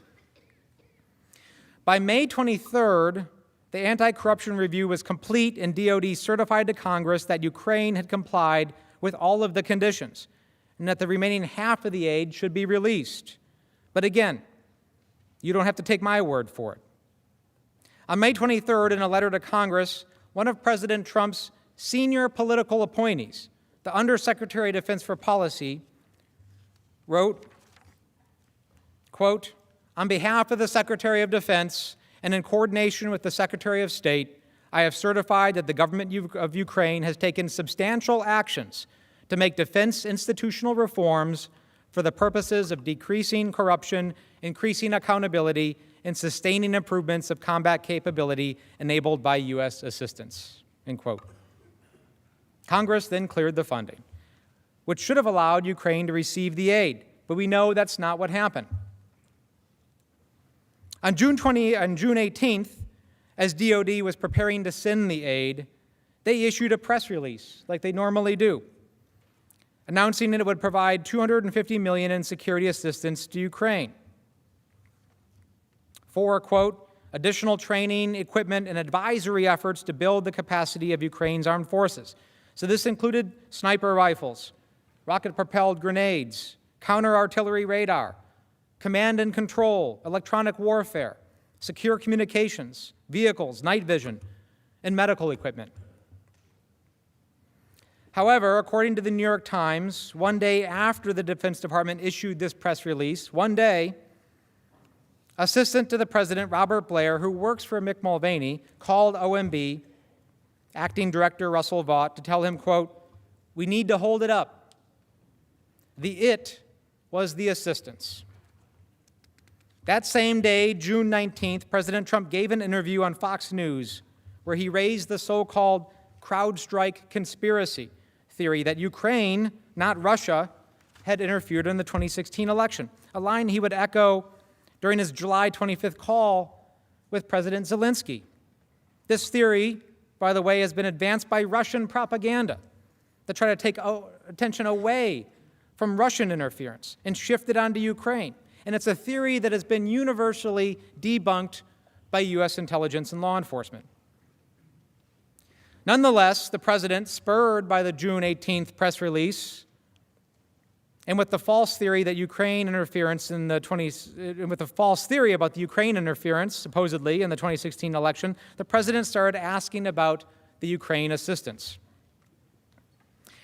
By May 23rd, the anti-corruption review was complete and DoD certified to Congress that Ukraine had complied with all of the conditions and that the remaining half of the aid should be released. But again, you don't have to take my word for it. On May 23rd, in a letter to Congress, one of President Trump's senior political appointees, the Undersecretary of Defense for Policy, wrote, quote, On behalf of the Secretary of Defense and in coordination with the Secretary of State, I have certified that the government of Ukraine has taken substantial actions to make defense institutional reforms for the purposes of decreasing corruption, increasing accountability, and sustaining improvements of combat capability enabled by U.S. assistance, end quote. Congress then cleared the funding, which should have allowed Ukraine to receive the aid, but we know that's not what happened. On June 18th, as DOD was preparing to send the aid, they issued a press release, like they normally do, announcing that it would provide $250 million in security assistance to Ukraine for, quote, additional training, equipment, and advisory efforts to build the capacity of Ukraine's armed forces. So this included sniper rifles, rocket-propelled grenades, counter-artillery radar, command and control, electronic warfare, secure communications, vehicles, night vision, and medical equipment. However, according to the New York Times, one day after the Defense Department issued this press release, one day, Assistant to the President Robert Blair, who works for Mick Mulvaney, called OMB, Acting Director Russell Vought, to tell him, quote, "We need to hold it up." The "it" was the assistance. That same day, June 19th, President Trump gave an interview on Fox News where he raised the so-called CrowdStrike conspiracy theory that Ukraine, not Russia, had interfered in the 2016 election, a line he would echo during his July 25th call with President Zelensky. This theory, by the way, has been advanced by Russian propaganda to try to take attention away from Russian interference and shift it onto Ukraine. And it's a theory that has been universally debunked by U.S. intelligence and law enforcement. Nonetheless, the president, spurred by the June 18th press release, and with the false theory that Ukraine interference in the with the false theory about the Ukraine interference, supposedly, in the 2016 election, the president started asking about the Ukraine assistance.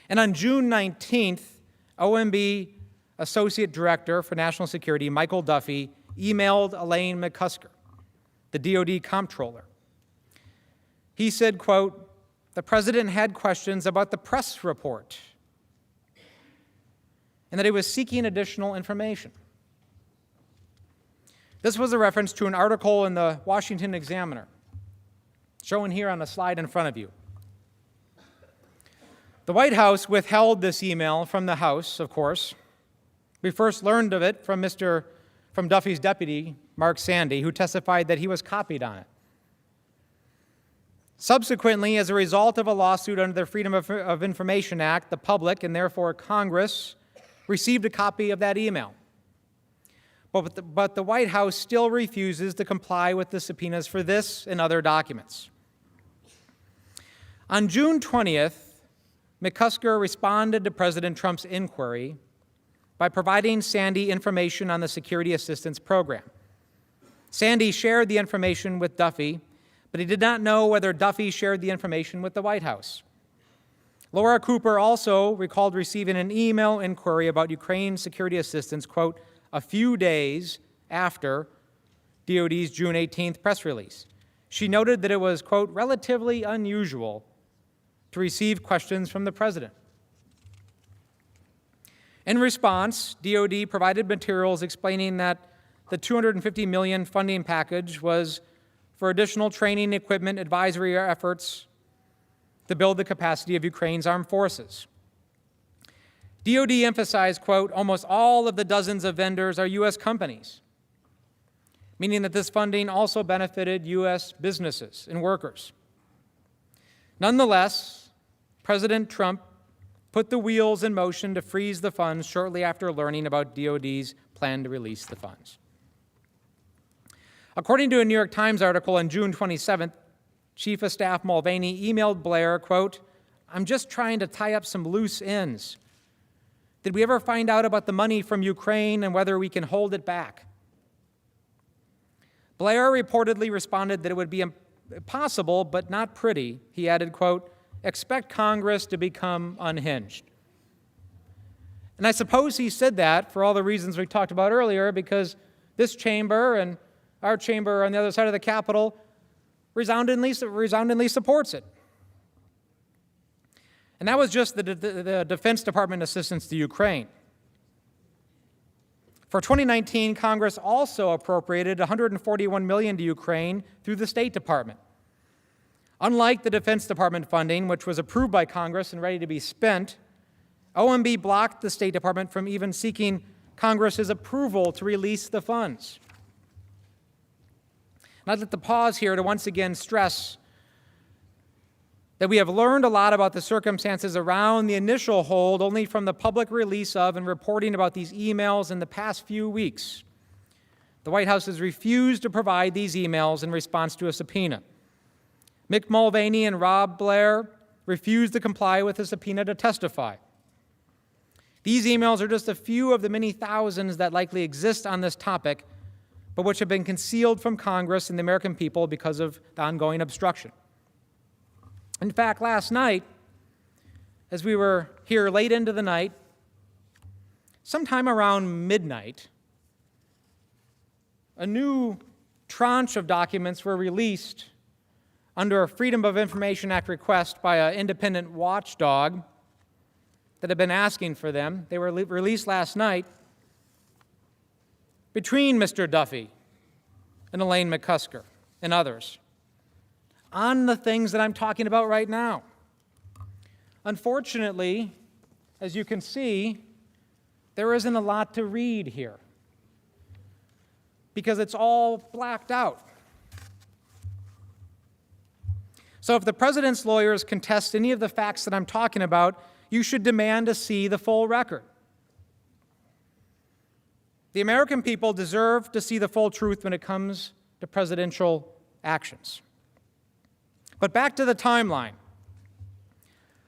And on June 19th, OMB Associate Director for National Security, Michael Duffy, emailed Elaine McCusker, the DOD comptroller. He said, quote, "The president had questions about the press report and that he was seeking additional information." This was a reference to an article in the Washington Examiner, shown here on the slide in front of you. The White House withheld this email from the House, of course. We first learned of it from Duffy's deputy, Mark Sandy, who testified that he was copied on it. Subsequently, as a result of a lawsuit under the Freedom of Information Act, the public, and therefore Congress, received a copy of that email. But the White House still refuses to comply with the subpoenas for this and other documents. On June 20th, McCusker responded to President Trump's inquiry by providing Sandy information on the Security Assistance Program. Sandy shared the information with Duffy, but he did not know whether Duffy shared the information with the White House. Laura Cooper also recalled receiving an email inquiry about Ukraine security assistance, quote, a few days after DOD's June 18th press release. She noted that it was, quote, relatively unusual to receive questions from the president. In response, DOD provided materials explaining that the $250 million funding package was for additional training, equipment, advisory efforts to build the capacity of Ukraine's armed forces. DOD emphasized, quote, almost all of the dozens of vendors are U.S. companies, meaning that this funding also benefited U.S. businesses and workers. Nonetheless, President Trump put the wheels in motion to freeze the funds shortly after learning about DOD's plan to release the funds. According to a New York Times article on June 27th, Chief of Staff Mulvaney emailed Blair, quote, I'm just trying to tie up some loose ends. Did we ever find out about the money from Ukraine and whether we can hold it back? Blair reportedly responded that it would be possible, but not pretty. He added, quote, expect Congress to become unhinged. And I suppose he said that for all the reasons we talked about earlier, because this chamber and our chamber on the other side of the Capitol resoundingly supports it. And that was just the Defense Department assistance to Ukraine. For 2019, Congress also appropriated $141 million to Ukraine through the State Department. Unlike the Defense Department funding, which was approved by Congress and ready to be spent, OMB blocked the State Department from even seeking Congress's approval to release the funds. And I'd like to pause here to once again stress that we have learned a lot about the circumstances around the initial hold only from the public release of and reporting about these emails in the past few weeks. The White House has refused to provide these emails in response to a subpoena. Mick Mulvaney and Rob Blair refused to comply with a subpoena to testify. These emails are just a few of the many thousands that likely exist on this topic, but which have been concealed from Congress and the American people because of the ongoing obstruction. In fact, last night, as we were here late into the night, sometime around midnight, a new tranche of documents were released under a Freedom of Information Act request by an independent watchdog that had been asking for them. They were released last night between Mr. Duffy and Elaine McCusker and others on the things that I'm talking about right now. Unfortunately, as you can see, there isn't a lot to read here because it's all blacked out. So if the president's lawyers contest any of the facts that I'm talking about, you should demand to see the full record. The American people deserve to see the full truth when it comes to presidential actions. But back to the timeline.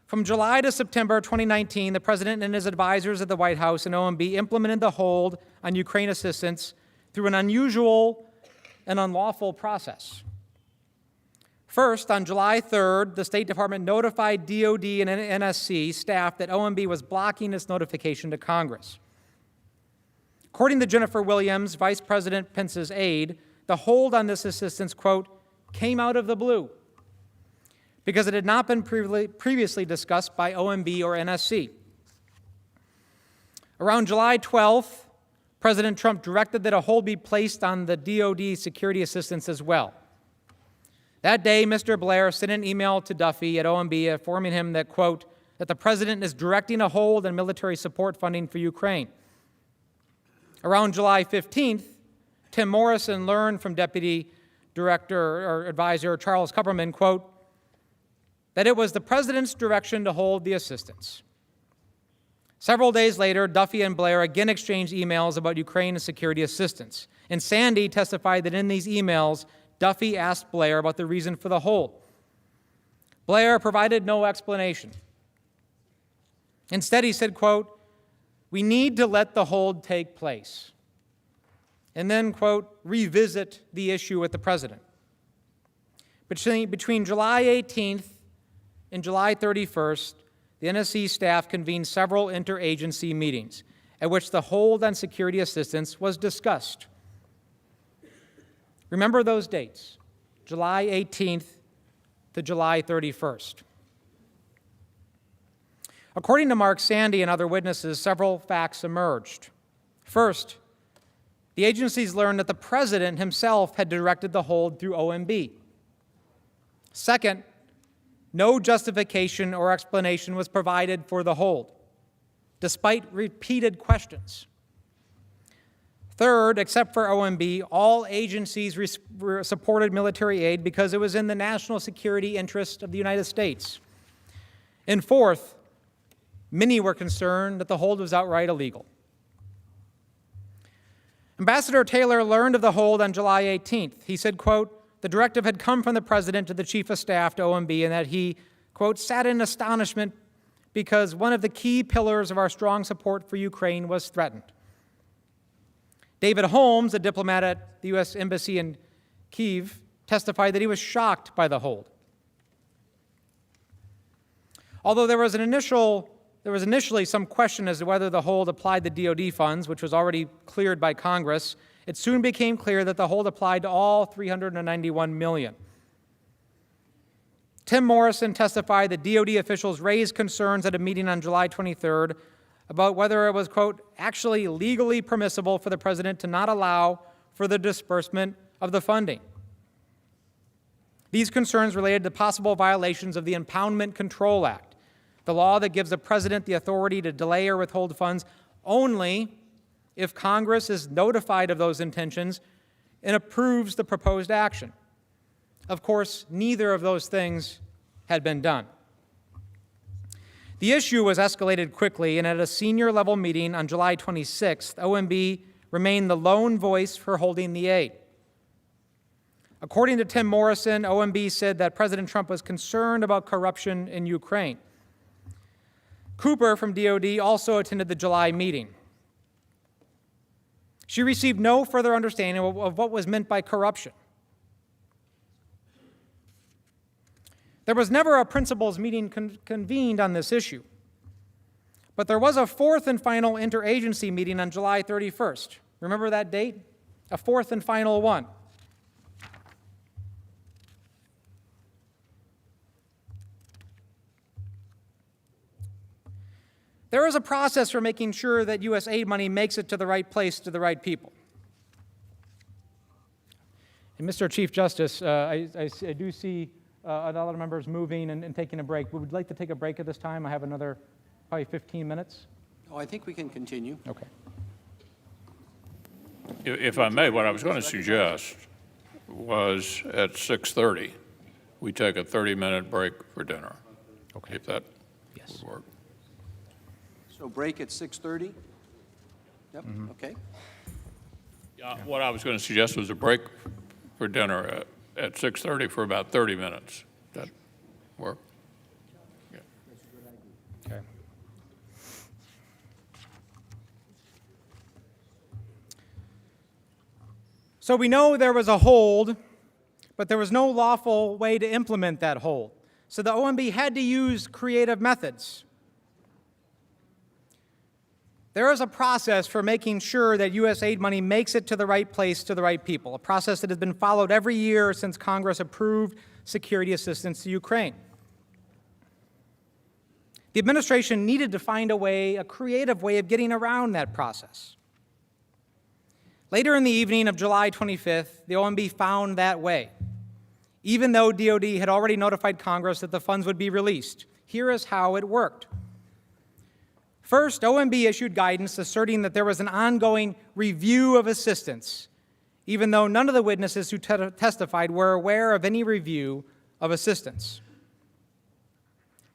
From July to September 2019, the president and his advisors at the White House and OMB implemented the hold on Ukraine assistance through an unusual and unlawful process. First, on July 3rd, the State Department notified DOD and NSC staff that OMB was blocking its notification to Congress. According to Jennifer Williams, Vice President Pence's aide, the hold on this assistance, quote, came out of the blue because it had not been previously discussed by OMB or NSC. Around July 12th, President Trump directed that a hold be placed on the DOD security assistance as well. That day, Mr. Blair sent an email to Duffy at OMB informing him that, quote, that the president is directing a hold on military support funding for Ukraine. Around July 15th, Tim Morrison learned from Deputy Director or Advisor Charles Kupperman, quote, that it was the president's direction to hold the assistance. Several days later, Duffy and Blair again exchanged emails about Ukraine and security assistance. And Sandy testified that in these emails, Duffy asked Blair about the reason for the hold. Blair provided no explanation. Instead, he said, quote, we need to let the hold take place. And then, quote, revisit the issue with the president. Between July 18th and July 31st, the NSC staff convened several interagency meetings at which the hold on security assistance was discussed. Remember those dates, July 18th to July 31st. According to Mark Sandy and other witnesses, several facts emerged. First, the agencies learned that the president himself had directed the hold through OMB. Second, no justification or explanation was provided for the hold, despite repeated questions. Third, except for OMB, all agencies supported military aid because it was in the national security interest of the United States. And fourth, many were concerned that the hold was outright illegal. Ambassador Taylor learned of the hold on July 18th. He said, quote, the directive had come from the president to the chief of staff to OMB and that he, quote, sat in astonishment because one of the key pillars of our strong support for Ukraine was threatened. David Holmes, a diplomat at the U.S. Embassy in Kyiv, testified that he was shocked by the hold. Although there was initially some question as to whether the hold applied to DOD funds, which was already cleared by Congress, it soon became clear that the hold applied to all $391 million. Tim Morrison testified that DOD officials raised concerns at a meeting on July 23rd about whether it was, quote, actually legally permissible for the president to not allow for the disbursement of the funding. These concerns related to possible violations of the Impoundment Control Act, the law that gives the president the authority to delay or withhold funds only if Congress is notified of those intentions and approves the proposed action. Of course, neither of those things had been done. The issue was escalated quickly, and at a senior-level meeting on July 26th, OMB remained the lone voice for holding the aid. According to Tim Morrison, OMB said that President Trump was concerned about corruption in Ukraine. Cooper from DOD also attended the July meeting. She received no further understanding of what was meant by corruption. There was never a principals meeting convened on this issue, but there was a fourth and final interagency meeting on July 31st. Remember that date? A fourth and final one. There is a process for making sure that U.S. aid money makes it to the right place, to the right people. And Mr. Chief Justice, I do see a lot of members moving and taking a break. Would we like to take a break at this time? I have another probably 15 minutes. Oh, I think we can continue. Okay. If I may, what I was going to suggest was at 6:30, we take a 30-minute break for dinner. Okay. If that would work. So break at 6:30? Yep, okay. What I was going to suggest was a break for dinner at 6:30 for about 30 minutes. Does that work? Yeah. Okay. So we know there was a hold, but there was no lawful way to implement that hold. So the OMB had to use creative methods. There is a process for making sure that U.S. aid money makes it to the right place, to the right people, a process that has been followed every year since Congress approved security assistance to Ukraine. The administration needed to find a creative way of getting around that process. Later in the evening of July 25th, the OMB found that way, even though DOD had already notified Congress that the funds would be released. Here is how it worked. First, OMB issued guidance asserting that there was an ongoing review of assistance, even though none of the witnesses who testified were aware of any review of assistance.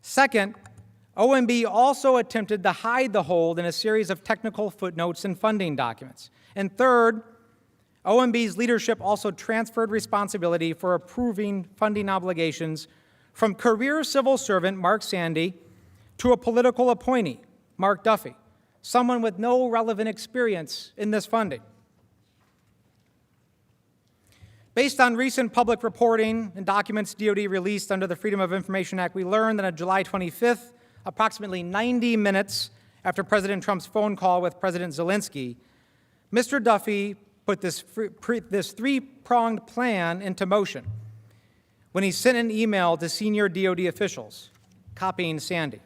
Second, OMB also attempted to hide the hold in a series of technical footnotes and funding documents. And third, OMB's leadership also transferred responsibility for approving funding obligations from career civil servant Mark Sandy to a political appointee, Mark Duffy, someone with no relevant experience in this funding. Based on recent public reporting and documents DOD released under the Freedom of Information Act, we learned that on July 25th, approximately 90 minutes after President Trump's phone call with President Zelensky, Mr. Duffy put this three-pronged plan into motion when he sent an email to senior DOD officials, copying Sandy.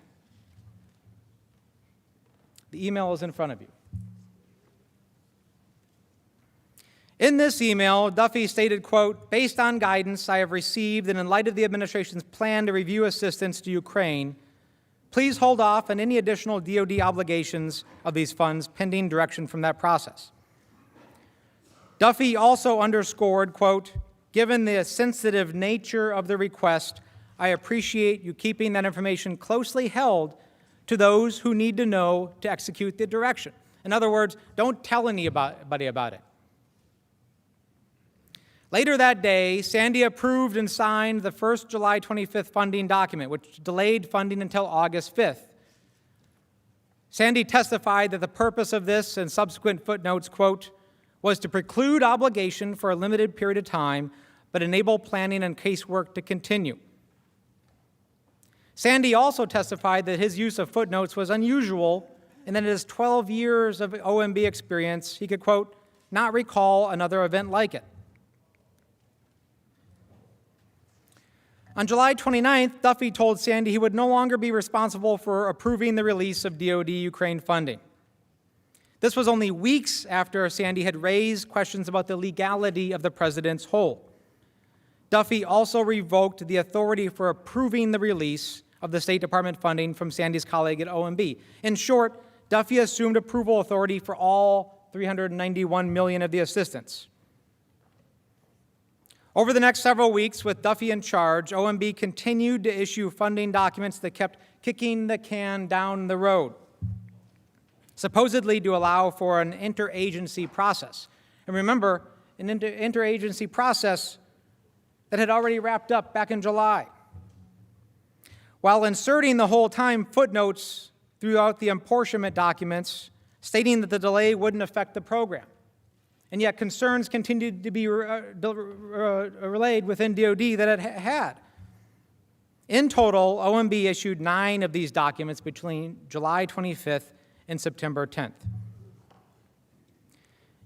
The email is in front of you. In this email, Duffy stated, quote, based on guidance I have received and in light of the administration's plan to review assistance to Ukraine, please hold off on any additional DOD obligations of these funds pending direction from that process. Duffy also underscored, quote, given the sensitive nature of the request, I appreciate you keeping that information closely held to those who need to know to execute the direction. In other words, don't tell anybody about it. Later that day, Sandy approved and signed the first July 25th funding document, which delayed funding until August 5th. Sandy testified that the purpose of this and subsequent footnotes, quote, was to preclude obligation for a limited period of time, but enable planning and casework to continue. Sandy also testified that his use of footnotes was unusual and that in his 12 years of OMB experience, he could, quote, not recall another event like it. On July 29th, Duffy told Sandy he would no longer be responsible for approving the release of DoD Ukraine funding. This was only weeks after Sandy had raised questions about the legality of the president's hold. Duffy also revoked the authority for approving the release of the State Department funding from Sandy's colleague at OMB. In short, Duffy assumed approval authority for all $391 million of the assistance. Over the next several weeks, with Duffy in charge, OMB continued to issue funding documents that kept kicking the can down the road, supposedly to allow for an interagency process. And remember, an interagency process that had already wrapped up back in July. While inserting the whole time footnotes throughout the apportionment documents stating that the delay wouldn't affect the program. And yet concerns continued to be relayed within DoD that it had. In total, OMB issued 9 of these documents between July 25th and September 10th.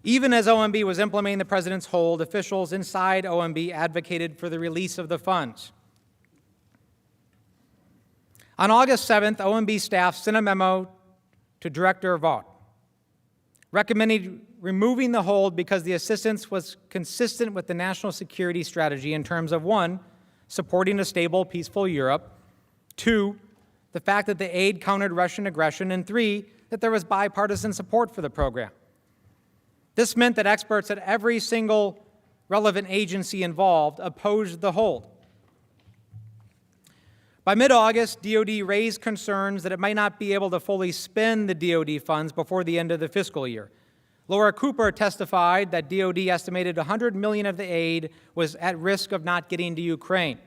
Even as OMB was implementing the president's hold, officials inside OMB advocated for the release of the funds. On August 7th, OMB staff sent a memo to Director Vaught, recommending removing the hold because the assistance was consistent with the national security strategy in terms of 1, supporting a stable, peaceful Europe, 2, the fact that the aid countered Russian aggression, and 3, that there was bipartisan support for the program. This meant that experts at every single relevant agency involved opposed the hold. By mid-August, DoD raised concerns that it might not be able to fully spend the DoD funds before the end of the fiscal year. Laura Cooper testified that DoD estimated $100 million of the aid was at risk of not getting to Ukraine.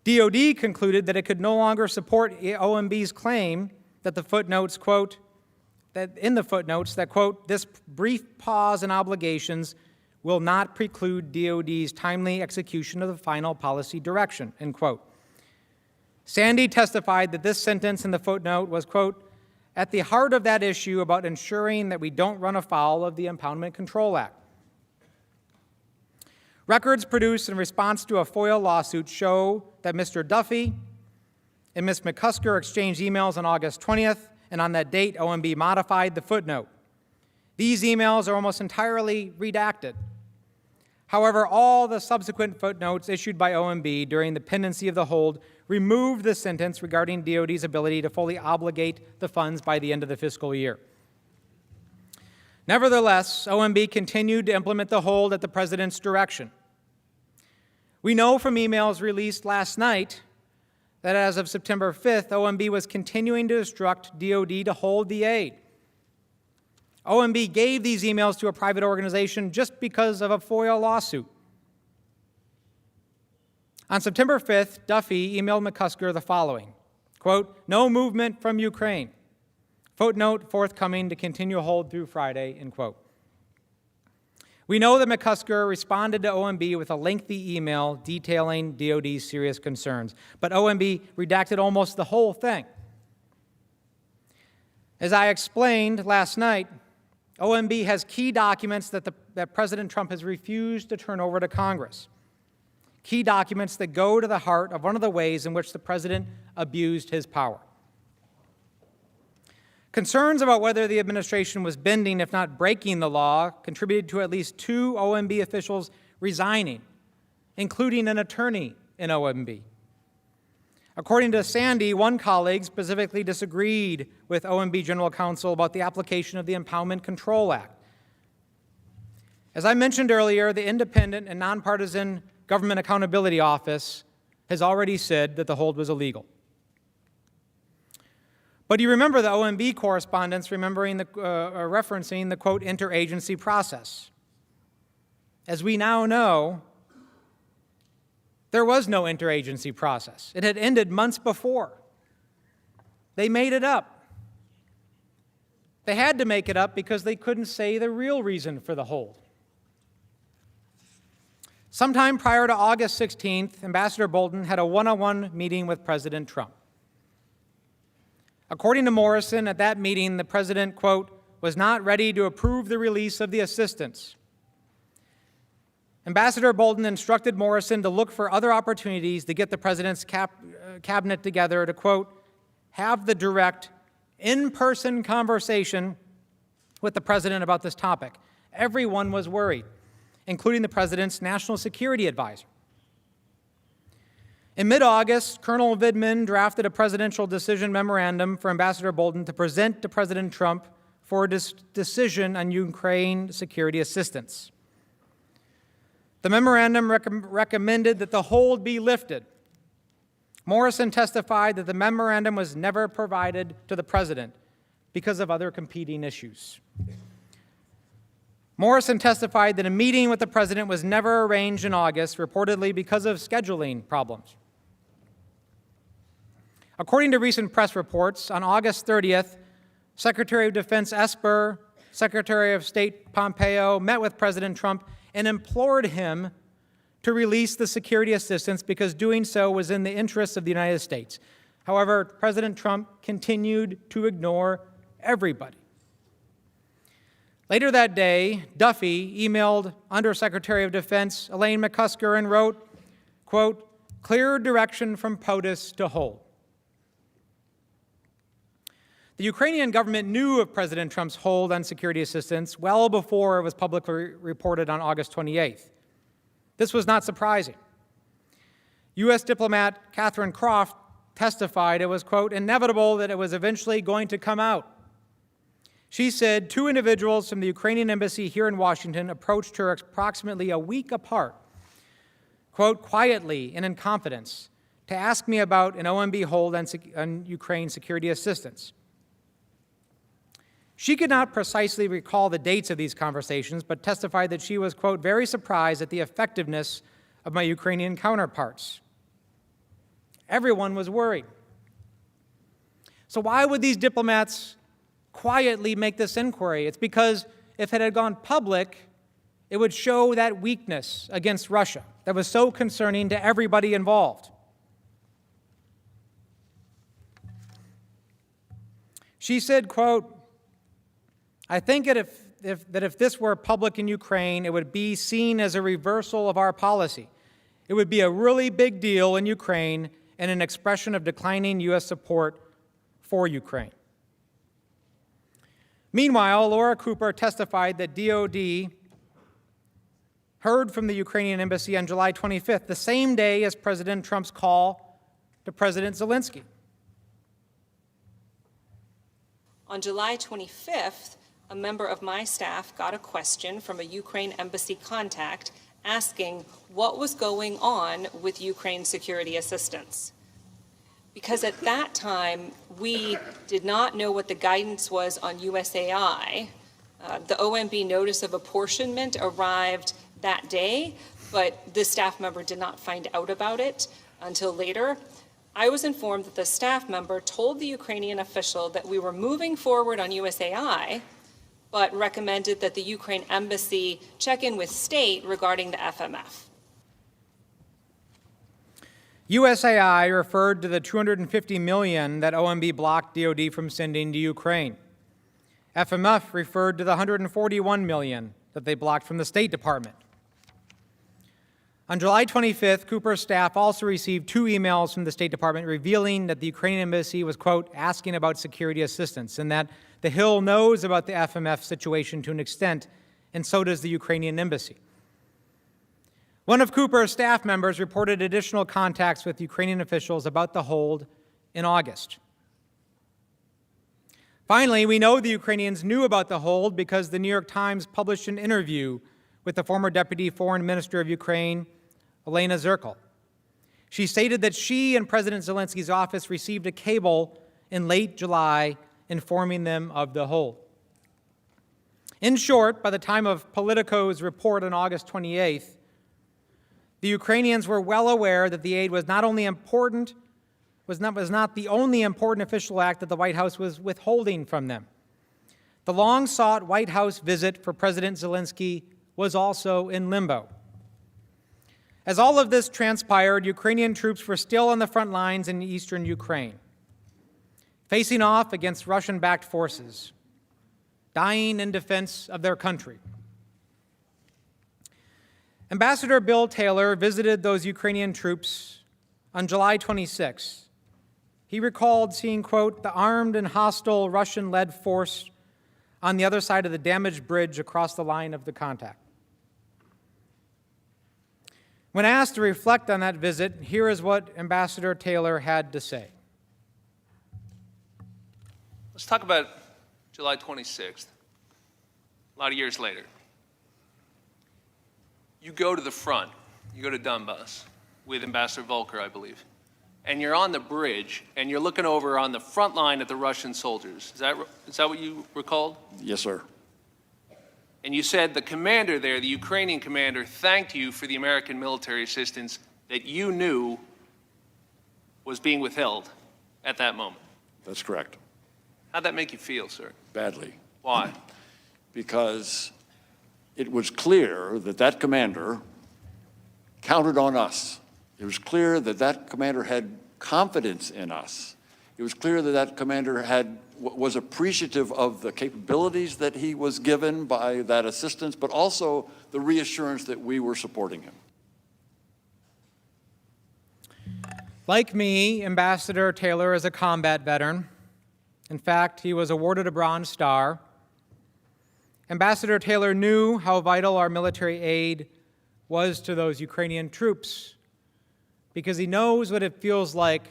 DoD concluded that it could no longer support OMB's claim that the footnotes, quote, that, quote, this brief pause in obligations will not preclude DoD's timely execution of the final policy direction, end quote. Sandy testified that this sentence in the footnote was, quote, at the heart of that issue about ensuring that we don't run afoul of the Impoundment Control Act. Records produced in response to a FOIA lawsuit show that Mr. Duffy and Ms. McCusker exchanged emails on August 20th, and on that date, OMB modified the footnote. These emails are almost entirely redacted. However, all the subsequent footnotes issued by OMB during the pendency of the hold removed the sentence regarding DoD's ability to fully obligate the funds by the end of the fiscal year. Nevertheless, OMB continued to implement the hold at the president's direction. We know from emails released last night that as of September 5th, OMB was continuing to instruct DoD to hold the aid. OMB gave these emails to a private organization just because of a FOIA lawsuit. On September 5th, Duffy emailed McCusker the following, quote, no movement from Ukraine. Footnote forthcoming to continue hold through Friday, end quote. We know that McCusker responded to OMB with a lengthy email detailing DoD's serious concerns, but OMB redacted almost the whole thing. As I explained last night, OMB has key documents that President Trump has refused to turn over to Congress. Key documents that go to the heart of one of the ways in which the president abused his power. Concerns about whether the administration was bending, if not breaking the law, contributed to at least 2 OMB officials resigning, including an attorney in OMB. According to Sandy, one colleague specifically disagreed with OMB General Counsel about the application of the Impoundment Control Act. As I mentioned earlier, the independent and nonpartisan Government Accountability Office has already said that the hold was illegal. But you remember the OMB correspondence referencing the, quote, interagency process. As we now know, there was no interagency process. It had ended months before. They made it up. They had to make it up because they couldn't say the real reason for the hold. Sometime prior to August 16th, Ambassador Bolton had a one-on-one meeting with President Trump. According to Morrison, at that meeting, the president, quote, was not ready to approve the release of the assistance. Ambassador Bolton instructed Morrison to look for other opportunities to get the president's cabinet together to, quote, have the direct, in-person conversation with the president about this topic. Everyone was worried, including the president's national security advisor. In mid-August, Colonel Vindman drafted a presidential decision memorandum for Ambassador Bolton to present to President Trump for a decision on Ukraine security assistance. The memorandum recommended that the hold be lifted. Morrison testified that the memorandum was never provided to the president because of other competing issues. Morrison testified that a meeting with the president was never arranged in August, reportedly because of scheduling problems. According to recent press reports, on August 30th, Secretary of Defense Esper, Secretary of State Pompeo met with President Trump and implored him to release the security assistance because doing so was in the interests of the United States. However, President Trump continued to ignore everybody. Later that day, Duffy emailed Undersecretary of Defense Elaine McCusker and wrote, quote, clear direction from POTUS to hold. The Ukrainian government knew of President Trump's hold on security assistance well before it was publicly reported on August 28th. This was not surprising. U.S. diplomat Catherine Croft testified it was, quote, inevitable that it was eventually going to come out. She said 2 individuals from the Ukrainian embassy here in Washington approached her approximately a week apart, quote, quietly and in confidence, to ask me about an OMB hold on Ukraine security assistance. She could not precisely recall the dates of these conversations, but testified that she was, quote, very surprised at the effectiveness of my Ukrainian counterparts. Everyone was worried. So why would these diplomats quietly make this inquiry? It's because if it had gone public, it would show that weakness against Russia that was so concerning to everybody involved. She said, quote, I think that if this were public in Ukraine, it would be seen as a reversal of our policy. It would be a really big deal in Ukraine and an expression of declining U.S. support for Ukraine. Meanwhile, Laura Cooper testified that DOD heard from the Ukrainian embassy on July 25th, the same day as President Trump's call to President Zelensky. On July 25th, a member of my staff got a question from a Ukraine embassy contact asking what was going on with Ukraine security assistance. Because at that time, we did not know what the guidance was on USAI. The OMB notice of apportionment arrived that day, but the staff member did not find out about it until later. I was informed that the staff member told the Ukrainian official that we were moving forward on USAI, but recommended that the Ukraine embassy check in with state regarding the FMF. USAI referred to the $250 million that OMB blocked DOD from sending to Ukraine. FMF referred to the $141 million that they blocked from the State Department. On July 25th, Cooper's staff also received 2 emails from the State Department revealing that the Ukrainian embassy was, quote, asking about security assistance and that the Hill knows about the FMF situation to an extent, and so does the Ukrainian embassy. One of Cooper's staff members reported additional contacts with Ukrainian officials about the hold in August. Finally, we know the Ukrainians knew about the hold because the New York Times published an interview with the former Deputy Foreign Minister of Ukraine, Elena Zerkal. She stated that she and President Zelensky's office received a cable in late July informing them of the hold. In short, by the time of Politico's report on August 28th, the Ukrainians were well aware that the aid was not only important, was not the only important official act that the White House was withholding from them. The long-sought White House visit for President Zelensky was also in limbo. As all of this transpired, Ukrainian troops were still on the front lines in eastern Ukraine, facing off against Russian-backed forces. dying in defense of their country. Ambassador Bill Taylor visited those Ukrainian troops on July 26. He recalled seeing, quote, the armed and hostile Russian-led force on the other side of the damaged bridge across the line of the contact. When asked to reflect on that visit, here is what Ambassador Taylor had to say. Let's talk about July 26th, a lot of years later. You go to the front, you go to Donbass with Ambassador Volker, I believe, and you're on the bridge and you're looking over on the front line at the Russian soldiers. Is that what you recalled? Yes, sir. And you said the commander there, the Ukrainian commander, thanked you for the American military assistance that you knew was being withheld at that moment. That's correct. How'd that make you feel, sir? Badly. Why? Because it was clear that that commander counted on us. It was clear that that commander had confidence in us. It was clear that that commander was appreciative of the capabilities that he was given by that assistance, but also the reassurance that we were supporting him. Like me, Ambassador Taylor is a combat veteran. In fact, he was awarded a Bronze Star. Ambassador Taylor knew how vital our military aid was to those Ukrainian troops because he knows what it feels like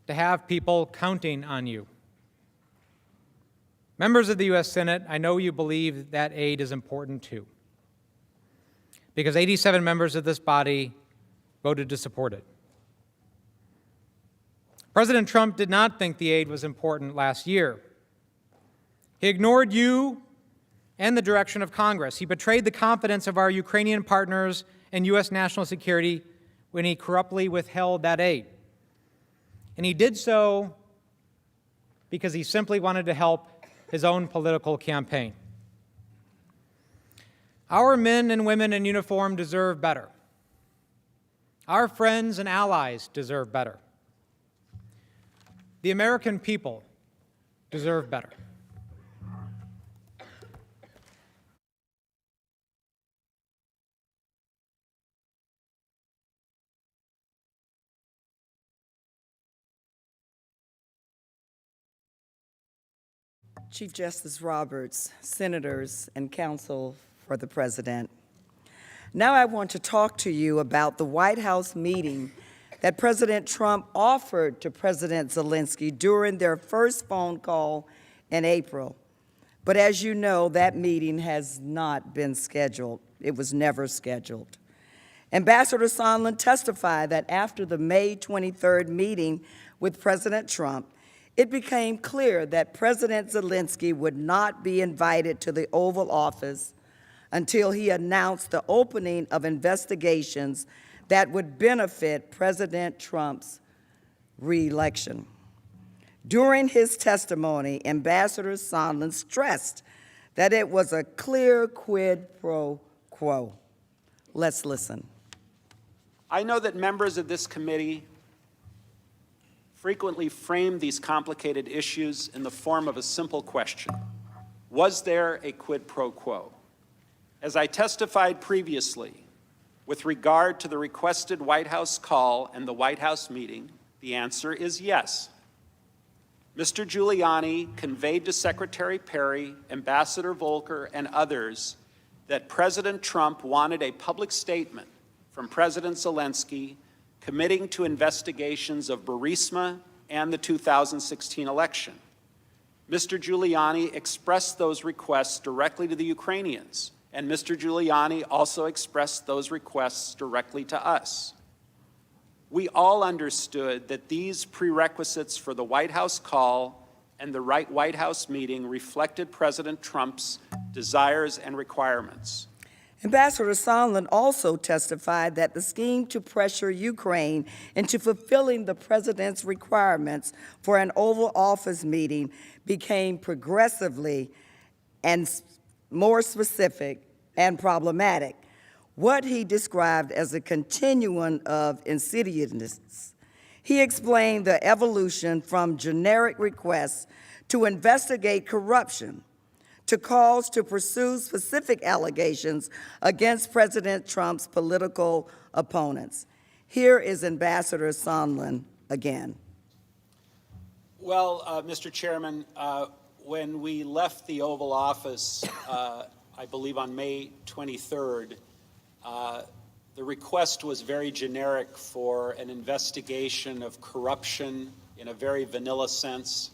to have people counting on you. Members of the U.S. Senate, I know you believe that aid is important too, because 87 members of this body voted to support it. President Trump did not think the aid was important last year. He ignored you and the direction of Congress. He betrayed the confidence of our Ukrainian partners and U.S. national security when he corruptly withheld that aid. And he did so because he simply wanted to help his own political campaign. Our men and women in uniform deserve better. Our friends and allies deserve better. The American people deserve better. Chief Justice Roberts, senators, and counsel for the president. Now I want to talk to you about the White House meeting that President Trump offered to President Zelensky during their first phone call in April. But as you know, that meeting has not been scheduled. It was never scheduled. Ambassador Sondland testified that after the May 23rd meeting with President Trump, it became clear that President Zelensky would not be invited to the Oval Office until he announced the opening of investigations that would benefit President Trump's re-election. During his testimony, Ambassador Sondland stressed that it was a clear quid pro quo. Let's listen. I know that members of this committee frequently frame these complicated issues in the form of a simple question. Was there a quid pro quo? As I testified previously, with regard to the requested White House call and the White House meeting, the answer is yes. Mr. Giuliani conveyed to Secretary Perry, Ambassador Volker, and others that President Trump wanted a public statement from President Zelensky committing to investigations of Burisma and the 2016 election. Mr. Giuliani expressed those requests directly to the Ukrainians, and Mr. Giuliani also expressed those requests directly to us. We all understood that these prerequisites for the White House call and the White House meeting reflected President Trump's desires and requirements. Ambassador Sondland also testified that the scheme to pressure Ukraine into fulfilling the president's requirements for an Oval Office meeting became progressively and more specific and problematic, what he described as a continuum of insidiousness. He explained the evolution from generic requests to investigate corruption to calls to pursue specific allegations against President Trump's political opponents. Here is Ambassador Sondland again. Well, Mr. Chairman, when we left the Oval Office, I believe on May 23rd, the request was very generic for an investigation of corruption in a very vanilla sense,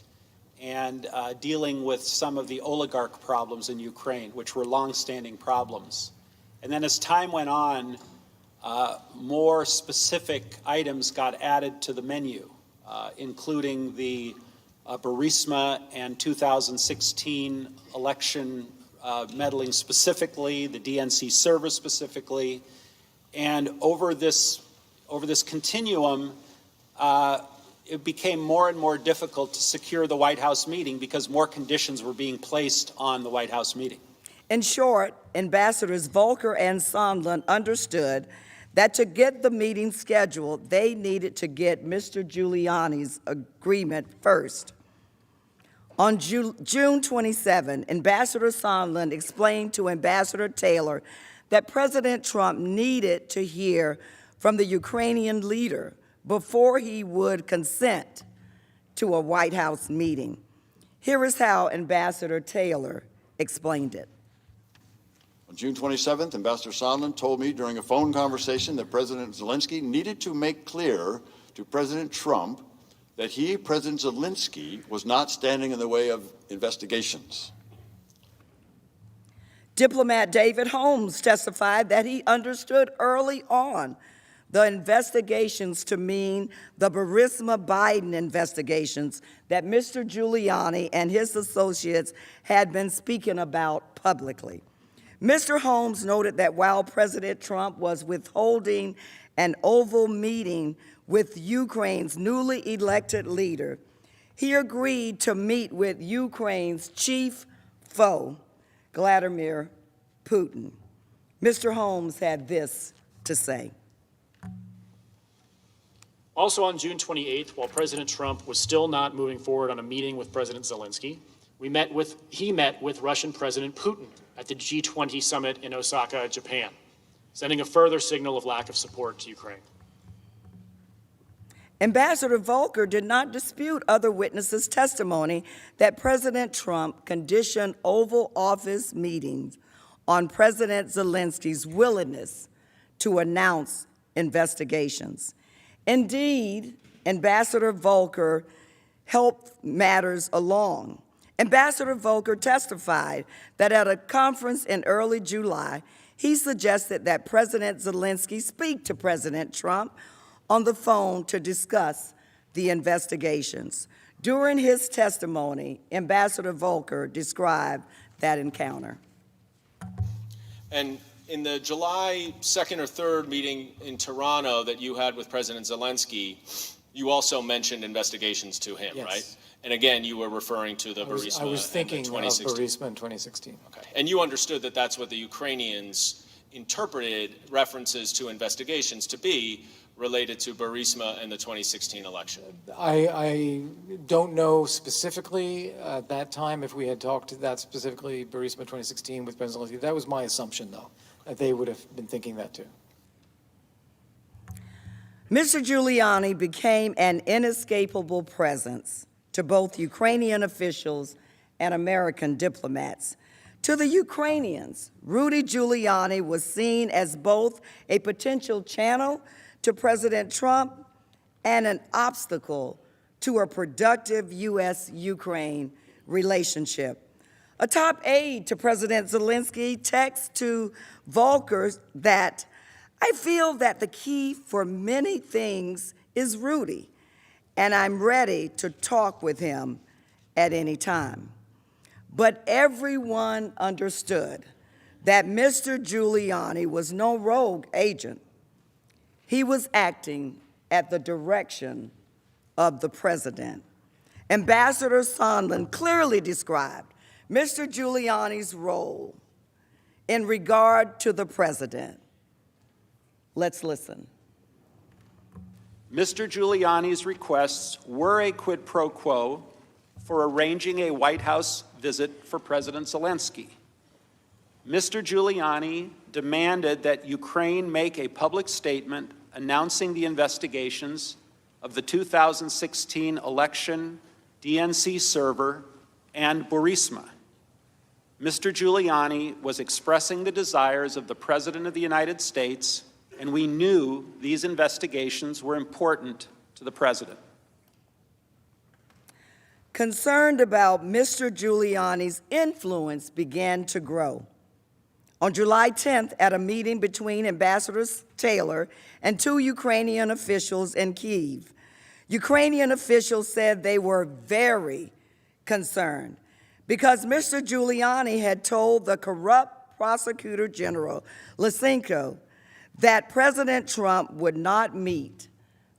and dealing with some of the oligarch problems in Ukraine, which were longstanding problems. And then as time went on, more specific items got added to the menu, including the Burisma and 2016 election meddling specifically, the DNC server specifically. And over this continuum, it became more and more difficult to secure the White House meeting because more conditions were being placed on the White House meeting. In short, Ambassadors Volker and Sondland understood that to get the meeting scheduled, they needed to get Mr. Giuliani's agreement first. On June 27, Ambassador Sondland explained to Ambassador Taylor that President Trump needed to hear from the Ukrainian leader before he would consent to a White House meeting. Here is how Ambassador Taylor explained it. On June 27th, Ambassador Sondland told me during a phone conversation that President Zelensky needed to make clear to President Trump that he, President Zelensky, was not standing in the way of investigations. Diplomat David Holmes testified that he understood early on the investigations to mean the Burisma Biden investigations that Mr. Giuliani and his associates had been speaking about publicly. Mr. Holmes noted that while President Trump was withholding an Oval meeting with Ukraine's newly elected leader, he agreed to meet with Ukraine's chief foe, Vladimir Putin. Mr. Holmes had this to say. Also on June 28th, while President Trump was still not moving forward on a meeting with President Zelensky, he met with Russian President Putin at the G20 summit in Osaka, Japan, sending a further signal of lack of support to Ukraine. Ambassador Volker did not dispute other witnesses' testimony that President Trump conditioned Oval Office meetings on President Zelensky's willingness to announce investigations. Indeed, Ambassador Volker helped matters along. Ambassador Volker testified that at a conference in early July, he suggested that President Zelensky speak to President Trump on the phone to discuss the investigations. During his testimony, Ambassador Volker described that encounter. And in the July 2nd or 3rd meeting in Toronto that you had with President Zelensky, you also mentioned investigations to him, Yes. right? And again, you were referring to the Burisma. I was thinking and of the 2016. Burisma in 2016. Okay. And you understood that that's what the Ukrainians interpreted references to investigations to be related to Burisma and the 2016 election. I don't know specifically at that time if we had talked that specifically Burisma 2016 with President Zelensky. That was my assumption, though, that they would have been thinking that too. Mr. Giuliani became an inescapable presence to both Ukrainian officials and American diplomats. To the Ukrainians, Rudy Giuliani was seen as both a potential channel to President Trump and an obstacle to a productive U.S.-Ukraine relationship. A top aide to President Zelensky texted to Volker that, "I feel that the key for many things is Rudy, and I'm ready to talk with him at any time." But everyone understood that Mr. Giuliani was no rogue agent. He was acting at the direction of the president. Ambassador Sondland clearly described Mr. Giuliani's role in regard to the president. Let's listen. Mr. Giuliani's requests were a quid pro quo for arranging a White House visit for President Zelensky. Mr. Giuliani demanded that Ukraine make a public statement announcing the investigations of the 2016 election, DNC server, and Burisma. Mr. Giuliani was expressing the desires of the President of the United States, and we knew these investigations were important to the President. Concerned about Mr. Giuliani's influence began to grow. On July 10th, at a meeting between Ambassador Taylor and 2 Ukrainian officials in Kyiv, Ukrainian officials said they were very concerned because Mr. Giuliani had told the corrupt Prosecutor General Lysenko that President Trump would not meet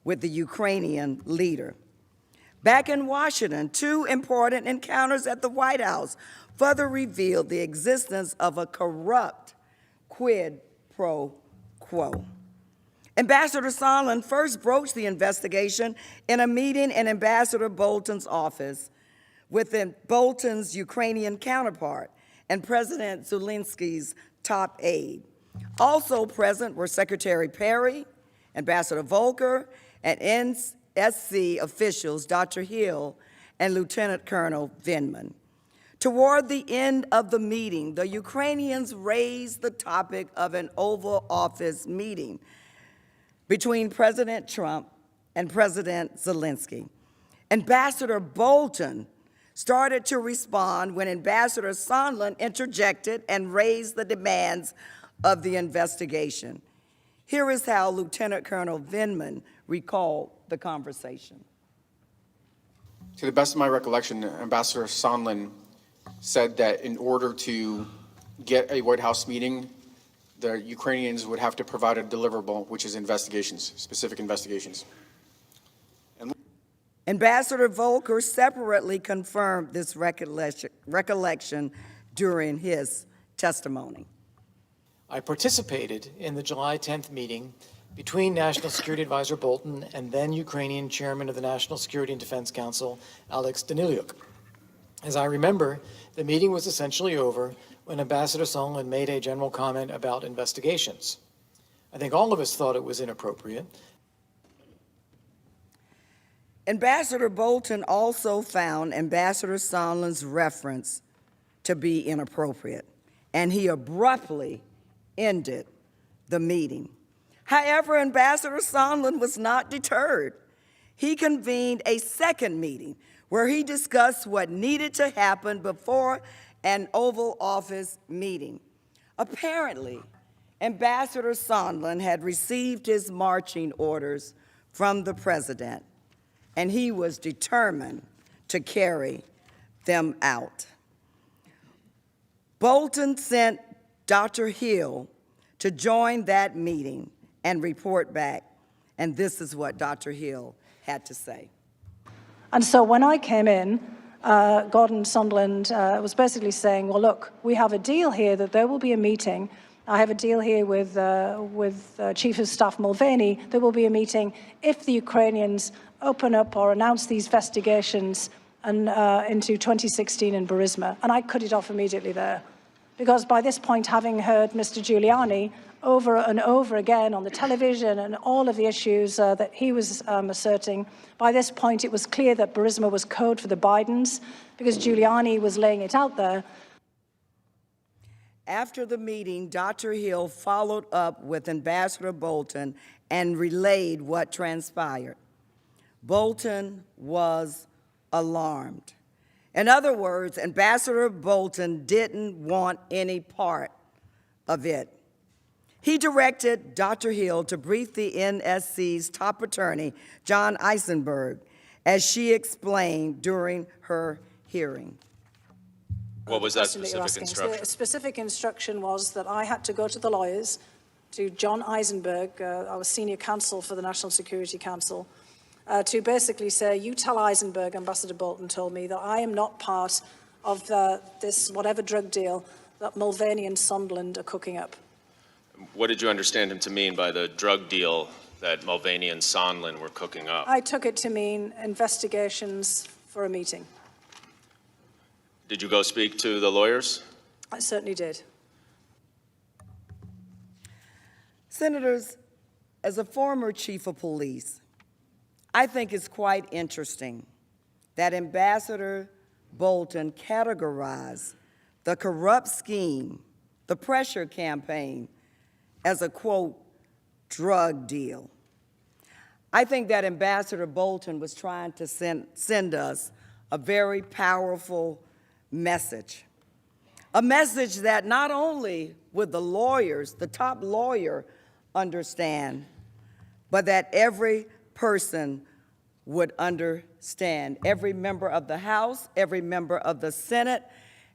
with the Ukrainian leader. Back in Washington, 2 important encounters at the White House further revealed the existence of a corrupt quid pro quo. Ambassador Sondland first broached the investigation in a meeting in Ambassador Bolton's office with Bolton's Ukrainian counterpart and President Zelensky's top aide. Also present were Secretary Perry, Ambassador Volker, and NSC officials Dr. Hill and Lieutenant Colonel Vindman. Toward the end of the meeting, the Ukrainians raised the topic of an Oval Office meeting between President Trump and President Zelensky. Ambassador Bolton started to respond when Ambassador Sondland interjected and raised the demands of the investigation. Here is how Lieutenant Colonel Vindman recalled the conversation. To the best of my recollection, Ambassador Sondland said that in order to get a White House meeting, the Ukrainians would have to provide a deliverable, which is investigations, specific investigations. Ambassador Volker separately confirmed this recollection during his testimony. I participated in the July 10th meeting between National Security Advisor Bolton and then Ukrainian Chairman of the National Security and Defense Council, Alex Danylyuk. As I remember, the meeting was essentially over when Ambassador Sondland made a general comment about investigations. I think all of us thought it was inappropriate. Ambassador Bolton also found Ambassador Sondland's reference to be inappropriate, and he abruptly ended the meeting. However, Ambassador Sondland was not deterred. He convened a second meeting where he discussed what needed to happen before an Oval Office meeting. Apparently, Ambassador Sondland had received his marching orders from the president, and he was determined to carry them out. Bolton sent Dr. Hill to join that meeting and report back, and this is what Dr. Hill had to say. And so when I came in, Gordon Sondland was basically saying, well, look, we have a deal here that there will be a meeting. I have a deal here with Chief of Staff Mulvaney. There will be a meeting if the Ukrainians open up or announce these investigations into 2016 in Burisma. And I cut it off immediately there. Because by this point, having heard Mr. Giuliani over and over again on the television and all of the issues that he was asserting, by this point it was clear that Burisma was code for the Bidens because Giuliani was laying it out there. After the meeting, Dr. Hill followed up with Ambassador Bolton and relayed what transpired. Bolton was alarmed. In other words, Ambassador Bolton didn't want any part of it. He directed Dr. Hill to brief the NSC's top attorney, John Eisenberg, as she explained during her hearing. What was that Question specific you're instruction? The specific instruction was that I had to go to the lawyers, to John Eisenberg, our senior counsel for the National Security Council, to basically say, you tell Eisenberg, Ambassador Bolton told me, that I am not part of this whatever drug deal that Mulvaney and Sondland are cooking up. What did you understand him to mean by the drug deal that Mulvaney and Sondland were cooking up? I took it to mean investigations for a meeting. Did you go speak to the lawyers? I certainly did. Senators, as a former chief of police, I think it's quite interesting that Ambassador Bolton categorized the corrupt scheme, the pressure campaign, as a, quote, drug deal. I think that Ambassador Bolton was trying to send us a very powerful message. A message that not only would the lawyers, the top lawyer, understand, but that every person would understand. Every member of the House, every member of the Senate,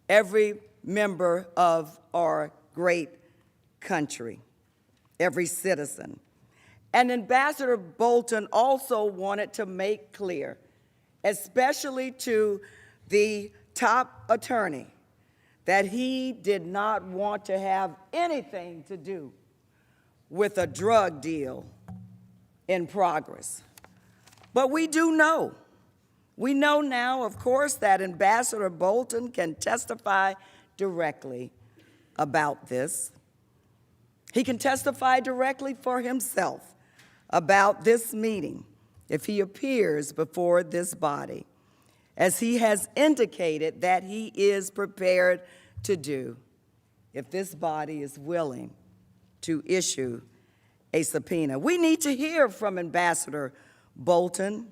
every member of our great country, every citizen. And Ambassador Bolton also wanted to make clear, especially to the top attorney, that he did not want to have anything to do with a drug deal in progress. But we do know. We know now, of course, that Ambassador Bolton can testify directly about this. He can testify directly for himself about this meeting if he appears before this body, as he has indicated that he is prepared to do if this body is willing to issue a subpoena. We need to hear from Ambassador Bolton,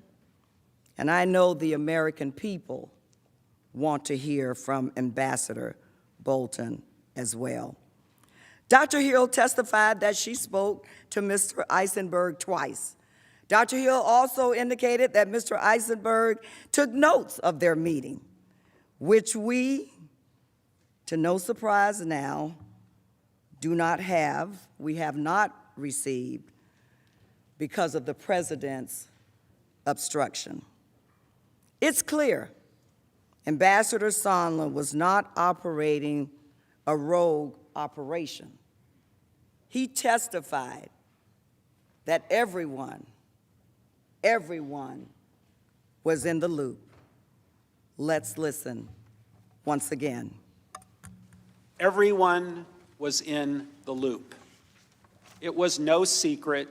and I know the American people want to hear from Ambassador Bolton as well. Dr. Hill testified that she spoke to Mr. Eisenberg twice. Dr. Hill also indicated that Mr. Eisenberg took notes of their meeting, which we, to no surprise now, do not have. We have not received because of the president's obstruction. It's clear Ambassador Sondland was not operating a rogue operation. He testified that everyone was in the loop. Let's listen once again. Everyone was in the loop. It was no secret.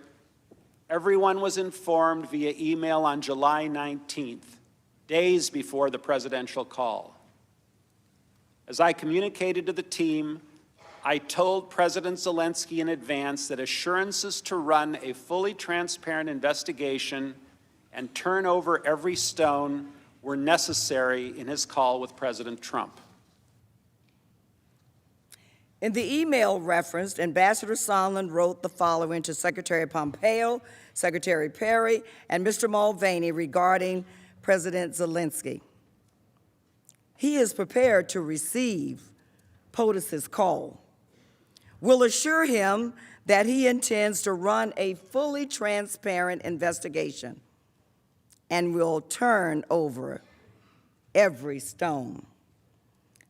Everyone was informed via email on July 19th, days before the presidential call. As I communicated to the team, I told President Zelensky in advance that assurances to run a fully transparent investigation and turn over every stone were necessary in his call with President Trump. In the email referenced, Ambassador Sondland wrote the following to Secretary Pompeo, Secretary Perry, and Mr. Mulvaney regarding President Zelensky. He is prepared to receive POTUS's call. We'll assure him that he intends to run a fully transparent investigation and will turn over every stone.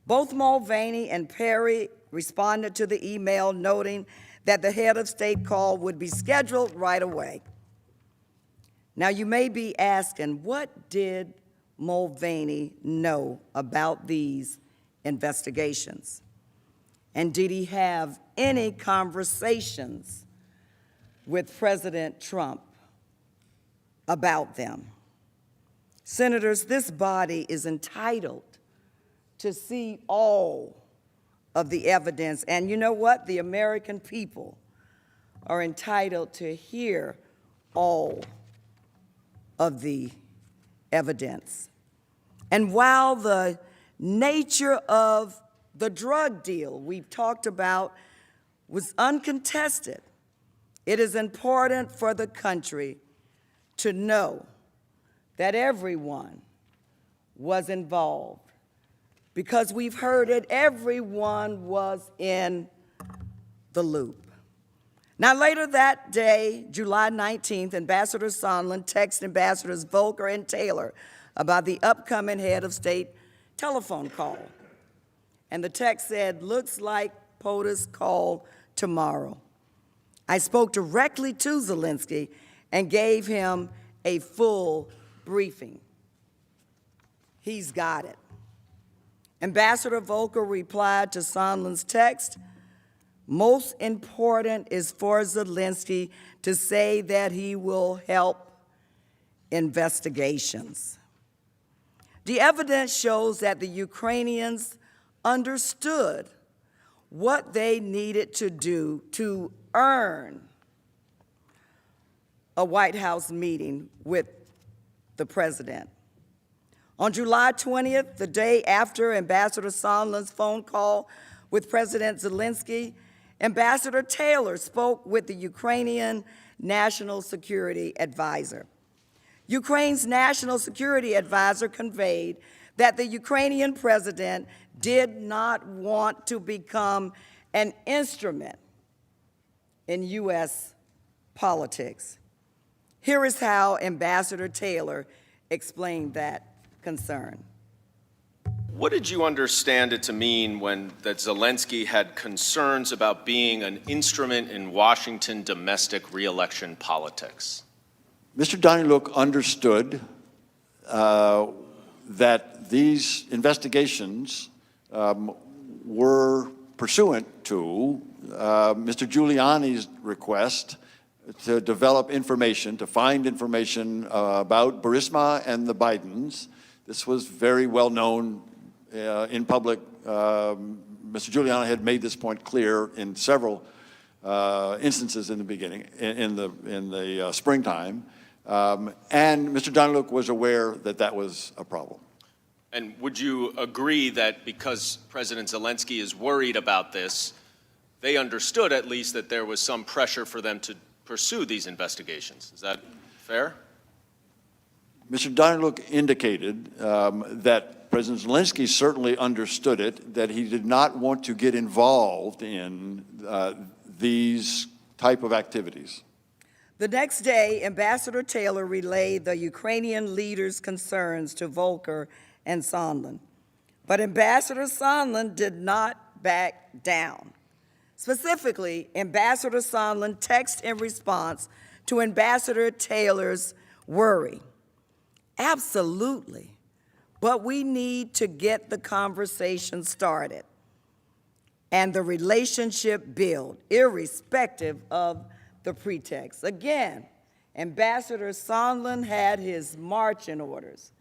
Both Mulvaney and Perry responded to the email noting that the head of state call would be scheduled right away. Now you may be asking, what did Mulvaney know about these investigations? And did he have any conversations with President Trump about them? Senators, this body is entitled to see all of the evidence. And you know what? The American people are entitled to hear all of the evidence. And while the nature of the drug deal we've talked about was uncontested, it is important for the country to know that everyone was involved. Because we've heard it, everyone was in the loop. Now, later that day, July 19th, Ambassador Sondland texted Ambassadors Volker and Taylor about the upcoming head of state telephone call. And the text said, looks like POTUS call tomorrow. I spoke directly to Zelensky and gave him a full briefing. He's got it. Ambassador Volker replied to Sondland's text, "Most important is for Zelensky to say that he will help investigations." The evidence shows that the Ukrainians understood what they needed to do to earn a White House meeting with the president. On July 20th, the day after Ambassador Sondland's phone call with President Zelensky, Ambassador Taylor spoke with the Ukrainian National Security Advisor. Ukraine's National Security Advisor conveyed that the Ukrainian president did not want to become an instrument in U.S. politics. Here is how Ambassador Taylor explained that concern. What did you understand it to mean when that Zelensky had concerns about being an instrument in Washington domestic re-election politics? Mr. Daniluk understood that these investigations were pursuant to Mr. Giuliani's request to develop information, to find information about Burisma and the Bidens. This was very well known in public. Mr. Giuliani had made this point clear in several instances in the beginning, in the springtime. And Mr. Daniluk was aware that that was a problem. And would you agree that because President Zelensky is worried about this, they understood at least that there was some pressure for them to pursue these investigations? Is that fair? Mr. Daniluk indicated that President Zelensky certainly understood it, that he did not want to get involved in these type of activities. The next day, Ambassador Taylor relayed the Ukrainian leaders' concerns to Volker and Sondland. But Ambassador Sondland did not back down. Specifically, Ambassador Sondland texted in response to Ambassador Taylor's worry. "Absolutely, but we need to get the conversation started and the relationship built, irrespective of the pretext." Again, Ambassador Sondland had his marching orders,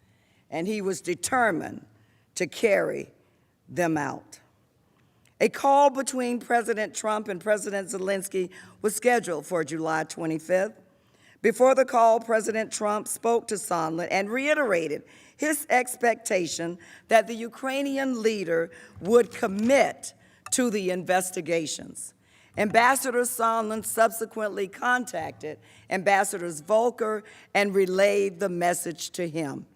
and he was determined to carry them out. A call between President Trump and President Zelensky was scheduled for July 25th. Before the call, President Trump spoke to Sondland and reiterated his expectation that the Ukrainian leader would commit to the investigations. Ambassador Sondland subsequently contacted Ambassadors Volker and relayed the message to him.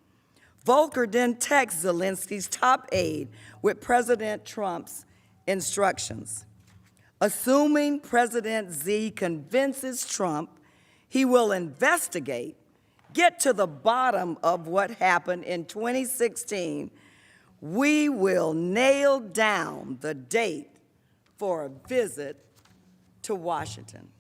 Volker then texted Zelensky's top aide with President Trump's instructions. Assuming President Z convinces Trump he will investigate, get to the bottom of what happened in 2016, we will nail down the date for a visit to Washington.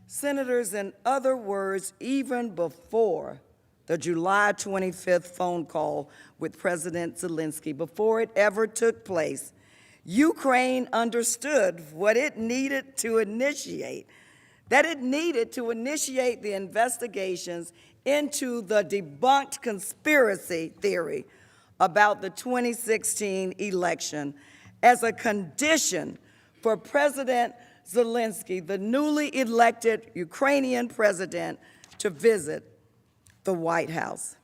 Senators, in other words, even before the July 25th phone call with President Zelensky, before it ever took place, Ukraine understood what it needed to initiate, that it needed to initiate the investigations into the debunked conspiracy theory about the 2016 election as a condition for President Zelensky, the newly elected Ukrainian president, to visit the White House.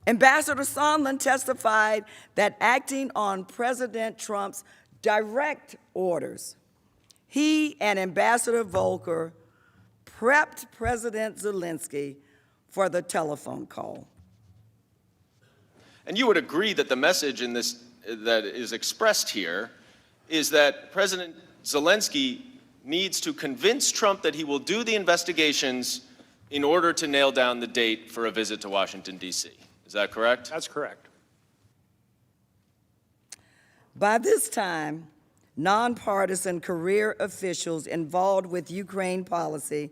Ambassador Sondland testified that acting on President Trump's direct orders, he and Ambassador Volker prepped President Zelensky for the telephone call. And you would agree that the message in this that is expressed here is that President Zelensky needs to convince Trump that he will do the investigations in order to nail down the date for a visit to Washington, D.C. Is that correct? That's correct. By this time, nonpartisan career officials involved with Ukraine policy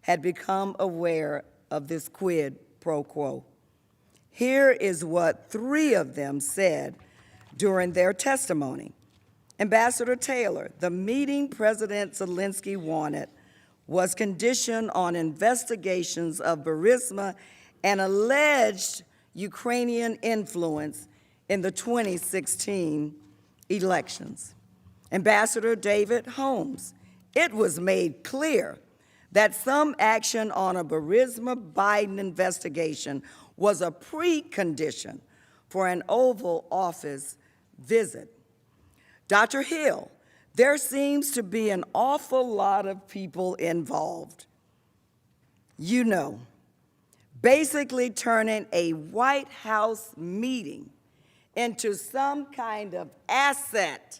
had become aware of this quid pro quo. Here is what 3 of them said during their testimony. Ambassador Taylor, the meeting President Zelensky wanted was conditioned on investigations of Burisma and alleged Ukrainian influence in the 2016 elections. Ambassador David Holmes, it was made clear that some action on a Burisma-Biden investigation was a precondition for an Oval Office visit. Dr. Hill, there seems to be an awful lot of people involved. You know, basically turning a White House meeting into some kind of asset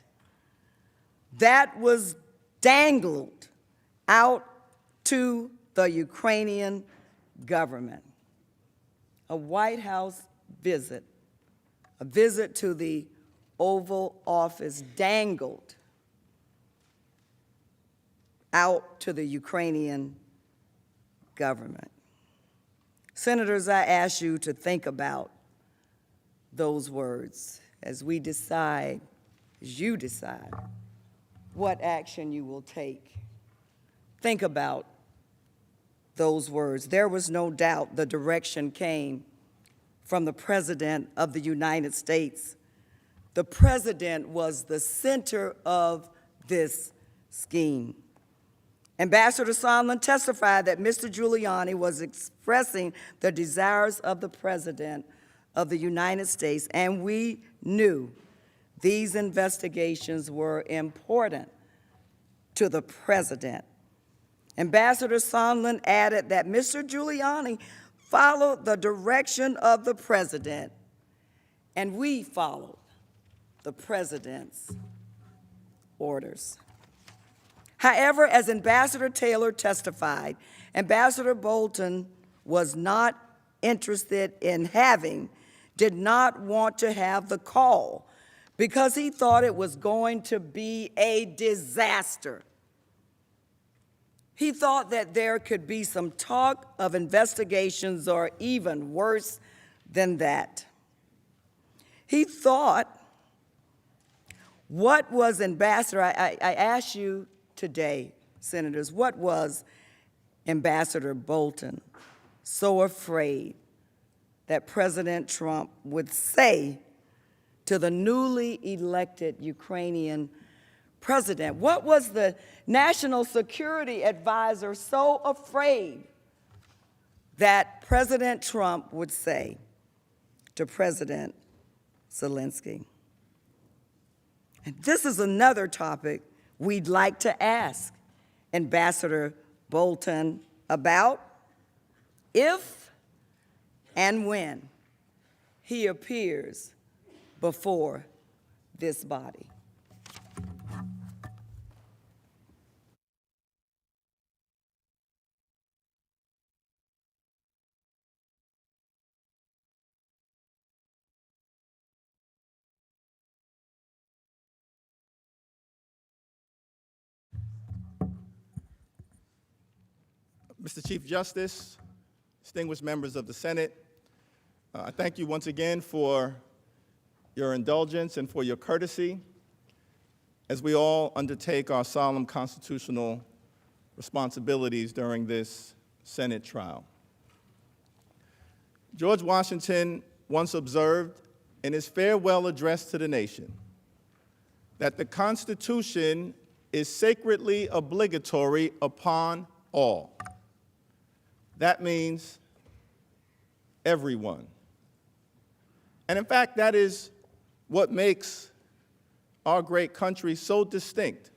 that was dangled out to the Ukrainian government. A White House visit, a visit to the Oval Office dangled out to the Ukrainian government. Senators, I ask you to think about those words as we decide, as you decide, what action you will take. Think about those words. There was no doubt the direction came from the President of the United States. The President was the center of this scheme. Ambassador Sondland testified that Mr. Giuliani was expressing the desires of the President of the United States, and we knew these investigations were important to the President. Ambassador Sondland added that Mr. Giuliani followed the direction of the President, and we followed the President's orders. However, as Ambassador Taylor testified, Ambassador Bolton was not interested in did not want to have the call because he thought it was going to be a disaster. He thought that there could be some talk of investigations or even worse than that. He thought, what was Ambassador, I ask you today, Senators, what was Ambassador Bolton so afraid that President Trump would say to the newly elected Ukrainian president? What was the National Security Advisor so afraid that President Trump would say to President Zelensky? And this is another topic we'd like to ask Ambassador Bolton about if and when he appears before this body. Mr. Chief Justice, distinguished members of the Senate, I thank you once again for your indulgence and for your courtesy as we all undertake our solemn constitutional responsibilities during this Senate trial. George Washington once observed in his farewell address to the nation that the Constitution is sacredly obligatory upon all. That means everyone. And in fact, that is what makes our great country so distinct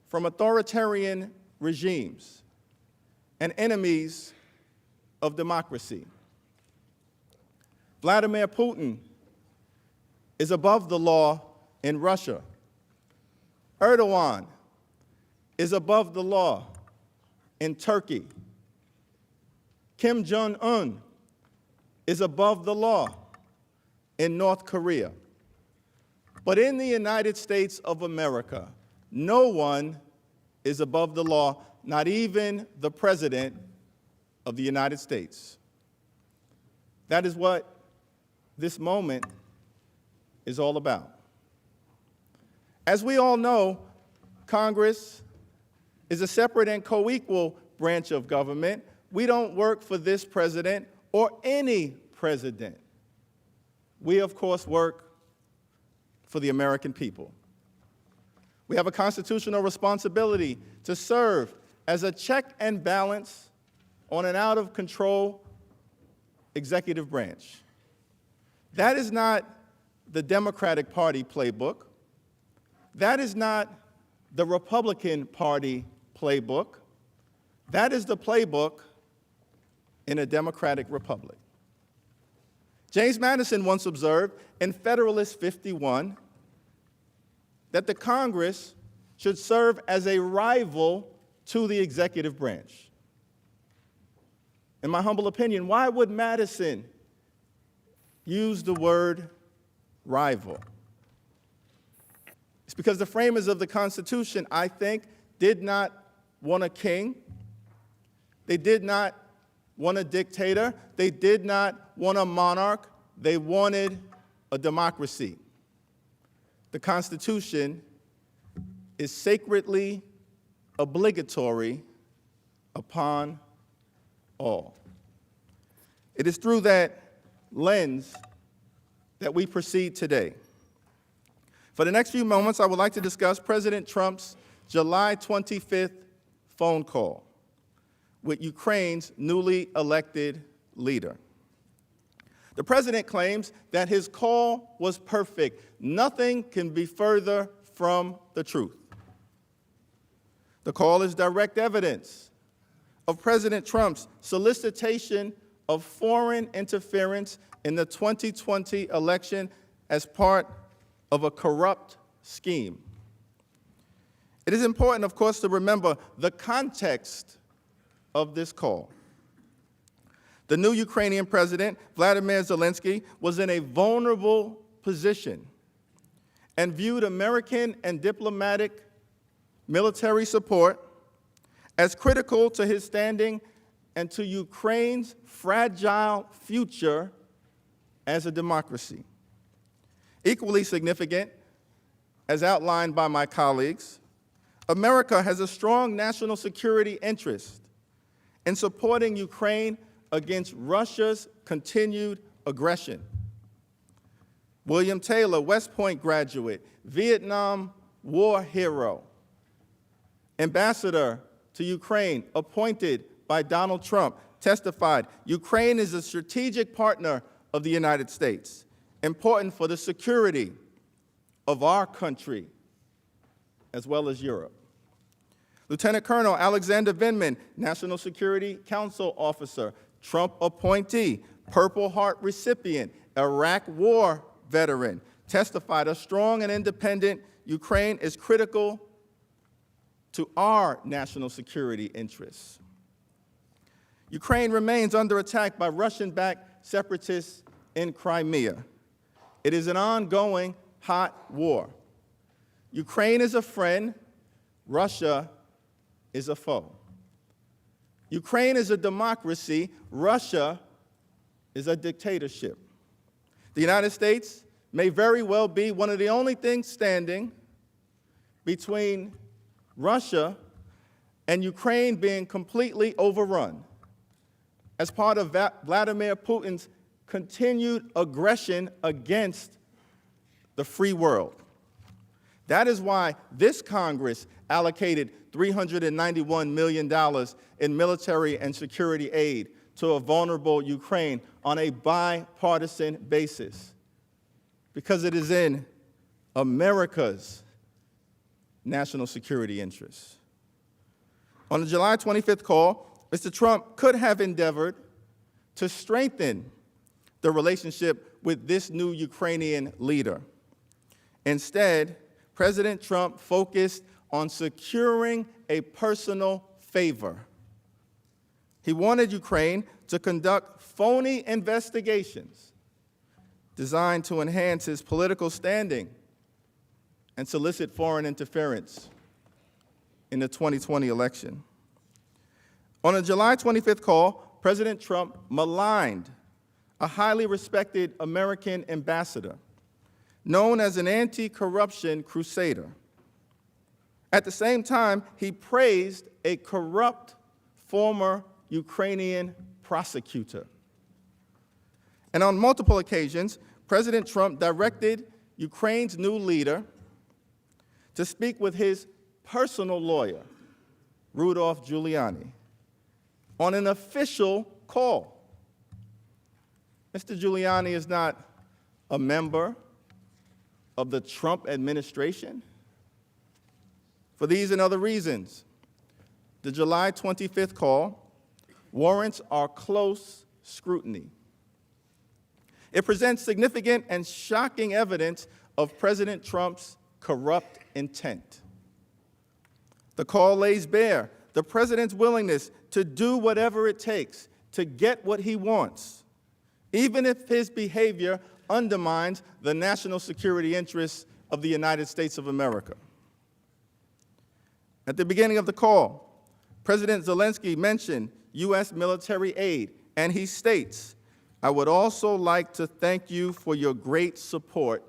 from authoritarian regimes and enemies of democracy. Vladimir Putin is above the law in Russia. Erdogan is above the law in Turkey. Kim Jong-un is above the law in North Korea. But in the United States of America, no one is above the law, not even the President of the United States. That is what this moment is all about. As we all know, Congress is a separate and co-equal branch of government. We don't work for this president or any president. We, of course, work for the American people. We have a constitutional responsibility to serve as a check and balance on an out-of-control executive branch. That is not the Democratic Party playbook. That is not the Republican Party playbook. That is the playbook in a democratic republic. James Madison once observed in Federalist 51 that the Congress should serve as a rival to the executive branch. In my humble opinion, why would Madison use the word rival? It's because the framers of the Constitution, I think, did not want a king. They did not want a dictator. They did not want a monarch. They wanted a democracy. The Constitution is sacredly obligatory upon all. It is through that lens that we proceed today. For the next few moments, I would like to discuss President Trump's July 25th phone call with Ukraine's newly elected leader. The president claims that his call was perfect. Nothing can be further from the truth. The call is direct evidence of President Trump's solicitation of foreign interference in the 2020 election as part of a corrupt scheme. It is important, of course, to remember the context of this call. The new Ukrainian president, Vladimir Zelensky, was in a vulnerable position and viewed American and diplomatic military support as critical to his standing and to Ukraine's fragile future as a democracy. Equally significant, as outlined by my colleagues, America has a strong national security interest in supporting Ukraine against Russia's continued aggression. William Taylor, West Point graduate, Vietnam War hero, ambassador to Ukraine, appointed by Donald Trump, testified, Ukraine is a strategic partner of the United States, important for the security of our country as well as Europe. Lieutenant Colonel Alexander Vindman, National Security Council officer, Trump appointee, Purple Heart recipient, Iraq War veteran, testified a strong and independent Ukraine is critical to our national security interests. Ukraine remains under attack by Russian-backed separatists in Crimea. It is an ongoing hot war. Ukraine is a friend, Russia is a foe. Ukraine is a democracy, Russia is a dictatorship. The United States may very well be one of the only things standing between Russia and Ukraine being completely overrun as part of Vladimir Putin's continued aggression against the free world. That is why this Congress allocated $391 million in military and security aid to a vulnerable Ukraine on a bipartisan basis, because it is in America's national security interests. On the July 25th call, Mr. Trump could have endeavored to strengthen the relationship with this new Ukrainian leader. Instead, President Trump focused on securing a personal favor. He wanted Ukraine to conduct phony investigations designed to enhance his political standing and solicit foreign interference in the 2020 election. On a July 25th call, President Trump maligned a highly respected American ambassador, known as an anti-corruption crusader. At the same time, he praised a corrupt former Ukrainian prosecutor. And on multiple occasions, President Trump directed Ukraine's new leader to speak with his personal lawyer, Rudolph Giuliani, on an official call. Mr. Giuliani is not a member of the Trump administration. For these and other reasons, the July 25th call warrants our close scrutiny. It presents significant and shocking evidence of President Trump's corrupt intent. The call lays bare the president's willingness to do whatever it takes to get what he wants, even if his behavior undermines the national security interests of the United States of America. At the beginning of the call, President Zelensky mentioned U.S. military aid, and he states, "I would also like to thank you for your great support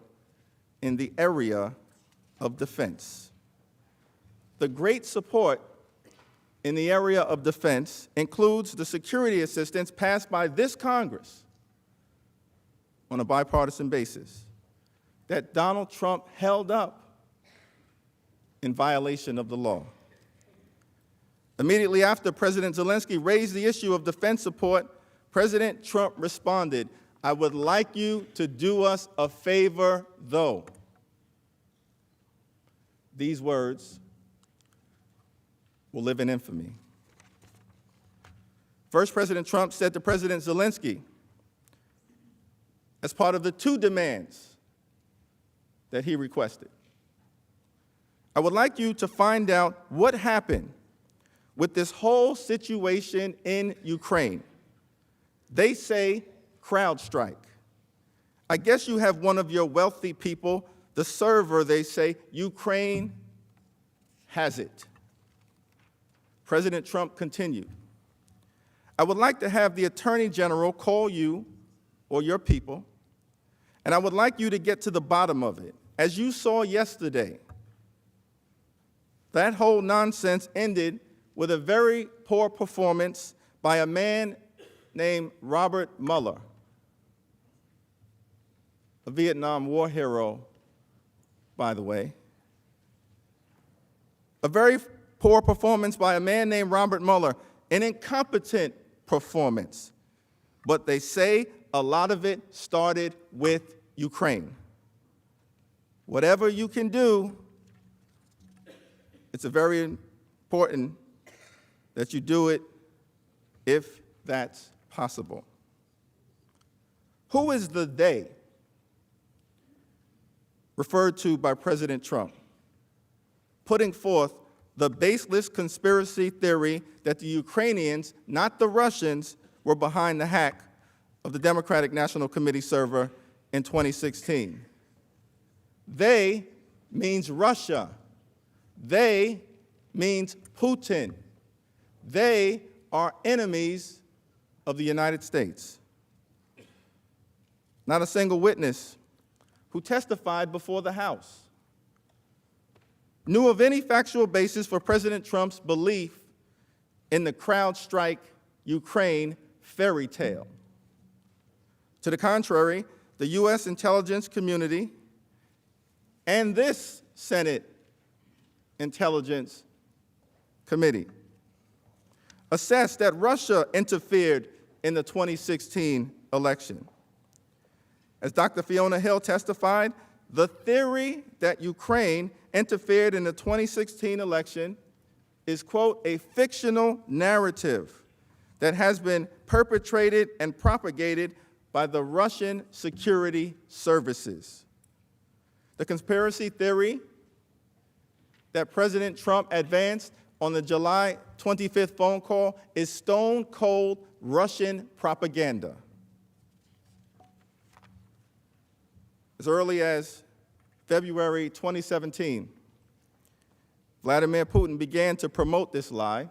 in the area of defense." The great support in the area of defense includes the security assistance passed by this Congress on a bipartisan basis that Donald Trump held up in violation of the law. Immediately after President Zelensky raised the issue of defense support, President Trump responded, "I would like you to do us a favor, though." These words will live in infamy. First, President Trump said to President Zelensky, as part of the two demands that he requested, "I would like you to find out what happened with this whole situation in Ukraine. They say CrowdStrike. I guess you have one of your wealthy people, the server, they say, Ukraine has it." President Trump continued, "I would like to have the Attorney General call you or your people, and I would like you to get to the bottom of it. As you saw yesterday, that whole nonsense ended with a very poor performance by a man named Robert Mueller, a Vietnam War hero, by the way. A very poor performance by a man named Robert Mueller, an incompetent performance. But they say a lot of it started with Ukraine. Whatever you can do, it's very important that you do it if that's possible." Who is the they referred to by President Trump, putting forth the baseless conspiracy theory that the Ukrainians, not the Russians, were behind the hack of the Democratic National Committee server in 2016? They means Russia. They means Putin. They are enemies of the United States. Not a single witness who testified before the House knew of any factual basis for President Trump's belief in the CrowdStrike Ukraine fairy tale. To the contrary, the U.S. intelligence community and this Senate Intelligence Committee assessed that Russia interfered in the 2016 election. As Dr. Fiona Hill testified, the theory that Ukraine interfered in the 2016 election is, quote, "a fictional narrative that has been perpetrated and propagated by the Russian security services." The conspiracy theory that President Trump advanced on the July 25th phone call is stone-cold Russian propaganda. As early as February 2017, Vladimir Putin began to promote this lie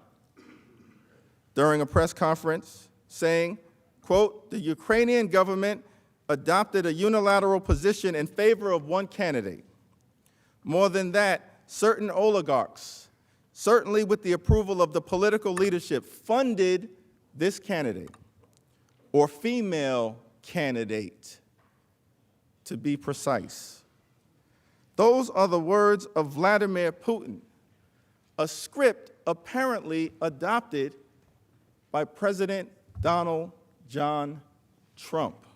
during a press conference, saying, quote, "The Ukrainian government adopted a unilateral position in favor of one candidate. More than that, certain oligarchs, certainly with the approval of the political leadership, funded this candidate, or female candidate, to be precise. Those are the words of Vladimir Putin, a script apparently adopted by President Donald John Trump.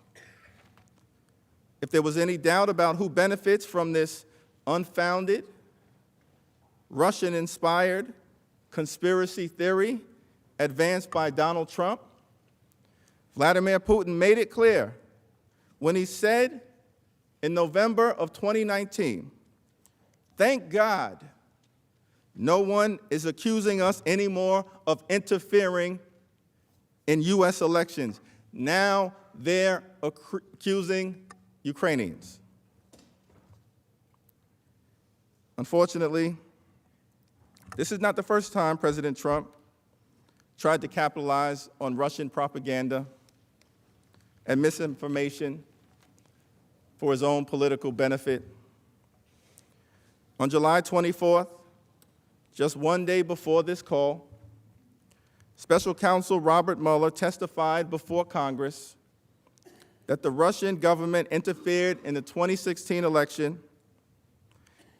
If there was any doubt about who benefits from this unfounded, Russian-inspired conspiracy theory advanced by Donald Trump, Vladimir Putin made it clear when he said in November of 2019, "Thank God no one is accusing us anymore of interfering in U.S. elections. Now they're accusing Ukrainians." Unfortunately, this is not the first time President Trump tried to capitalize on Russian propaganda and misinformation for his own political benefit. On July 24th, just one day before this call, Special Counsel Robert Mueller testified before Congress that the Russian government interfered in the 2016 election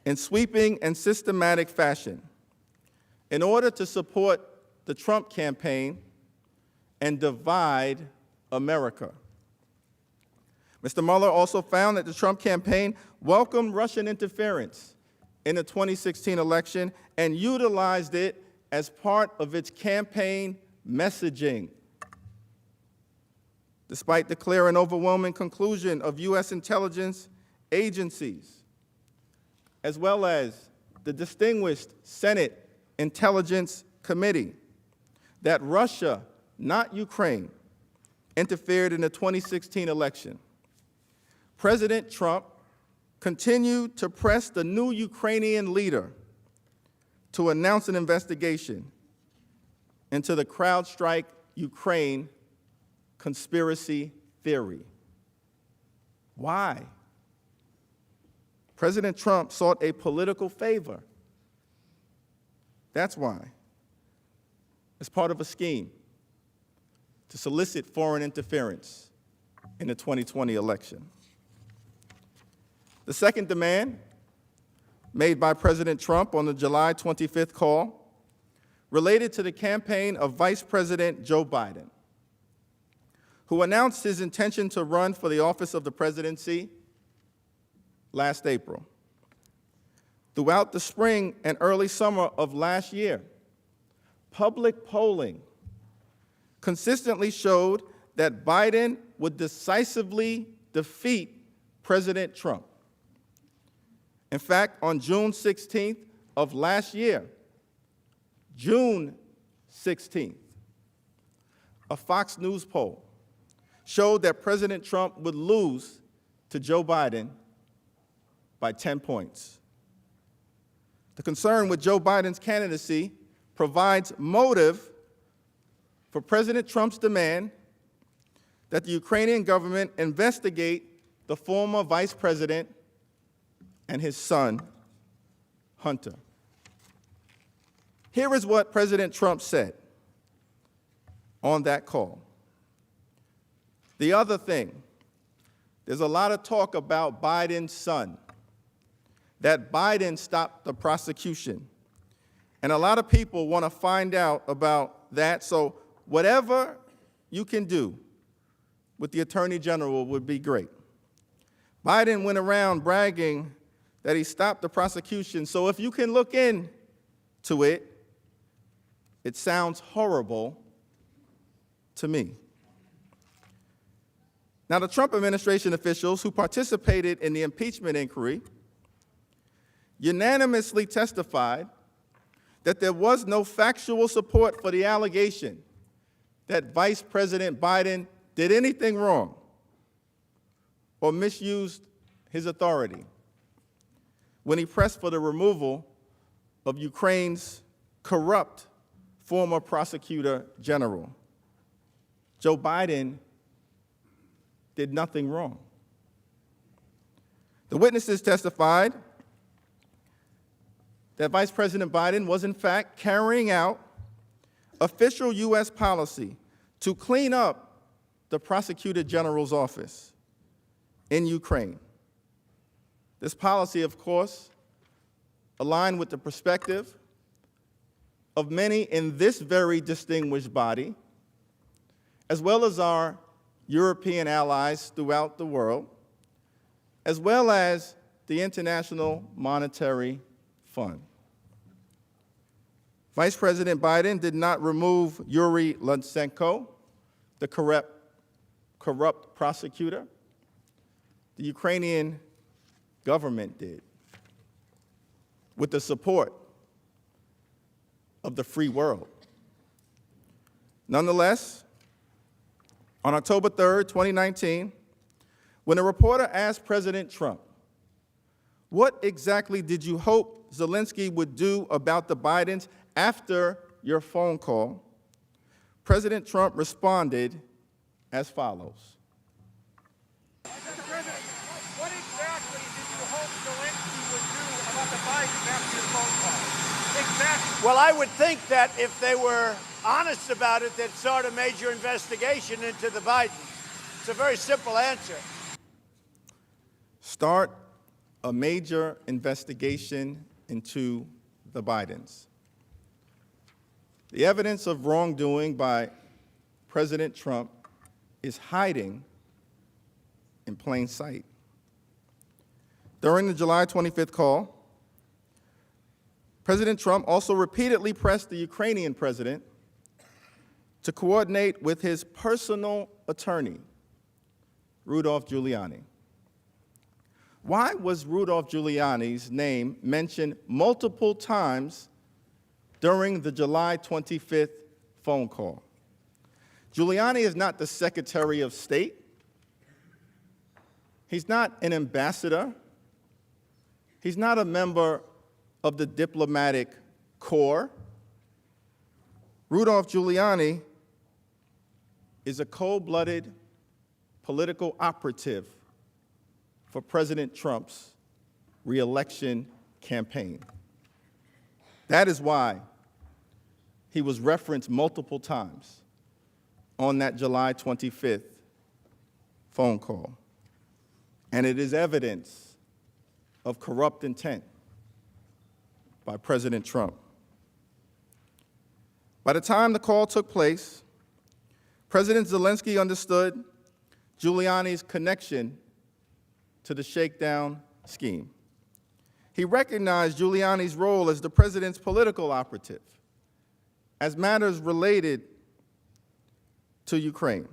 in sweeping and systematic fashion in order to support the Trump campaign and divide America. Mr. Mueller also found that the Trump campaign welcomed Russian interference in the 2016 election and utilized it as part of its campaign messaging. Despite the clear and overwhelming conclusion of U.S. intelligence agencies, as well as the distinguished Senate Intelligence Committee, that Russia, not Ukraine, interfered in the 2016 election, President Trump continued to press the new Ukrainian leader to announce an investigation into the CrowdStrike Ukraine conspiracy theory. Why? President Trump sought a political favor. That's why. As part of a scheme to solicit foreign interference in the 2020 election. The second demand made by President Trump on the July 25th call related to the campaign of Vice President Joe Biden, who announced his intention to run for the office of the presidency last April. Throughout the spring and early summer of last year, public polling consistently showed that Biden would decisively defeat President Trump. In fact, on June 16th of last year, June 16th, a Fox News poll showed that President Trump would lose to Joe Biden by 10 points. The concern with Joe Biden's candidacy provides motive for President Trump's demand that the Ukrainian government investigate the former vice president and his son, Hunter. Here is what President Trump said on that call. The other thing, there's a lot of talk about Biden's son, that Biden stopped the prosecution. And a lot of people want to find out about that, so whatever you can do with the Attorney General would be great. Biden went around bragging that he stopped the prosecution, so if you can look into it, it sounds horrible to me. Now, the Trump administration officials who participated in the impeachment inquiry unanimously testified that there was no factual support for the allegation that Vice President Biden did anything wrong or misused his authority when he pressed for the removal of Ukraine's corrupt former prosecutor general. Joe Biden did nothing wrong. The witnesses testified that Vice President Biden was in fact carrying out official U.S. policy to clean up the Prosecutor General's office in Ukraine. This policy, of course, aligned with the perspective of many in this very distinguished body, as well as our European allies throughout the world, as well as the International Monetary Fund. Vice President Biden did not remove Yuri Lutsenko, the corrupt prosecutor. The Ukrainian government did, with the support of the free world. Nonetheless, on October 3rd, 2019, when a reporter asked President Trump, "What exactly did you hope Zelensky would do about the Bidens after your phone call?" President Trump responded as follows. What exactly did you hope Zelensky would do about the Bidens after your phone call? Exactly. Well, I would think that if they were honest about it, they'd start a major investigation into the Bidens. It's a very simple answer. Start a major investigation into the Bidens. The evidence of wrongdoing by President Trump is hiding in plain sight. During the July 25th call, President Trump also repeatedly pressed the Ukrainian president to coordinate with his personal attorney, Rudolph Giuliani. Why was Rudolph Giuliani's name mentioned multiple times during the July 25th phone call? Giuliani is not the Secretary of State. He's not an ambassador. He's not a member of the diplomatic corps. Rudolph Giuliani is a cold-blooded political operative for President Trump's re-election campaign. That is why he was referenced multiple times on that July 25th phone call. And it is evidence of corrupt intent by President Trump. By the time the call took place, President Zelensky understood Giuliani's connection to the shakedown scheme. He recognized Giuliani's role as the president's political operative as matters related to Ukraine.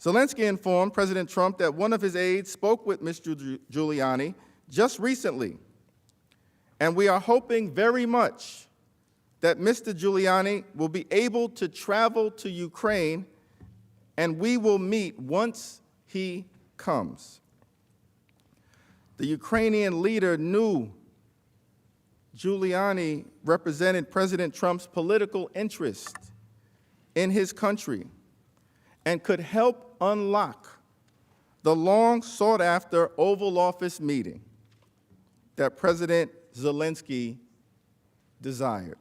Zelensky informed President Trump that one of his aides spoke with Mr. Giuliani just recently, and we are hoping very much that Mr. Giuliani will be able to travel to Ukraine and we will meet once he comes. The Ukrainian leader knew Giuliani represented President Trump's political interest in his country and could help unlock the long sought-after Oval Office meeting that President Zelensky desired.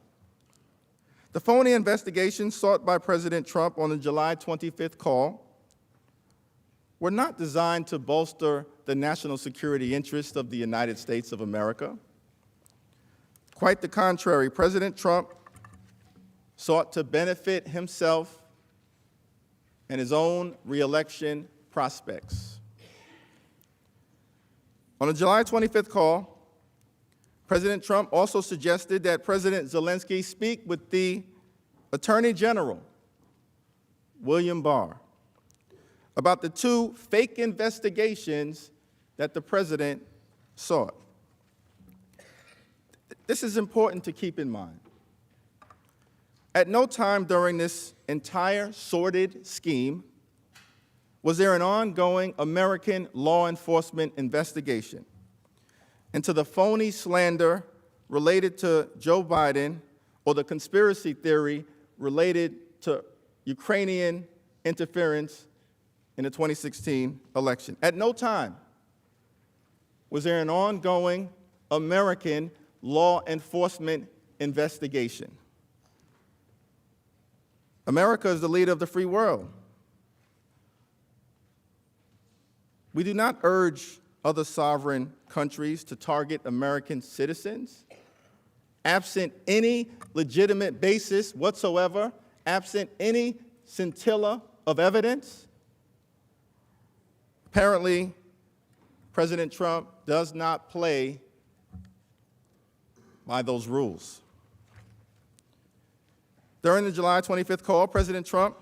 The phony investigations sought by President Trump on the July 25th call were not designed to bolster the national security interests of the United States of America. Quite the contrary, President Trump sought to benefit himself and his own re-election prospects. On the July 25th call, President Trump also suggested that President Zelensky speak with the Attorney General, William Barr, about the two fake investigations that the president sought. This is important to keep in mind. At no time during this entire sordid scheme was there an ongoing American law enforcement investigation into the phony slander related to Joe Biden or the conspiracy theory related to Ukrainian interference in the 2016 election. At no time was there an ongoing American law enforcement investigation. America is the leader of the free world. We do not urge other sovereign countries to target American citizens, absent any legitimate basis whatsoever, absent any scintilla of evidence. Apparently, President Trump does not play by those rules. During the July 25th call, President Trump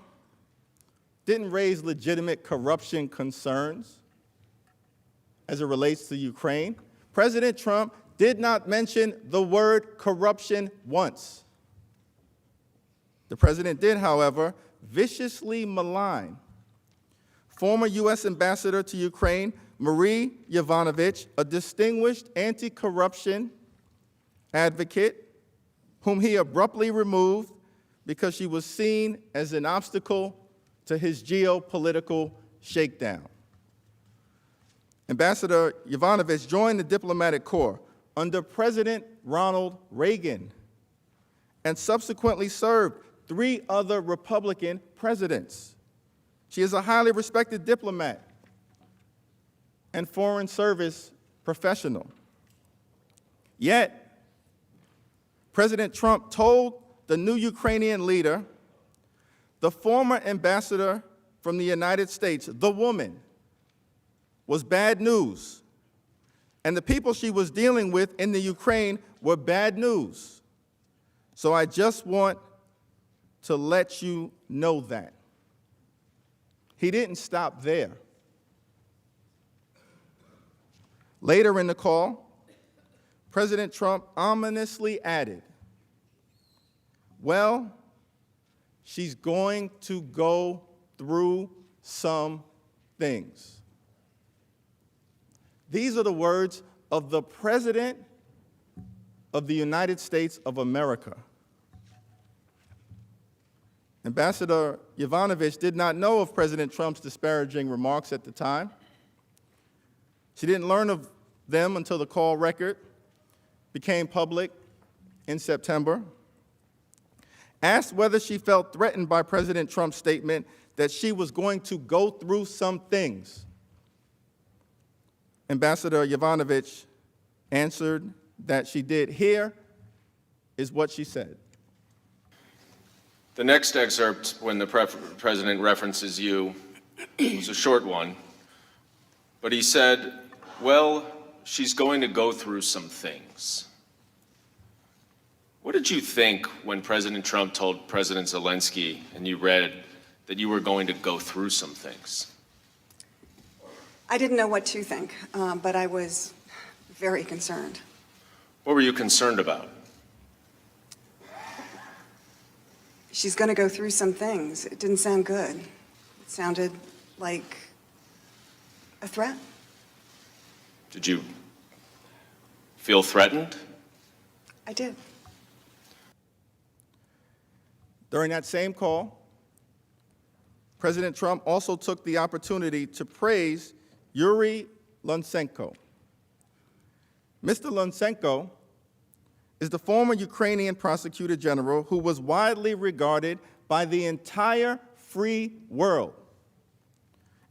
didn't raise legitimate corruption concerns as it relates to Ukraine. President Trump did not mention the word corruption once. The president did, however, viciously malign former U.S. Ambassador to Ukraine, Marie Yovanovitch, a distinguished anti-corruption advocate whom he abruptly removed because she was seen as an obstacle to his geopolitical shakedown. Ambassador Yovanovitch joined the diplomatic corps under President Ronald Reagan and subsequently served 3 other Republican presidents. She is a highly respected diplomat and foreign service professional. Yet, President Trump told the new Ukrainian leader, the former ambassador from the United States, the woman, was bad news, and the people she was dealing with in the Ukraine were bad news. So I just want to let you know that. He didn't stop there. Later in the call, President Trump ominously added, well, she's going to go through some things. These are the words of the President of the United States of America. Ambassador Yovanovitch did not know of President Trump's disparaging remarks at the time. She didn't learn of them until the call record became public in September. Asked whether she felt threatened by President Trump's statement that she was going to go through some things, Ambassador Yovanovitch answered that she did. Here is what she said. The next excerpt, when the president references you, was a short one, but he said, well, she's going to go through some things. What did you think when President Trump told President Zelensky, and you read, that you were going to go through some things? I didn't know what to think, but I was very concerned. What were you concerned about? She's going to go through some things. It didn't sound good. It sounded like a threat. Did you feel threatened? I did. During that same call, President Trump also took the opportunity to praise Yuri Lutsenko. Mr. Lutsenko is the former Ukrainian prosecutor general who was widely regarded by the entire free world,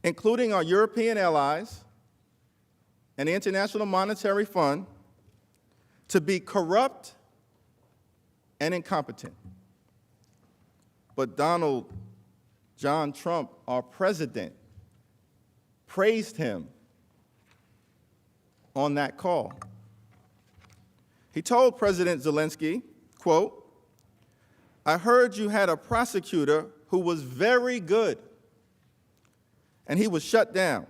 including our European allies and the International Monetary Fund, to be corrupt and incompetent. But Donald John Trump, our president, praised him on that call. He told President Zelensky, quote, I heard you had a prosecutor who was very good, and he was shut down,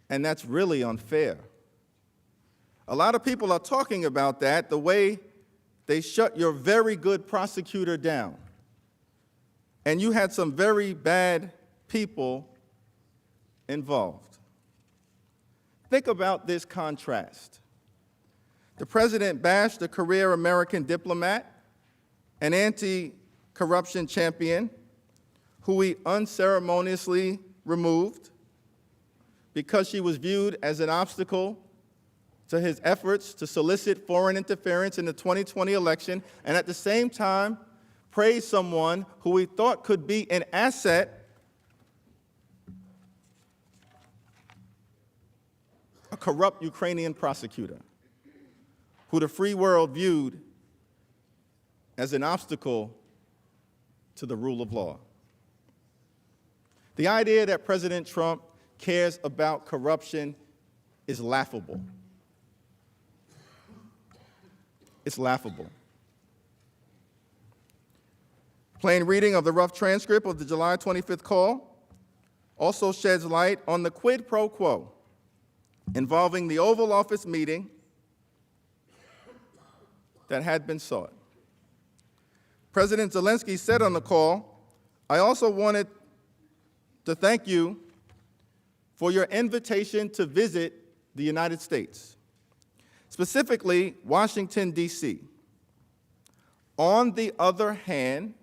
and that's really unfair. A lot of people are talking about that, the way they shut your very good prosecutor down. And you had some very bad people involved. Think about this contrast. The president bashed a career American diplomat, an anti-corruption champion, who he unceremoniously removed because she was viewed as an obstacle to his efforts to solicit foreign interference in the 2020 election, and at the same time praised someone who we thought could be an asset, a corrupt Ukrainian prosecutor who the free world viewed as an obstacle to the rule of law. The idea that President Trump cares about corruption is laughable. It's laughable. Plain reading of the rough transcript of the July 25th call also sheds light on the quid pro quo involving the Oval Office meeting that had been sought. President Zelensky said on the call, "I also wanted to thank you for your invitation to visit the United States, specifically Washington, D.C. On the other hand,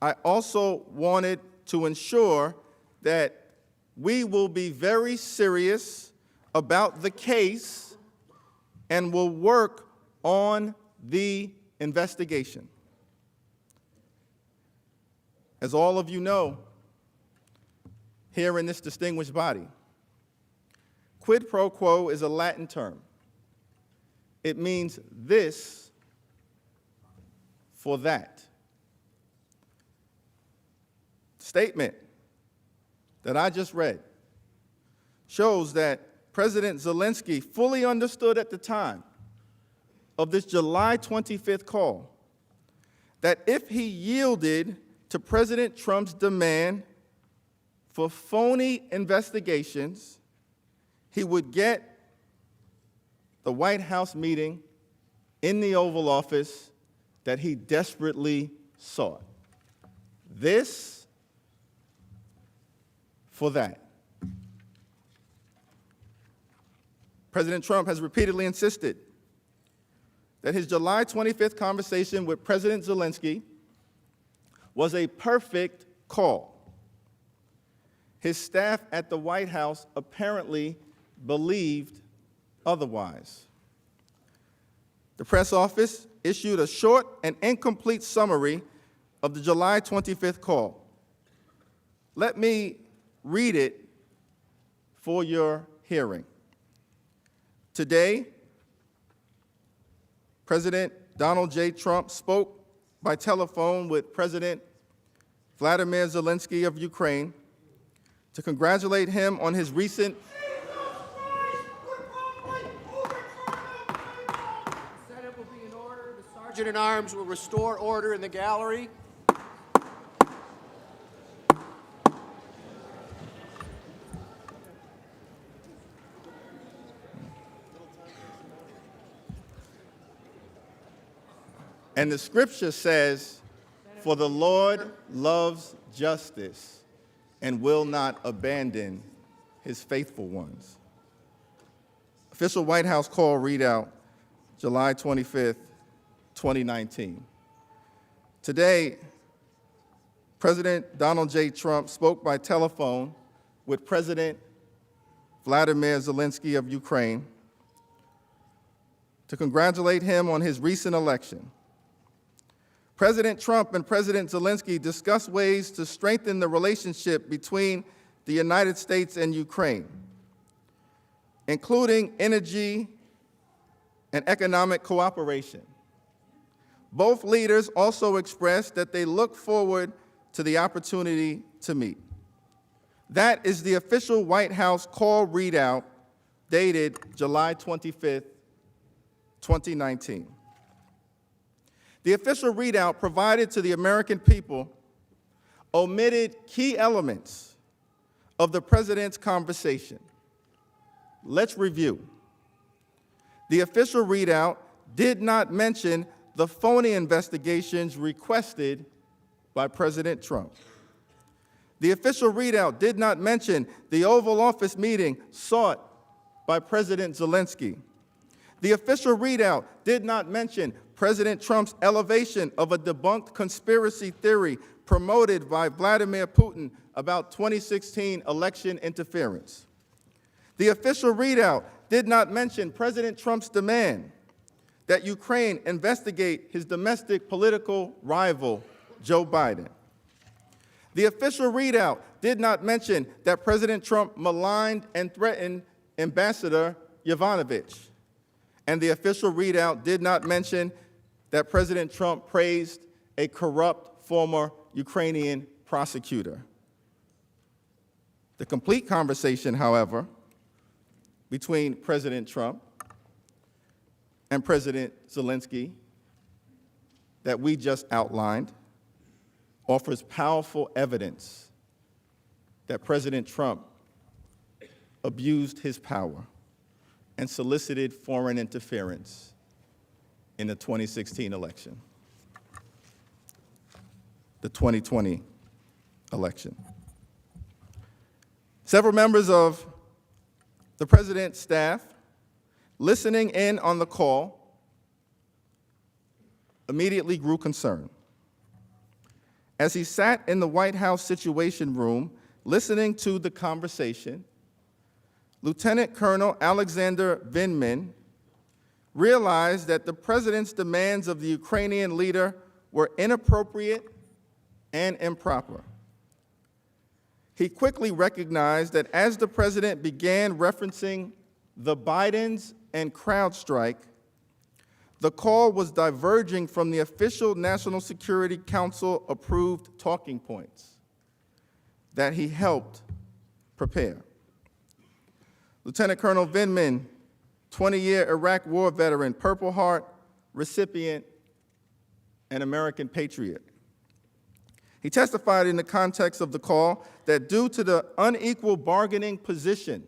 I also wanted to ensure that we will be very serious about the case and will work on the investigation." As all of you know, here in this distinguished body, quid pro quo is a Latin term. It means this for that. The statement that I just read shows that President Zelensky fully understood at the time of this July 25th call that if he yielded to President Trump's demand for phony investigations, he would get the White House meeting in the Oval Office that he desperately sought. This for that. President Trump has repeatedly insisted that his July 25th conversation with President Zelensky was a perfect call. His staff at the White House apparently believed otherwise. The press office issued a short and incomplete summary of the July 25th call. Let me read it for your hearing. Today, President Donald J. Trump spoke by telephone with President Vladimir Zelensky of Ukraine to congratulate him on his recent Senate will be in order. The Sergeant at Arms will restore order in the gallery. And the scripture says, "For the Lord loves justice and will not abandon his faithful ones." Official White House call readout, July 25th, 2019. Today, President Donald J. Trump spoke by telephone with President Vladimir Zelensky of Ukraine to congratulate him on his recent election. President Trump and President Zelensky discussed ways to strengthen the relationship between the United States and Ukraine, including energy and economic cooperation. Both leaders also expressed that they look forward to the opportunity to meet. That is the official White House call readout dated July 25th, 2019. The official readout provided to the American people omitted key elements of the president's conversation. Let's review. The official readout did not mention the phony investigations requested by President Trump. The official readout did not mention the Oval Office meeting sought by President Zelensky. The official readout did not mention President Trump's elevation of a debunked conspiracy theory promoted by Vladimir Putin about 2016 election interference. The official readout did not mention President Trump's demand that Ukraine investigate his domestic political rival, Joe Biden. The official readout did not mention that President Trump maligned and threatened Ambassador Yovanovitch. And the official readout did not mention that President Trump praised a corrupt former Ukrainian prosecutor. The complete conversation, however, between President Trump and President Zelensky that we just outlined offers powerful evidence that President Trump abused his power and solicited foreign interference in the 2016 election, the 2020 election. Several members of the President's staff listening in on the call immediately grew concerned. As he sat in the White House Situation Room listening to the conversation, Lieutenant Colonel Alexander Vindman realized that the President's demands of the Ukrainian leader were inappropriate and improper. He quickly recognized that as the President began referencing the Bidens and CrowdStrike, the call was diverging from the official National Security Council approved talking points that he helped prepare. Lieutenant Colonel Vindman, 20-year Iraq War veteran, Purple Heart recipient, and American patriot. He testified in the context of the call that due to the unequal bargaining position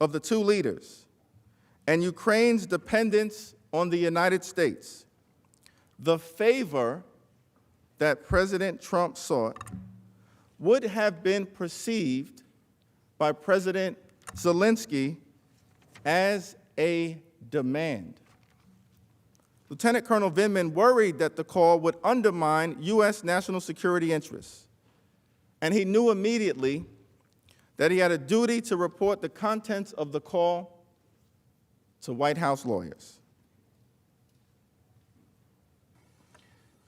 of the two leaders and Ukraine's dependence on the United States, the favor that President Trump sought would have been perceived by President Zelensky as a demand. Lieutenant Colonel Vindman worried that the call would undermine U.S. national security interests, and he knew immediately that he had a duty to report the contents of the call to White House lawyers.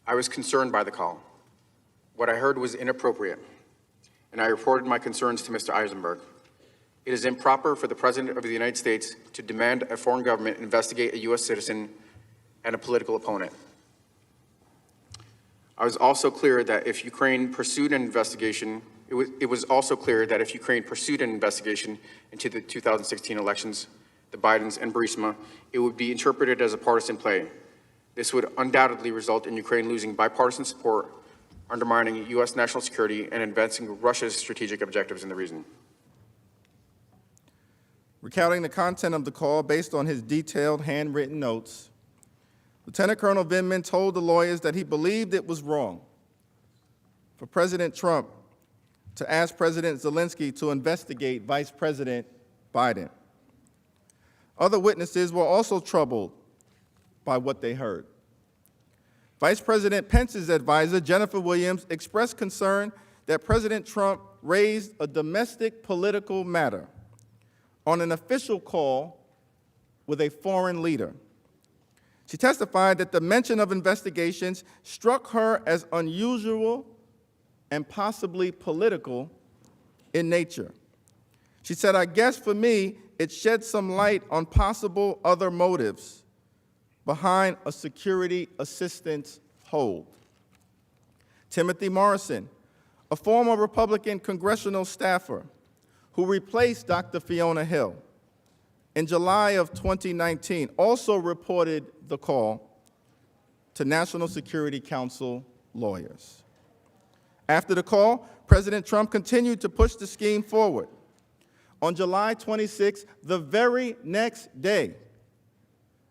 I was concerned by the call. What I heard was inappropriate, and I reported my concerns to Mr. Eisenberg. It is improper for the President of the United States to demand a foreign government investigate a U.S. citizen and a political opponent. I was also clear that if Ukraine pursued an investigation, it was also clear that if Ukraine pursued an investigation into the 2016 elections, the Bidens and Burisma, it would be interpreted as a partisan play. This would undoubtedly result in Ukraine losing bipartisan support, undermining U.S. national security, and advancing Russia's strategic objectives in the region. Recounting the content of the call based on his detailed handwritten notes, Lieutenant Colonel Vindman told the lawyers that he believed it was wrong for President Trump to ask President Zelensky to investigate Vice President Biden. Other witnesses were also troubled by what they heard. Vice President Pence's advisor, Jennifer Williams, expressed concern that President Trump raised a domestic political matter on an official call with a foreign leader. She testified that the mention of investigations struck her as unusual and possibly political in nature. She said, "I guess for me, it shed some light on possible other motives behind a security assistance hold." Timothy Morrison, a former Republican congressional staffer who replaced Dr. Fiona Hill in July of 2019, also reported the call to National Security Council lawyers. After the call, President Trump continued to push the scheme forward. On July 26, the very next day,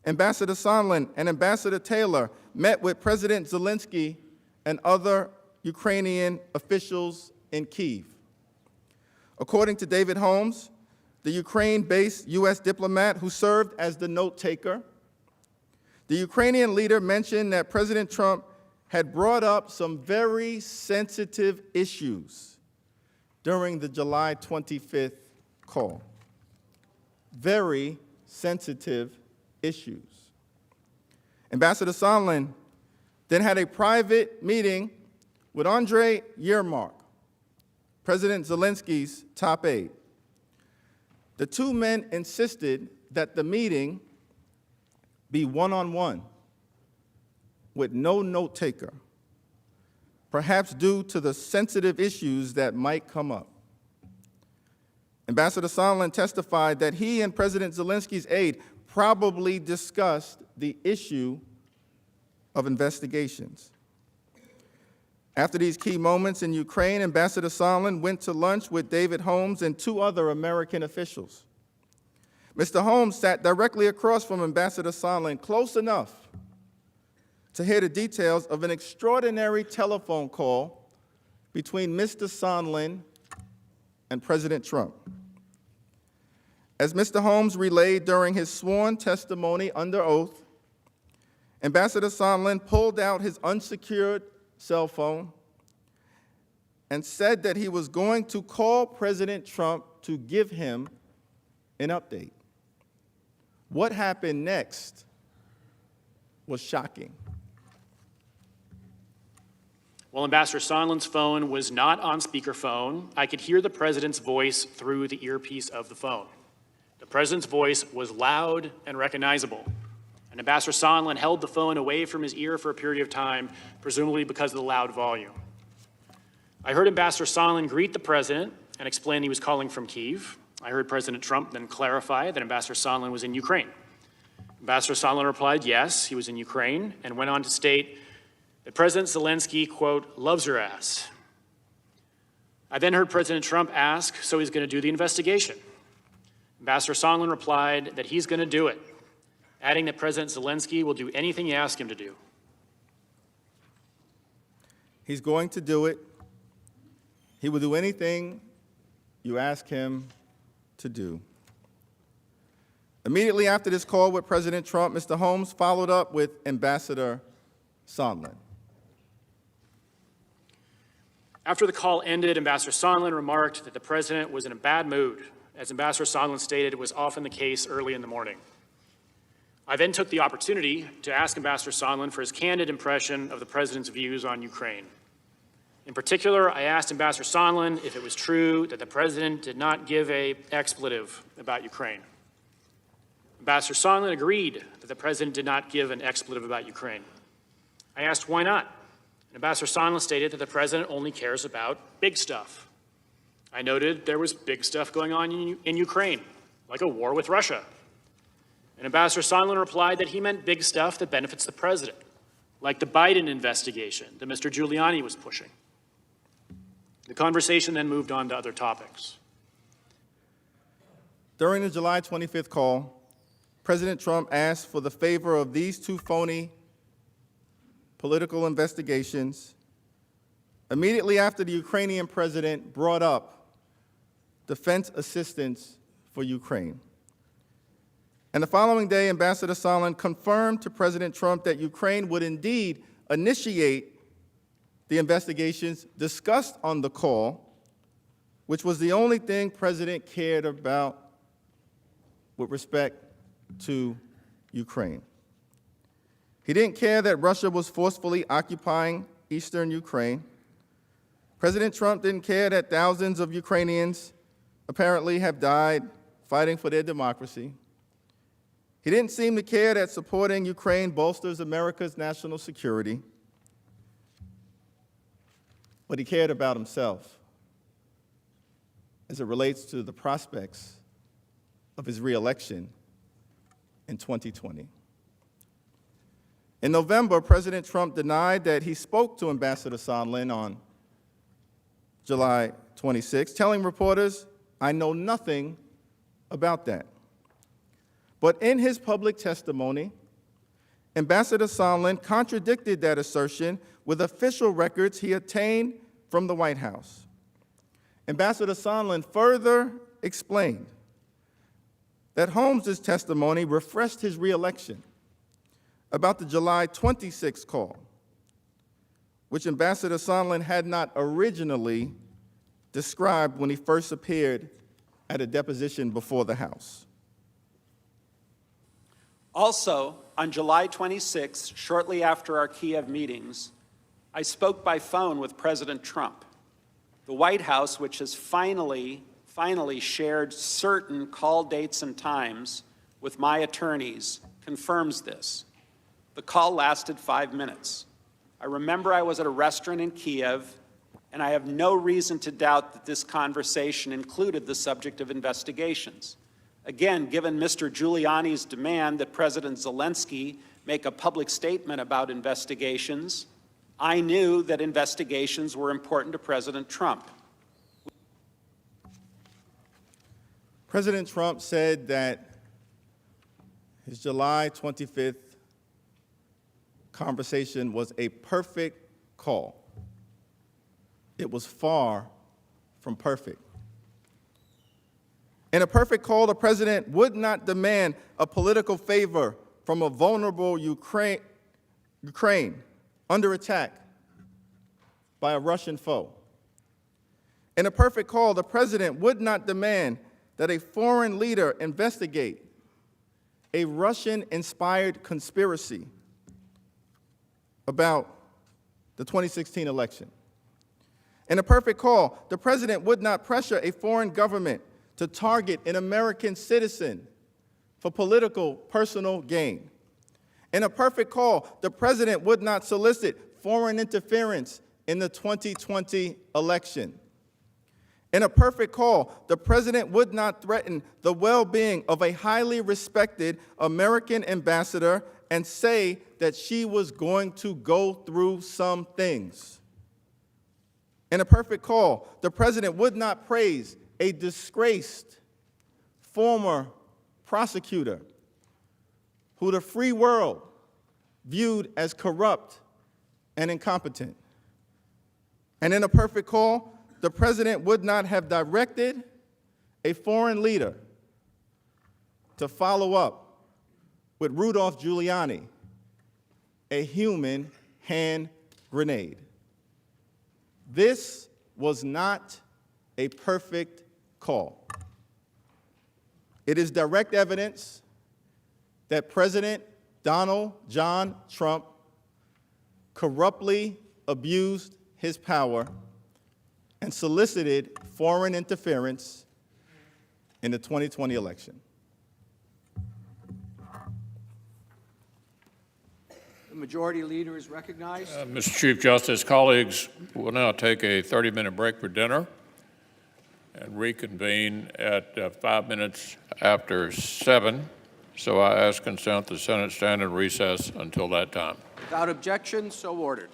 Ambassador Sondland and Ambassador Taylor met with President Zelensky and other Ukrainian officials in Kyiv. According to David Holmes, the Ukraine-based U.S. diplomat who served as the note taker, the Ukrainian leader mentioned that President Trump had brought up some very sensitive issues during the July 25th call. Very sensitive issues. Ambassador Sondland then had a private meeting with Andrei Yermak, President Zelensky's top aide. The two men insisted that the meeting be one-on-one with no note taker, perhaps due to the sensitive issues that might come up. Ambassador Sondland testified that he and President Zelensky's aide probably discussed the issue of investigations. After these key moments in Ukraine, Ambassador Sondland went to lunch with David Holmes and two other American officials. Mr. Holmes sat directly across from Ambassador Sondland, close enough to hear the details of an extraordinary telephone call between Mr. Sondland and President Trump. As Mr. Holmes relayed during his sworn testimony under oath, Ambassador Sondland pulled out his unsecured cell phone and said that he was going to call President Trump to give him an update. What happened next was shocking. While Ambassador Sondland's phone was not on speakerphone, I could hear the president's voice through the earpiece of the phone. The president's voice was loud and recognizable. And Ambassador Sondland held the phone away from his ear for a period of time, presumably because of the loud volume. I heard Ambassador Sondland greet the president and explain he was calling from Kyiv. I heard President Trump then clarify that Ambassador Sondland was in Ukraine. Ambassador Sondland replied, yes, he was in Ukraine, and went on to state that President Zelensky, quote, loves your ass. I then heard President Trump ask, so he's going to do the investigation. Ambassador Sondland replied that he's going to do it, adding that President Zelensky will do anything you ask him to do. He's going to do it. He will do anything you ask him to do. Immediately after this call with President Trump, Mr. Holmes followed up with Ambassador Sondland. After the call ended, Ambassador Sondland remarked that the president was in a bad mood. As Ambassador Sondland stated, it was often the case early in the morning. I then took the opportunity to ask Ambassador Sondland for his candid impression of the president's views on Ukraine. In particular, I asked Ambassador Sondland if it was true that the president did not give an expletive about Ukraine. Ambassador Sondland agreed that the president did not give an expletive about Ukraine. I asked why not, and Ambassador Sondland stated that the president only cares about big stuff. I noted there was big stuff going on in Ukraine, like a war with Russia. And Ambassador Sondland replied that he meant big stuff that benefits the president, like the Biden investigation that Mr. Giuliani was pushing. The conversation then moved on to other topics. During the July 25th call, President Trump asked for the favor of these two phony political investigations immediately after the Ukrainian president brought up defense assistance for Ukraine. And the following day, Ambassador Sondland confirmed to President Trump that Ukraine would indeed initiate the investigations discussed on the call, which was the only thing President cared about with respect to Ukraine. He didn't care that Russia was forcefully occupying eastern Ukraine. President Trump didn't care that thousands of Ukrainians apparently have died fighting for their democracy. He didn't seem to care that supporting Ukraine bolsters America's national security. But he cared about himself as it relates to the prospects of his reelection in 2020. In November, President Trump denied that he spoke to Ambassador Sondland on July 26, telling reporters, "I know nothing about that." But in his public testimony, Ambassador Sondland contradicted that assertion with official records he obtained from the White House. Ambassador Sondland further explained that Holmes's testimony refreshed his reelection about the July 26 call, which Ambassador Sondland had not originally described when he first appeared at a deposition before the House. Also, on July 26, shortly after our Kiev meetings, I spoke by phone with President Trump. The White House, which has finally shared certain call dates and times with my attorneys, confirms this. The call lasted 5 minutes. I remember I was at a restaurant in Kiev, and I have no reason to doubt that this conversation included the subject of investigations. Again, given Mr. Giuliani's demand that President Zelensky make a public statement about investigations, I knew that investigations were important to President Trump. President Trump said that his July 25th conversation was a perfect call. It was far from perfect. In a perfect call, the president would not demand a political favor from a vulnerable Ukraine under attack by a Russian foe. In a perfect call, the president would not demand that a foreign leader investigate a Russian-inspired conspiracy about the 2016 election. In a perfect call, the president would not pressure a foreign government to target an American citizen for political personal gain. In a perfect call, the president would not solicit foreign interference in the 2020 election. In a perfect call, the president would not threaten the well-being of a highly respected American ambassador and say that she was going to go through some things. In a perfect call, the president would not praise a disgraced former prosecutor who the free world viewed as corrupt and incompetent. And in a perfect call, the president would not have directed a foreign leader to follow up with Rudolph Giuliani, a human hand grenade. This was not a perfect call. It is direct evidence that President Donald John Trump corruptly abused his power and solicited foreign interference in the 2020 election. The majority leader is recognized. Mr. Chief Justice, colleagues, we'll now take a 30-minute break for dinner and reconvene at 5 minutes after 7. So I ask consent the Senate stand in recess until that time. Without objection, so ordered.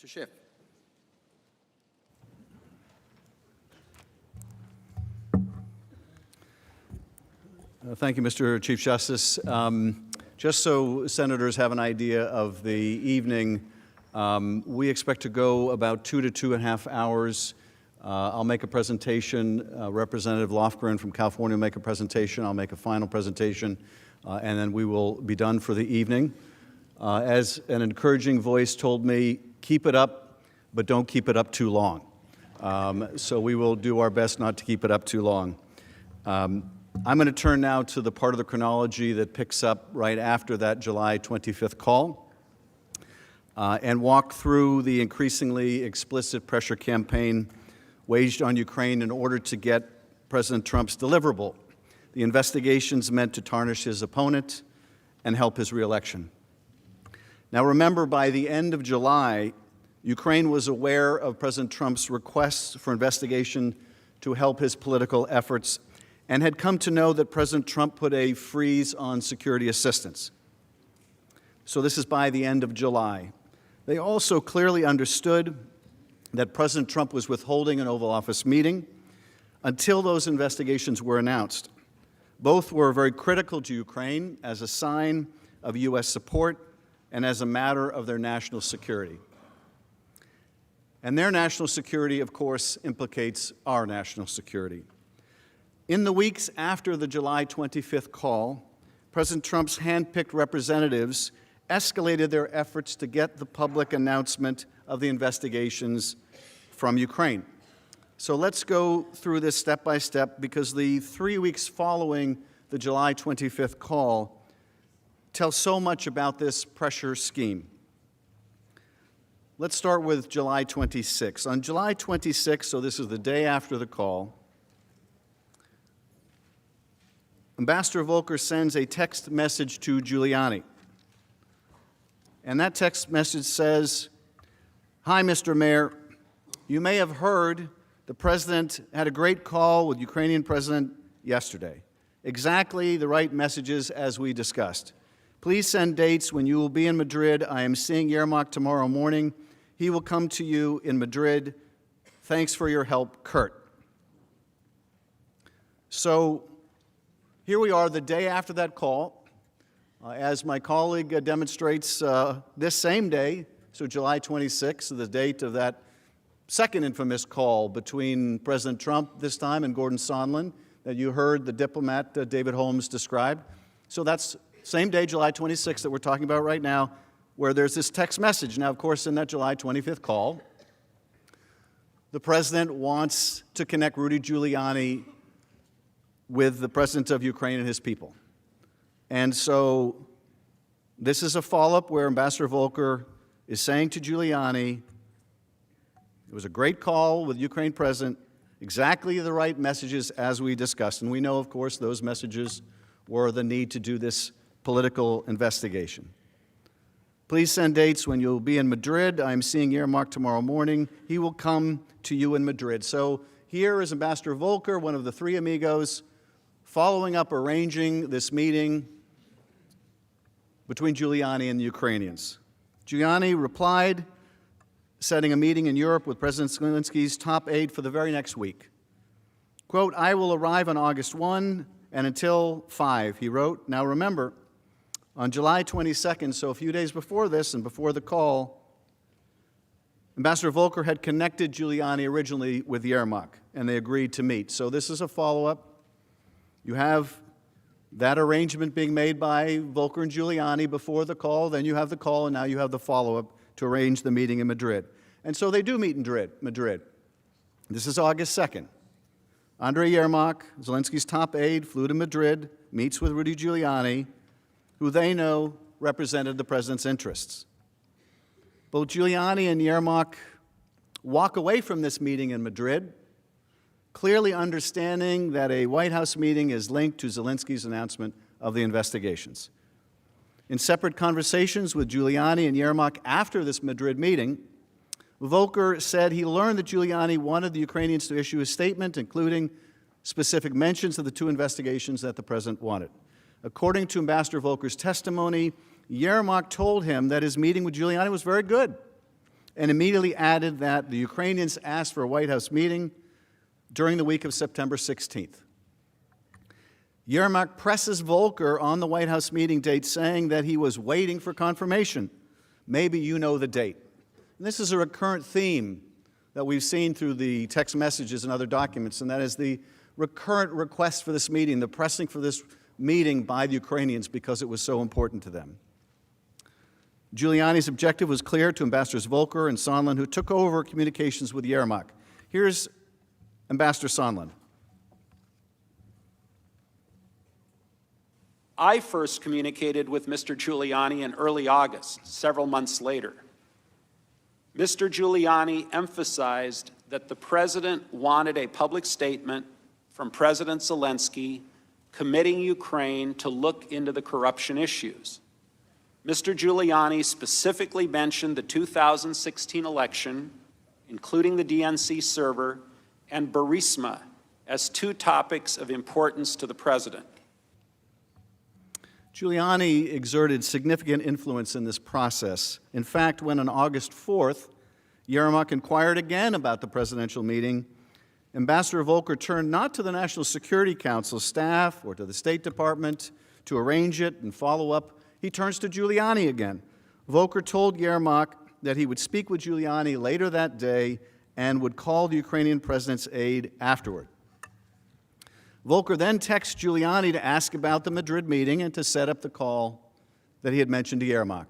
Mr. Schiff. Thank you, Mr. Chief Justice. Just so senators have an idea of the evening, we expect to go about 2 to 2.5 hours. I'll make a presentation. Representative Lofgren from California will make a presentation. I'll make a final presentation, and then we will be done for the evening. As an encouraging voice told me, keep it up, but don't keep it up too long. So we will do our best not to keep it up too long. I'm going to turn now to the part of the chronology that picks up right after that July 25th call and walk through the increasingly explicit pressure campaign waged on Ukraine in order to get President Trump's deliverable, the investigations meant to tarnish his opponent and help his reelection. Now remember, by the end of July, Ukraine was aware of President Trump's requests for investigation to help his political efforts and had come to know that President Trump put a freeze on security assistance. So this is by the end of July. They also clearly understood that President Trump was withholding an Oval Office meeting until those investigations were announced. Both were very critical to Ukraine as a sign of U.S. support and as a matter of their national security. And their national security, of course, implicates our national security. In the weeks after the July 25th call, President Trump's hand-picked representatives escalated their efforts to get the public announcement of the investigations from Ukraine. So let's go through this step by step, because the 3 weeks following the July 25th call tell so much about this pressure scheme. Let's start with July 26. On July 26, so this is the day after the call, Ambassador Volker sends a text message to Giuliani. And that text message says, "Hi, Mr. Mayor. You may have heard the President had a great call with Ukrainian President yesterday. Exactly the right messages as we discussed. Please send dates when you will be in Madrid. I am seeing Yermak tomorrow morning. He will come to you in Madrid. Thanks for your help, Kurt." So here we are the day after that call. As my colleague demonstrates, this same day, so July 26th, the date of that second infamous call between President Trump this time and Gordon Sondland that you heard the diplomat David Holmes describe. So that's same day, July 26th, that we're talking about right now, where there's this text message. Now, of course, in that July 25th call, the President wants to connect Rudy Giuliani with the President of Ukraine and his people. And so this is a follow-up where Ambassador Volker is saying to Giuliani, it was a great call with Ukraine President, exactly the right messages as we discussed. And we know, of course, those messages were the need to do this political investigation. Please send dates when you'll be in Madrid. I'm seeing Yermak tomorrow morning. He will come to you in Madrid. So here is Ambassador Volker, one of the three amigos, following up, arranging this meeting between Giuliani and the Ukrainians. Giuliani replied, setting a meeting in Europe with President Zelensky's top aide for the very next week. Quote, "I will arrive on August 1 and until 5, he wrote. Now remember, on July 22nd, so a few days before this and before the call, Ambassador Volker had connected Giuliani originally with Yermak, and they agreed to meet. So this is a follow-up. You have that arrangement being made by Volker and Giuliani before the call, then you have the call, and now you have the follow-up to arrange the meeting in Madrid. And so they do meet in Madrid. This is August 2nd. Andrei Yermak, Zelensky's top aide, flew to Madrid, meets with Rudy Giuliani, who they know represented the president's interests. Both Giuliani and Yermak walk away from this meeting in Madrid, clearly understanding that a White House meeting is linked to Zelensky's announcement of the investigations. In separate conversations with Giuliani and Yermak after this Madrid meeting, Volker said he learned that Giuliani wanted the Ukrainians to issue a statement, including specific mentions of the two investigations that the president wanted. According to Ambassador Volker's testimony, Yermak told him that his meeting with Giuliani was very good and immediately added that the Ukrainians asked for a White House meeting during the week of September 16th. Yermak presses Volker on the White House meeting date, saying that he was waiting for confirmation. Maybe you know the date. And this is a recurrent theme that we've seen through the text messages and other documents, and that is the recurrent request for this meeting, the pressing for this meeting by the Ukrainians because it was so important to them. Giuliani's objective was clear to Ambassadors Volker and Sondland, who took over communications with Yermak. Here's Ambassador Sondland. I first communicated with Mr. Giuliani in early August, several months later. Mr. Giuliani emphasized that the President wanted a public statement from President Zelensky committing Ukraine to look into the corruption issues. Mr. Giuliani specifically mentioned the 2016 election, including the DNC server, and Burisma as two topics of importance to the President. Giuliani exerted significant influence in this process. In fact, when on August 4th, Yermak inquired again about the presidential meeting, Ambassador Volker turned not to the National Security Council staff or to the State Department to arrange it and follow up. He turns to Giuliani again. Volker told Yermak that he would speak with Giuliani later that day and would call the Ukrainian president's aide afterward. Volker then texts Giuliani to ask about the Madrid meeting and to set up the call that he had mentioned to Yermak.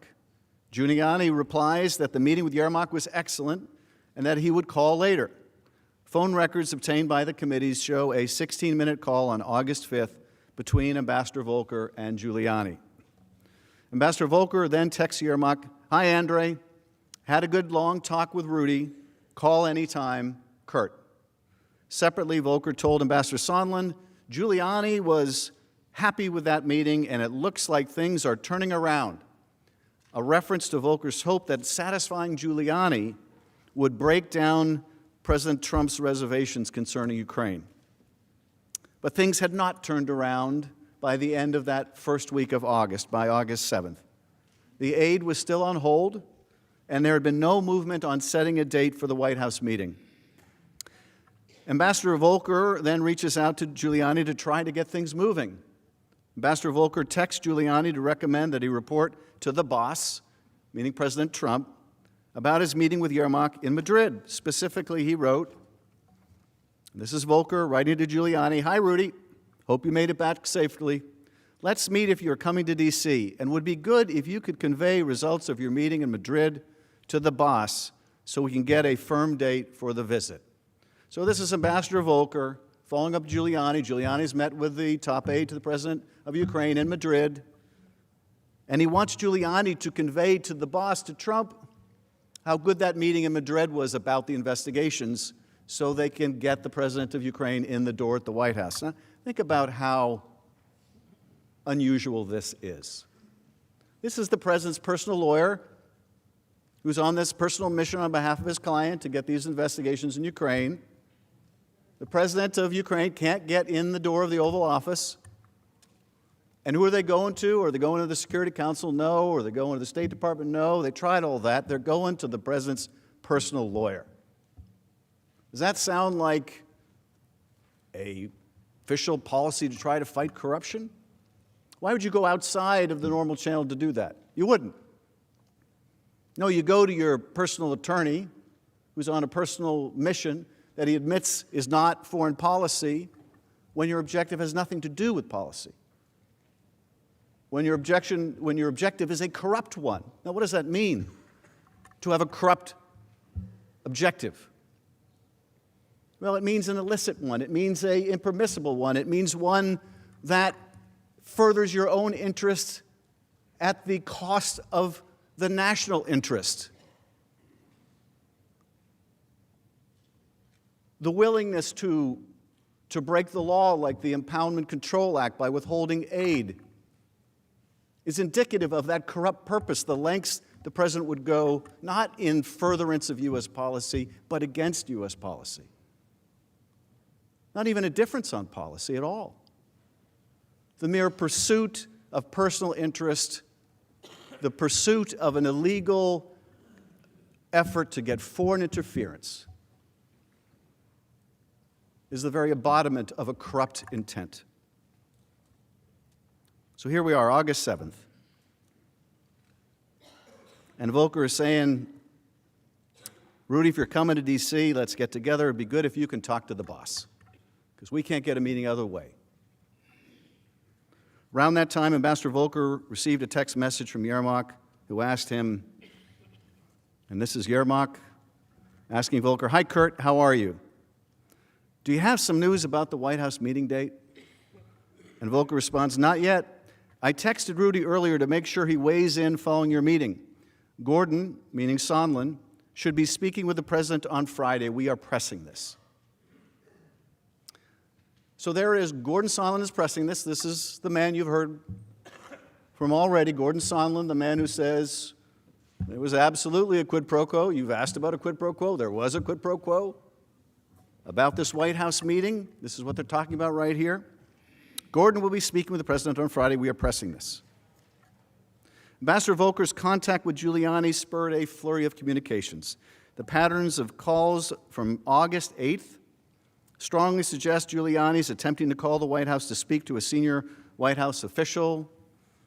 Giuliani replies that the meeting with Yermak was excellent and that he would call later. Phone records obtained by the committees show a 16-minute call on August 5th between Ambassador Volker and Giuliani. Ambassador Volker then texts Yermak, "Hi, Andre. Had a good long talk with Rudy. Call anytime. Kurt." Separately, Volker told Ambassador Sondland, Giuliani was happy with that meeting and it looks like things are turning around. A reference to Volker's hope that satisfying Giuliani would break down President Trump's reservations concerning Ukraine. But things had not turned around by the end of that first week of August, by August 7th. The aid was still on hold, and there had been no movement on setting a date for the White House meeting. Ambassador Volker then reaches out to Giuliani to try to get things moving. Ambassador Volker texts Giuliani to recommend that he report to the boss, meaning President Trump, about his meeting with Yermak in Madrid. Specifically, he wrote, this is Volker writing to Giuliani, "Hi, Rudy. Hope you made it back safely. Let's meet if you're coming to D.C., and would be good if you could convey results of your meeting in Madrid to the boss so we can get a firm date for the visit." So this is Ambassador Volker following up Giuliani. Giuliani's met with the top aide to the President of Ukraine in Madrid, and he wants Giuliani to convey to the boss, to Trump, how good that meeting in Madrid was about the investigations so they can get the President of Ukraine in the door at the White House. Now, think about how unusual this is. This is the President's personal lawyer who's on this personal mission on behalf of his client to get these investigations in Ukraine. The President of Ukraine can't get in the door of the Oval Office. And who are they going to? Are they going to the Security Council? No. Are they going to the State Department? No. They tried all that. They're going to the President's personal lawyer. Does that sound like an official policy to try to fight corruption? Why would you go outside of the normal channel to do that? You wouldn't. No, you go to your personal attorney who's on a personal mission that he admits is not foreign policy when your objective has nothing to do with policy. When your objective is a corrupt one. Now, what does that mean, to have a corrupt objective? Well, it means an illicit one. It means an impermissible one. It means one that furthers your own interest at the cost of the national interest. The willingness to break the law, like the Impoundment Control Act, by withholding aid, is indicative of that corrupt purpose, the lengths the President would go, not in furtherance of U.S. policy, but against U.S. policy. Not even a difference on policy at all. The mere pursuit of personal interest, the pursuit of an illegal effort to get foreign interference is the very embodiment of a corrupt intent. So here we are, August 7th. And Volker is saying, Rudy, if you're coming to D.C., let's get together. It'd be good if you can talk to the boss, because we can't get a meeting other way. Around that time, Ambassador Volker received a text message from Yermak, who asked him, and this is Yermak asking Volker, "Hi, Kurt, how are you? Do you have some news about the White House meeting date?" And Volker responds, "Not yet. I texted Rudy earlier to make sure he weighs in following your meeting. Gordon," meaning Sondland, "should be speaking with the president on Friday. We are pressing this." So there is, Gordon Sondland is pressing this. This is the man you've heard from already, Gordon Sondland, the man who says there was absolutely a quid pro quo. You've asked about a quid pro quo. There was a quid pro quo about this White House meeting. This is what they're talking about right here. Gordon will be speaking with the president on Friday. We are pressing this. Ambassador Volker's contact with Giuliani spurred a flurry of communications. The patterns of calls from August 8th strongly suggest Giuliani's attempting to call the White House to speak to a senior White House official,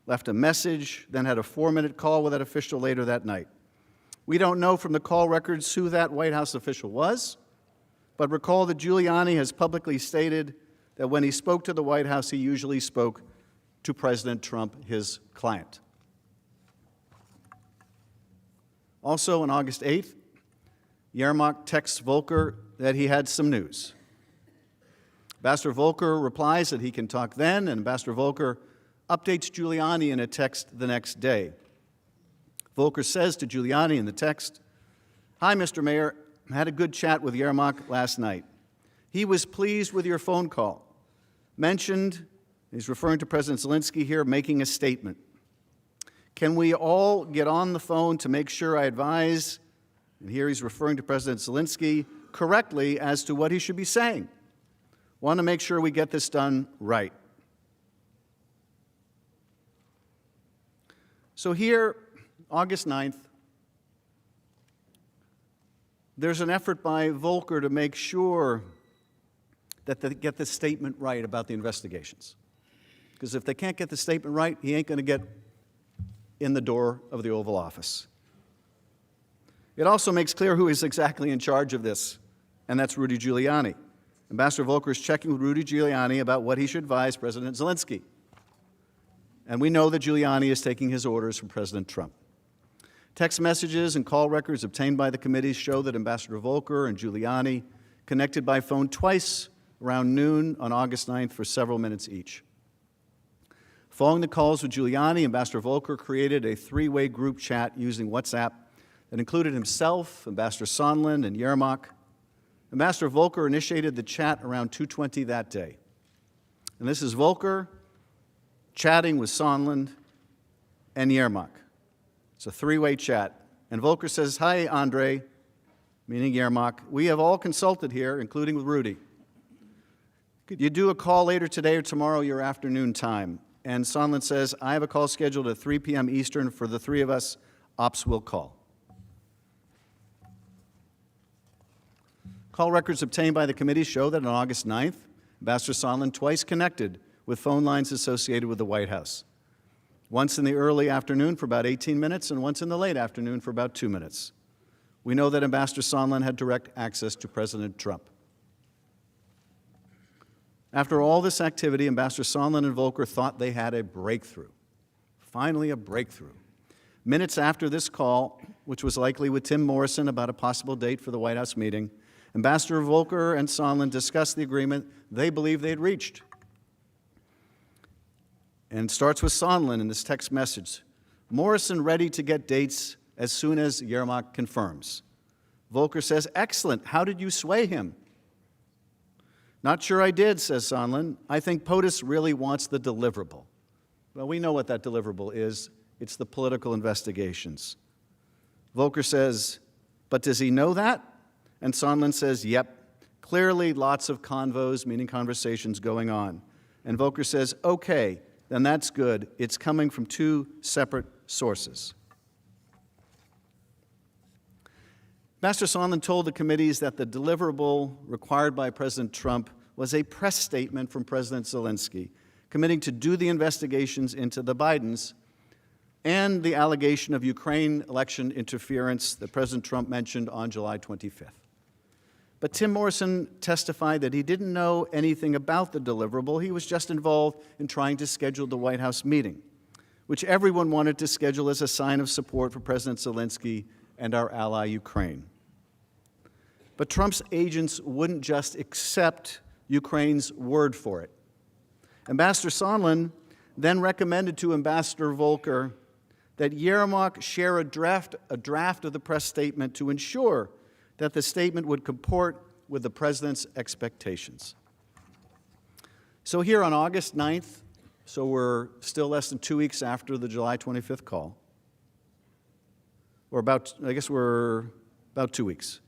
left a message, then had a 4-minute call with that official later that night. We don't know from the call records who that White House official was, but recall that Giuliani has publicly stated that when he spoke to the White House, he usually spoke to President Trump, his client. Also on August 8th, Yermak texts Volker that he had some news. Ambassador Volker replies that he can talk then, and Ambassador Volker updates Giuliani in a text the next day. Volker says to Giuliani in the text, "Hi, Mr. Mayor, I had a good chat with Yermak last night. He was pleased with your phone call. Mentioned," he's referring to President Zelensky here, "making a statement. Can we all get on the phone to make sure I advise," and here he's referring to President Zelensky, "correctly as to what he should be saying. Want to make sure we get this done right." So here, August 9th, there's an effort by Volker to make sure that they get the statement right about the investigations. Because if they can't get the statement right, he ain't going to get in the door of the Oval Office. It also makes clear who is exactly in charge of this, and that's Rudy Giuliani. Ambassador Volker is checking with Rudy Giuliani about what he should advise President Zelensky. And we know that Giuliani is taking his orders from President Trump. Text messages and call records obtained by the committees show that Ambassador Volker and Giuliani connected by phone twice around noon on August 9th for several minutes each. Following the calls with Giuliani, Ambassador Volker created a 3-way group chat using WhatsApp that included himself, Ambassador Sondland, and Yermak. Ambassador Volker initiated the chat around 2:20 that day. And this is Volker chatting with Sondland and Yermak. It's a 3-way chat. And Volker says, "Hi, Andre," meaning Yermak. "We have all consulted here, including with Rudy. Could you do a call later today or tomorrow, your afternoon time?" And Sondland says, "I have a call scheduled at 3 p.m. Eastern for the 3 of us. Ops will call." Call records obtained by the committee show that on August 9th, Ambassador Sondland twice connected with phone lines associated with the White House. Once in the early afternoon for about 18 minutes and once in the late afternoon for about 2 minutes. We know that Ambassador Sondland had direct access to President Trump. After all this activity, Ambassador Sondland and Volker thought they had a breakthrough. Finally, a breakthrough. Minutes after this call, which was likely with Tim Morrison about a possible date for the White House meeting, Ambassador Volker and Sondland discussed the agreement they believed they had reached. And it starts with Sondland in this text message. "Morrison ready to get dates as soon as Yermak confirms." Volker says, "Excellent. How did you sway him?" "Not sure I did," says Sondland. "I think POTUS really wants the deliverable." Well, we know what that deliverable is. It's the political investigations. Volker says, "But does he know that?" And Sondland says, "Yep. Clearly lots of convos, meaning conversations, going on." And Volker says, "Okay, then that's good. It's coming from 2 separate sources." Ambassador Sondland told the committees that the deliverable required by President Trump was a press statement from President Zelensky, committing to do the investigations into the Bidens and the allegation of Ukraine election interference that President Trump mentioned on July 25th. But Tim Morrison testified that he didn't know anything about the deliverable. He was just involved in trying to schedule the White House meeting, which everyone wanted to schedule as a sign of support for President Zelensky and our ally Ukraine. But Trump's agents wouldn't just accept Ukraine's word for it. Ambassador Sondland then recommended to Ambassador Volker that Yermak share a draft of the press statement to ensure that the statement would comport with the president's expectations. So here on August 9th, so we're still less than 2 weeks after the July 25th call, or I guess we're about 2 weeks.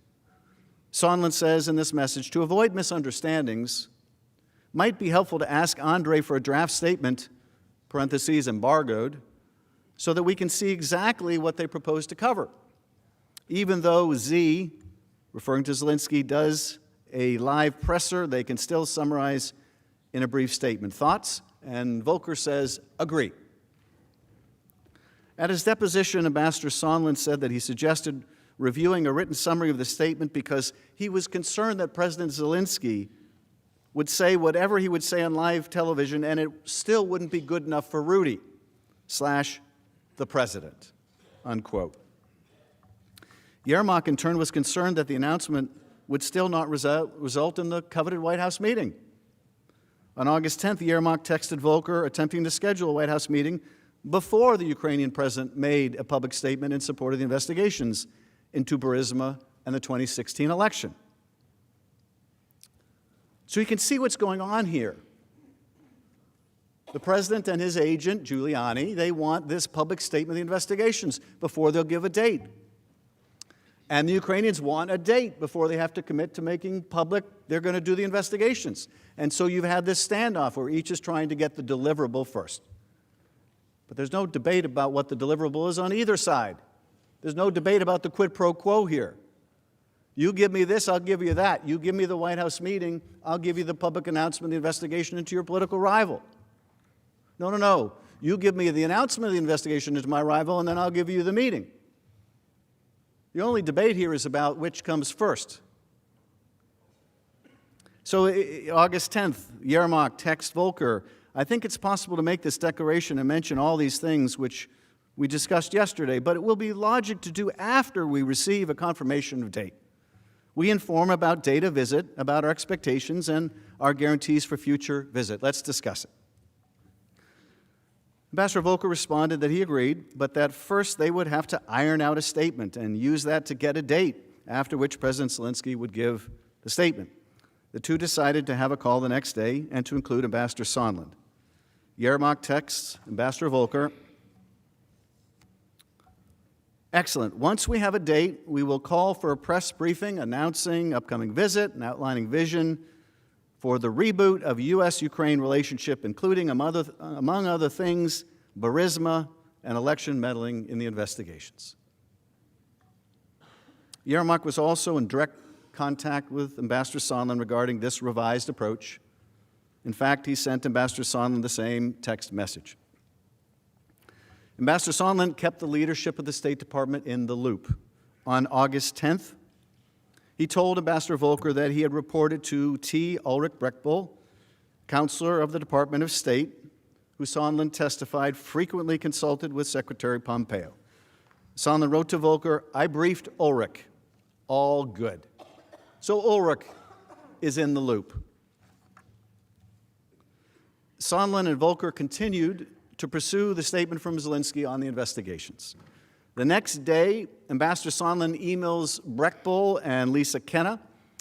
Sondland says in this message, to avoid misunderstandings, might be helpful to ask Andre for a draft statement, parentheses embargoed, so that we can see exactly what they propose to cover. Even though Z, referring to Zelensky, does a live presser, they can still summarize in a brief statement. Thoughts? And Volker says, agree. At his deposition, Ambassador Sondland said that he suggested reviewing a written summary of the statement because he was concerned that President Zelensky would say whatever he would say on live television and it still wouldn't be good enough for Rudy / the president, unquote. Yermak, in turn, was concerned that the announcement would still not result in the coveted White House meeting. On August 10th, Yermak texted Volker attempting to schedule a White House meeting before the Ukrainian president made a public statement in support of the investigations into Burisma and the 2016 election. So you can see what's going on here. The president and his agent, Giuliani, they want this public statement of the investigations before they'll give a date. And the Ukrainians want a date before they have to commit to making public they're going to do the investigations. And so you've had this standoff where each is trying to get the deliverable first. But there's no debate about what the deliverable is on either side. There's no debate about the quid pro quo here. You give me this, I'll give you that. You give me the White House meeting, I'll give you the public announcement, the investigation into your political rival. No, no, no. You give me the announcement of the investigation into my rival, and then I'll give you the meeting. The only debate here is about which comes first. So August 10th, Yermak texts Volker, I think it's possible to make this declaration and mention all these things which we discussed yesterday, but it will be logic to do after we receive a confirmation of date. We inform about date of visit, about our expectations and our guarantees for future visit. Let's discuss it. Ambassador Volker responded that he agreed, but that first they would have to iron out a statement and use that to get a date, after which President Zelensky would give the statement. The two decided to have a call the next day and to include Ambassador Sondland. Yermak texts Ambassador Volker, excellent. Once we have a date, we will call for a press briefing announcing upcoming visit and outlining vision for the reboot of U.S.-Ukraine relationship, including, among other things, Burisma and election meddling in the investigations. Yermak was also in direct contact with Ambassador Sondland regarding this revised approach. In fact, he sent Ambassador Sondland the same text message. Ambassador Sondland kept the leadership of the State Department in the loop. On August 10th, he told Ambassador Volker that he had reported to T. Ulrich Brechtbull, counselor of the Department of State, who Sondland testified frequently consulted with Secretary Pompeo. Sondland wrote to Volker, I briefed Ulrich, all good. So Ulrich is in the loop. Sondland and Volker continued to pursue the statement from Zelensky on the investigations. The next day, Ambassador Sondland emails Brechtbull and Lisa Kenna,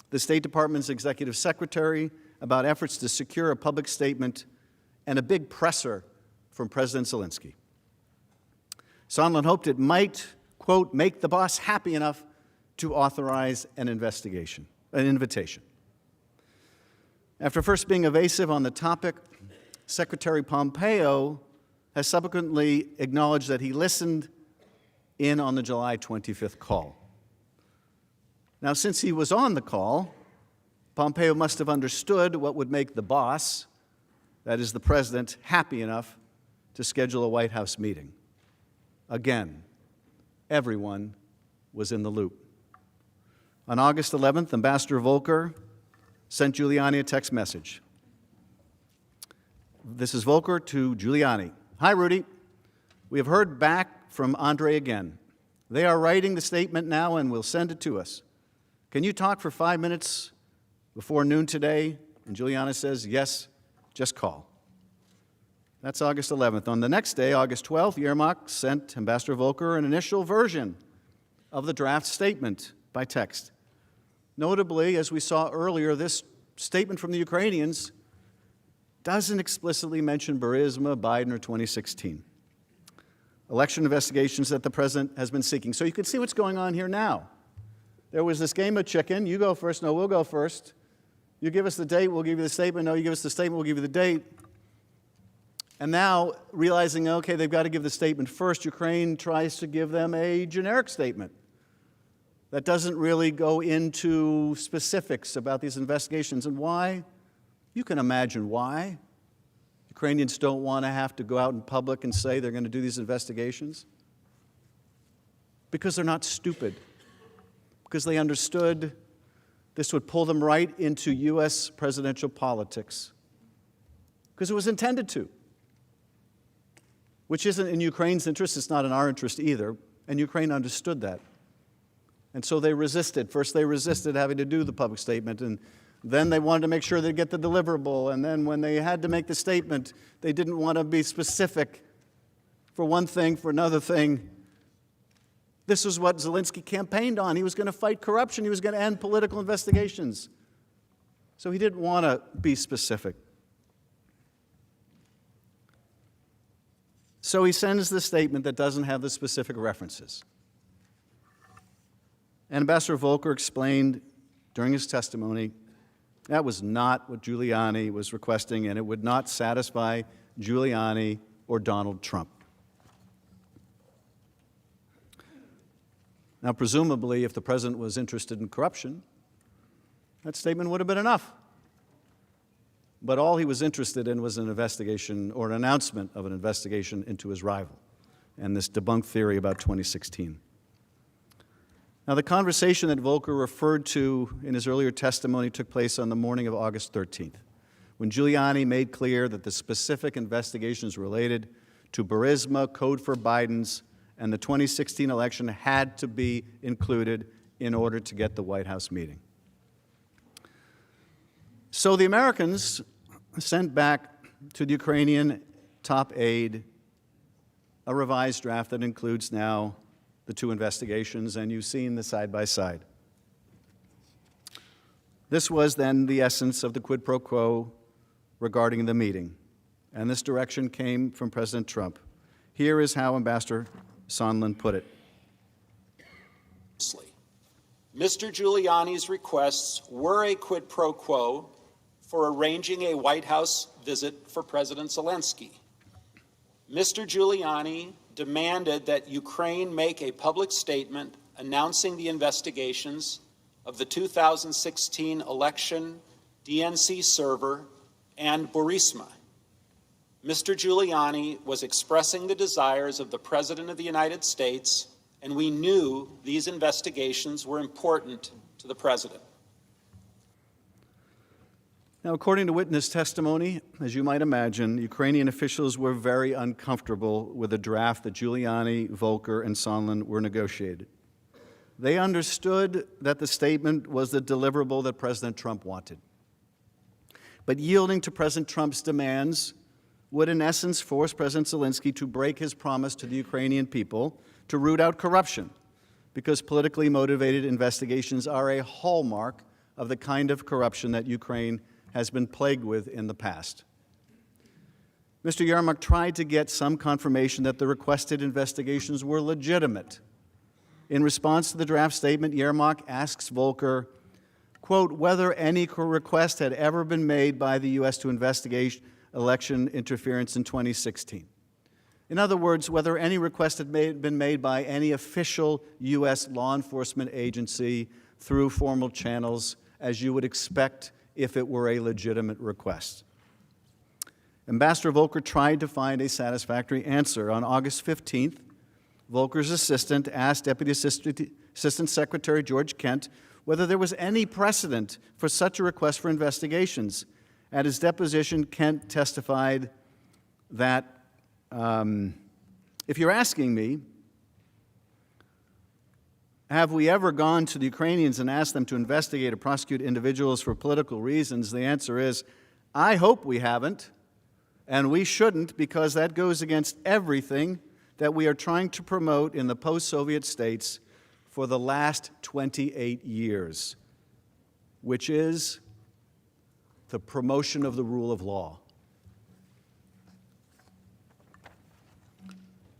the State Department's executive secretary, about efforts to secure a public statement and a big presser from President Zelensky. Sondland hoped it might, quote, make the boss happy enough to authorize an invitation. After first being evasive on the topic, Secretary Pompeo has subsequently acknowledged that he listened in on the July 25th call. Now, since he was on the call, Pompeo must have understood what would make the boss, that is the president, happy enough to schedule a White House meeting. Again, everyone was in the loop. On August 11th, Ambassador Volker sent Giuliani a text message. This is Volker to Giuliani. Hi, Rudy. We have heard back from Andre again. They are writing the statement now and will send it to us. Can you talk for 5 minutes before noon today? And Giuliani says, yes, just call. That's August 11th. On the next day, August 12th, Yermak sent Ambassador Volker an initial version of the draft statement by text. Notably, as we saw earlier, this statement from the Ukrainians doesn't explicitly mention Burisma, Biden, or 2016. Election investigations that the president has been seeking. So you can see what's going on here now. There was this game of chicken. You go first. No, we'll go first. You give us the date, we'll give you the statement. No, you give us the statement, we'll give you the date. And now, realizing, okay, they've got to give the statement first, Ukraine tries to give them a generic statement that doesn't really go into specifics about these investigations. And why? You can imagine why. Ukrainians don't want to have to go out in public and say they're going to do these investigations. Because they're not stupid. Because they understood this would pull them right into U.S. presidential politics. Because it was intended to. Which isn't in Ukraine's interest, it's not in our interest either. And Ukraine understood that. And so they resisted. First they resisted having to do the public statement, and then they wanted to make sure they'd get the deliverable. And then when they had to make the statement, they didn't want to be specific for one thing, for another thing. This is what Zelensky campaigned on. He was going to fight corruption. He was going to end political investigations. So he didn't want to be specific. So he sends the statement that doesn't have the specific references. And Ambassador Volker explained during his testimony that was not what Giuliani was requesting, and it would not satisfy Giuliani or Donald Trump. Now, presumably, if the president was interested in corruption, that statement would have been enough. But all he was interested in was an investigation or an announcement of an investigation into his rival and this debunked theory about 2016. Now, the conversation that Volker referred to in his earlier testimony took place on the morning of August 13th, when Giuliani made clear that the specific investigations related to Burisma, Code for Biden's, and the 2016 election had to be included in order to get the White House meeting. So the Americans sent back to the Ukrainian top aide a revised draft that includes now the two investigations, and you've seen the side-by-side. This was then the essence of the quid pro quo regarding the meeting, and this direction came from President Trump. Here is how Ambassador Sondland put it. Mr. Giuliani's requests were a quid pro quo for arranging a White House visit for President Zelensky. Mr. Giuliani demanded that Ukraine make a public statement announcing the investigations of the 2016 election, DNC server, and Burisma. Mr. Giuliani was expressing the desires of the President of the United States, and we knew these investigations were important to the President. Now, according to witness testimony, as you might imagine, Ukrainian officials were very uncomfortable with the draft that Giuliani, Volker, and Sondland were negotiated. They understood that the statement was the deliverable that President Trump wanted. But yielding to President Trump's demands would, in essence, force President Zelensky to break his promise to the Ukrainian people to root out corruption, because politically motivated investigations are a hallmark of the kind of corruption that Ukraine has been plagued with in the past. Mr. Yermak tried to get some confirmation that the requested investigations were legitimate. In response to the draft statement, Yermak asks Volker, quote, whether any request had ever been made by the U.S. to investigate election interference in 2016. In other words, whether any request had been made by any official U.S. law enforcement agency through formal channels, as you would expect if it were a legitimate request. Ambassador Volker tried to find a satisfactory answer. On August 15th, Volker's assistant asked Deputy Assistant Secretary George Kent whether there was any precedent for such a request for investigations. At his deposition, Kent testified that, if you're asking me, have we ever gone to the Ukrainians and asked them to investigate or prosecute individuals for political reasons? The answer is, I hope we haven't, and we shouldn't, because that goes against everything that we are trying to promote in the post-Soviet states for the last 28 years, which is the promotion of the rule of law.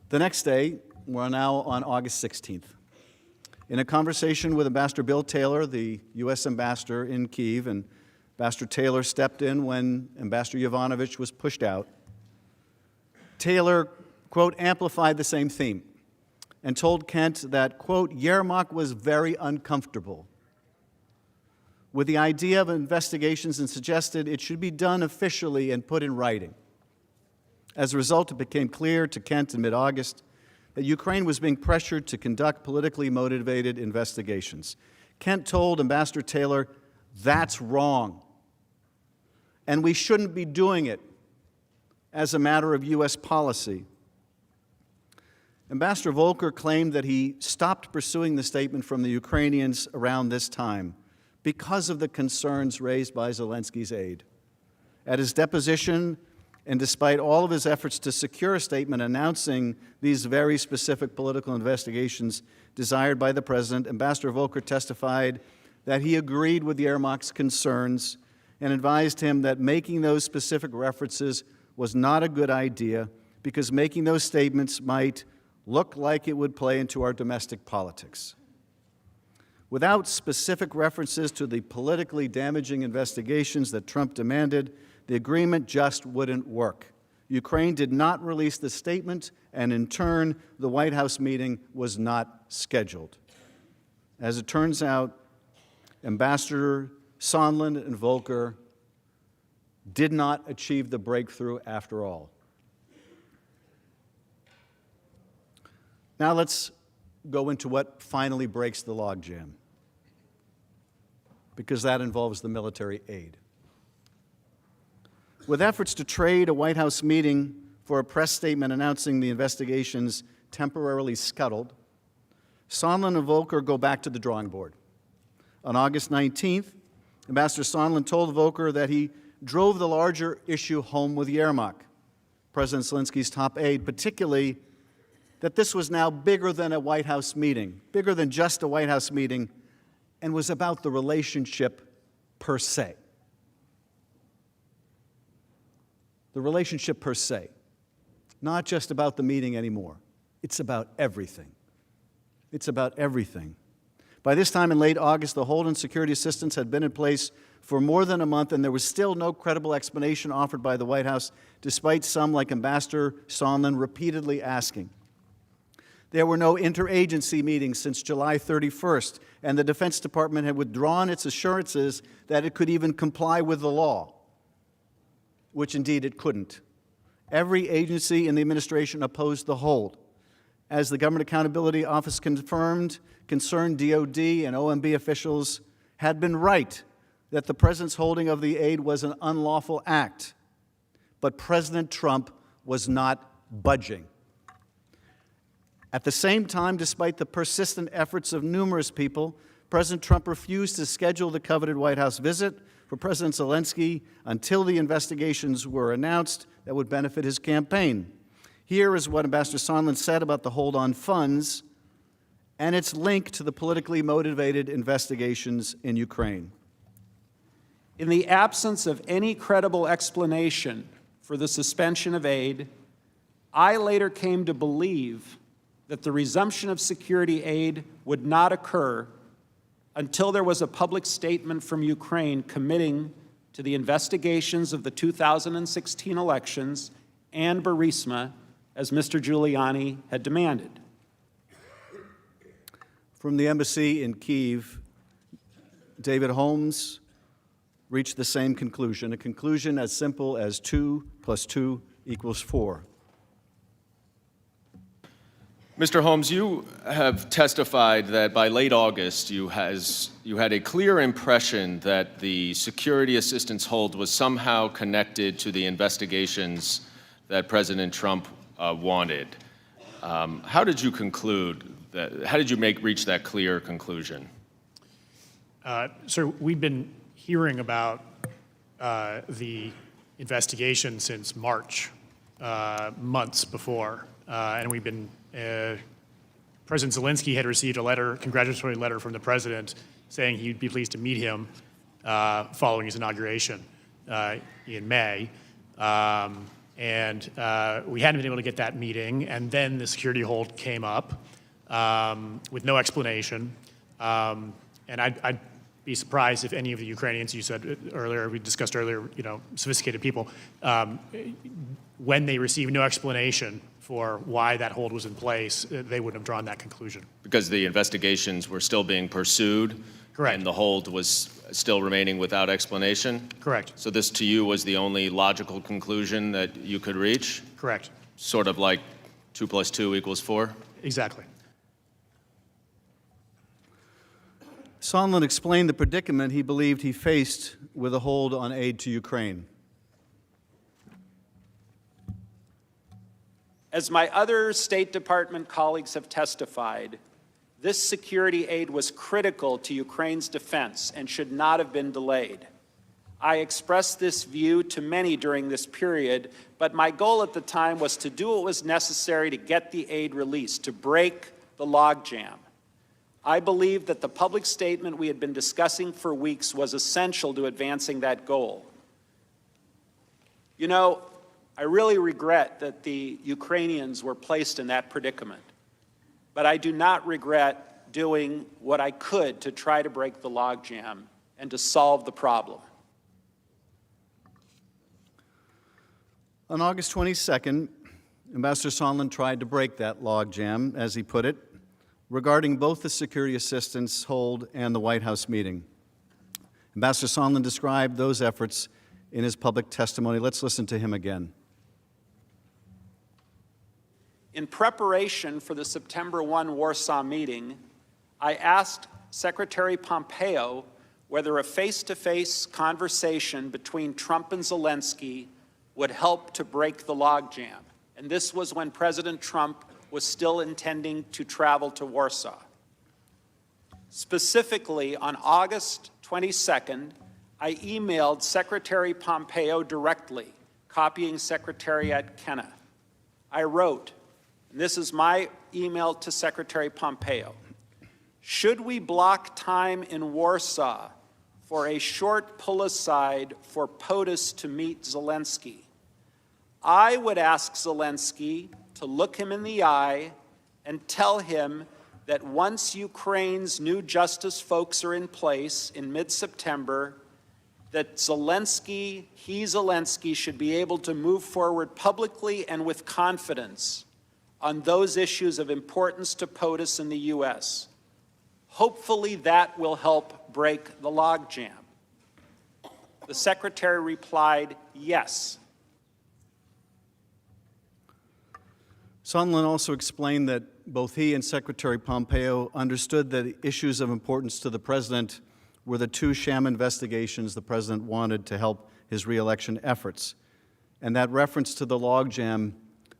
The next day, we're now on August 16th. In a conversation with Ambassador Bill Taylor, the U.S. ambassador in Kyiv, and Ambassador Taylor stepped in when Ambassador Yovanovitch was pushed out, Taylor, quote, amplified the same theme and told Kent that, quote, Yermak was very uncomfortable with the idea of investigations and suggested it should be done officially and put in writing. As a result, it became clear to Kent in mid-August that Ukraine was being pressured to conduct politically motivated investigations. Kent told Ambassador Taylor, that's wrong, and we shouldn't be doing it as a matter of U.S. policy. Ambassador Volker claimed that he stopped pursuing the statement from the Ukrainians around this time because of the concerns raised by Zelensky's aide. At his deposition, and despite all of his efforts to secure a statement announcing these very specific political investigations desired by the President, Ambassador Volker testified that he agreed with Yermak's concerns and advised him that making those specific references was not a good idea because making those statements might look like it would play into our domestic politics. Without specific references to the politically damaging investigations that Trump demanded, the agreement just wouldn't work. Ukraine did not release the statement, and in turn, the White House meeting was not scheduled. As it turns out, Ambassador Sondland and Volker did not achieve the breakthrough after all. Now let's go into what finally breaks the logjam, because that involves the military aid. With efforts to trade a White House meeting for a press statement announcing the investigations temporarily scuttled, Sondland and Volker go back to the drawing board. On August 19th, Ambassador Sondland told Volker that he drove the larger issue home with Yermak, President Zelensky's top aide, particularly that this was now bigger than a White House meeting, bigger than just a White House meeting, and was about the relationship per se. The relationship per se, not just about the meeting anymore. It's about everything. It's about everything. By this time in late August, the hold and security assistance had been in place for more than a month, and there was still no credible explanation offered by the White House, despite some, like Ambassador Sondland, repeatedly asking. There were no interagency meetings since July 31st, and the Defense Department had withdrawn its assurances that it could even comply with the law, which indeed it couldn't. Every agency in the administration opposed the hold. As the Government Accountability Office confirmed, concerned DOD and OMB officials had been right that the President's holding of the aid was an unlawful act, but President Trump was not budging. At the same time, despite the persistent efforts of numerous people, President Trump refused to schedule the coveted White House visit for President Zelensky until the investigations were announced that would benefit his campaign. Here is what Ambassador Sondland said about the hold on funds and its link to the politically motivated investigations in Ukraine. In the absence of any credible explanation for the suspension of aid, I later came to believe that the resumption of security aid would not occur until there was a public statement from Ukraine committing to the investigations of the 2016 elections and Burisma, as Mr. Giuliani had demanded. From the embassy in Kyiv, David Holmes reached the same conclusion, a conclusion as simple as 2 + 2 = 4. Mr. Holmes, you have testified that by late August, you had a clear impression that the security assistance hold was somehow connected to the investigations that President Trump wanted. How did you conclude that? How did you reach that clear conclusion? Sir, we've been hearing about the investigation since March, months before, and we've been. President Zelensky had received a congratulatory letter from the president saying he'd be pleased to meet him following his inauguration in May. And we hadn't been able to get that meeting, and then the security hold came up with no explanation. And I'd be surprised if any of the Ukrainians, you said earlier, we discussed earlier, sophisticated people, when they received no explanation for why that hold was in place, they wouldn't have drawn that conclusion. Because the investigations were still being pursued? Correct. And the hold was still remaining without explanation? Correct. So this to you was the only logical conclusion that you could reach? Correct. Sort of like 2 + 2 = 4? Exactly. Sondland explained the predicament he believed he faced with a hold on aid to Ukraine. As my other State Department colleagues have testified, this security aid was critical to Ukraine's defense and should not have been delayed. I expressed this view to many during this period, but my goal at the time was to do what was necessary to get the aid released, to break the logjam. I believe that the public statement we had been discussing for weeks was essential to advancing that goal. You know, I really regret that the Ukrainians were placed in that predicament, but I do not regret doing what I could to try to break the logjam and to solve the problem. On August 22nd, Ambassador Sondland tried to break that logjam, as he put it, regarding both the security assistance hold and the White House meeting. Ambassador Sondland described those efforts in his public testimony. Let's listen to him again. In preparation for the September 1 Warsaw meeting, I asked Secretary Pompeo whether a face-to-face conversation between Trump and Zelensky would help to break the logjam. And this was when President Trump was still intending to travel to Warsaw. Specifically, on August 22nd, I emailed Secretary Pompeo directly, copying Secretariat Kenna. I wrote, and this is my email to Secretary Pompeo, should we block time in Warsaw for a short pull-aside for POTUS to meet Zelensky? I would ask Zelensky to look him in the eye and tell him that once Ukraine's new justice folks are in place in mid-September, that Zelensky should be able to move forward publicly and with confidence on those issues of importance to POTUS in the U.S. Hopefully that will help break the logjam. The Secretary replied, yes. Sondland also explained that both he and Secretary Pompeo understood that issues of importance to the President were the 2 sham investigations the President wanted to help his re-election efforts, and that reference to the logjam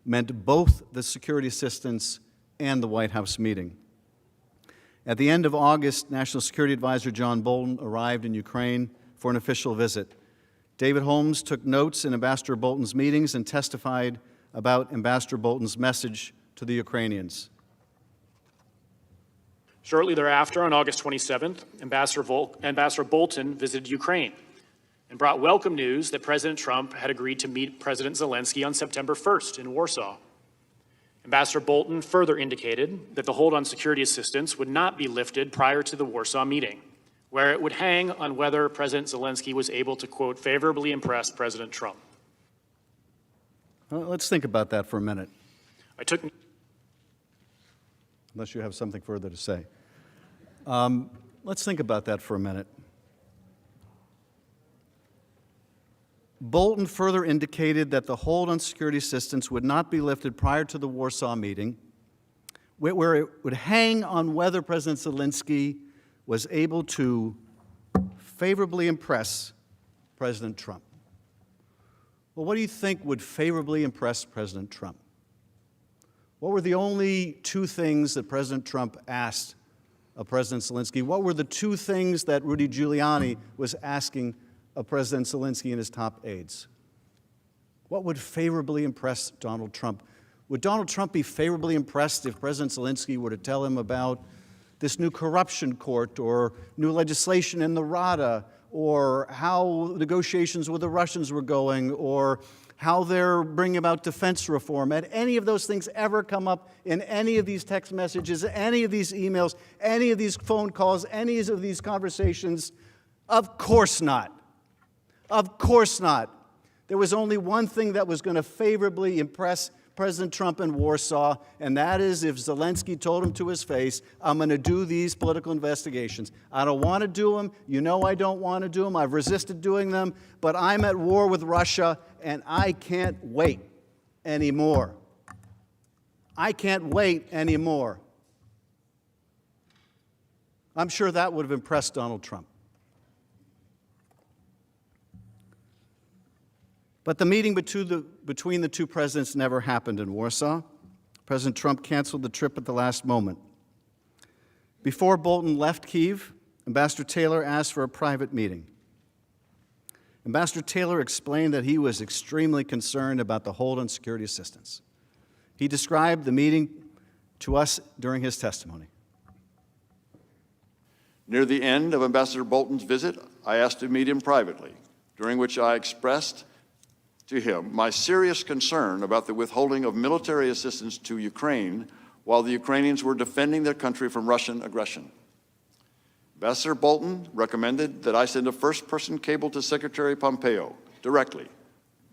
meant both the security assistance and the White House meeting. At the end of August, National Security Advisor John Bolton arrived in Ukraine for an official visit. David Holmes took notes in Ambassador Bolton's meetings and testified about Ambassador Bolton's message to the Ukrainians. Shortly thereafter, on August 27th, Ambassador Bolton visited Ukraine and brought welcome news that President Trump had agreed to meet President Zelensky on September 1st in Warsaw. Ambassador Bolton further indicated that the hold on security assistance would not be lifted prior to the Warsaw meeting, where it would hang on whether President Zelensky was able to, quote, favorably impress President Trump. Well, let's think about that for a minute. Unless you have something further to say. Let's think about that for a minute. Bolton further indicated that the hold on security assistance would not be lifted prior to the Warsaw meeting, where it would hang on whether President Zelensky was able to favorably impress President Trump. Well, what do you think would favorably impress President Trump? What were the only two things that President Trump asked of President Zelensky? What were the two things that Rudy Giuliani was asking of President Zelensky and his top aides? What would favorably impress Donald Trump? Would Donald Trump be favorably impressed if President Zelensky were to tell him about this new corruption court or new legislation in the Rada, or how negotiations with the Russians were going, or how they're bringing about defense reform? Had any of those things ever come up in any of these text messages, any of these emails, any of these phone calls, any of these conversations? Of course not. Of course not. There was only one thing that was going to favorably impress President Trump in Warsaw, and that is if Zelensky told him to his face, I'm going to do these political investigations. I don't want to do them. You know I don't want to do them. I've resisted doing them, but I'm at war with Russia, and I can't wait anymore. I can't wait anymore. I'm sure that would have impressed Donald Trump. But the meeting between the two presidents never happened in Warsaw. President Trump canceled the trip at the last moment. Before Bolton left Kyiv, Ambassador Taylor asked for a private meeting. Ambassador Taylor explained that he was extremely concerned about the hold on security assistance. He described the meeting to us during his testimony. Near the end of Ambassador Bolton's visit, I asked to meet him privately, during which I expressed to him my serious concern about the withholding of military assistance to Ukraine while the Ukrainians were defending their country from Russian aggression. Ambassador Bolton recommended that I send a first-person cable to Secretary Pompeo directly,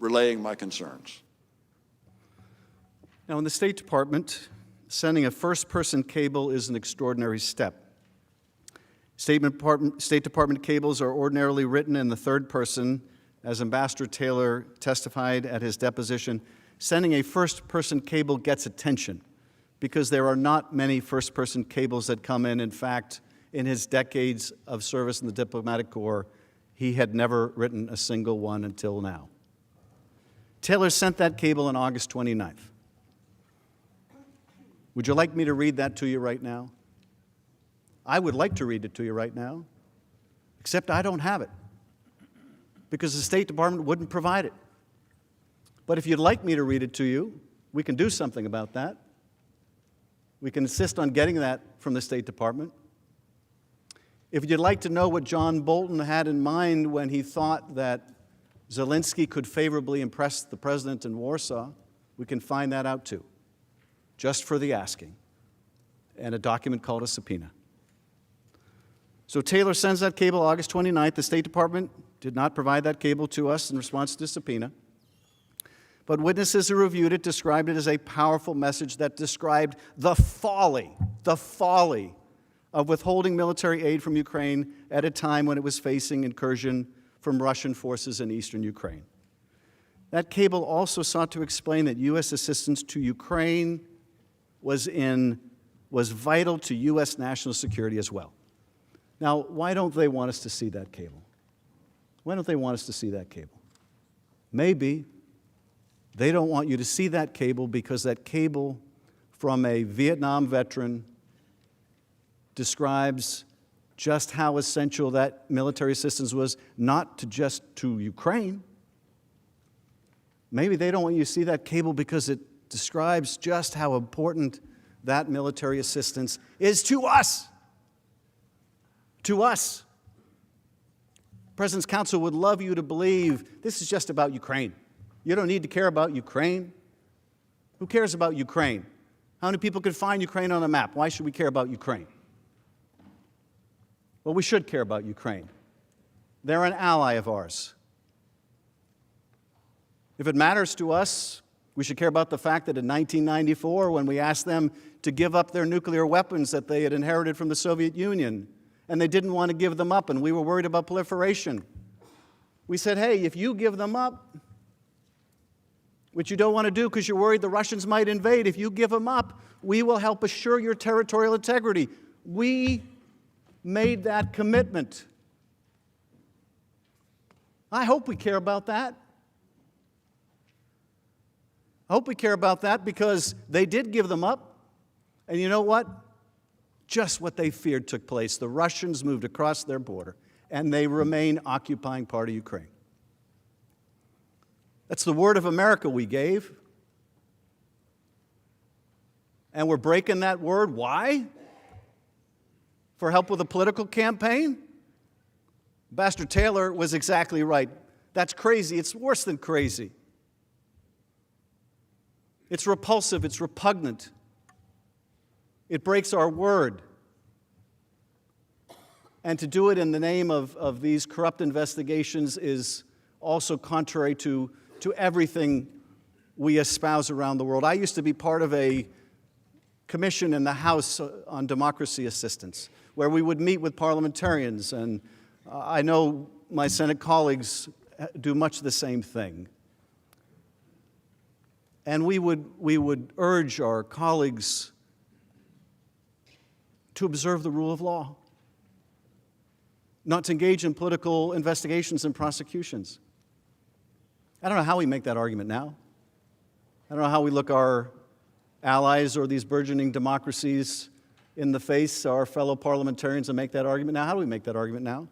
relaying my concerns. Now, in the State Department, sending a first-person cable is an extraordinary step. State Department cables are ordinarily written in the third person. As Ambassador Taylor testified at his deposition, sending a first-person cable gets attention because there are not many first-person cables that come in. In fact, in his decades of service in the diplomatic corps, he had never written a single one until now. Taylor sent that cable on August 29th. Would you like me to read that to you right now? I would like to read it to you right now, except I don't have it, because the State Department wouldn't provide it. But if you'd like me to read it to you, we can do something about that. We can insist on getting that from the State Department. If you'd like to know what John Bolton had in mind when he thought that Zelensky could favorably impress the president in Warsaw, we can find that out too, just for the asking, and a document called a subpoena. So Taylor sends that cable August 29th. The State Department did not provide that cable to us in response to the subpoena. But witnesses who reviewed it described it as a powerful message that described the folly of withholding military aid from Ukraine at a time when it was facing incursion from Russian forces in eastern Ukraine. That cable also sought to explain that U.S. assistance to Ukraine was vital to U.S. national security as well. Now, why don't they want us to see that cable? Why don't they want us to see that cable? Maybe they don't want you to see that cable because that cable from a Vietnam veteran describes just how essential that military assistance was, not just to Ukraine. Maybe they don't want you to see that cable because it describes just how important that military assistance is to us. To us. President's Council would love you to believe this is just about Ukraine. You don't need to care about Ukraine. Who cares about Ukraine? How many people can find Ukraine on a map? Why should we care about Ukraine? Well, we should care about Ukraine. They're an ally of ours. If it matters to us, we should care about the fact that in 1994, when we asked them to give up their nuclear weapons that they had inherited from the Soviet Union, and they didn't want to give them up, and we were worried about proliferation, We said, hey, if you give them up, which you don't want to do because you're worried the Russians might invade, if you give them up, we will help assure your territorial integrity. We made that commitment. I hope we care about that. I hope we care about that because they did give them up. And you know what? Just what they feared took place. The Russians moved across their border, and they remain occupying part of Ukraine. That's the word of America we gave. And we're breaking that word. Why? For help with a political campaign? Ambassador Taylor was exactly right. That's crazy. It's worse than crazy. It's repulsive. It's repugnant. It breaks our word. And to do it in the name of these corrupt investigations is also contrary to everything we espouse around the world. I used to be part of a commission in the House on democracy assistance, where we would meet with parliamentarians, and I know my Senate colleagues do much the same thing. And we would urge our colleagues to observe the rule of law, not to engage in political investigations and prosecutions. I don't know how we make that argument now. I don't know how we look our allies or these burgeoning democracies in the face, our fellow parliamentarians, and make that argument now. How do we make that argument now?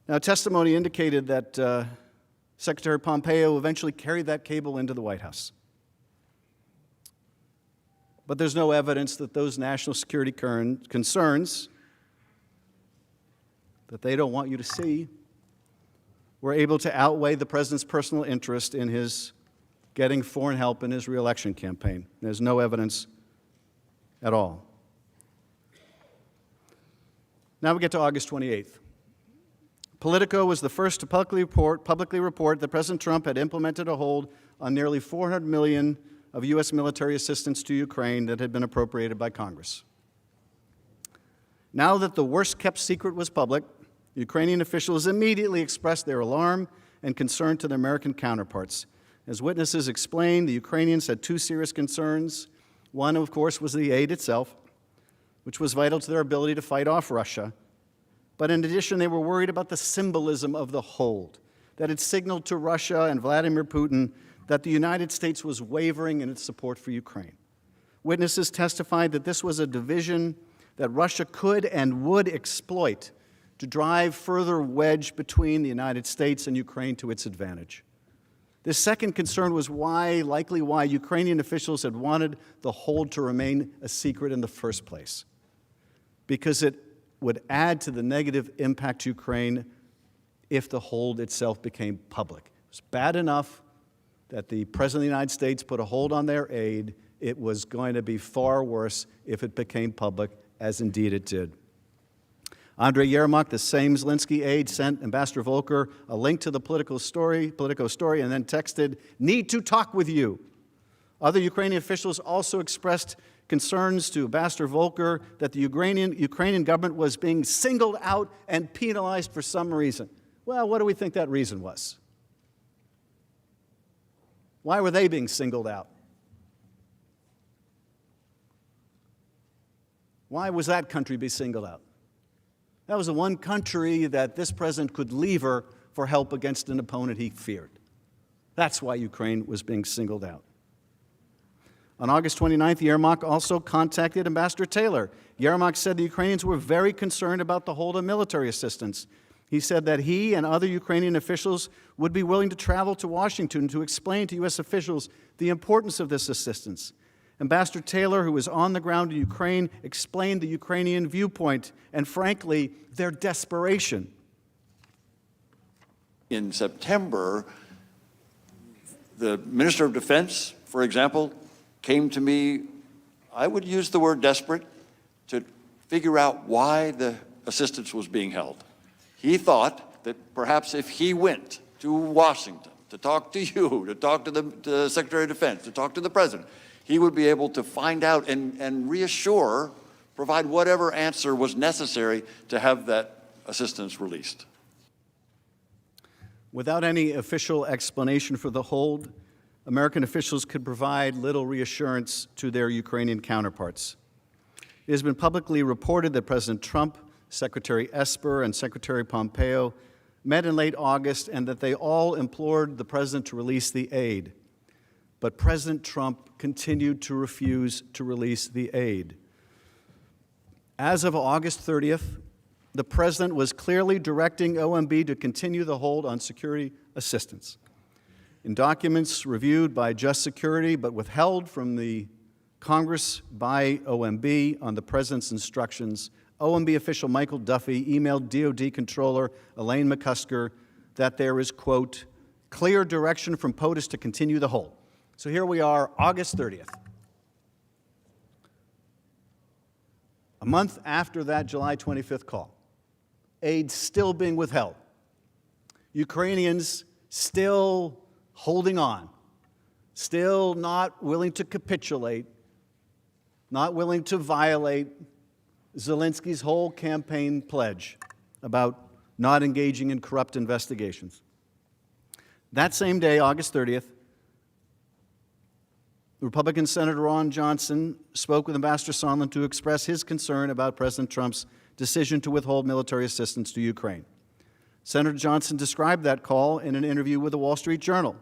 Now, testimony indicated that Secretary Pompeo eventually carried that cable into the White House. But there's no evidence that those national security concerns that they don't want you to see were able to outweigh the president's personal interest in his getting foreign help in his reelection campaign. There's no evidence at all. Now we get to August 28th. Politico was the first to publicly report that President Trump had implemented a hold on nearly $400 million of U.S. military assistance to Ukraine that had been appropriated by Congress. Now that the worst-kept secret was public, Ukrainian officials immediately expressed their alarm and concern to their American counterparts. As witnesses explained, the Ukrainians had two serious concerns. One, of course, was the aid itself, which was vital to their ability to fight off Russia. But in addition, they were worried about the symbolism of the hold, that it signaled to Russia and Vladimir Putin that the United States was wavering in its support for Ukraine. Witnesses testified that this was a division that Russia could and would exploit to drive further wedge between the United States and Ukraine to its advantage. This second concern was likely why Ukrainian officials had wanted the hold to remain a secret in the first place, because it would add to the negative impact to Ukraine if the hold itself became public. It was bad enough that the President of the United States put a hold on their aid. It was going to be far worse if it became public, as indeed it did. Andrei Yermak, the same Zelensky aide, sent Ambassador Volker a link to the Politico story, and then texted, "Need to talk with you." Other Ukrainian officials also expressed concerns to Ambassador Volker that the Ukrainian government was being singled out and penalized for some reason. Well, what do we think that reason was? Why were they being singled out? Why was that country being singled out? That was the one country that this president could lever for help against an opponent he feared. That's why Ukraine was being singled out. On August 29th, Yermak also contacted Ambassador Taylor. Yermak said the Ukrainians were very concerned about the hold on military assistance. He said that he and other Ukrainian officials would be willing to travel to Washington to explain to U.S. officials the importance of this assistance. Ambassador Taylor, who was on the ground in Ukraine, explained the Ukrainian viewpoint and, frankly, their desperation. In September, the Minister of Defense, for example, came to me, I would use the word desperate, to figure out why the assistance was being held. He thought that perhaps if he went to Washington to talk to you, to talk to the Secretary of Defense, to talk to the President, he would be able to find out and reassure provide whatever answer was necessary to have that assistance released. Without any official explanation for the hold, American officials could provide little reassurance to their Ukrainian counterparts. It has been publicly reported that President Trump, Secretary Esper, and Secretary Pompeo met in late August and that they all implored the president to release the aid. But President Trump continued to refuse to release the aid. As of August 30th, the president was clearly directing OMB to continue the hold on security assistance. In documents reviewed by Just Security but withheld from the Congress by OMB on the president's instructions, OMB official Michael Duffy emailed DOD Controller Elaine McCusker that there is, quote, clear direction from POTUS to continue the hold. So here we are, August 30th. A month after that July 25th call, aid still being withheld, Ukrainians still holding on, still not willing to capitulate, not willing to violate Zelensky's whole campaign pledge about not engaging in corrupt investigations. That same day, August 30th, Republican Senator Ron Johnson spoke with Ambassador Sondland to express his concern about President Trump's decision to withhold military assistance to Ukraine. Senator Johnson described that call in an interview with the Wall Street Journal.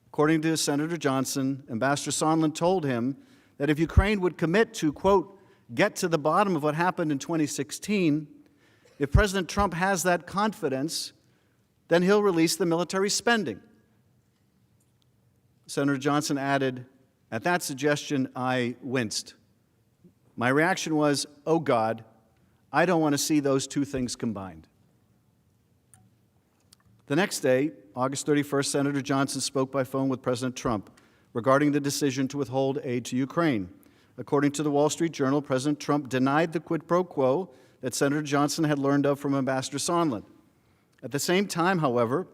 According to Senator Johnson, Ambassador Sondland told him that if Ukraine would commit to, quote, get to the bottom of what happened in 2016, if President Trump has that confidence, then he'll release the military spending. Senator Johnson added, at that suggestion, I winced. My reaction was, oh God, I don't want to see those two things combined. The next day, August 31st, Senator Johnson spoke by phone with President Trump regarding the decision to withhold aid to Ukraine. According to the Wall Street Journal, President Trump denied the quid pro quo that Senator Johnson had learned of from Ambassador Sondland. At the same time, however,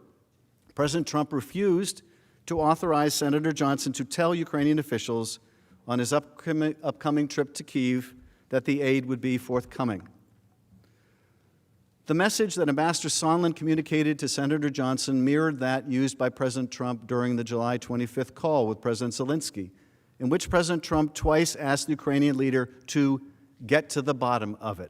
President Trump refused to authorize Senator Johnson to tell Ukrainian officials on his upcoming trip to Kyiv that the aid would be forthcoming. The message that Ambassador Sondland communicated to Senator Johnson mirrored that used by President Trump during the July 25th call with President Zelensky, in which President Trump twice asked the Ukrainian leader to get to the bottom of it,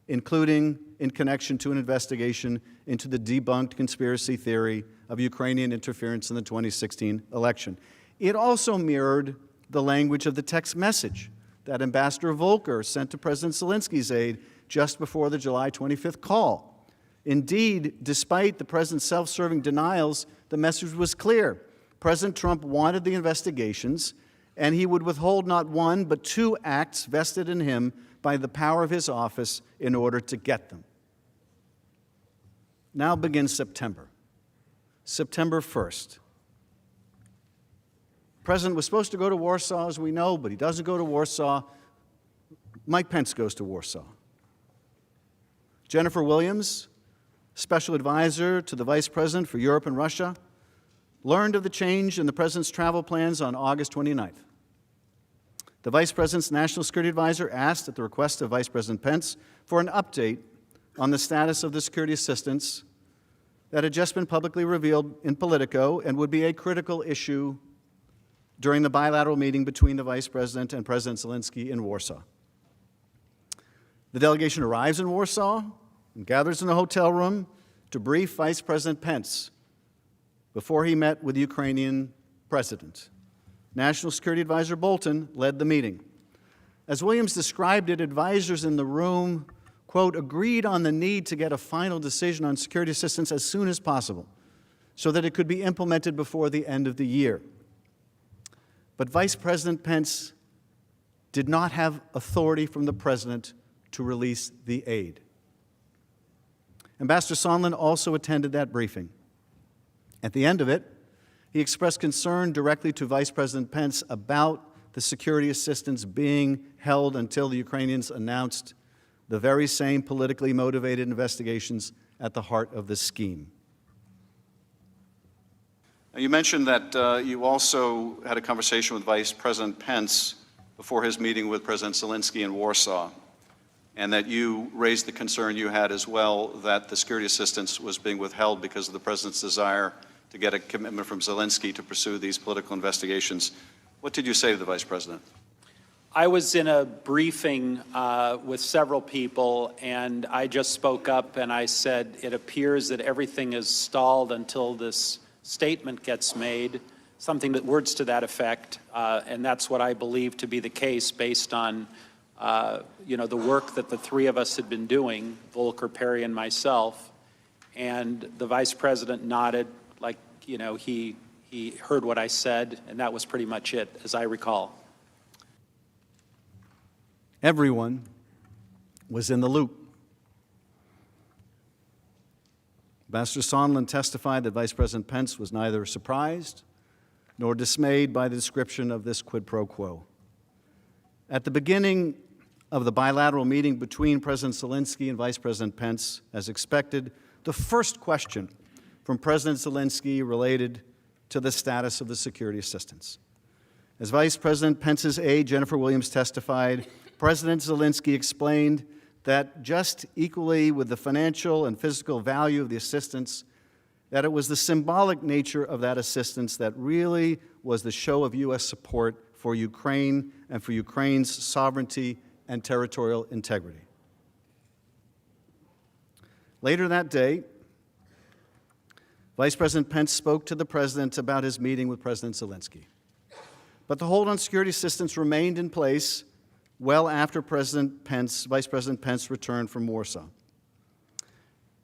including in connection to an investigation into the debunked conspiracy theory of Ukrainian interference in the 2016 election. It also mirrored the language of the text message that Ambassador Volker sent to President Zelensky's aide just before the July 25th call. Indeed, despite the president's self-serving denials, the message was clear. President Trump wanted the investigations, and he would withhold not one but two acts vested in him by the power of his office in order to get them. Now begins September. September 1st. The president was supposed to go to Warsaw, as we know, but he doesn't go to Warsaw. Mike Pence goes to Warsaw. Jennifer Williams, special advisor to the vice president for Europe and Russia, learned of the change in the president's travel plans on August 29th. The vice president's national security advisor asked, at the request of Vice President Pence, for an update on the status of the security assistance that had just been publicly revealed in Politico and would be a critical issue during the bilateral meeting between the vice president and President Zelensky in Warsaw. The delegation arrives in Warsaw and gathers in a hotel room to brief Vice President Pence before he met with the Ukrainian president. National Security Advisor Bolton led the meeting. As Williams described it, advisors in the room, quote, agreed on the need to get a final decision on security assistance as soon as possible so that it could be implemented before the end of the year. But Vice President Pence did not have authority from the president to release the aid. Ambassador Sondland also attended that briefing. At the end of it, he expressed concern directly to Vice President Pence about the security assistance being held until the Ukrainians announced the very same politically motivated investigations at the heart of the scheme. Now, you mentioned that you also had a conversation with Vice President Pence before his meeting with President Zelensky in Warsaw, and that you raised the concern you had as well that the security assistance was being withheld because of the president's desire to get a commitment from Zelensky to pursue these political investigations. What did you say to the vice president? I was in a briefing with several people, and I just spoke up and I said, it appears that everything is stalled until this statement gets made, words to that effect, and that's what I believe to be the case based on the work that the three of us had been doing, Volker, Perry, and myself. And the vice president nodded like, he heard what I said, and that was pretty much it, as I recall. Everyone was in the loop. Ambassador Sondland testified that Vice President Pence was neither surprised nor dismayed by the description of this quid pro quo. At the beginning of the bilateral meeting between President Zelensky and Vice President Pence, as expected, the first question from President Zelensky related to the status of the security assistance. As Vice President Pence's aide, Jennifer Williams, testified, President Zelensky explained that just equally with the financial and physical value of the assistance, that it was the symbolic nature of that assistance that really was the show of U.S. support for Ukraine and for Ukraine's sovereignty and territorial integrity. Later that day, Vice President Pence spoke to the President about his meeting with President Zelensky. But the hold on security assistance remained in place well after Vice President Pence returned from Warsaw.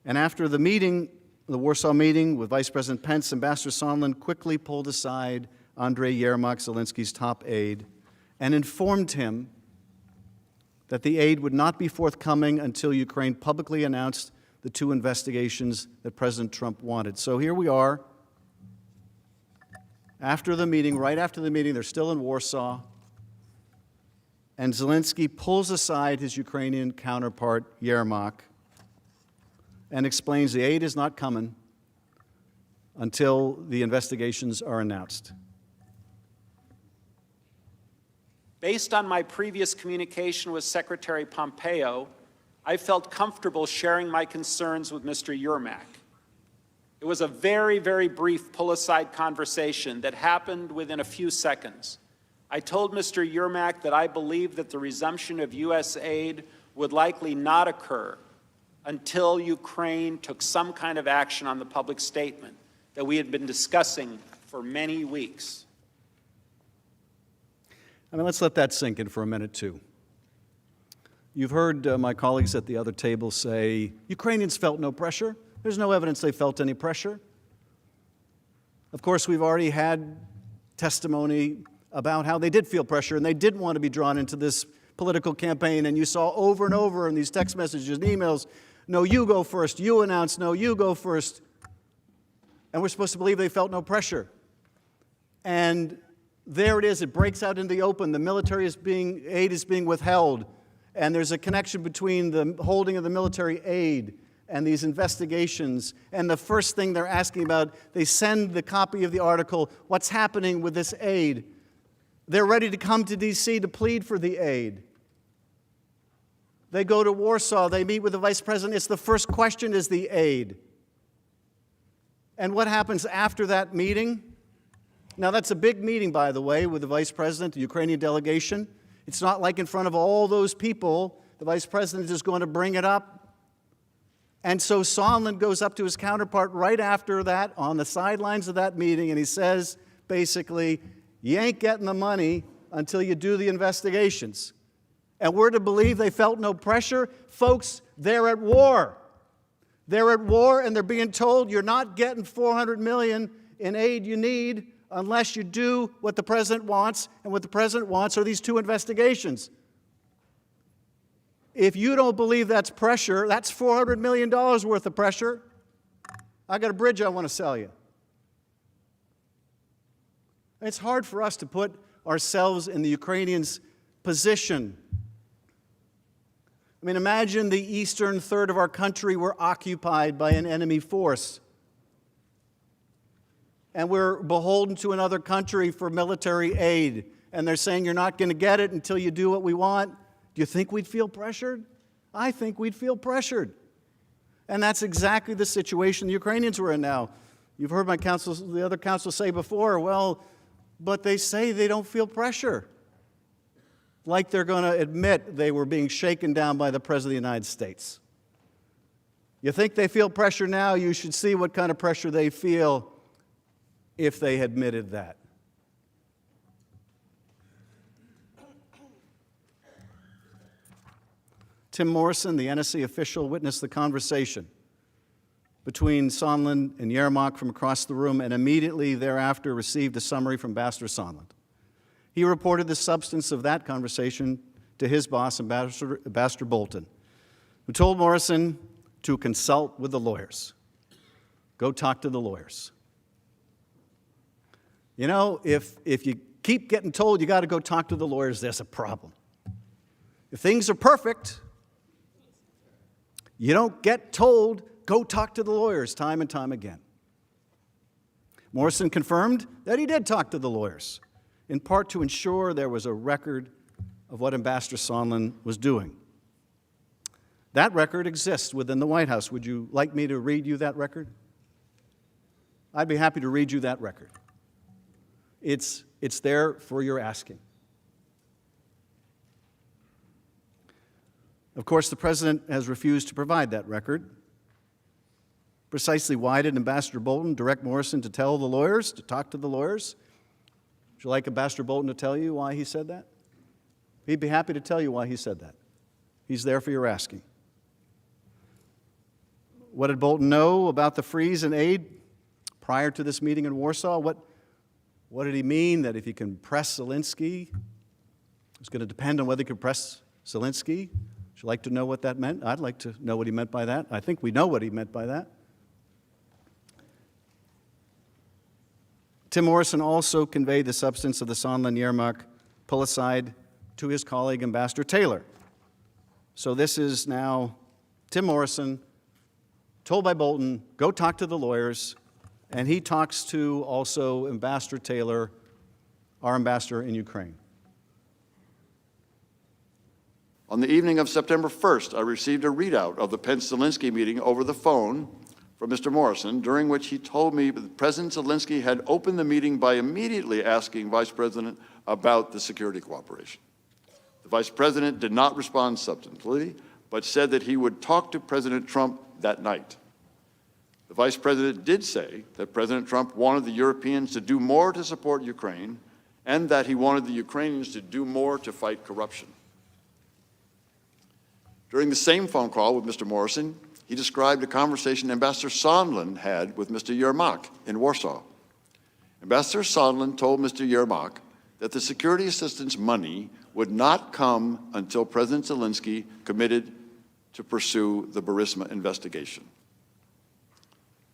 And after the meeting, the Warsaw meeting with Vice President Pence, Ambassador Sondland quickly pulled aside Andrei Yermak, Zelensky's top aide, and informed him that the aid would not be forthcoming until Ukraine publicly announced the two investigations that President Trump wanted. So here we are. After the meeting, right after the meeting, they're still in Warsaw, and Zelensky pulls aside his Ukrainian counterpart, Yermak, and explains the aid is not coming until the investigations are announced. Based on my previous communication with Secretary Pompeo, I felt comfortable sharing my concerns with Mr. Yermak. It was a very, very brief pull-aside conversation that happened within a few seconds. I told Mr. Yermak that I believed that the resumption of U.S. aid would likely not occur until Ukraine took some kind of action on the public statement that we had been discussing for many weeks. Let's let that sink in for a minute, too. You've heard my colleagues at the other table say, Ukrainians felt no pressure. There's no evidence they felt any pressure. Of course, we've already had testimony about how they did feel pressure and they didn't want to be drawn into this political campaign. And you saw over and over in these text messages and emails, no, you go first, you announce, no, you go first. And we're supposed to believe they felt no pressure. And there it is, it breaks out in the open. The military aid is being withheld. And there's a connection between the holding of the military aid and these investigations. And the first thing they're asking about, they send the copy of the article, what's happening with this aid? They're ready to come to D.C. to plead for the aid. They go to Warsaw, they meet with the vice president. It's the first question is the aid. And what happens after that meeting? Now, that's a big meeting, by the way, with the vice president, the Ukrainian delegation. It's not like in front of all those people, the vice president is going to bring it up. And so Sondland goes up to his counterpart right after that on the sidelines of that meeting, and he says, basically, you ain't getting the money until you do the investigations. And we're to believe they felt no pressure? Folks, they're at war. They're at war, and they're being told you're not getting $400 million in aid you need unless you do what the president wants, and what the president wants are these two investigations. If you don't believe that's pressure, that's $400 million worth of pressure. I got a bridge I want to sell you. It's hard for us to put ourselves in the Ukrainians' position. I mean, imagine the eastern third of our country were occupied by an enemy force. And we're beholden to another country for military aid. and they're saying you're not going to get it until you do what we want, do you think we'd feel pressured? I think we'd feel pressured. And that's exactly the situation the Ukrainians were in now. You've heard the other council say before, well, but they say they don't feel pressure. Like they're going to admit they were being shaken down by the President of the United States. You think they feel pressure now? You should see what kind of pressure they feel if they admitted that. Tim Morrison, the NSC official, witnessed the conversation between Sondland and Yermak from across the room, and immediately thereafter received a summary from Ambassador Sondland. He reported the substance of that conversation to his boss, Ambassador Bolton, who told Morrison to consult with the lawyers. Go talk to the lawyers. You know, if you keep getting told you got to go talk to the lawyers, there's a problem. If things are perfect, you don't get told, go talk to the lawyers time and time again. Morrison confirmed that he did talk to the lawyers, in part to ensure there was a record of what Ambassador Sondland was doing. That record exists within the White House. Would you like me to read you that record? I'd be happy to read you that record. It's there for your asking. Of course, the President has refused to provide that record. Precisely why did Ambassador Bolton direct Morrison to tell the lawyers, to talk to the lawyers? Would you like Ambassador Bolton to tell you why he said that? He'd be happy to tell you why he said that. He's there for your asking. What did Bolton know about the freeze and aid prior to this meeting in Warsaw? What did he mean that if he can press Zelensky, it's going to depend on whether he can press Zelensky? Would you like to know what that meant? I'd like to know what he meant by that. I think we know what he meant by that. Tim Morrison also conveyed the substance of the Sondland-Yermak pull-aside to his colleague, Ambassador Taylor. So this is now Tim Morrison, told by Bolton, go talk to the lawyers, and he talks to also Ambassador Taylor, our ambassador in Ukraine. On the evening of September 1st, I received a readout of the Pence-Zelensky meeting over the phone from Mr. Morrison, during which he told me that President Zelensky had opened the meeting by immediately asking Vice President about the security cooperation. The Vice President did not respond substantively, but said that he would talk to President Trump that night. The Vice President did say that President Trump wanted the Europeans to do more to support Ukraine, and that he wanted the Ukrainians to do more to fight corruption. During the same phone call with Mr. Morrison, he described a conversation Ambassador Sondland had with Mr. Yermak in Warsaw. Ambassador Sondland told Mr. Yermak that the security assistance money would not come until President Zelensky committed to pursue the Burisma investigation.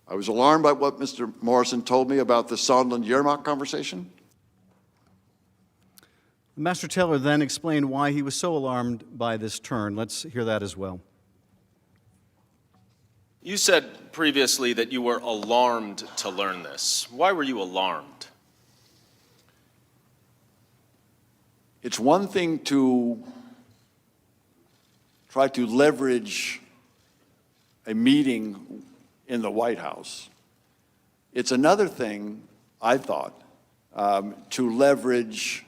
I was alarmed by what Mr. Morrison told me about the Sondland-Yermak conversation. Ambassador Taylor then explained why he was so alarmed by this turn. Let's hear that as well. You said previously that you were alarmed to learn this. Why were you alarmed? It's one thing to try to leverage a meeting in the White House. It's another thing, I thought, to leverage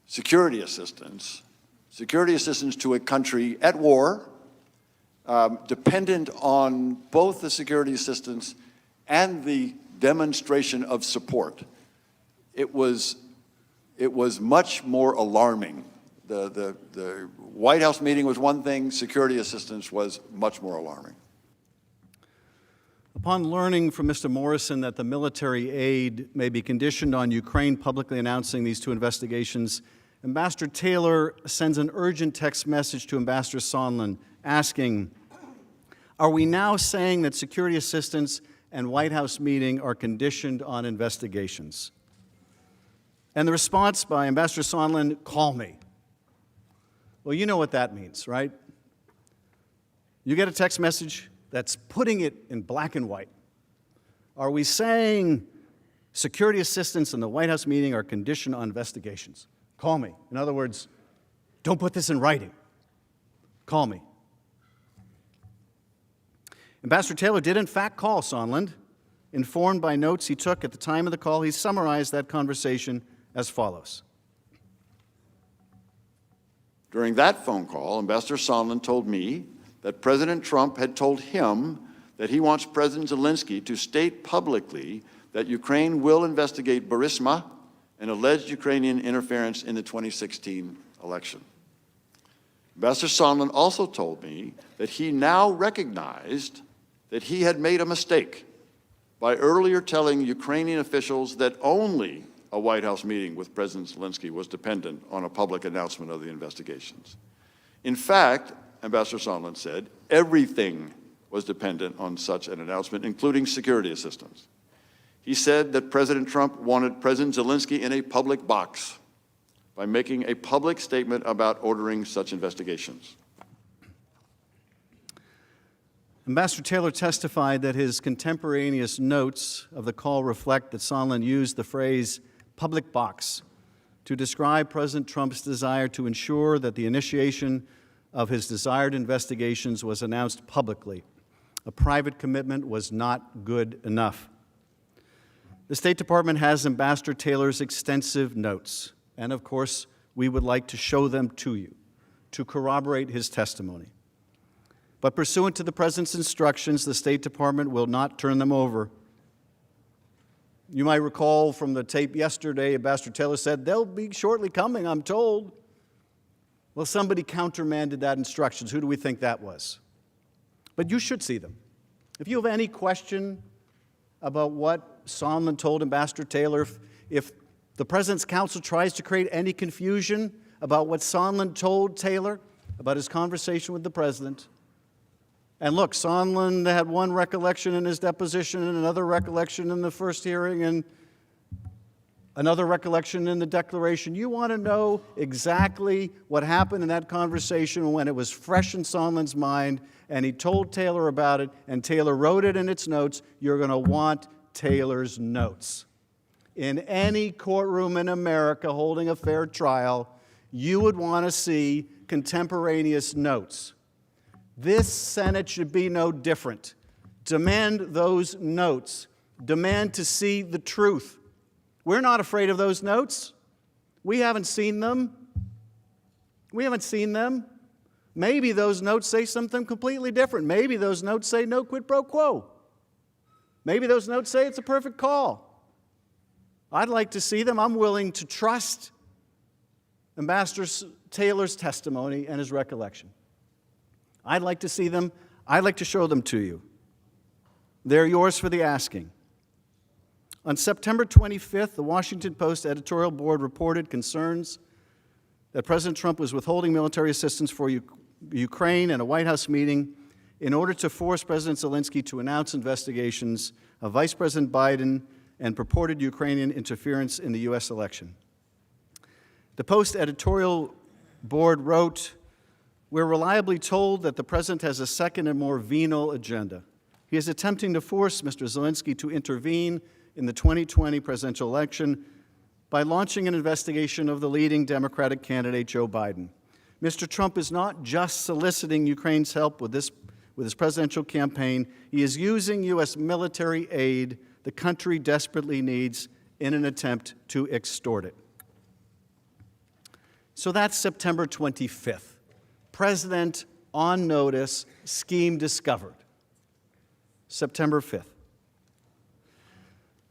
security assistance to a country at war, dependent on both the security assistance and the demonstration of support. It was much more alarming. The White House meeting was one thing, security assistance was much more alarming. Upon learning from Mr. Morrison that the military aid may be conditioned on Ukraine publicly announcing these two investigations, Ambassador Taylor sends an urgent text message to Ambassador Sondland asking, are we now saying that security assistance and White House meeting are conditioned on investigations? And the response by Ambassador Sondland, call me. Well, you know what that means, right? You get a text message that's putting it in black and white. Are we saying security assistance and the White House meeting are conditioned on investigations? Call me. In other words, don't put this in writing. Call me. Ambassador Taylor did in fact call Sondland. Informed by notes he took at the time of the call, he summarized that conversation as follows. During that phone call, Ambassador Sondland told me that President Trump had told him that he wants President Zelensky to state publicly that Ukraine will investigate Burisma and alleged Ukrainian interference in the 2016 election. Ambassador Sondland also told me that he now recognized that he had made a mistake by earlier telling Ukrainian officials that only a White House meeting with President Zelensky was dependent on a public announcement of the investigations. In fact, Ambassador Sondland said, everything was dependent on such an announcement, including security assistance. He said that President Trump wanted President Zelensky in a public box by making a public statement about ordering such investigations. Ambassador Taylor testified that his contemporaneous notes of the call reflect that Sondland used the phrase public box to describe President Trump's desire to ensure that the initiation of his desired investigations was announced publicly. A private commitment was not good enough. The State Department has Ambassador Taylor's extensive notes, and of course, we would like to show them to you to corroborate his testimony. But pursuant to the President's instructions, the State Department will not turn them over. You might recall from the tape yesterday, Ambassador Taylor said, they'll be shortly coming, I'm told. Well, somebody countermanded that instructions. Who do we think that was? But you should see them. If you have any question about what Sondland told Ambassador Taylor, if the President's counsel tries to create any confusion about what Sondland told Taylor about his conversation with the President, and look, Sondland had one recollection in his deposition and another recollection in the first hearing and another recollection in the declaration. You want to know exactly what happened in that conversation when it was fresh in Sondland's mind and he told Taylor about it and Taylor wrote it in its notes. You're going to want Taylor's notes. In any courtroom in America holding a fair trial, you would want to see contemporaneous notes. This Senate should be no different. Demand those notes. Demand to see the truth. We're not afraid of those notes. We haven't seen them. We haven't seen them. Maybe those notes say something completely different. Maybe those notes say no quid pro quo. Maybe those notes say it's a perfect call. I'd like to see them. I'm willing to trust Ambassador Taylor's testimony and his recollection. I'd like to see them. I'd like to show them to you. They're yours for the asking. On September 25th, the Washington Post editorial board reported concerns that President Trump was withholding military assistance for Ukraine in a White House meeting in order to force President Zelensky to announce investigations of Vice President Biden and purported Ukrainian interference in the U.S. election. The Post editorial board wrote, "We're reliably told that the President has a second and more venal agenda. He is attempting to force Mr. Zelensky to intervene in the 2020 presidential election by launching an investigation of the leading Democratic candidate, Joe Biden. Mr. Trump is not just soliciting Ukraine's help with his presidential campaign. He is using U.S. military aid the country desperately needs in an attempt to extort it." So that's September 25th. President on notice, scheme discovered. September 5th.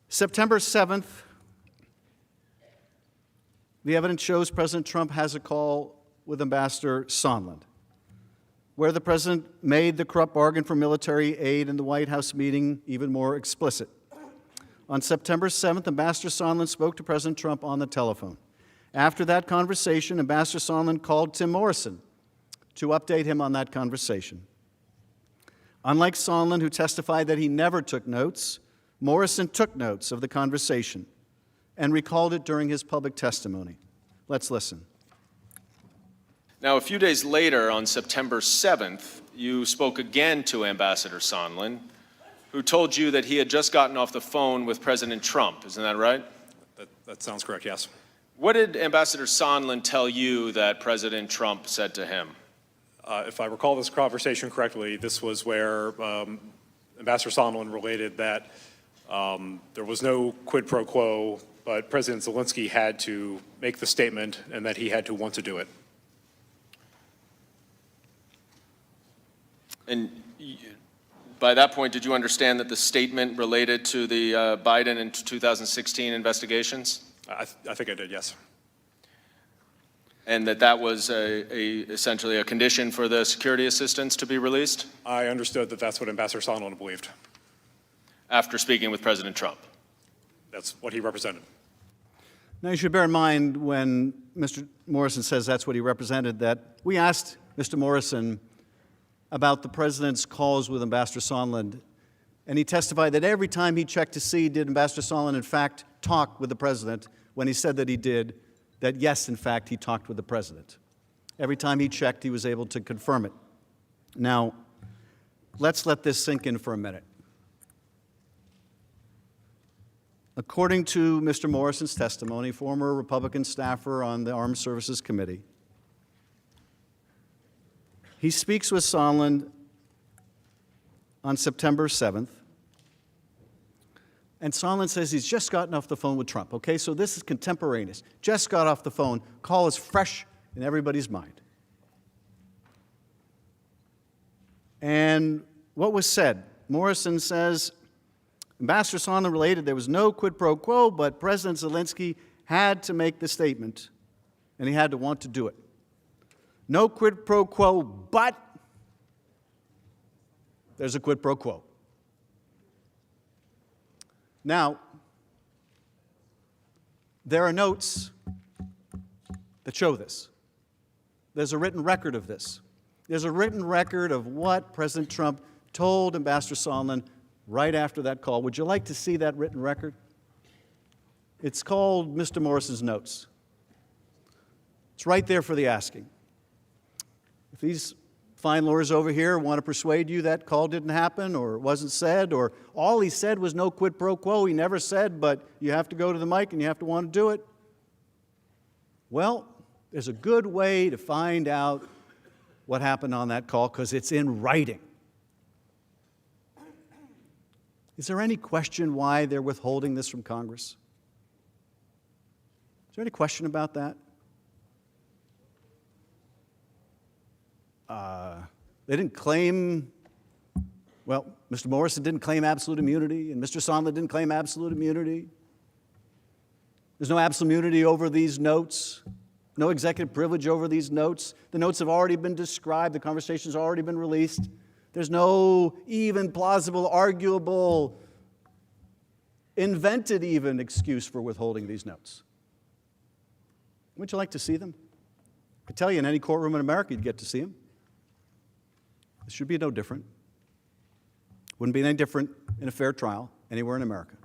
September 7th, the evidence shows President Trump has a call with Ambassador Sondland, where the President made the corrupt bargain for military aid in the White House meeting even more explicit. On September 7th, Ambassador Sondland spoke to President Trump on the telephone. After that conversation, Ambassador Sondland called Tim Morrison to update him on that conversation. Unlike Sondland, who testified that he never took notes, Morrison took notes of the conversation and recalled it during his public testimony. Let's listen. Now, a few days later, on September 7th, you spoke again to Ambassador Sondland, who told you that he had just gotten off the phone with President Trump. Isn't that right? That sounds correct, yes. What did Ambassador Sondland tell you that President Trump said to him? If I recall this conversation correctly, this was where Ambassador Sondland related that there was no quid pro quo, but President Zelensky had to make the statement and that he had to want to do it. And by that point, did you understand that the statement related to the Biden and 2016 investigations? I think I did, yes. And that was essentially a condition for the security assistance to be released? I understood that that's what Ambassador Sondland believed. After speaking with President Trump? That's what he represented. Now, you should bear in mind when Mr. Morrison says that's what he represented, that we asked Mr. Morrison about the president's calls with Ambassador Sondland, and he testified that every time he checked to see did Ambassador Sondland in fact talk with the president, when he said that he did, that yes, in fact, he talked with the president. Every time he checked, he was able to confirm it. Now, let's let this sink in for a minute. According to Mr. Morrison's testimony, former Republican staffer on the Armed Services Committee, he speaks with Sondland on September 7th, and Sondland says he's just gotten off the phone with Trump. Okay, so this is contemporaneous. Just got off the phone. Call is fresh in everybody's mind. And what was said? Morrison says, Ambassador Sondland related there was no quid pro quo, but President Zelensky had to make the statement, and he had to want to do it. No quid pro quo, but there's a quid pro quo. Now, there are notes that show this. There's a written record of this. There's a written record of what President Trump told Ambassador Sondland right after that call. Would you like to see that written record? It's called Mr. Morrison's Notes. It's right there for the asking. If these fine lawyers over here want to persuade you that call didn't happen or it wasn't said, or all he said was no quid pro quo, he never said, but you have to go to the mic and you have to want to do it, well, there's a good way to find out what happened on that call because it's in writing. Is there any question why they're withholding this from Congress? Is there any question about that? They didn't claim, well, Mr. Morrison didn't claim absolute immunity, and Mr. Sondland didn't claim absolute immunity. There's no absolute immunity over these notes, no executive privilege over these notes. The notes have already been described, the conversation's already been released. There's no even plausible, arguable, invented even excuse for withholding these notes. Wouldn't you like to see them? I can tell you in any courtroom in America you'd get to see them. This should be no different. Wouldn't be any different in a fair trial anywhere in America.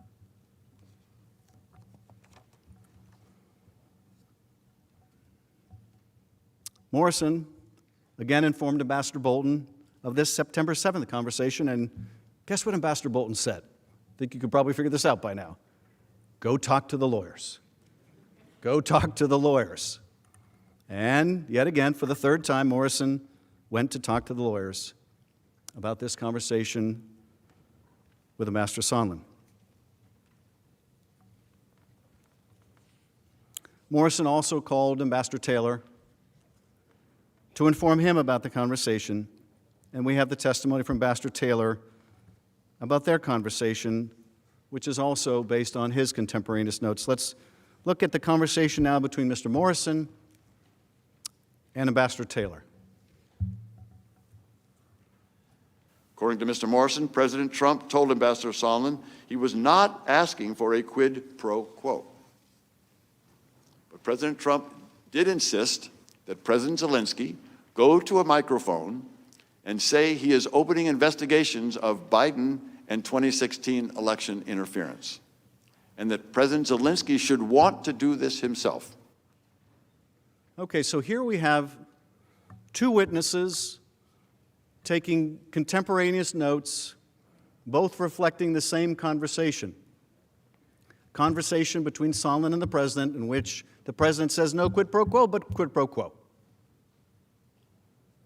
Morrison again informed Ambassador Bolton of this September 7th conversation, and guess what Ambassador Bolton said? I think you could probably figure this out by now. Go talk to the lawyers. Go talk to the lawyers. And yet again, for the third time, Morrison went to talk to the lawyers about this conversation with Ambassador Sondland. Morrison also called Ambassador Taylor to inform him about the conversation, and we have the testimony from Ambassador Taylor about their conversation, which is also based on his contemporaneous notes. Let's look at the conversation now between Mr. Morrison and Ambassador Taylor. According to Mr. Morrison, President Trump told Ambassador Sondland he was not asking for a quid pro quo. But President Trump did insist that President Zelensky go to a microphone and say he is opening investigations of Biden and 2016 election interference, and that President Zelensky should want to do this himself. Okay, so here we have two witnesses taking contemporaneous notes, both reflecting the same conversation. Conversation between Sondland and the president in which The president says no quid pro quo, but quid pro quo.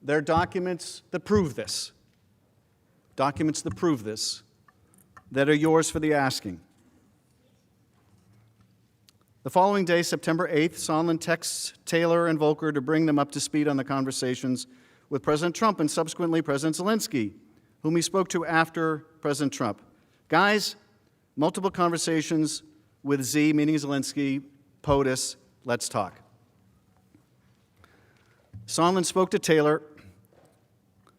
There are documents that prove this. Documents that prove this, that are yours for the asking. The following day, September 8th, Sondland texts Taylor and Volker to bring them up to speed on the conversations with President Trump and subsequently President Zelensky, whom he spoke to after President Trump. Guys, multiple conversations with Z, meaning Zelensky, POTUS, let's talk. Sondland spoke to Taylor,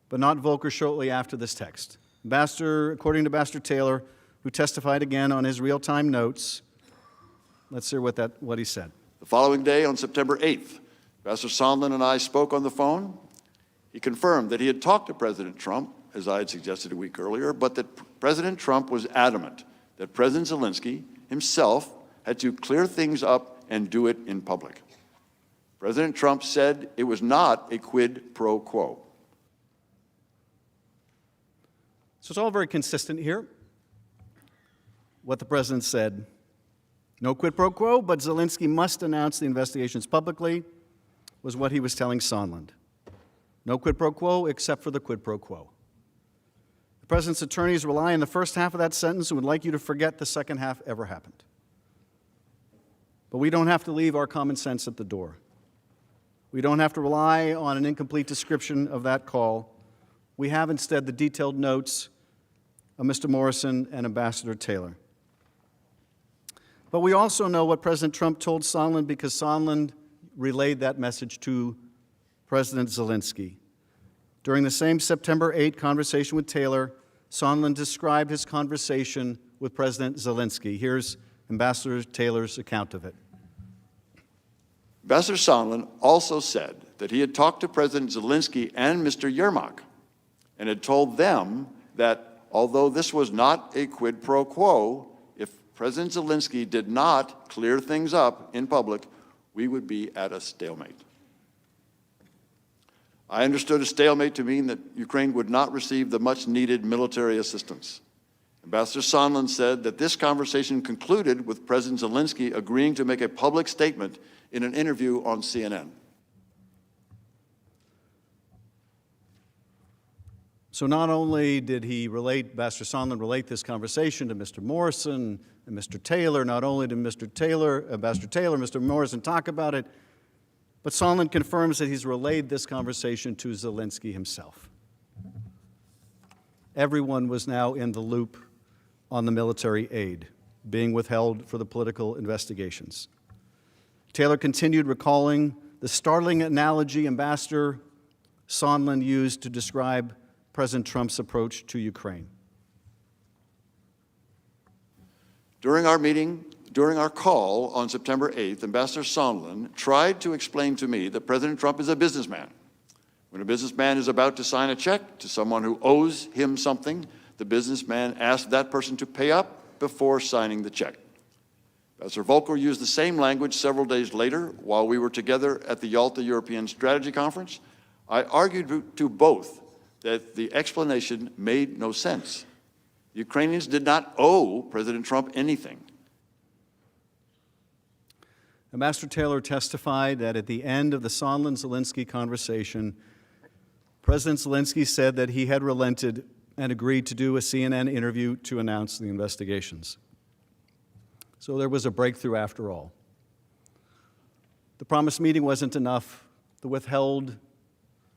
but not Volker shortly after this text. According to Ambassador Taylor, who testified again on his real-time notes, let's hear what he said. The following day, on September 8th, Ambassador Sondland and I spoke on the phone. He confirmed that he had talked to President Trump, as I had suggested a week earlier, but that President Trump was adamant that President Zelensky himself had to clear things up and do it in public. President Trump said it was not a quid pro quo. So it's all very consistent here. What the president said, no quid pro quo, but Zelensky must announce the investigations publicly, was what he was telling Sondland. No quid pro quo except for the quid pro quo. The president's attorneys rely on the first half of that sentence and would like you to forget the second half ever happened. But we don't have to leave our common sense at the door. We don't have to rely on an incomplete description of that call. We have instead the detailed notes of Mr. Morrison and Ambassador Taylor. But we also know what President Trump told Sondland because Sondland relayed that message to President Zelensky. During the same September 8 conversation with Taylor, Sondland described his conversation with President Zelensky. Here's Ambassador Taylor's account of it. Ambassador Sondland also said that he had talked to President Zelensky and Mr. Yermak and had told them that although this was not a quid pro quo, if President Zelensky did not clear things up in public, we would be at a stalemate. I understood a stalemate to mean that Ukraine would not receive the much-needed military assistance. Ambassador Sondland said that this conversation concluded with President Zelensky agreeing to make a public statement in an interview on CNN. So not only did Ambassador Sondland relate this conversation to Mr. Morrison and Mr. Taylor, not only did Ambassador Taylor, Mr. Morrison talk about it, but Sondland confirms that he's relayed this conversation to Zelensky himself. Everyone was now in the loop on the military aid being withheld for the political investigations. Taylor continued recalling the startling analogy Ambassador Sondland used to describe President Trump's approach to Ukraine. During our call on September 8th, Ambassador Sondland tried to explain to me that President Trump is a businessman. When a businessman is about to sign a check to someone who owes him something, the businessman asks that person to pay up before signing the check. Ambassador Volker used the same language several days later while we were together at the Yalta European Strategy Conference. I argued to both that the explanation made no sense. The Ukrainians did not owe President Trump anything. Ambassador Taylor testified that at the end of the Sondland-Zelensky conversation, President Zelensky said that he had relented and agreed to do a CNN interview to announce the investigations. So there was a breakthrough after all. The promised meeting wasn't enough. The withheld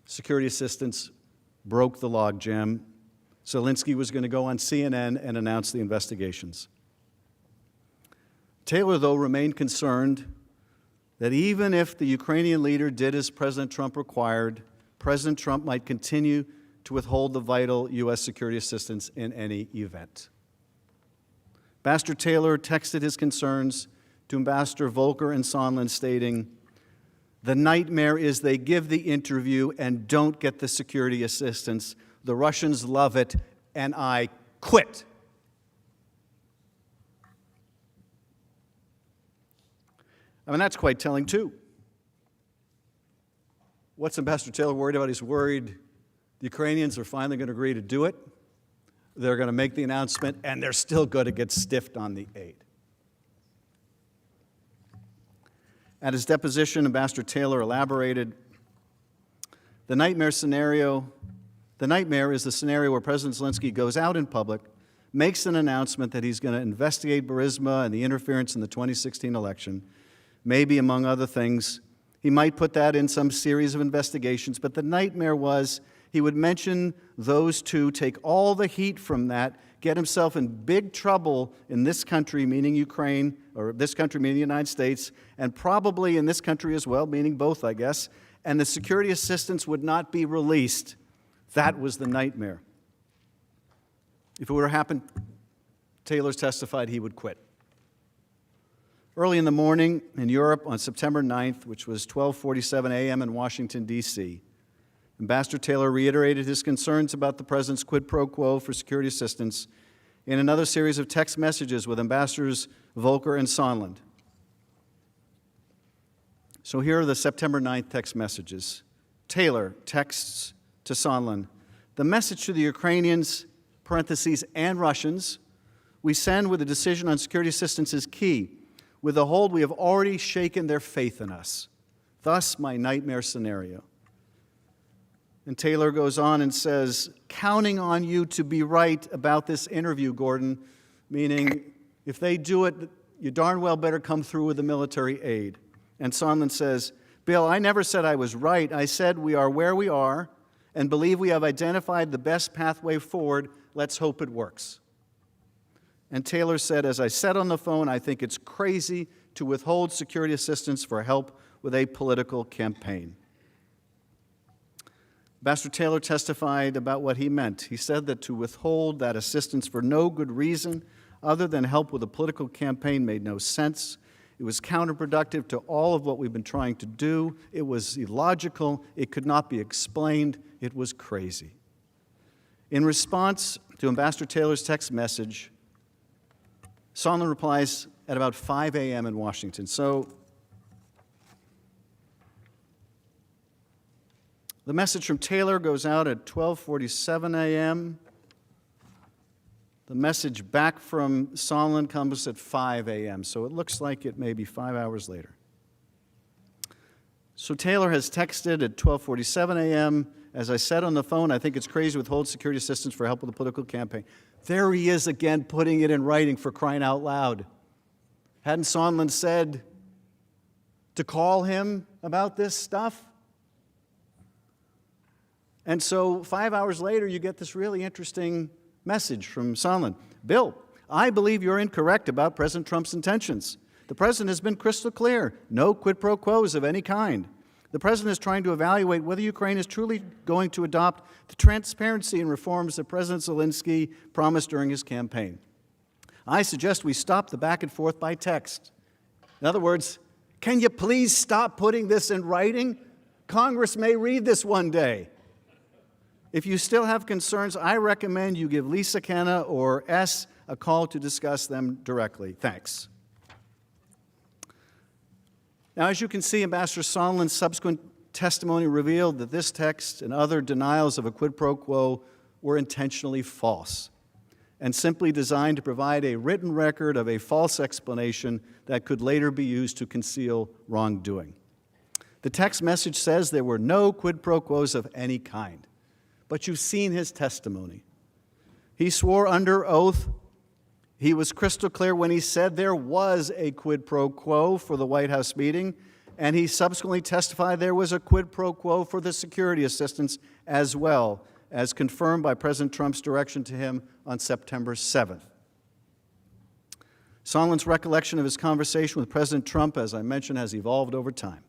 security assistance broke the logjam. Zelensky was going to go on CNN and announce the investigations. Taylor, though, remained concerned that even if the Ukrainian leader did as President Trump required, President Trump might continue to withhold the vital U.S. security assistance in any event. Ambassador Taylor texted his concerns to Ambassador Volker and Sondland, stating, "The nightmare is they give the interview and don't get the security assistance. The Russians love it, and I quit." I mean, that's quite telling, too. What's Ambassador Taylor worried about? He's worried the Ukrainians are finally going to agree to do it. They're going to make the announcement, and they're still going to get stiffed on the aid. At his deposition, Ambassador Taylor elaborated, the nightmare is the scenario where President Zelensky goes out in public, makes an announcement that he's going to investigate Burisma and the interference in the 2016 election. Maybe, among other things, he might put that in some series of investigations, but the nightmare was he would mention those two, take all the heat from that, get himself in big trouble in this country, meaning Ukraine, or this country, meaning the United States, and probably in this country as well, meaning both, I guess, and the security assistance would not be released. That was the nightmare. If it were to happen, Taylor's testified he would quit. Early in the morning in Europe on September 9th, which was 12:47 a.m. in Washington, D.C., Ambassador Taylor reiterated his concerns about the president's quid pro quo for security assistance in another series of text messages with Ambassadors Volker and Sondland. So here are the September 9th text messages. Taylor texts to Sondland, the message to the Ukrainians, parentheses, and Russians, we send with a decision on security assistance is key. With the hold, we have already shaken their faith in us. Thus, my nightmare scenario. And Taylor goes on and says, counting on you to be right about this interview, Gordon, meaning if they do it, you darn well better come through with the military aid. And Sondland says, Bill, I never said I was right. I said we are where we are and believe we have identified the best pathway forward. Let's hope it works. And Taylor said, as I said on the phone, I think it's crazy to withhold security assistance for help with a political campaign. Ambassador Taylor testified about what he meant. He said that to withhold that assistance for no good reason other than help with a political campaign made no sense. It was counterproductive to all of what we've been trying to do. It was illogical. It could not be explained. It was crazy. In response to Ambassador Taylor's text message, Sondland replies at about 5 a.m. in Washington. So the message from Taylor goes out at 12:47 a.m. The message back from Sondland comes at 5 a.m., so it looks like it may be 5 hours later. So Taylor has texted at 12:47 a.m., as I said on the phone, I think it's crazy to withhold security assistance for help with a political campaign. There he is again, putting it in writing for crying out loud. Hadn't Sondland said to call him about this stuff? And so 5 hours later, you get this really interesting message from Sondland. Bill, I believe you're incorrect about President Trump's intentions. The president has been crystal clear. No quid pro quos of any kind. The president is trying to evaluate whether Ukraine is truly going to adopt the transparency and reforms that President Zelensky promised during his campaign. I suggest we stop the back and forth by text. In other words, can you please stop putting this in writing? Congress may read this one day. If you still have concerns, I recommend you give Lisa Kenna or S a call to discuss them directly. Thanks. Now, as you can see, Ambassador Sondland's subsequent testimony revealed that this text and other denials of a quid pro quo were intentionally false and simply designed to provide a written record of a false explanation that could later be used to conceal wrongdoing. The text message says there were no quid pro quos of any kind. But you've seen his testimony. He swore under oath. He was crystal clear when he said there was a quid pro quo for the White House meeting, and he subsequently testified there was a quid pro quo for the security assistance as well, as confirmed by President Trump's direction to him on September 7th. Sondland's recollection of his conversation with President Trump, as I mentioned, has evolved over time.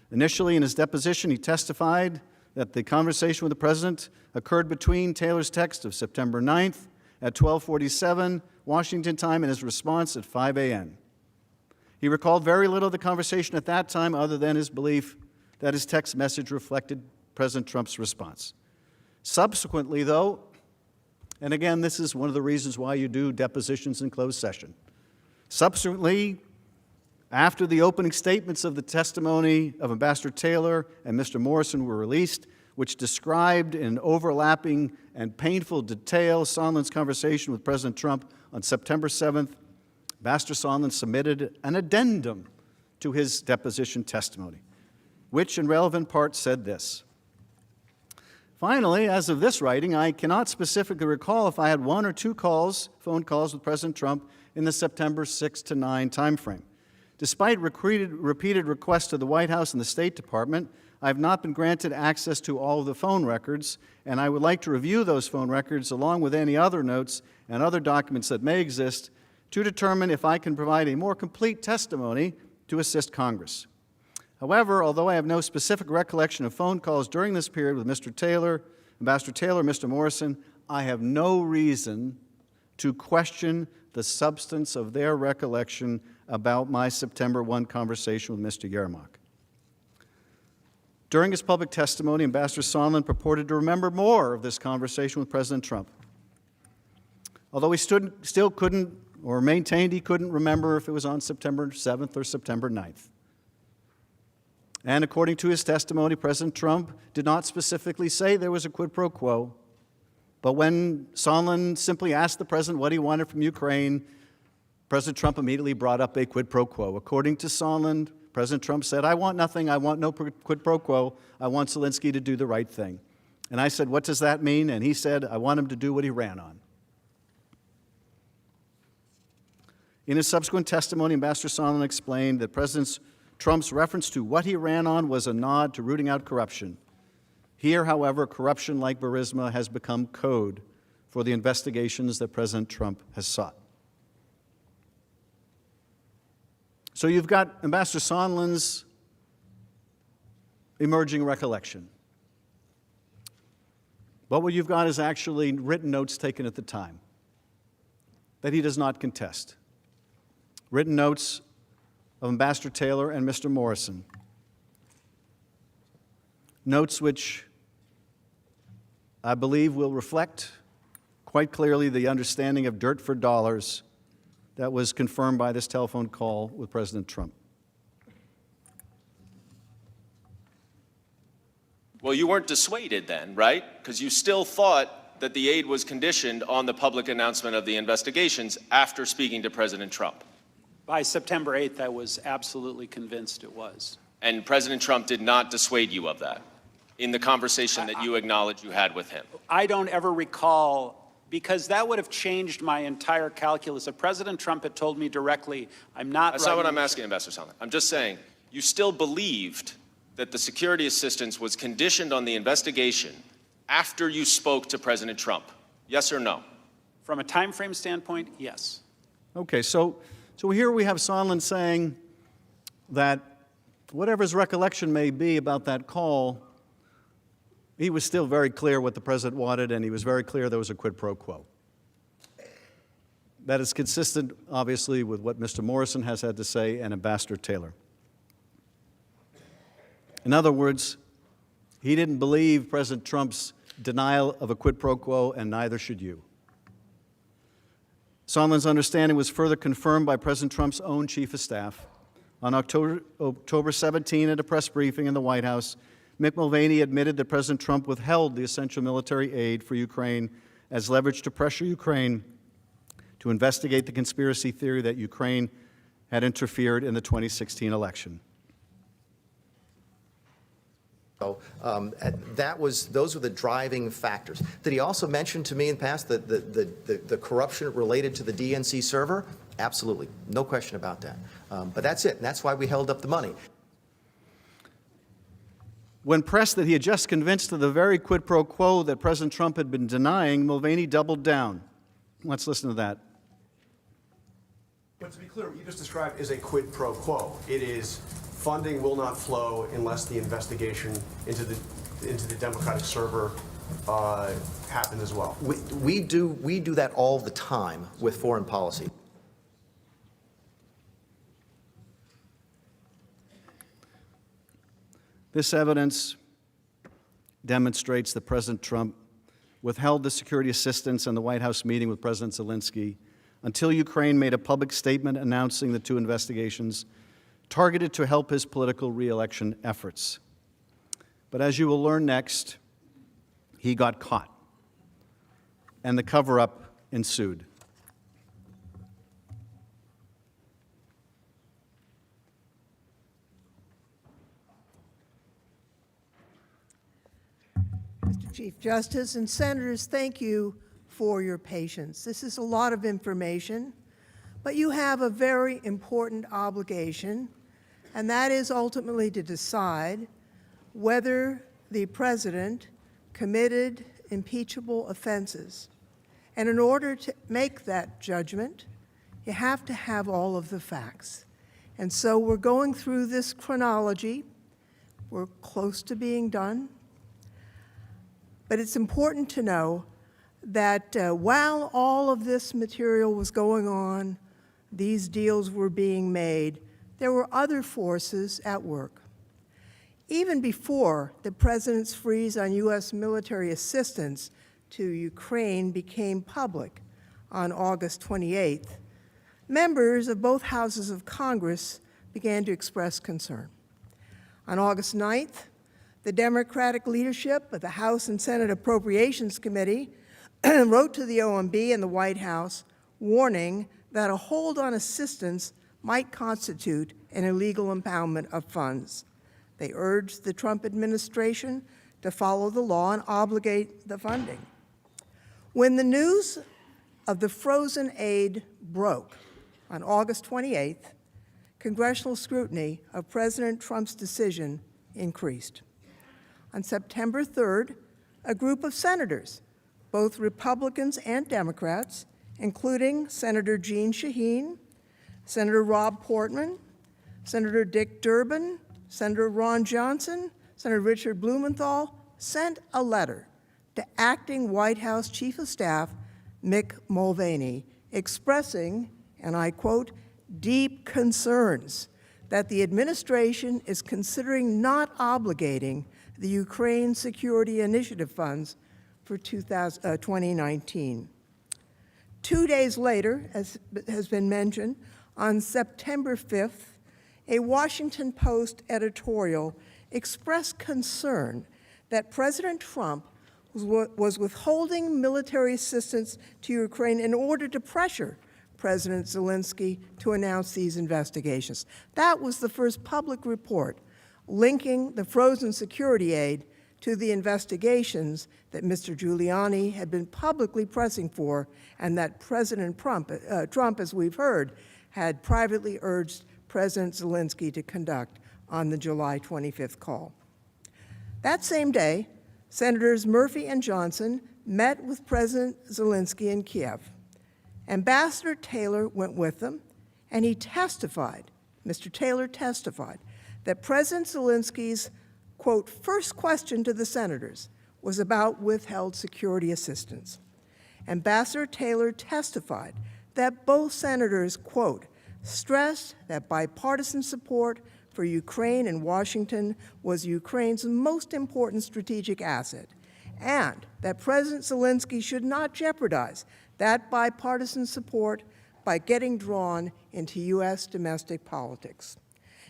Initially, in his deposition, he testified that the conversation with the president occurred between Taylor's text of September 9th at 12:47 Washington time and his response at 5 a.m. He recalled very little of the conversation at that time other than his belief that his text message reflected President Trump's response. Subsequently, though, and again, this is one of the reasons why you do depositions in closed session. Subsequently, after the opening statements of the testimony of Ambassador Taylor and Mr. Morrison were released, which described in overlapping and painful detail Sondland's conversation with President Trump on September 7th, Ambassador Sondland submitted an addendum to his deposition testimony, which in relevant part said this. Finally, as of this writing, I cannot specifically recall if I had one or two phone calls with President Trump in the September 6 to 9 timeframe. Despite repeated requests to the White House and the State Department, I have not been granted access to all of the phone records, and I would like to review those phone records along with any other notes and other documents that may exist to determine if I can provide a more complete testimony to assist Congress. However, although I have no specific recollection of phone calls during this period with Mr. Taylor, Ambassador Taylor, Mr. Morrison, I have no reason to question the substance of their recollection about my September 1 conversation with Mr. Yermak. During his public testimony, Ambassador Sondland purported to remember more of this conversation with President Trump. Although he still couldn't, or maintained he couldn't remember if it was on September 7th or September 9th. And according to his testimony, President Trump did not specifically say there was a quid pro quo. But when Sondland simply asked the president what he wanted from Ukraine, President Trump immediately brought up a quid pro quo. According to Sondland, President Trump said, I want nothing, I want no quid pro quo, I want Zelensky to do the right thing. And I said, what does that mean? And he said, I want him to do what he ran on. In his subsequent testimony, Ambassador Sondland explained that President Trump's reference to what he ran on was a nod to rooting out corruption. Here, however, corruption like Burisma has become code for the investigations that President Trump has sought. So you've got Ambassador Sondland's emerging recollection. But what you've got is actually written notes taken at the time that he does not contest. Written notes of Ambassador Taylor and Mr. Morrison. Notes which I believe will reflect quite clearly the understanding of dirt for dollars that was confirmed by this telephone call with President Trump. Well, you weren't dissuaded then, right? Because you still thought that the aid was conditioned on the public announcement of the investigations after speaking to President Trump. By September 8th, I was absolutely convinced it was. And President Trump did not dissuade you of that in the conversation that you acknowledge you had with him. I don't ever recall, because that would have changed my entire calculus. If President Trump had told me directly, I'm not That's not what I'm asking, Ambassador Sondland. I'm just saying, you still believed that the security assistance was conditioned on the investigation after you spoke to President Trump. Yes or no? From a time frame standpoint, yes. Okay, so here we have Sondland saying that whatever his recollection may be about that call, he was still very clear what the president wanted, and he was very clear there was a quid pro quo. That is consistent, obviously, with what Mr. Morrison has had to say and Ambassador Taylor. In other words, he didn't believe President Trump's denial of a quid pro quo, and neither should you. Sondland's understanding was further confirmed by President Trump's own chief of staff. On October 17, at a press briefing in the White House, Mick Mulvaney admitted that President Trump withheld the essential military aid for Ukraine as leverage to pressure Ukraine to investigate the conspiracy theory that Ukraine had interfered in the 2016 election. Those were the driving factors. Did he also mention to me in the past the corruption related to the DNC server? Absolutely, no question about that. But that's it, and that's why we held up the money. When pressed that he had just convinced of the very quid pro quo that President Trump had been denying, Mulvaney doubled down. Let's listen to that. But to be clear, what you just described is a quid pro quo. It is funding will not flow unless the investigation into the Democratic server happened as well. We do that all the time with foreign policy. This evidence demonstrates that President Trump withheld the security assistance and the White House meeting with President Zelensky until Ukraine made a public statement announcing the two investigations targeted to help his political re-election efforts. But as you will learn next, he got caught, and the cover-up ensued. Chief Justice and Senators, thank you for your patience. This is a lot of information, but you have a very important obligation, and that is ultimately to decide whether the president committed impeachable offenses. And in order to make that judgment, you have to have all of the facts. And so we're going through this chronology. We're close to being done. But it's important to know that while all of this material was going on, these deals were being made, there were other forces at work. Even before the president's freeze on U.S. military assistance to Ukraine became public on August 28th, members of both houses of Congress began to express concern. On August 9th, the Democratic leadership of the House and Senate Appropriations Committee wrote to the OMB and the White House warning that a hold on assistance might constitute an illegal impoundment of funds. They urged the Trump administration to follow the law and obligate the funding. When the news of the frozen aid broke on August 28th, congressional scrutiny of President Trump's decision increased. On September 3rd, a group of senators, both Republicans and Democrats, including Senator Jeanne Shaheen, Senator Rob Portman, Senator Dick Durbin, Senator Ron Johnson, Senator Richard Blumenthal, sent a letter to acting White House Chief of Staff Mick Mulvaney, expressing, and I quote, deep concerns that the administration is considering not obligating the Ukraine Security Initiative funds for 2019. 2 days later, as has been mentioned, on September 5th, a Washington Post editorial expressed concern that President Trump was withholding military assistance to Ukraine in order to pressure President Zelensky to announce these investigations. That was the first public report linking the frozen security aid to the investigations that Mr. Giuliani had been publicly pressing for, and that President Trump, as we've heard, had privately urged President Zelensky to conduct on the July 25th call. That same day, Senators Murphy and Johnson met with President Zelensky in Kiev. Ambassador Taylor went with them, and he testified, Mr. Taylor testified, that President Zelensky's, quote, first question to the senators was about withheld security assistance. Ambassador Taylor testified that both senators, quote, stressed that bipartisan support for Ukraine and Washington was Ukraine's most important strategic asset, and that President Zelensky should not jeopardize that bipartisan support by getting drawn into U.S. domestic politics.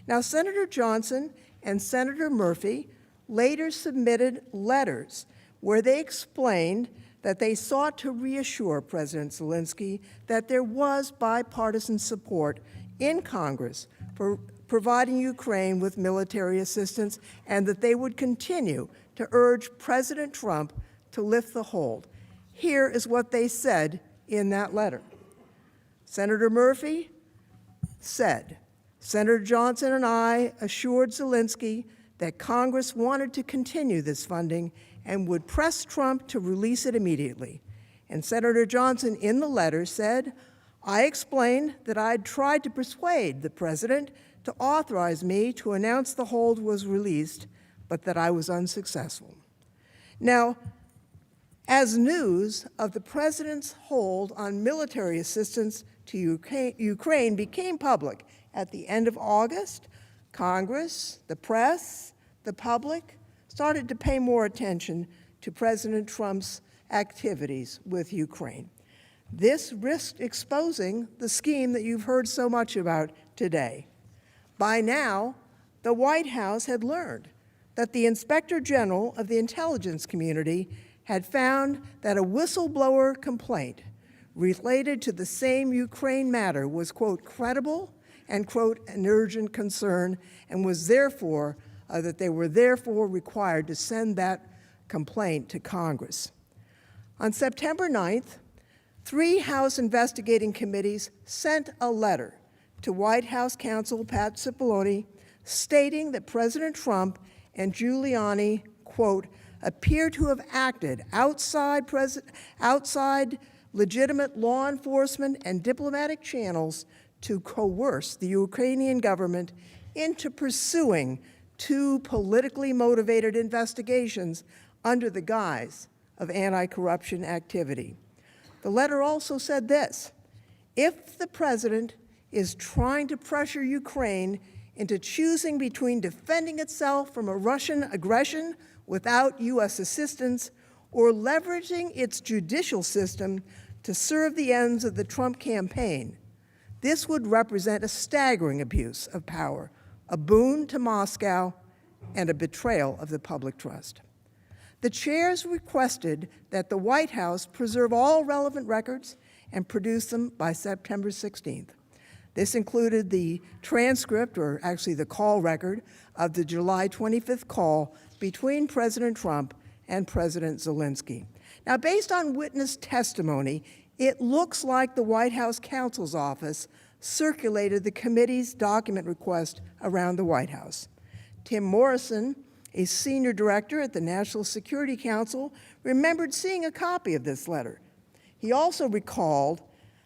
Now, Senator Johnson and Senator Murphy later submitted letters where they explained that they sought to reassure President Zelensky that there was bipartisan support in Congress for providing Ukraine with military assistance, and that they would continue to urge President Trump to lift the hold. Here is what they said in that letter. Senator Murphy said, Senator Johnson and I assured Zelensky that Congress wanted to continue this funding and would press Trump to release it immediately. And Senator Johnson in the letter said, I explained that I'd tried to persuade the president to authorize me to announce the hold was released, but that I was unsuccessful. Now, as news of the president's hold on military assistance to Ukraine became public at the end of August, Congress, the press, the public started to pay more attention to President Trump's activities with Ukraine. This risked exposing the scheme that you've heard so much about today. By now, the White House had learned that the Inspector General of the intelligence community had found that a whistleblower complaint related to the same Ukraine matter was, quote, credible and, quote, an urgent concern, and was therefore, that they were therefore required to send that complaint to Congress. On September 9th, 3 House investigating committees sent a letter to White House counsel Pat Cipollone stating that President Trump and Giuliani, quote, appear to have acted outside legitimate law enforcement and diplomatic channels to coerce the Ukrainian government into pursuing 2 politically motivated investigations under the guise of anti-corruption activity. The letter also said this: if the president is trying to pressure Ukraine into choosing between defending itself from a Russian aggression without U.S. assistance or leveraging its judicial system to serve the ends of the Trump campaign, this would represent a staggering abuse of power, a boon to Moscow, and a betrayal of the public trust. The chairs requested that the White House preserve all relevant records and produce them by September 16th. This included the transcript, or actually the call record, of the July 25th call between President Trump and President Zelensky. Now, based on witness testimony, it looks like the White House counsel's office circulated the committee's document request around the White House. Tim Morrison, a senior director at the National Security Council, remembered seeing a copy of this letter. He also recalled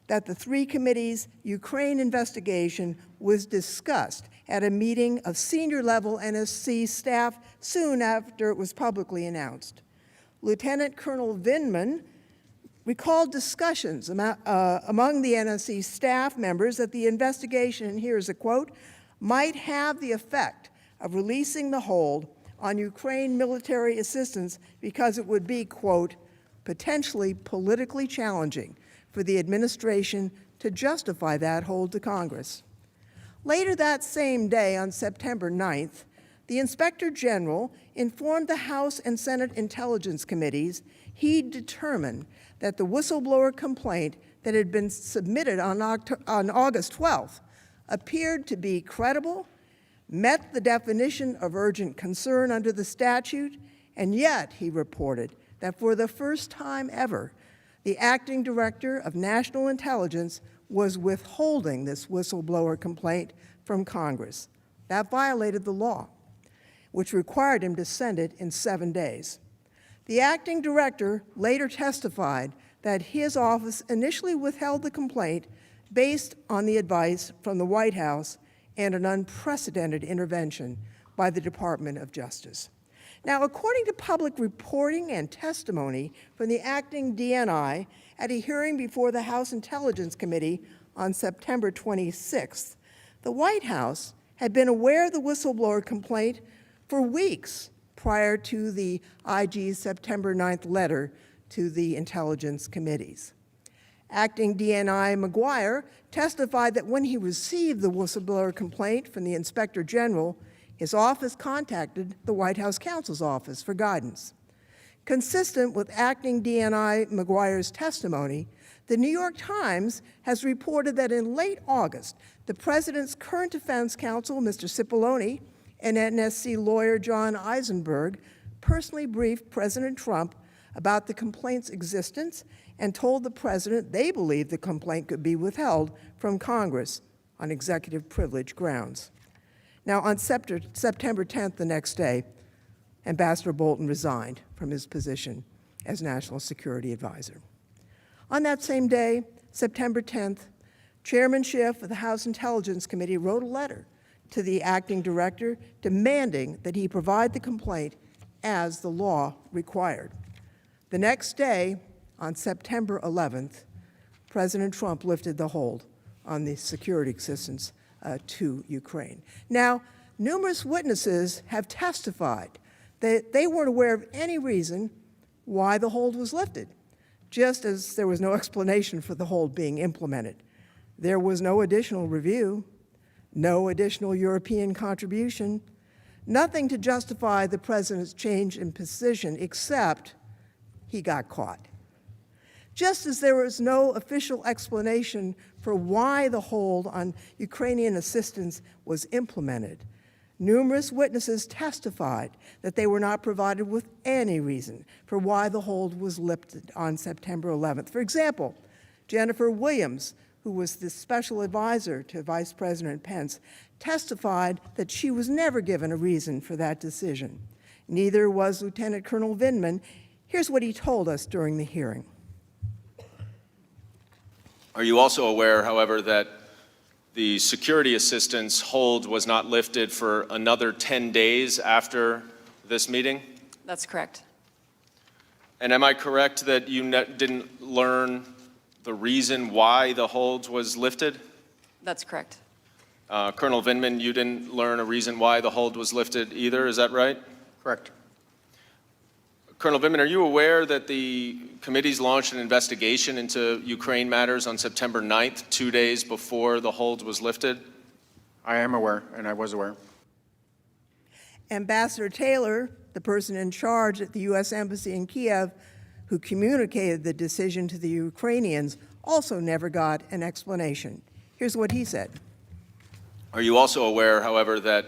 that the 3 committees' Ukraine investigation was discussed at a meeting of senior-level NSC staff soon after it was publicly announced. Lieutenant Colonel Vindman recalled discussions among the NSC staff members that the investigation, and here's a quote, might have the effect of releasing the hold on Ukraine military assistance because it would be, quote, potentially politically challenging for the administration to justify that hold to Congress. Later that same day, on September 9th, the Inspector General informed the House and Senate Intelligence Committees he'd determined that the whistleblower complaint that had been submitted on August 12th appeared to be credible, met the definition of urgent concern under the statute, and yet, he reported, that for the first time ever, the acting director of national intelligence was withholding this whistleblower complaint from Congress. That violated the law, which required him to send it in 7 days. The acting director later testified that his office initially withheld the complaint based on the advice from the White House and an unprecedented intervention by the Department of Justice. Now, according to public reporting and testimony from the acting DNI at a hearing before the House Intelligence Committee on September 26th, the White House had been aware of the whistleblower complaint for weeks prior to the IG's September 9th letter to the intelligence committees. Acting DNI McGuire testified that when he received the whistleblower complaint from the Inspector General, his office contacted the White House counsel's office for guidance. Consistent with acting DNI McGuire's testimony, the New York Times has reported that in late August, the president's current defense counsel, Mr. Cipollone, and NSC lawyer John Eisenberg personally briefed President Trump about the complaint's existence and told the president they believed the complaint could be withheld from Congress on executive privilege grounds. Now, on September 10th, the next day, Ambassador Bolton resigned from his position as National Security Advisor. On that same day, September 10th, Chairman Schiff of the House Intelligence Committee wrote a letter to the acting director demanding that he provide the complaint as the law required. The next day, on September 11th, President Trump lifted the hold on the security assistance to Ukraine. Now, numerous witnesses have testified that they weren't aware of any reason why the hold was lifted, just as there was no explanation for the hold being implemented. There was no additional review, no additional European contribution, nothing to justify the president's change in position except he got caught. Just as there was no official explanation for why the hold on Ukrainian assistance was implemented, Numerous witnesses testified that they were not provided with any reason for why the hold was lifted on September 11th. For example, Jennifer Williams, who was the special advisor to Vice President Pence, testified that she was never given a reason for that decision. Neither was Lieutenant Colonel Vindman. Here's what he told us during the hearing. Are you also aware, however, that the security assistance hold was not lifted for another 10 days after this meeting? That's correct. And am I correct that you didn't learn the reason why the hold was lifted? That's correct. Colonel Vindman, you didn't learn a reason why the hold was lifted either, is that right? Correct. Colonel Vindman, are you aware that the committees launched an investigation into Ukraine matters on September 9th, 2 days before the hold was lifted? I am aware, and I was aware. Ambassador Taylor, the person in charge at the U.S. Embassy in Kiev, who communicated the decision to the Ukrainians, also never got an explanation. Here's what he said. Are you also aware, however, that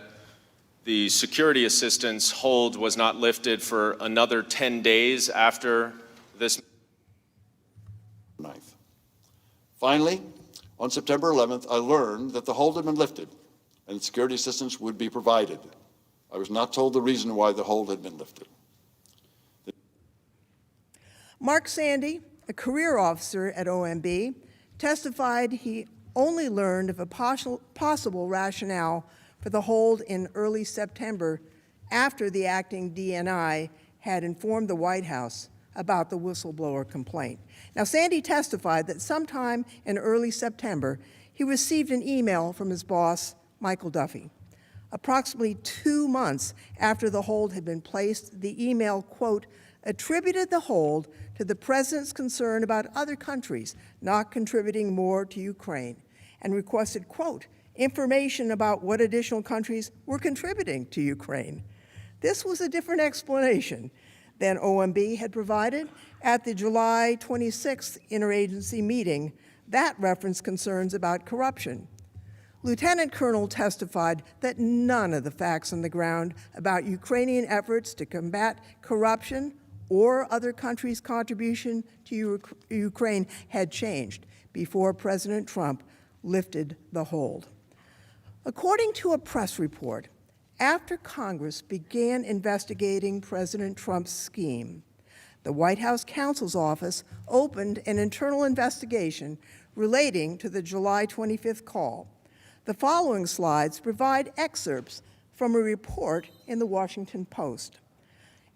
the security assistance hold was not lifted for another 10 days after this? 9th. Finally, on September 11th, I learned that the hold had been lifted and security assistance would be provided. I was not told the reason why the hold had been lifted. Mark Sandy, a career officer at OMB, testified he only learned of a possible rationale for the hold in early September after the acting DNI had informed the White House about the whistleblower complaint. Now, Sandy testified that sometime in early September, he received an email from his boss, Michael Duffy. Approximately 2 months after the hold had been placed, the email, quote, attributed the hold to the president's concern about other countries not contributing more to Ukraine and requested, quote, information about what additional countries were contributing to Ukraine. This was a different explanation than OMB had provided at the July 26th interagency meeting. That referenced concerns about corruption. Lieutenant Colonel testified that none of the facts on the ground about Ukrainian efforts to combat corruption or other countries' contribution to Ukraine had changed before President Trump lifted the hold. According to a press report, after Congress began investigating President Trump's scheme, the White House counsel's office opened an internal investigation relating to the July 25th call. The following slides provide excerpts from a report in the Washington Post.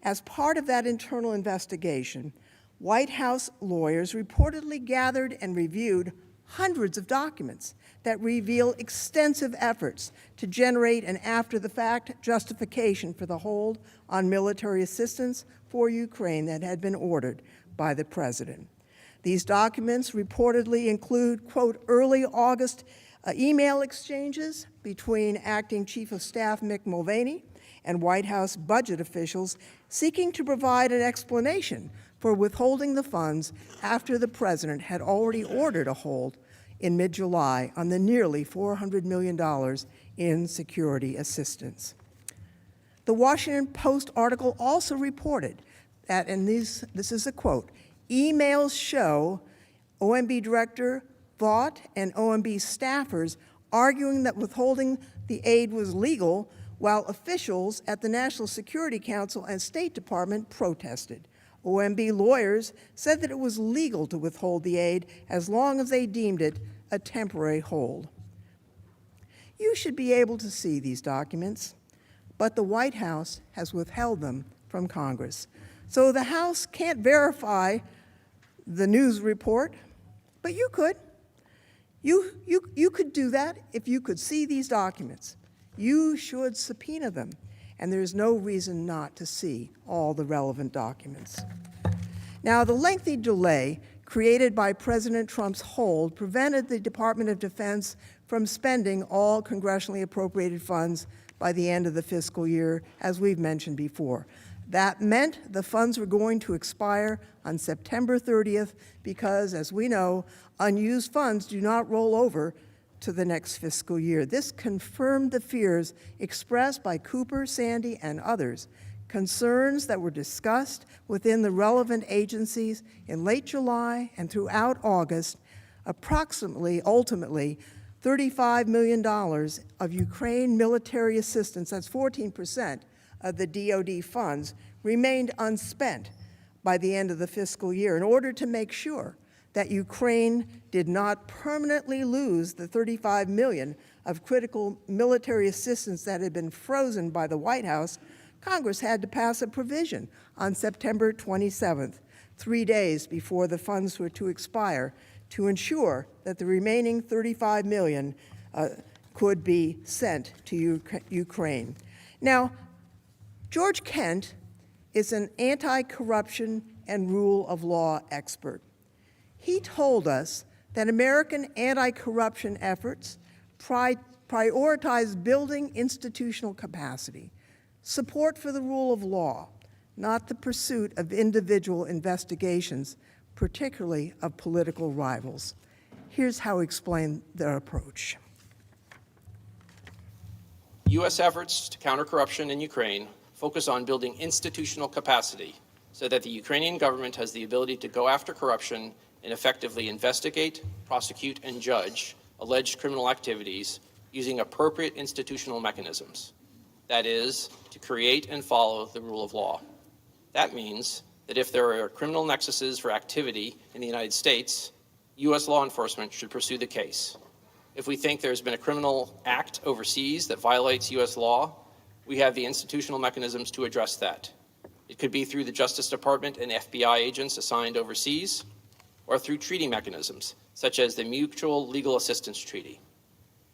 As part of that internal investigation, White House lawyers reportedly gathered and reviewed hundreds of documents that reveal extensive efforts to generate an after-the-fact justification for the hold on military assistance for Ukraine that had been ordered by the president. These documents reportedly include, quote, early August email exchanges between Acting Chief of Staff Mick Mulvaney and White House budget officials seeking to provide an explanation for withholding the funds after the president had already ordered a hold in mid-July on the nearly $400 million in security assistance. The Washington Post article also reported that, and this is a quote, emails show OMB Director Vaught and OMB staffers arguing that withholding the aid was legal while officials at the National Security Council and State Department protested. OMB lawyers said that it was legal to withhold the aid as long as they deemed it a temporary hold. You should be able to see these documents, but the White House has withheld them from Congress. So the House can't verify the news report, but you could. You could do that if you could see these documents. You should subpoena them, and there's no reason not to see all the relevant documents. Now, the lengthy delay created by President Trump's hold prevented the Department of Defense from spending all congressionally appropriated funds by the end of the fiscal year, as we've mentioned before. That meant the funds were going to expire on September 30th because, as we know, unused funds do not roll over to the next fiscal year. This confirmed the fears expressed by Cooper, Sandy, and others, concerns that were discussed within the relevant agencies in late July and throughout August. Ultimately, $35 million of Ukraine military assistance, that's 14% of the DoD funds, remained unspent by the end of the fiscal year in order to make sure that Ukraine did not permanently lose the $35 million of critical military assistance that had been frozen by the White House. Congress had to pass a provision on September 27th, 3 days before the funds were to expire, to ensure that the remaining $35 million could be sent to Ukraine. Now, George Kent is an anti-corruption and rule of law expert. He told us that American anti-corruption efforts prioritize building institutional capacity, support for the rule of law, not the pursuit of individual investigations, particularly of political rivals. Here's how he explained their approach. U.S. efforts to counter corruption in Ukraine focus on building institutional capacity so that the Ukrainian government has the ability to go after corruption and effectively investigate, prosecute, and judge alleged criminal activities using appropriate institutional mechanisms. That is, to create and follow the rule of law. That means that if there are criminal nexuses for activity in the United States, U.S. law enforcement should pursue the case. If we think there's been a criminal act overseas that violates U.S. law, we have the institutional mechanisms to address that. It could be through the Justice Department and FBI agents assigned overseas, or through treaty mechanisms, such as the Mutual Legal Assistance Treaty.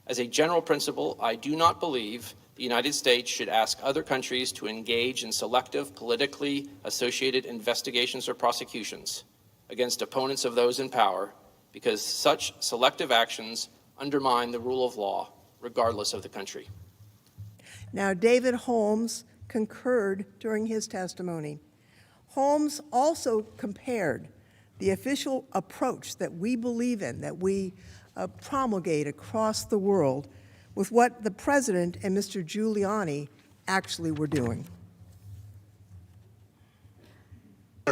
As a general principle, I do not believe the United States should ask other countries to engage in selective, politically associated investigations or prosecutions against opponents of those in power, because such selective actions undermine the rule of law, regardless of the country. Now, David Holmes concurred during his testimony. Holmes also compared the official approach that we believe in, that we promulgate across the world, with what the president and Mr. Giuliani actually were doing.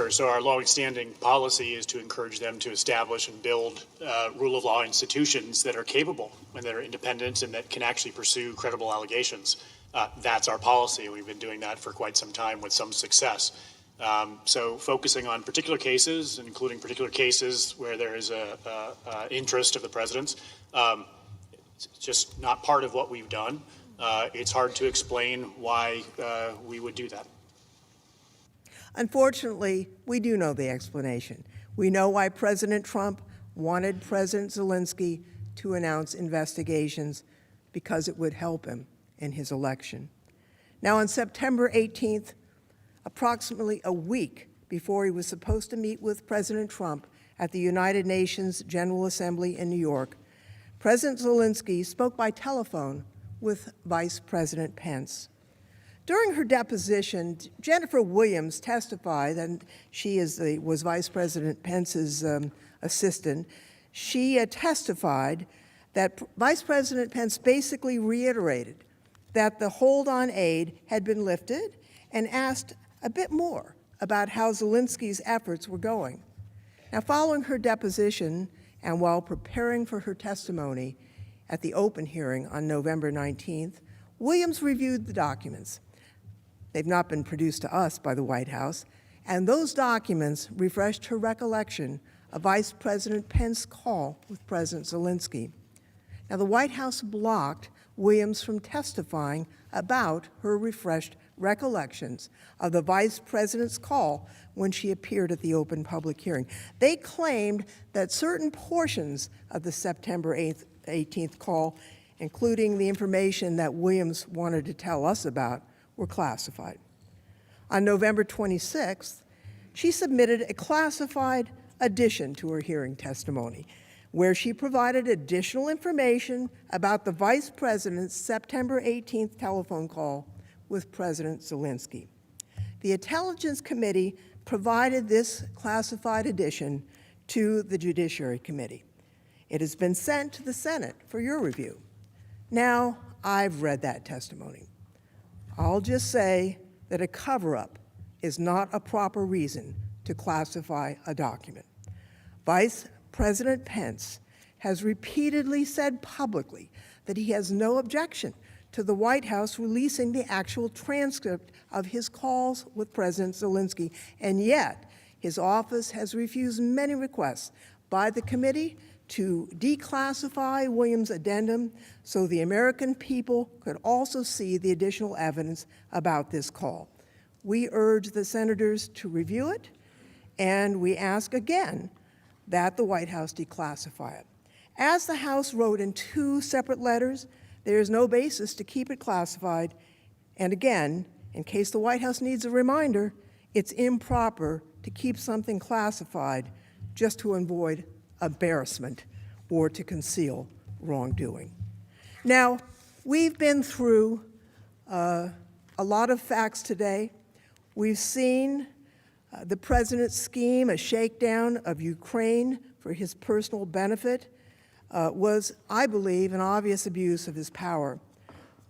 So our longstanding policy is to encourage them to establish and build rule of law institutions that are capable and that are independent and that can actually pursue credible allegations. That's our policy. We've been doing that for quite some time with some success. So focusing on particular cases, including particular cases where there is a interest of the president's, it's just not part of what we've done. It's hard to explain why we would do that. Unfortunately, we do know the explanation. We know why President Trump wanted President Zelensky to announce investigations, because it would help him in his election. Now, on September 18th, approximately a week before he was supposed to meet with President Trump at the United Nations General Assembly in New York, President Zelensky spoke by telephone with Vice President Pence. During her deposition, Jennifer Williams testified, and she was Vice President Pence's assistant. She testified that Vice President Pence basically reiterated that the hold on aid had been lifted and asked a bit more about how Zelensky's efforts were going. Now, following her deposition and while preparing for her testimony at the open hearing on November 19th, Williams reviewed the documents. They've not been produced to us by the White House, and those documents refreshed her recollection of Vice President Pence's call with President Zelensky. Now, the White House blocked Williams from testifying about her refreshed recollections of the Vice President's call when she appeared at the open public hearing. They claimed that certain portions of the September 18th call, including the information that Williams wanted to tell us about, were classified. On November 26th, she submitted a classified addition to her hearing testimony, where she provided additional information about the Vice President's September 18th telephone call with President Zelensky. The Intelligence Committee provided this classified addition to the Judiciary Committee. It has been sent to the Senate for your review. Now, I've read that testimony. I'll just say that a cover-up is not a proper reason to classify a document. Vice President Pence has repeatedly said publicly that he has no objection to the White House releasing the actual transcript of his calls with President Zelensky, and yet his office has refused many requests by the committee to declassify Williams' addendum so the American people could also see the additional evidence about this call. We urge the senators to review it, and we ask again that the White House declassify it. As the House wrote in 2 separate letters, there is no basis to keep it classified, and again, in case the White House needs a reminder, it's improper to keep something classified just to avoid embarrassment or to conceal wrongdoing. Now, we've been through a lot of facts today. We've seen the president's scheme, a shakedown of Ukraine for his personal benefit, was, I believe, an obvious abuse of his power.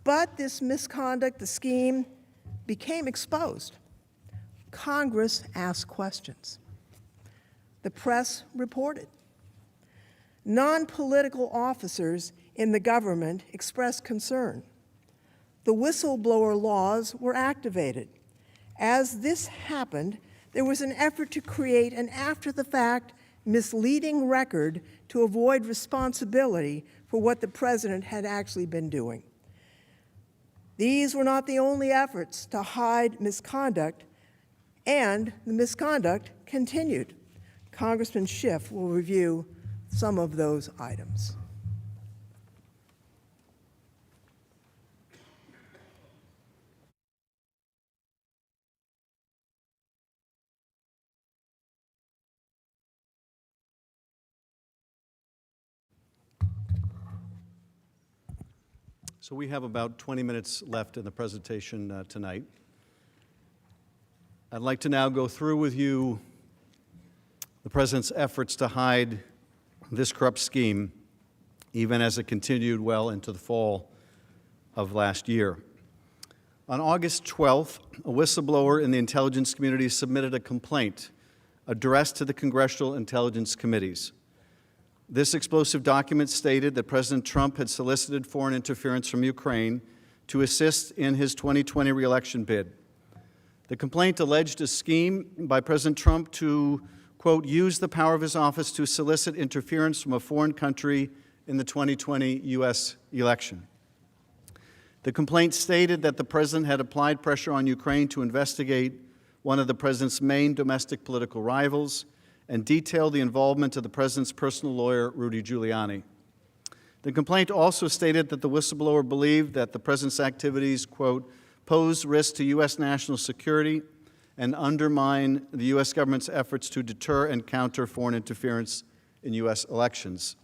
But this misconduct, the scheme, became exposed. Congress asked questions. The press reported. Non-political officers in the government expressed concern. The whistleblower laws were activated. As this happened, there was an effort to create an after-the-fact, misleading record to avoid responsibility for what the president had actually been doing. These were not the only efforts to hide misconduct, and the misconduct continued. Congressman Schiff will review some of those items. So we have about 20 minutes left in the presentation tonight. I'd like to now go through with you the President's efforts to hide this corrupt scheme, even as it continued well into the fall of last year. On August 12th, a whistleblower in the intelligence community submitted a complaint addressed to the Congressional Intelligence Committees. This explosive document stated that President Trump had solicited foreign interference from Ukraine to assist in his 2020 re-election bid. The complaint alleged a scheme by President Trump to, quote, use the power of his office to solicit interference from a foreign country in the 2020 U.S. election. The complaint stated that the president had applied pressure on Ukraine to investigate one of the president's main domestic political rivals and detailed the involvement of the president's personal lawyer, Rudy Giuliani. The complaint also stated that the whistleblower believed that the president's activities, quote, pose risk to U.S. national security and undermine the U.S. government's efforts to deter and counter foreign interference in U.S. elections.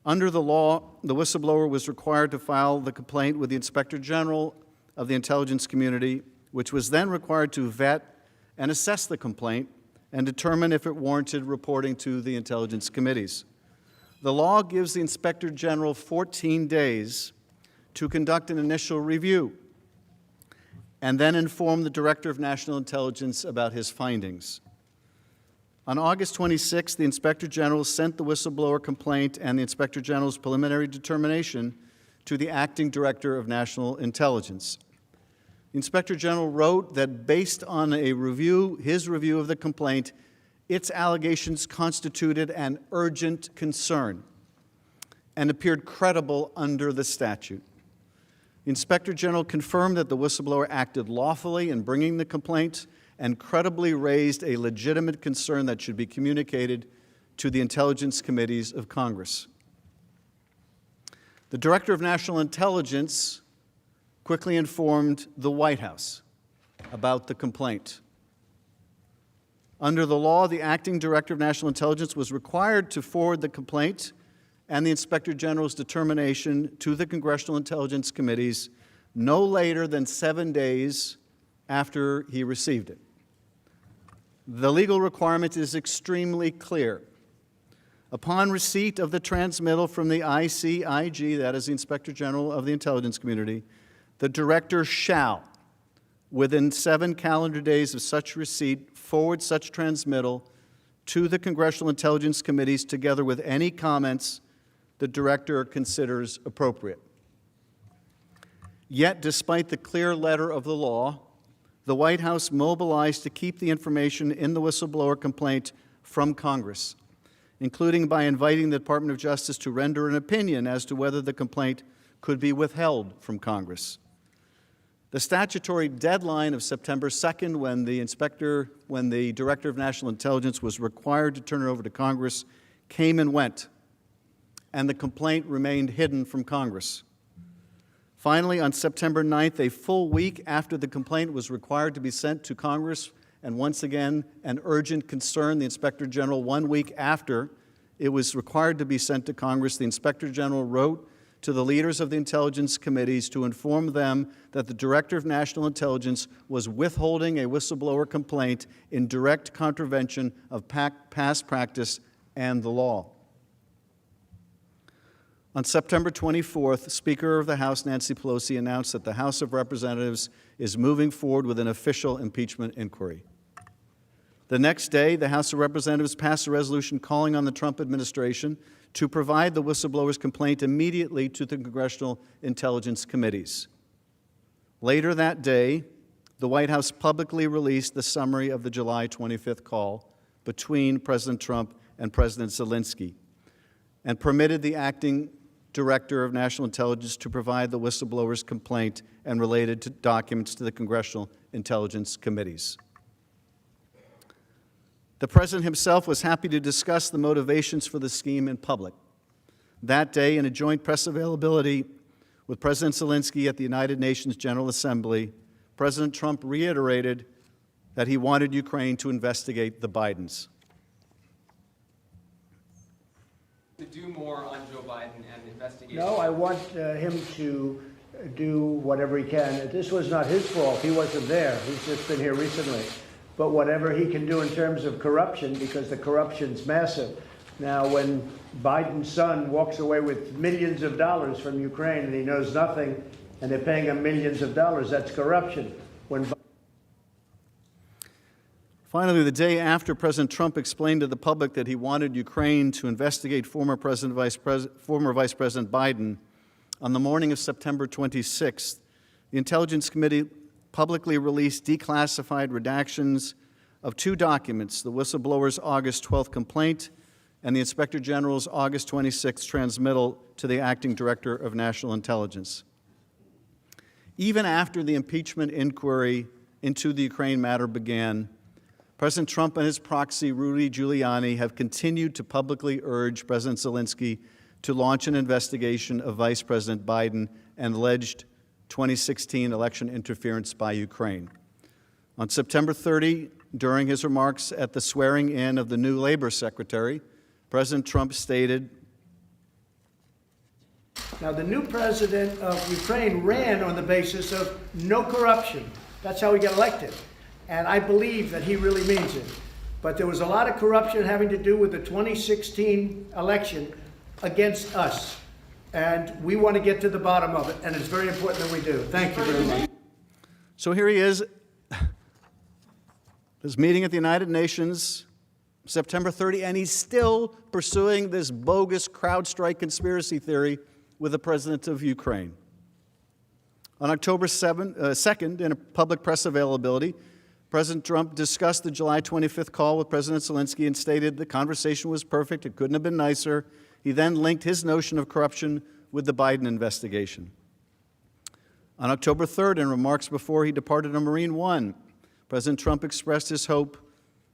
Under the law, the whistleblower was required to file the complaint with the Inspector General of the intelligence community, which was then required to vet and assess the complaint and determine if it warranted reporting to the intelligence committees. The law gives the Inspector General 14 days to conduct an initial review and then inform the Director of National Intelligence about his findings. On August 26, the Inspector General sent the whistleblower complaint and the Inspector General's preliminary determination to the Acting Director of National Intelligence. The Inspector General wrote that based on his review of the complaint, its allegations constituted an urgent concern and appeared credible under the statute. The Inspector General confirmed that the whistleblower acted lawfully in bringing the complaint and credibly raised a legitimate concern that should be communicated to the intelligence committees of Congress. The Director of National Intelligence quickly informed the White House about the complaint. Under the law, the Acting Director of National Intelligence was required to forward the complaint and the Inspector General's determination to the Congressional Intelligence Committees no later than 7 days after he received it. The legal requirement is extremely clear. Upon receipt of the transmittal from the ICIG, that is the Inspector General of the Intelligence Community, the Director shall, within 7 calendar days of such receipt, forward such transmittal to the Congressional Intelligence Committees together with any comments the Director considers appropriate. Yet, despite the clear letter of the law, the White House mobilized to keep the information in the whistleblower complaint from Congress, including by inviting the Department of Justice to render an opinion as to whether the complaint could be withheld from Congress. The statutory deadline of September 2nd, when the Director of National Intelligence was required to turn it over to Congress, came and went, and the complaint remained hidden from Congress. Finally, on September 9th, a full week after the complaint was required to be sent to Congress, and once again, an urgent concern, the Inspector General, 1 week after it was required to be sent to Congress, the Inspector General wrote to the leaders of the intelligence committees to inform them that the Director of National Intelligence was withholding a whistleblower complaint in direct contravention of past practice and the law. On September 24th, Speaker of the House Nancy Pelosi announced that the House of Representatives is moving forward with an official impeachment inquiry. The next day, the House of Representatives passed a resolution calling on the Trump administration to provide the whistleblower's complaint immediately to the Congressional Intelligence Committees. Later that day, the White House publicly released the summary of the July 25th call between President Trump and President Zelensky and permitted the acting Director of National Intelligence to provide the whistleblower's complaint and related documents to the Congressional Intelligence Committees. The President himself was happy to discuss the motivations for the scheme in public. That day, in a joint press availability with President Zelensky at the United Nations General Assembly, President Trump reiterated that he wanted Ukraine to investigate the Bidens. To do more on Joe Biden and investigation? No, I want him to do whatever he can. This was not his fault. He wasn't there. He's just been here recently. But whatever he can do in terms of corruption, because the corruption's massive. Now, when Biden's son walks away with millions of dollars from Ukraine and he knows nothing, and they're paying him millions of dollars, that's corruption. Finally, the day after President Trump explained to the public that he wanted Ukraine to investigate former Vice President Biden, on the morning of September 26th, the Intelligence Committee publicly released declassified redactions of 2 documents, the whistleblower's August 12th complaint and the Inspector General's August 26th transmittal to the Acting Director of National Intelligence. Even after the impeachment inquiry into the Ukraine matter began, President Trump and his proxy, Rudy Giuliani, have continued to publicly urge President Zelensky to launch an investigation of Vice President Biden and alleged 2016 election interference by Ukraine. On September 30, during his remarks at the swearing-in of the new Labor Secretary, President Trump stated, Now, the new president of Ukraine ran on the basis of no corruption. That's how he got elected. And I believe that he really means it. But there was a lot of corruption having to do with the 2016 election against us. And we want to get to the bottom of it, and it's very important that we do. Thank you very much. So here he is, this meeting at the United Nations, September 30, and he's still pursuing this bogus CrowdStrike conspiracy theory with the president of Ukraine. On October 2nd, in a public press availability, President Trump discussed the July 25th call with President Zelensky and stated the conversation was perfect, it couldn't have been nicer. He then linked his notion of corruption with the Biden investigation. On October 3rd, in remarks before he departed on Marine One, President Trump expressed his hope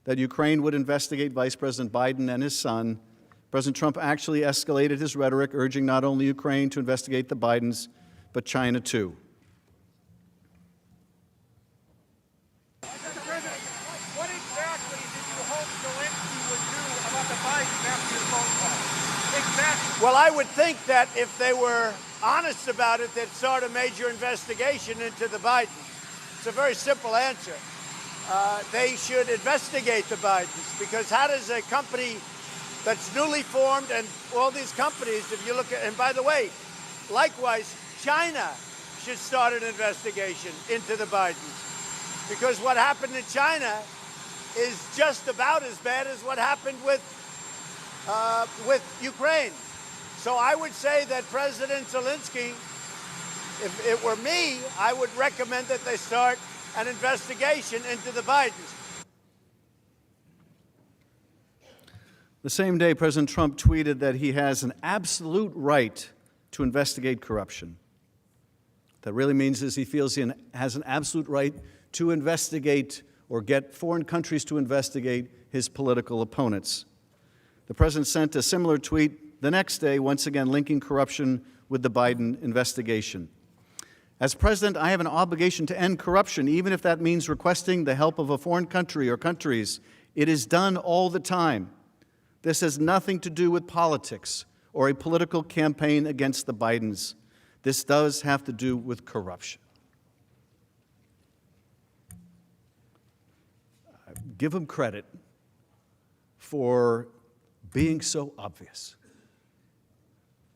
that Ukraine would investigate Vice President Biden and his son. President Trump actually escalated his rhetoric, urging not only Ukraine to investigate the Bidens, but China too. Mr. President, what exactly did you hope Zelensky would do about the Bidens after your phone call? Exactly. Well, I would think that if they were honest about it, they'd start a major investigation into the Bidens. It's a very simple answer. They should investigate the Bidens, because how does a company that's newly formed, and all these companies, if you look at, and by the way, likewise, China should start an investigation into the Bidens, because what happened in China is just about as bad as what happened with Ukraine. So I would say that President Zelensky, if it were me, I would recommend that they start an investigation into the Bidens. The same day, President Trump tweeted that he has an absolute right to investigate corruption. That really means is he feels he has an absolute right to investigate or get foreign countries to investigate his political opponents. The president sent a similar tweet the next day, once again linking corruption with the Biden investigation. As president, I have an obligation to end corruption, even if that means requesting the help of a foreign country or countries. It is done all the time. This has nothing to do with politics or a political campaign against the Bidens. This does have to do with corruption. Give him credit for being so obvious.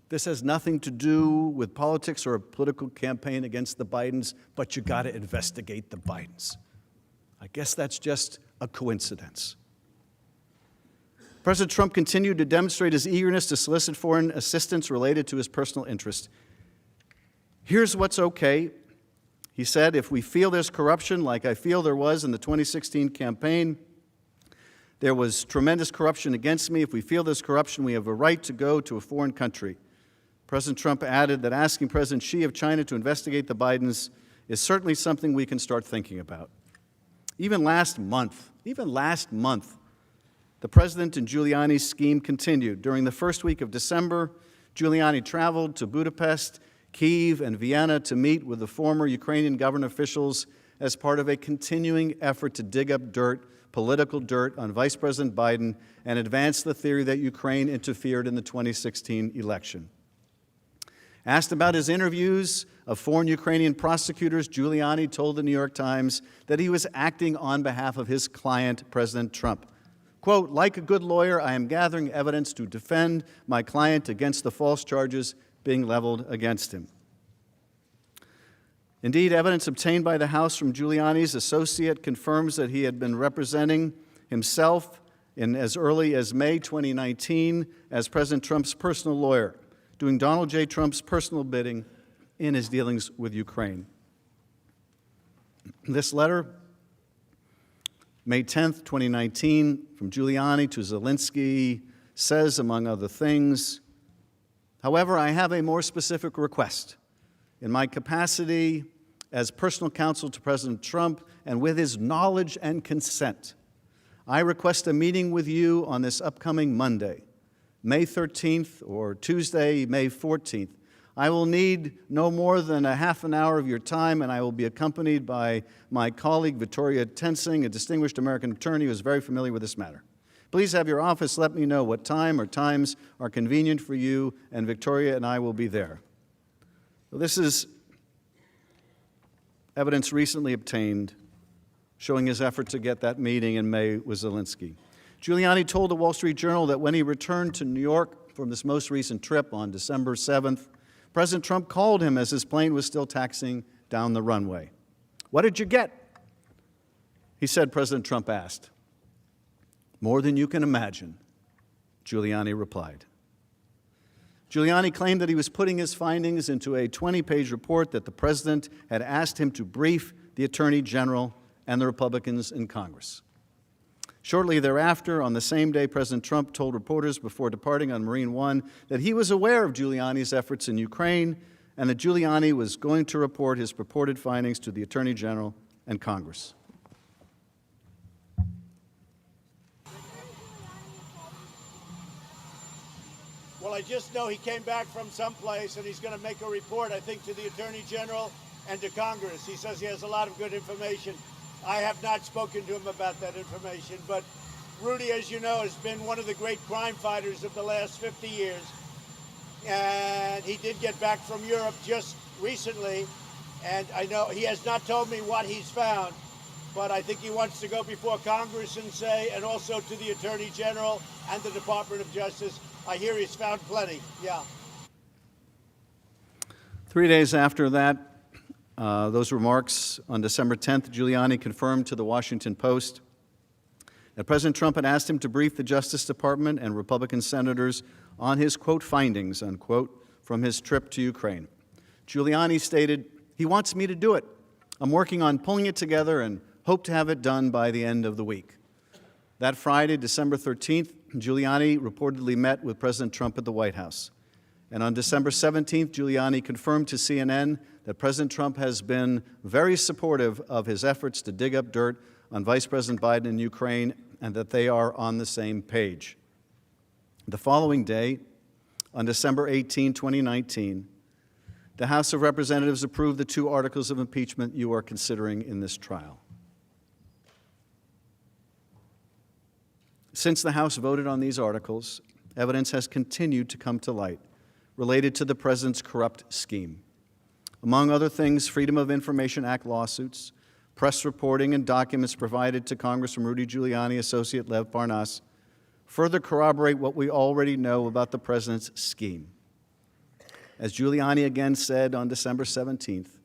This has nothing to do with politics or a political campaign against the Bidens, but you got to investigate the Bidens. I guess that's just a coincidence. President Trump continued to demonstrate his eagerness to solicit foreign assistance related to his personal interest. Here's what's okay. He said, if we feel there's corruption, like I feel there was in the 2016 campaign, there was tremendous corruption against me. If we feel there's corruption, we have a right to go to a foreign country. President Trump added that asking President Xi of China to investigate the Bidens is certainly something we can start thinking about. Even last month, the president and Giuliani's scheme continued. During the first week of December, Giuliani traveled to Budapest, Kyiv, and Vienna to meet with the former Ukrainian government officials as part of a continuing effort to dig up political dirt on Vice President Biden and advance the theory that Ukraine interfered in the 2016 election. Asked about his interviews of foreign Ukrainian prosecutors, Giuliani told the New York Times that he was acting on behalf of his client, President Trump. Quote, like a good lawyer, I am gathering evidence to defend my client against the false charges being leveled against him. Indeed, evidence obtained by the House from Giuliani's associate confirms that he had been representing himself in as early as May 2019 as President Trump's personal lawyer, doing Donald J. Trump's personal bidding in his dealings with Ukraine. This letter, May 10th, 2019, from Giuliani to Zelensky, says, among other things, however, I have a more specific request. In my capacity as personal counsel to President Trump and with his knowledge and consent, I request a meeting with you on this upcoming Monday, May 13th, or Tuesday, May 14th. I will need no more than a half an hour of your time, and I will be accompanied by my colleague, Victoria Tensing, a distinguished American attorney who is very familiar with this matter. Please have your office let me know what time or times are convenient for you, and Victoria and I will be there. Well, this is evidence recently obtained showing his effort to get that meeting in May with Zelensky. Giuliani told the Wall Street Journal that when he returned to New York from this most recent trip on December 7th, President Trump called him as his plane was still taxiing down the runway. What did you get? He said, President Trump asked. More than you can imagine, Giuliani replied. Giuliani claimed that he was putting his findings into a 20-page report that the president had asked him to brief the Attorney General and the Republicans in Congress. Shortly thereafter, on the same day, President Trump told reporters before departing on Marine One that he was aware of Giuliani's efforts in Ukraine and that Giuliani was going to report his purported findings to the Attorney General and Congress. Well, I just know he came back from someplace and he's going to make a report, I think, to the Attorney General and to Congress. He says he has a lot of good information. I have not spoken to him about that information, but Rudy, as you know, has been one of the great crime fighters of the last 50 years. And he did get back from Europe just recently, and I know he has not told me what he's found, but I think he wants to go before Congress and say, and also to the Attorney General and the Department of Justice, I hear he's found plenty. Yeah. 3 days after that, those remarks, on December 10th, Giuliani confirmed to the Washington Post that President Trump had asked him to brief the Justice Department and Republican senators on his, quote, findings, unquote, from his trip to Ukraine. Giuliani stated, "He wants me to do it. I'm working on pulling it together and hope to have it done by the end of the week." That Friday, December 13th, Giuliani reportedly met with President Trump at the White House. And on December 17th, Giuliani confirmed to CNN that President Trump has been very supportive of his efforts to dig up dirt on Vice President Biden in Ukraine and that they are on the same page. The following day, on December 18, 2019, the House of Representatives approved the 2 articles of impeachment you are considering in this trial. Since the House voted on these articles, evidence has continued to come to light related to the President's corrupt scheme. Among other things, Freedom of Information Act lawsuits, press reporting, and documents provided to Congressman Rudy Giuliani associate Lev Parnas further corroborate what we already know about the President's scheme. As Giuliani again said on December 17th,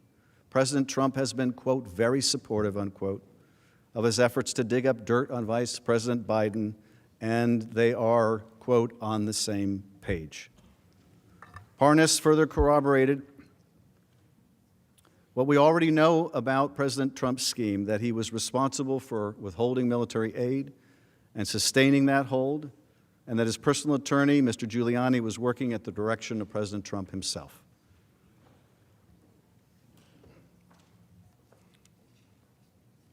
President Trump has been, quote, very supportive, unquote, of his efforts to dig up dirt on Vice President Biden, and they are, quote, on the same page. Parnas further corroborated what we already know about President Trump's scheme, that he was responsible for withholding military aid and sustaining that hold, and that his personal attorney, Mr. Giuliani, was working at the direction of President Trump himself.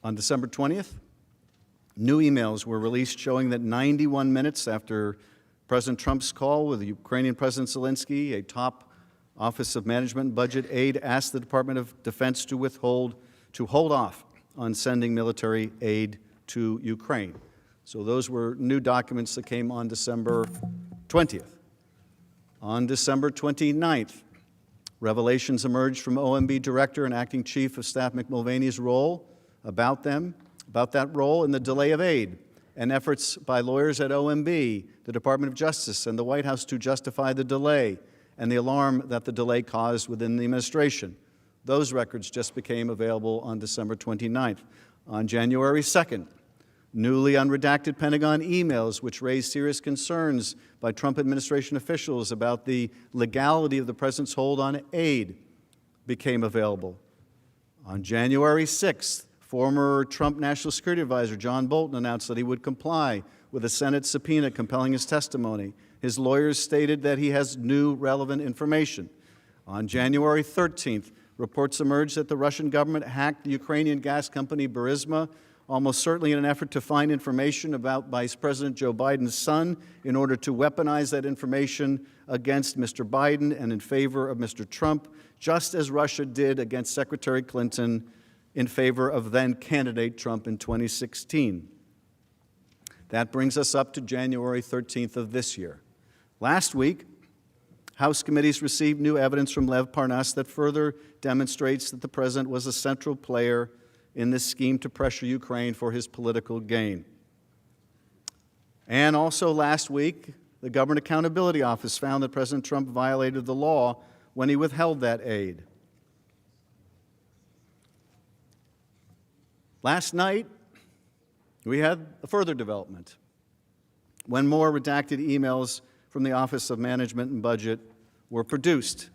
On December 20th, new emails were released showing that 91 minutes after President Trump's call with Ukrainian President Zelensky, a top Office of Management and Budget aide asked the Department of Defense to hold off on sending military aid to Ukraine. So those were new documents that came on December 20th. On December 29th, revelations emerged from OMB Director and Acting Chief of Staff Mick Mulvaney's role about that role in the delay of aid, and efforts by lawyers at OMB, the Department of Justice, and the White House to justify the delay and the alarm that the delay caused within the administration. Those records just became available on December 29th. On January 2nd, newly unredacted Pentagon emails which raised serious concerns by Trump administration officials about the legality of the president's hold on aid became available. On January 6th, former Trump National Security Advisor John Bolton announced that he would comply with a Senate subpoena compelling his testimony. His lawyers stated that he has new relevant information. On January 13th, reports emerged that the Russian government hacked the Ukrainian gas company Burisma, almost certainly in an effort to find information about Vice President Joe Biden's son in order to weaponize that information against Mr. Biden and in favor of Mr. Trump, just as Russia did against Secretary Clinton in favor of then-candidate Trump in 2016. That brings us up to January 13th of this year. Last week, House committees received new evidence from Lev Parnas that further demonstrates that the president was a central player in this scheme to pressure Ukraine for his political gain. And also last week, the Government Accountability Office found that President Trump violated the law when he withheld that aid. Last night, we had a further development when more redacted emails from the Office of Management and Budget were produced.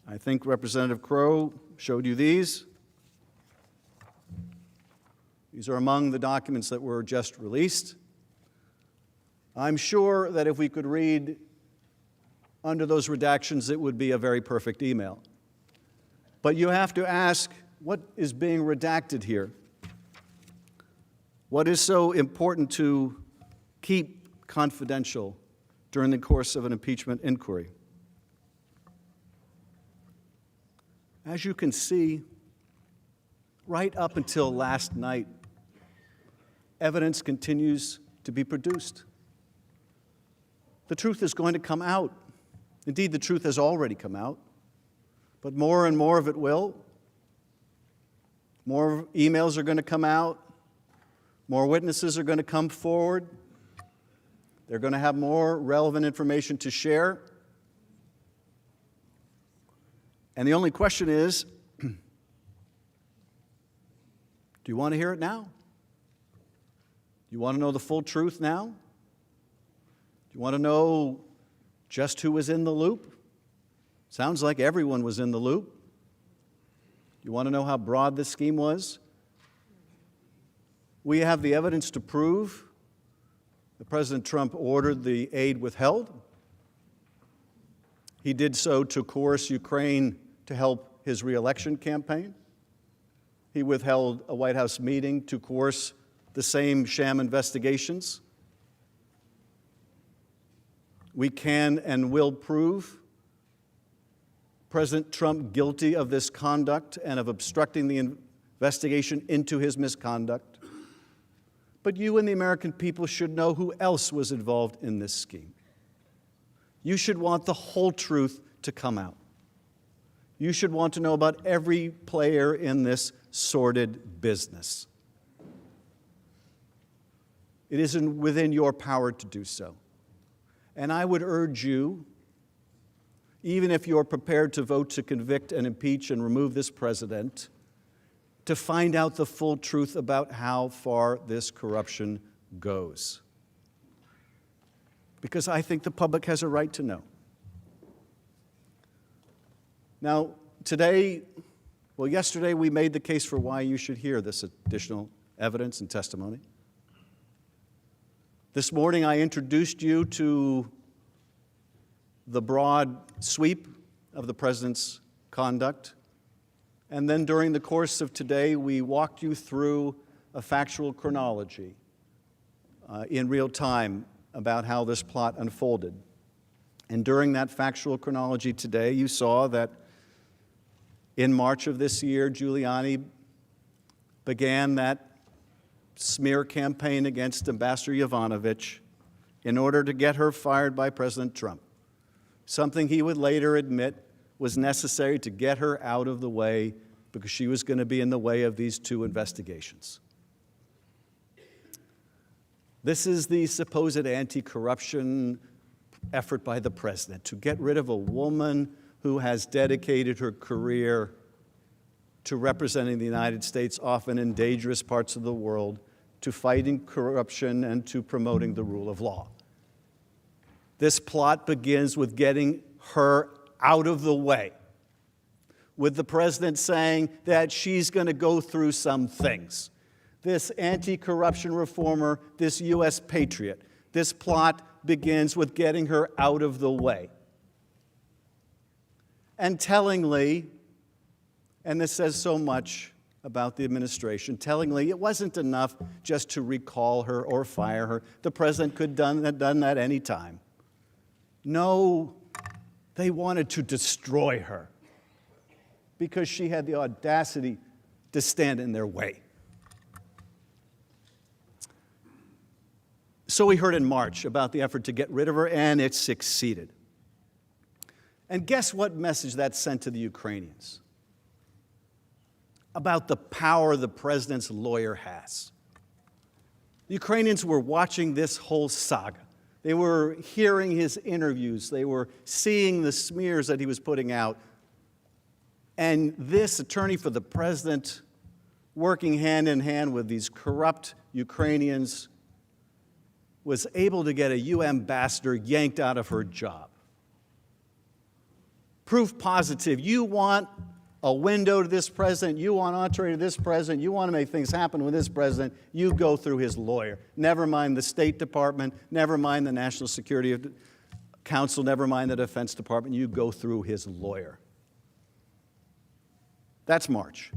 I think Representative Crow showed you these. These are among the documents that were just released. I'm sure that if we could read under those redactions, it would be a very perfect email. But you have to ask, what is being redacted here? What is so important to keep confidential during the course of an impeachment inquiry? As you can see, right up until last night, evidence continues to be produced. The truth is going to come out. Indeed, the truth has already come out, but more and more of it will. More emails are going to come out. More witnesses are going to come forward. They're going to have more relevant information to share. And the only question is, do you want to hear it now? Do you want to know the full truth now? Do you want to know just who was in the loop? Sounds like everyone was in the loop. You want to know how broad this scheme was? We have the evidence to prove that President Trump ordered the aid withheld. He did so to coerce Ukraine to help his reelection campaign. He withheld a White House meeting to coerce the same sham investigations. We can and will prove President Trump guilty of this conduct and of obstructing the investigation into his misconduct. But you and the American people should know who else was involved in this scheme. You should want the whole truth to come out. You should want to know about every player in this sordid business. It isn't within your power to do so. And I would urge you, even if you're prepared to vote to convict and impeach and remove this president, to find out the full truth about how far this corruption goes. Because I think the public has a right to know. Now, yesterday we made the case for why you should hear this additional evidence and testimony. This morning I introduced you to the broad sweep of the president's conduct. And then during the course of today, we walked you through a factual chronology in real time about how this plot unfolded. And during that factual chronology today, you saw that in March of this year, Giuliani began that smear campaign against Ambassador Yovanovitch in order to get her fired by President Trump, something he would later admit was necessary to get her out of the way because she was going to be in the way of these two investigations. This is the supposed anti-corruption effort by the president to get rid of a woman who has dedicated her career to representing the United States, often in dangerous parts of the world, to fighting corruption and to promoting the rule of law. This plot begins with getting her out of the way, with the president saying that she's going to go through some things. This anti-corruption reformer, this U.S. patriot, this plot begins with getting her out of the way. And tellingly, and this says so much about the administration, tellingly, it wasn't enough just to recall her or fire her. The president could have done that any time. No, they wanted to destroy her because she had the audacity to stand in their way. So we heard in March about the effort to get rid of her, and it succeeded. And guess what message that sent to the Ukrainians? About the power the president's lawyer has. The Ukrainians were watching this whole saga. They were hearing his interviews. They were seeing the smears that he was putting out. And this attorney for the president, working hand in hand with these corrupt Ukrainians, was able to get a UN ambassador yanked out of her job. Proof positive. You want a window to this president, you want entree to this president, you want to make things happen with this president, you go through his lawyer. Never mind the State Department, never mind the National Security Council, never mind the Defense Department, you go through his lawyer. That's March.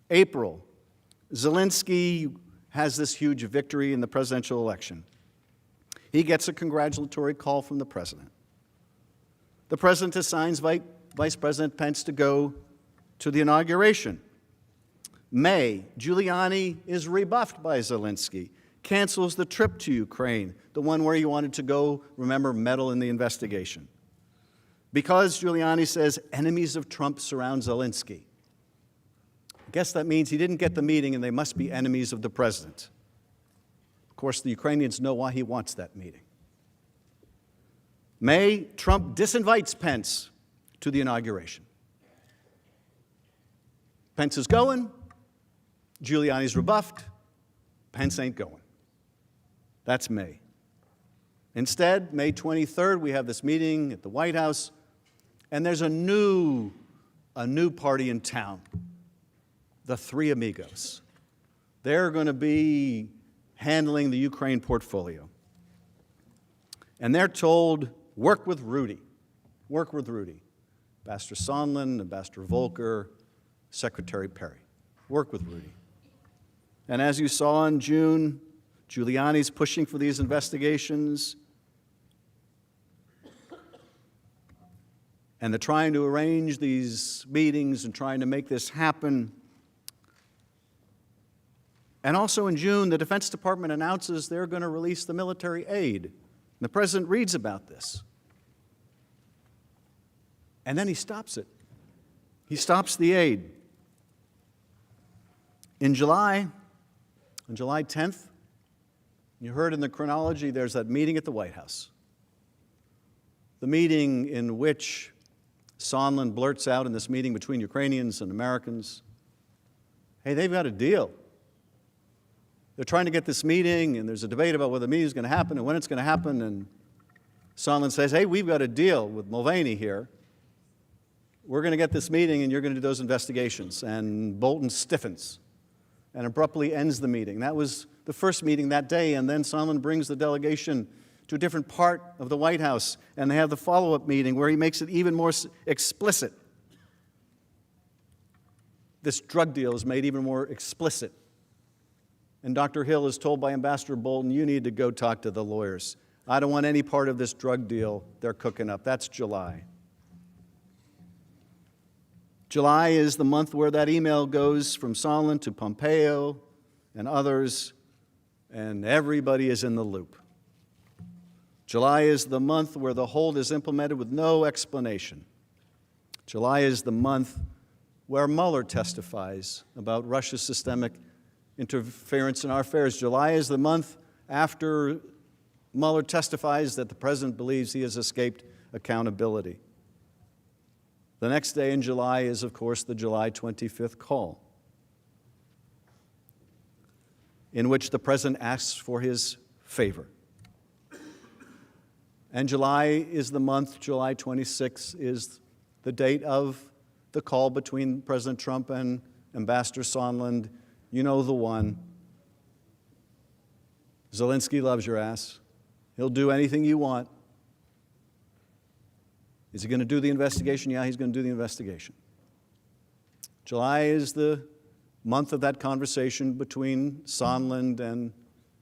April, Zelensky has this huge victory in the presidential election. He gets a congratulatory call from the president. The president assigns Vice President Pence to go to the inauguration. May, Giuliani is rebuffed by Zelensky, cancels the trip to Ukraine, the one where he wanted to go, remember, meddle in the investigation. Because Giuliani says enemies of Trump surround Zelensky. guess that means he didn't get the meeting and they must be enemies of the president. Of course, the Ukrainians know why he wants that meeting. May, Trump disinvites Pence to the inauguration. Pence is going, Giuliani's rebuffed, Pence ain't going. That's May. Instead, May 23rd, we have this meeting at the White House, and there's a new party in town, the Three Amigos. They're going to be handling the Ukraine portfolio. And they're told, work with Rudy. Work with Rudy. Ambassador Sondland, Ambassador Volker, Secretary Perry. Work with Rudy. And as you saw in June, Giuliani's pushing for these investigations. And they're trying to arrange these meetings and trying to make this happen. And also in June, the Defense Department announces they're going to release the military aid. And the president reads about this. And then he stops it. He stops the aid. In July, on July 10th, you heard in the chronology, there's that meeting at the White House. The meeting in which Sondland blurts out in this meeting between Ukrainians and Americans, hey, they've got a deal. They're trying to get this meeting, and there's a debate about whether the meeting is going to happen and when it's going to happen, and Sondland says, hey, we've got a deal with Mulvaney here. We're going to get this meeting, and you're going to do those investigations. And Bolton stiffens and abruptly ends the meeting. That was the first meeting that day, and then Sondland brings the delegation to a different part of the White House, and they have the follow-up meeting where he makes it even more explicit. This drug deal is made even more explicit. And Dr. Hill is told by Ambassador Bolton, you need to go talk to the lawyers. I don't want any part of this drug deal they're cooking up. That's July. July is the month where that email goes from Sondland to Pompeo and others, and everybody is in the loop. July is the month where the hold is implemented with no explanation. July is the month where Mueller testifies about Russia's systemic interference in our affairs. July is the month after Mueller testifies that the president believes he has escaped accountability. The next day in July is, of course, the July 25th call, in which the president asks for his favor. And July is the month, July 26th is the date of the call between President Trump and Ambassador Sondland. You know the one. Zelensky loves your ass. He'll do anything you want. Is he going to do the investigation? Yeah, he's going to do the investigation. July is the month of that conversation between Sondland and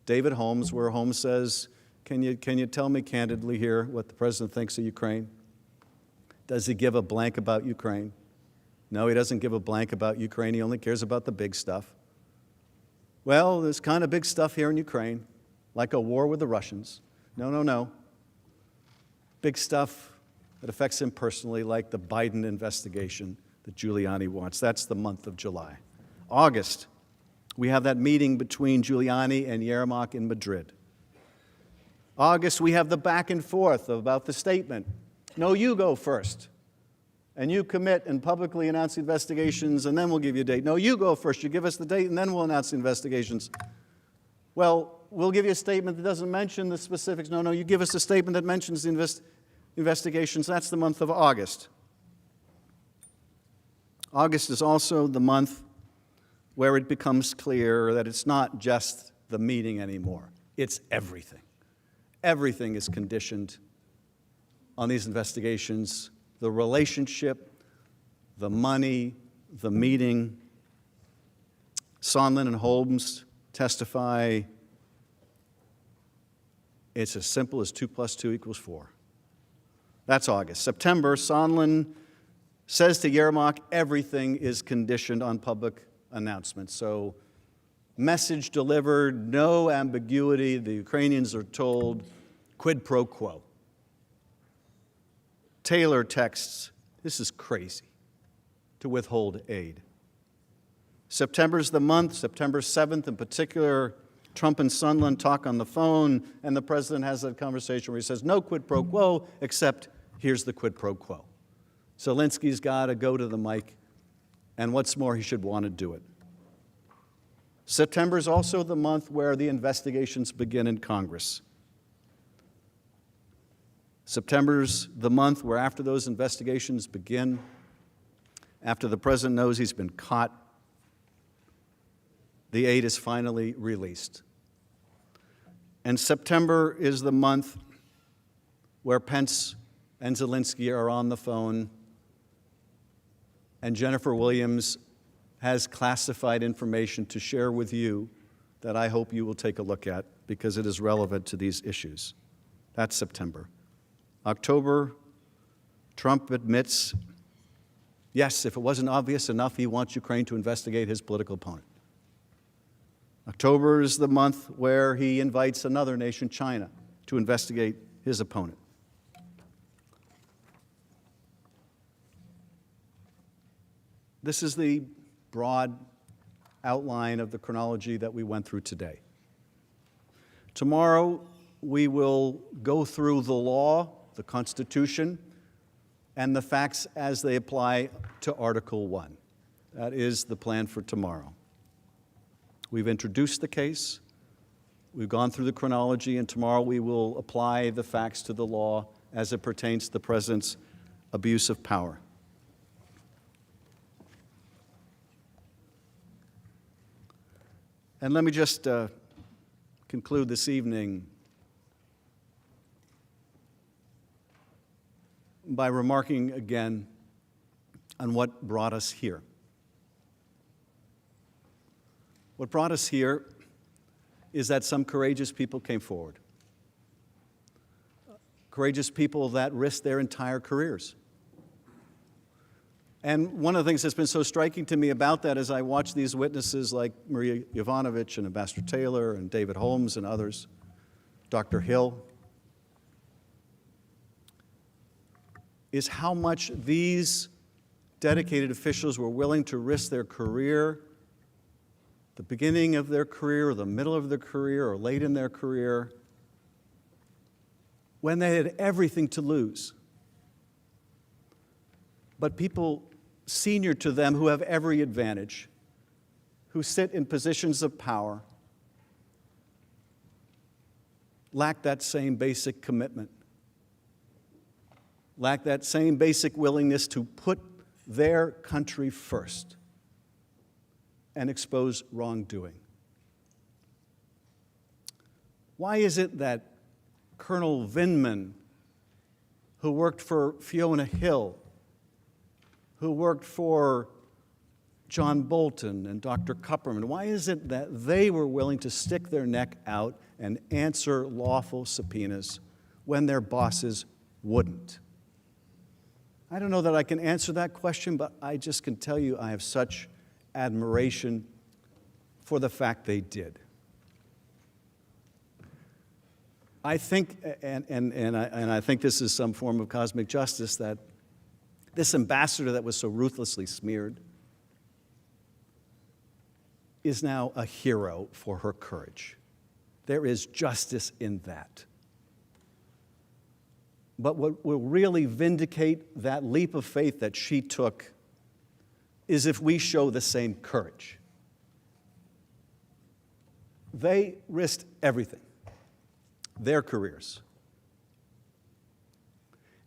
David Holmes, where Holmes says, can you tell me candidly here what the president thinks of Ukraine? Does he give a blank about Ukraine? No, he doesn't give a blank about Ukraine. He only cares about the big stuff. Well, there's kind of big stuff here in Ukraine, like a war with the Russians. No. Big stuff that affects him personally, like the Biden investigation that Giuliani wants. That's the month of July. August, we have that meeting between Giuliani and Yermak in Madrid. August, we have the back and forth about the statement. No, you go first. And you commit and publicly announce the investigations, and then we'll give you a date. No, you go first. You give us the date, and then we'll announce the investigations. Well, we'll give you a statement that doesn't mention the specifics. No, you give us a statement that mentions the investigations. That's the month of August. August is also the month where it becomes clear that it's not just the meeting anymore. It's everything. Everything is conditioned on these investigations. The relationship, the money, the meeting. Sondland and Holmes testify it's as simple as 2 + 2 = 4. That's August. September, Sondland says to Yermak, everything is conditioned on public announcements. So, message delivered, no ambiguity. The Ukrainians are told, quid pro quo. Taylor texts, this is crazy to withhold aid. September's the month, September 7th in particular, Trump and Sondland talk on the phone, and the president has that conversation where he says, no quid pro quo, except here's the quid pro quo. Zelensky's got to go to the mic, and what's more, he should want to do it. September is also the month where the investigations begin in Congress. September's the month where after those investigations begin, after the president knows he's been caught, the aid is finally released. And September is the month where Pence and Zelensky are on the phone, and Jennifer Williams has classified information to share with you that I hope you will take a look at because it is relevant to these issues. That's September. October, Trump admits, yes, if it wasn't obvious enough, he wants Ukraine to investigate his political opponent. October is the month where he invites another nation, China, to investigate his opponent. This is the broad outline of the chronology that we went through today. Tomorrow, we will go through the law, the Constitution, and the facts as they apply to Article 1. That is the plan for tomorrow. We've introduced the case, we've gone through the chronology, and tomorrow we will apply the facts to the law as it pertains to the president's abuse of power. And let me just conclude this evening by remarking again on what brought us here. What brought us here is that some courageous people came forward. Courageous people that risked their entire careers. And one of the things that's been so striking to me about that as I watch these witnesses like Maria Yovanovitch and Ambassador Taylor and David Holmes and others, Dr. Hill, is how much these dedicated officials were willing to risk their career, the beginning of their career, or the middle of their career, or late in their career, when they had everything to lose. But people senior to them who have every advantage, who sit in positions of power, lack that same basic commitment, lack that same basic willingness to put their country first and expose wrongdoing. Why is it that Colonel Vindman, who worked for Fiona Hill, who worked for John Bolton and Dr. Kupperman, why is it that they were willing to stick their neck out and answer lawful subpoenas when their bosses wouldn't? I don't know that I can answer that question, but I just can tell you I have such admiration for the fact they did. I think, and I think this is some form of cosmic justice, that this ambassador that was so ruthlessly smeared is now a hero for her courage. There is justice in that. But what will really vindicate that leap of faith that she took is if we show the same courage. They risked everything, their careers.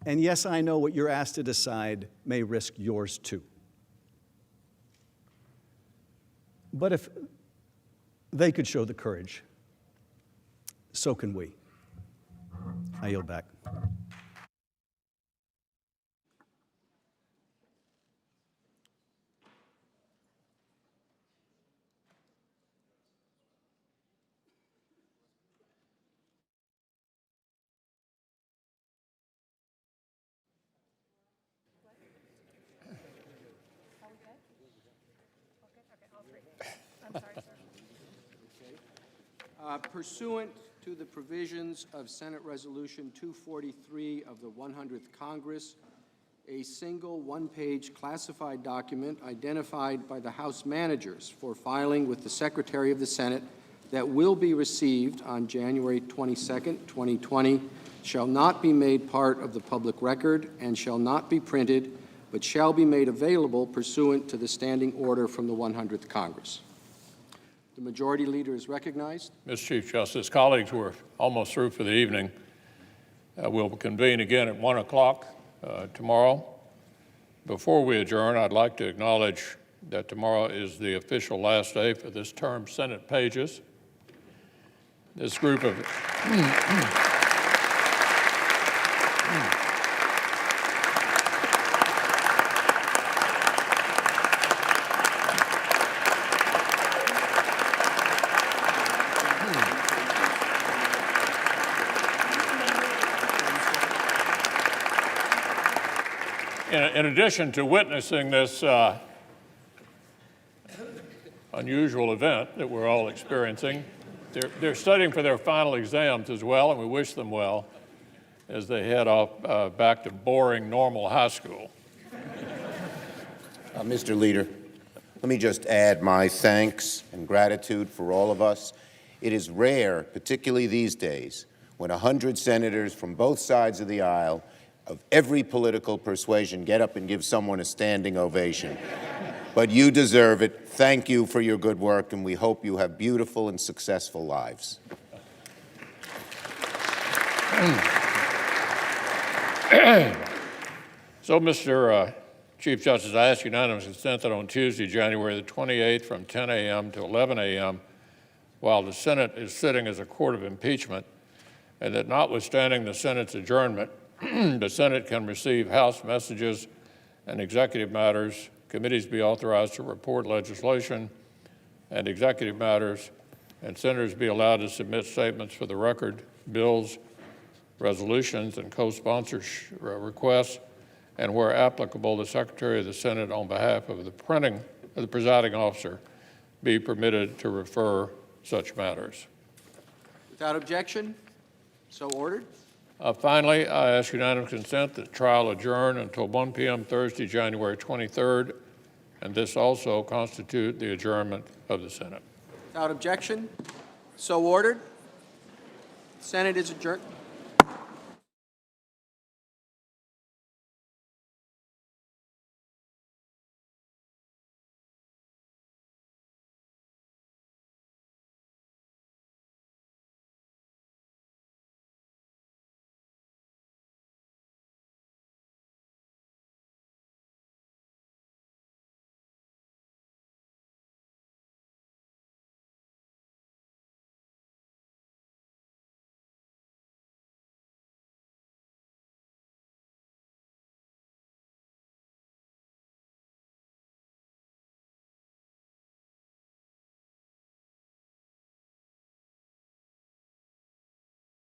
And yes, I know what you're asked to decide may risk yours too. But if they could show the courage, so can we. I yield back. Pursuant to the provisions of Senate Resolution 243 of the 100th Congress, a single one-page classified document identified by the House managers for filing with the Secretary of the Senate that will be received on January 22nd, 2020, shall not be made part of the public record and shall not be printed, but shall be made available pursuant to the standing order from the 100th Congress. The Majority Leader is recognized. Mr. Chief Justice, colleagues, we're almost through for the evening. We'll convene again at 1 o'clock tomorrow. Before we adjourn, I'd like to acknowledge that tomorrow is the official last day for this term's Senate pages. This group of in addition to witnessing this unusual event that we're all experiencing, they're studying for their final exams as well, and we wish them well as they head off back to boring normal high school. Mr. Leader, let me just add my thanks and gratitude for all of us. It is rare, particularly these days, when 100 senators from both sides of the aisle of every political persuasion get up and give someone a standing ovation. But you deserve it. Thank you for your good work, and we hope you have beautiful and successful lives. So, Mr. Chief Justice, I ask unanimous consent that on Tuesday, January the 28th, from 10 a.m. to 11 a.m., while the Senate is sitting as a court of impeachment, and that notwithstanding the Senate's adjournment, the Senate can receive House messages and executive matters, committees be authorized to report legislation and executive matters, and senators be allowed to submit statements for the record, bills, resolutions, and co-sponsor requests, and where applicable, the Secretary of the Senate, on behalf of the presiding officer, be permitted to refer such matters. Without objection, so ordered. Finally, I ask unanimous consent that trial adjourn until 1 p.m. Thursday, January 23rd, and this also constitute the adjournment of the Senate. Without objection, so ordered. Senate is adjourned.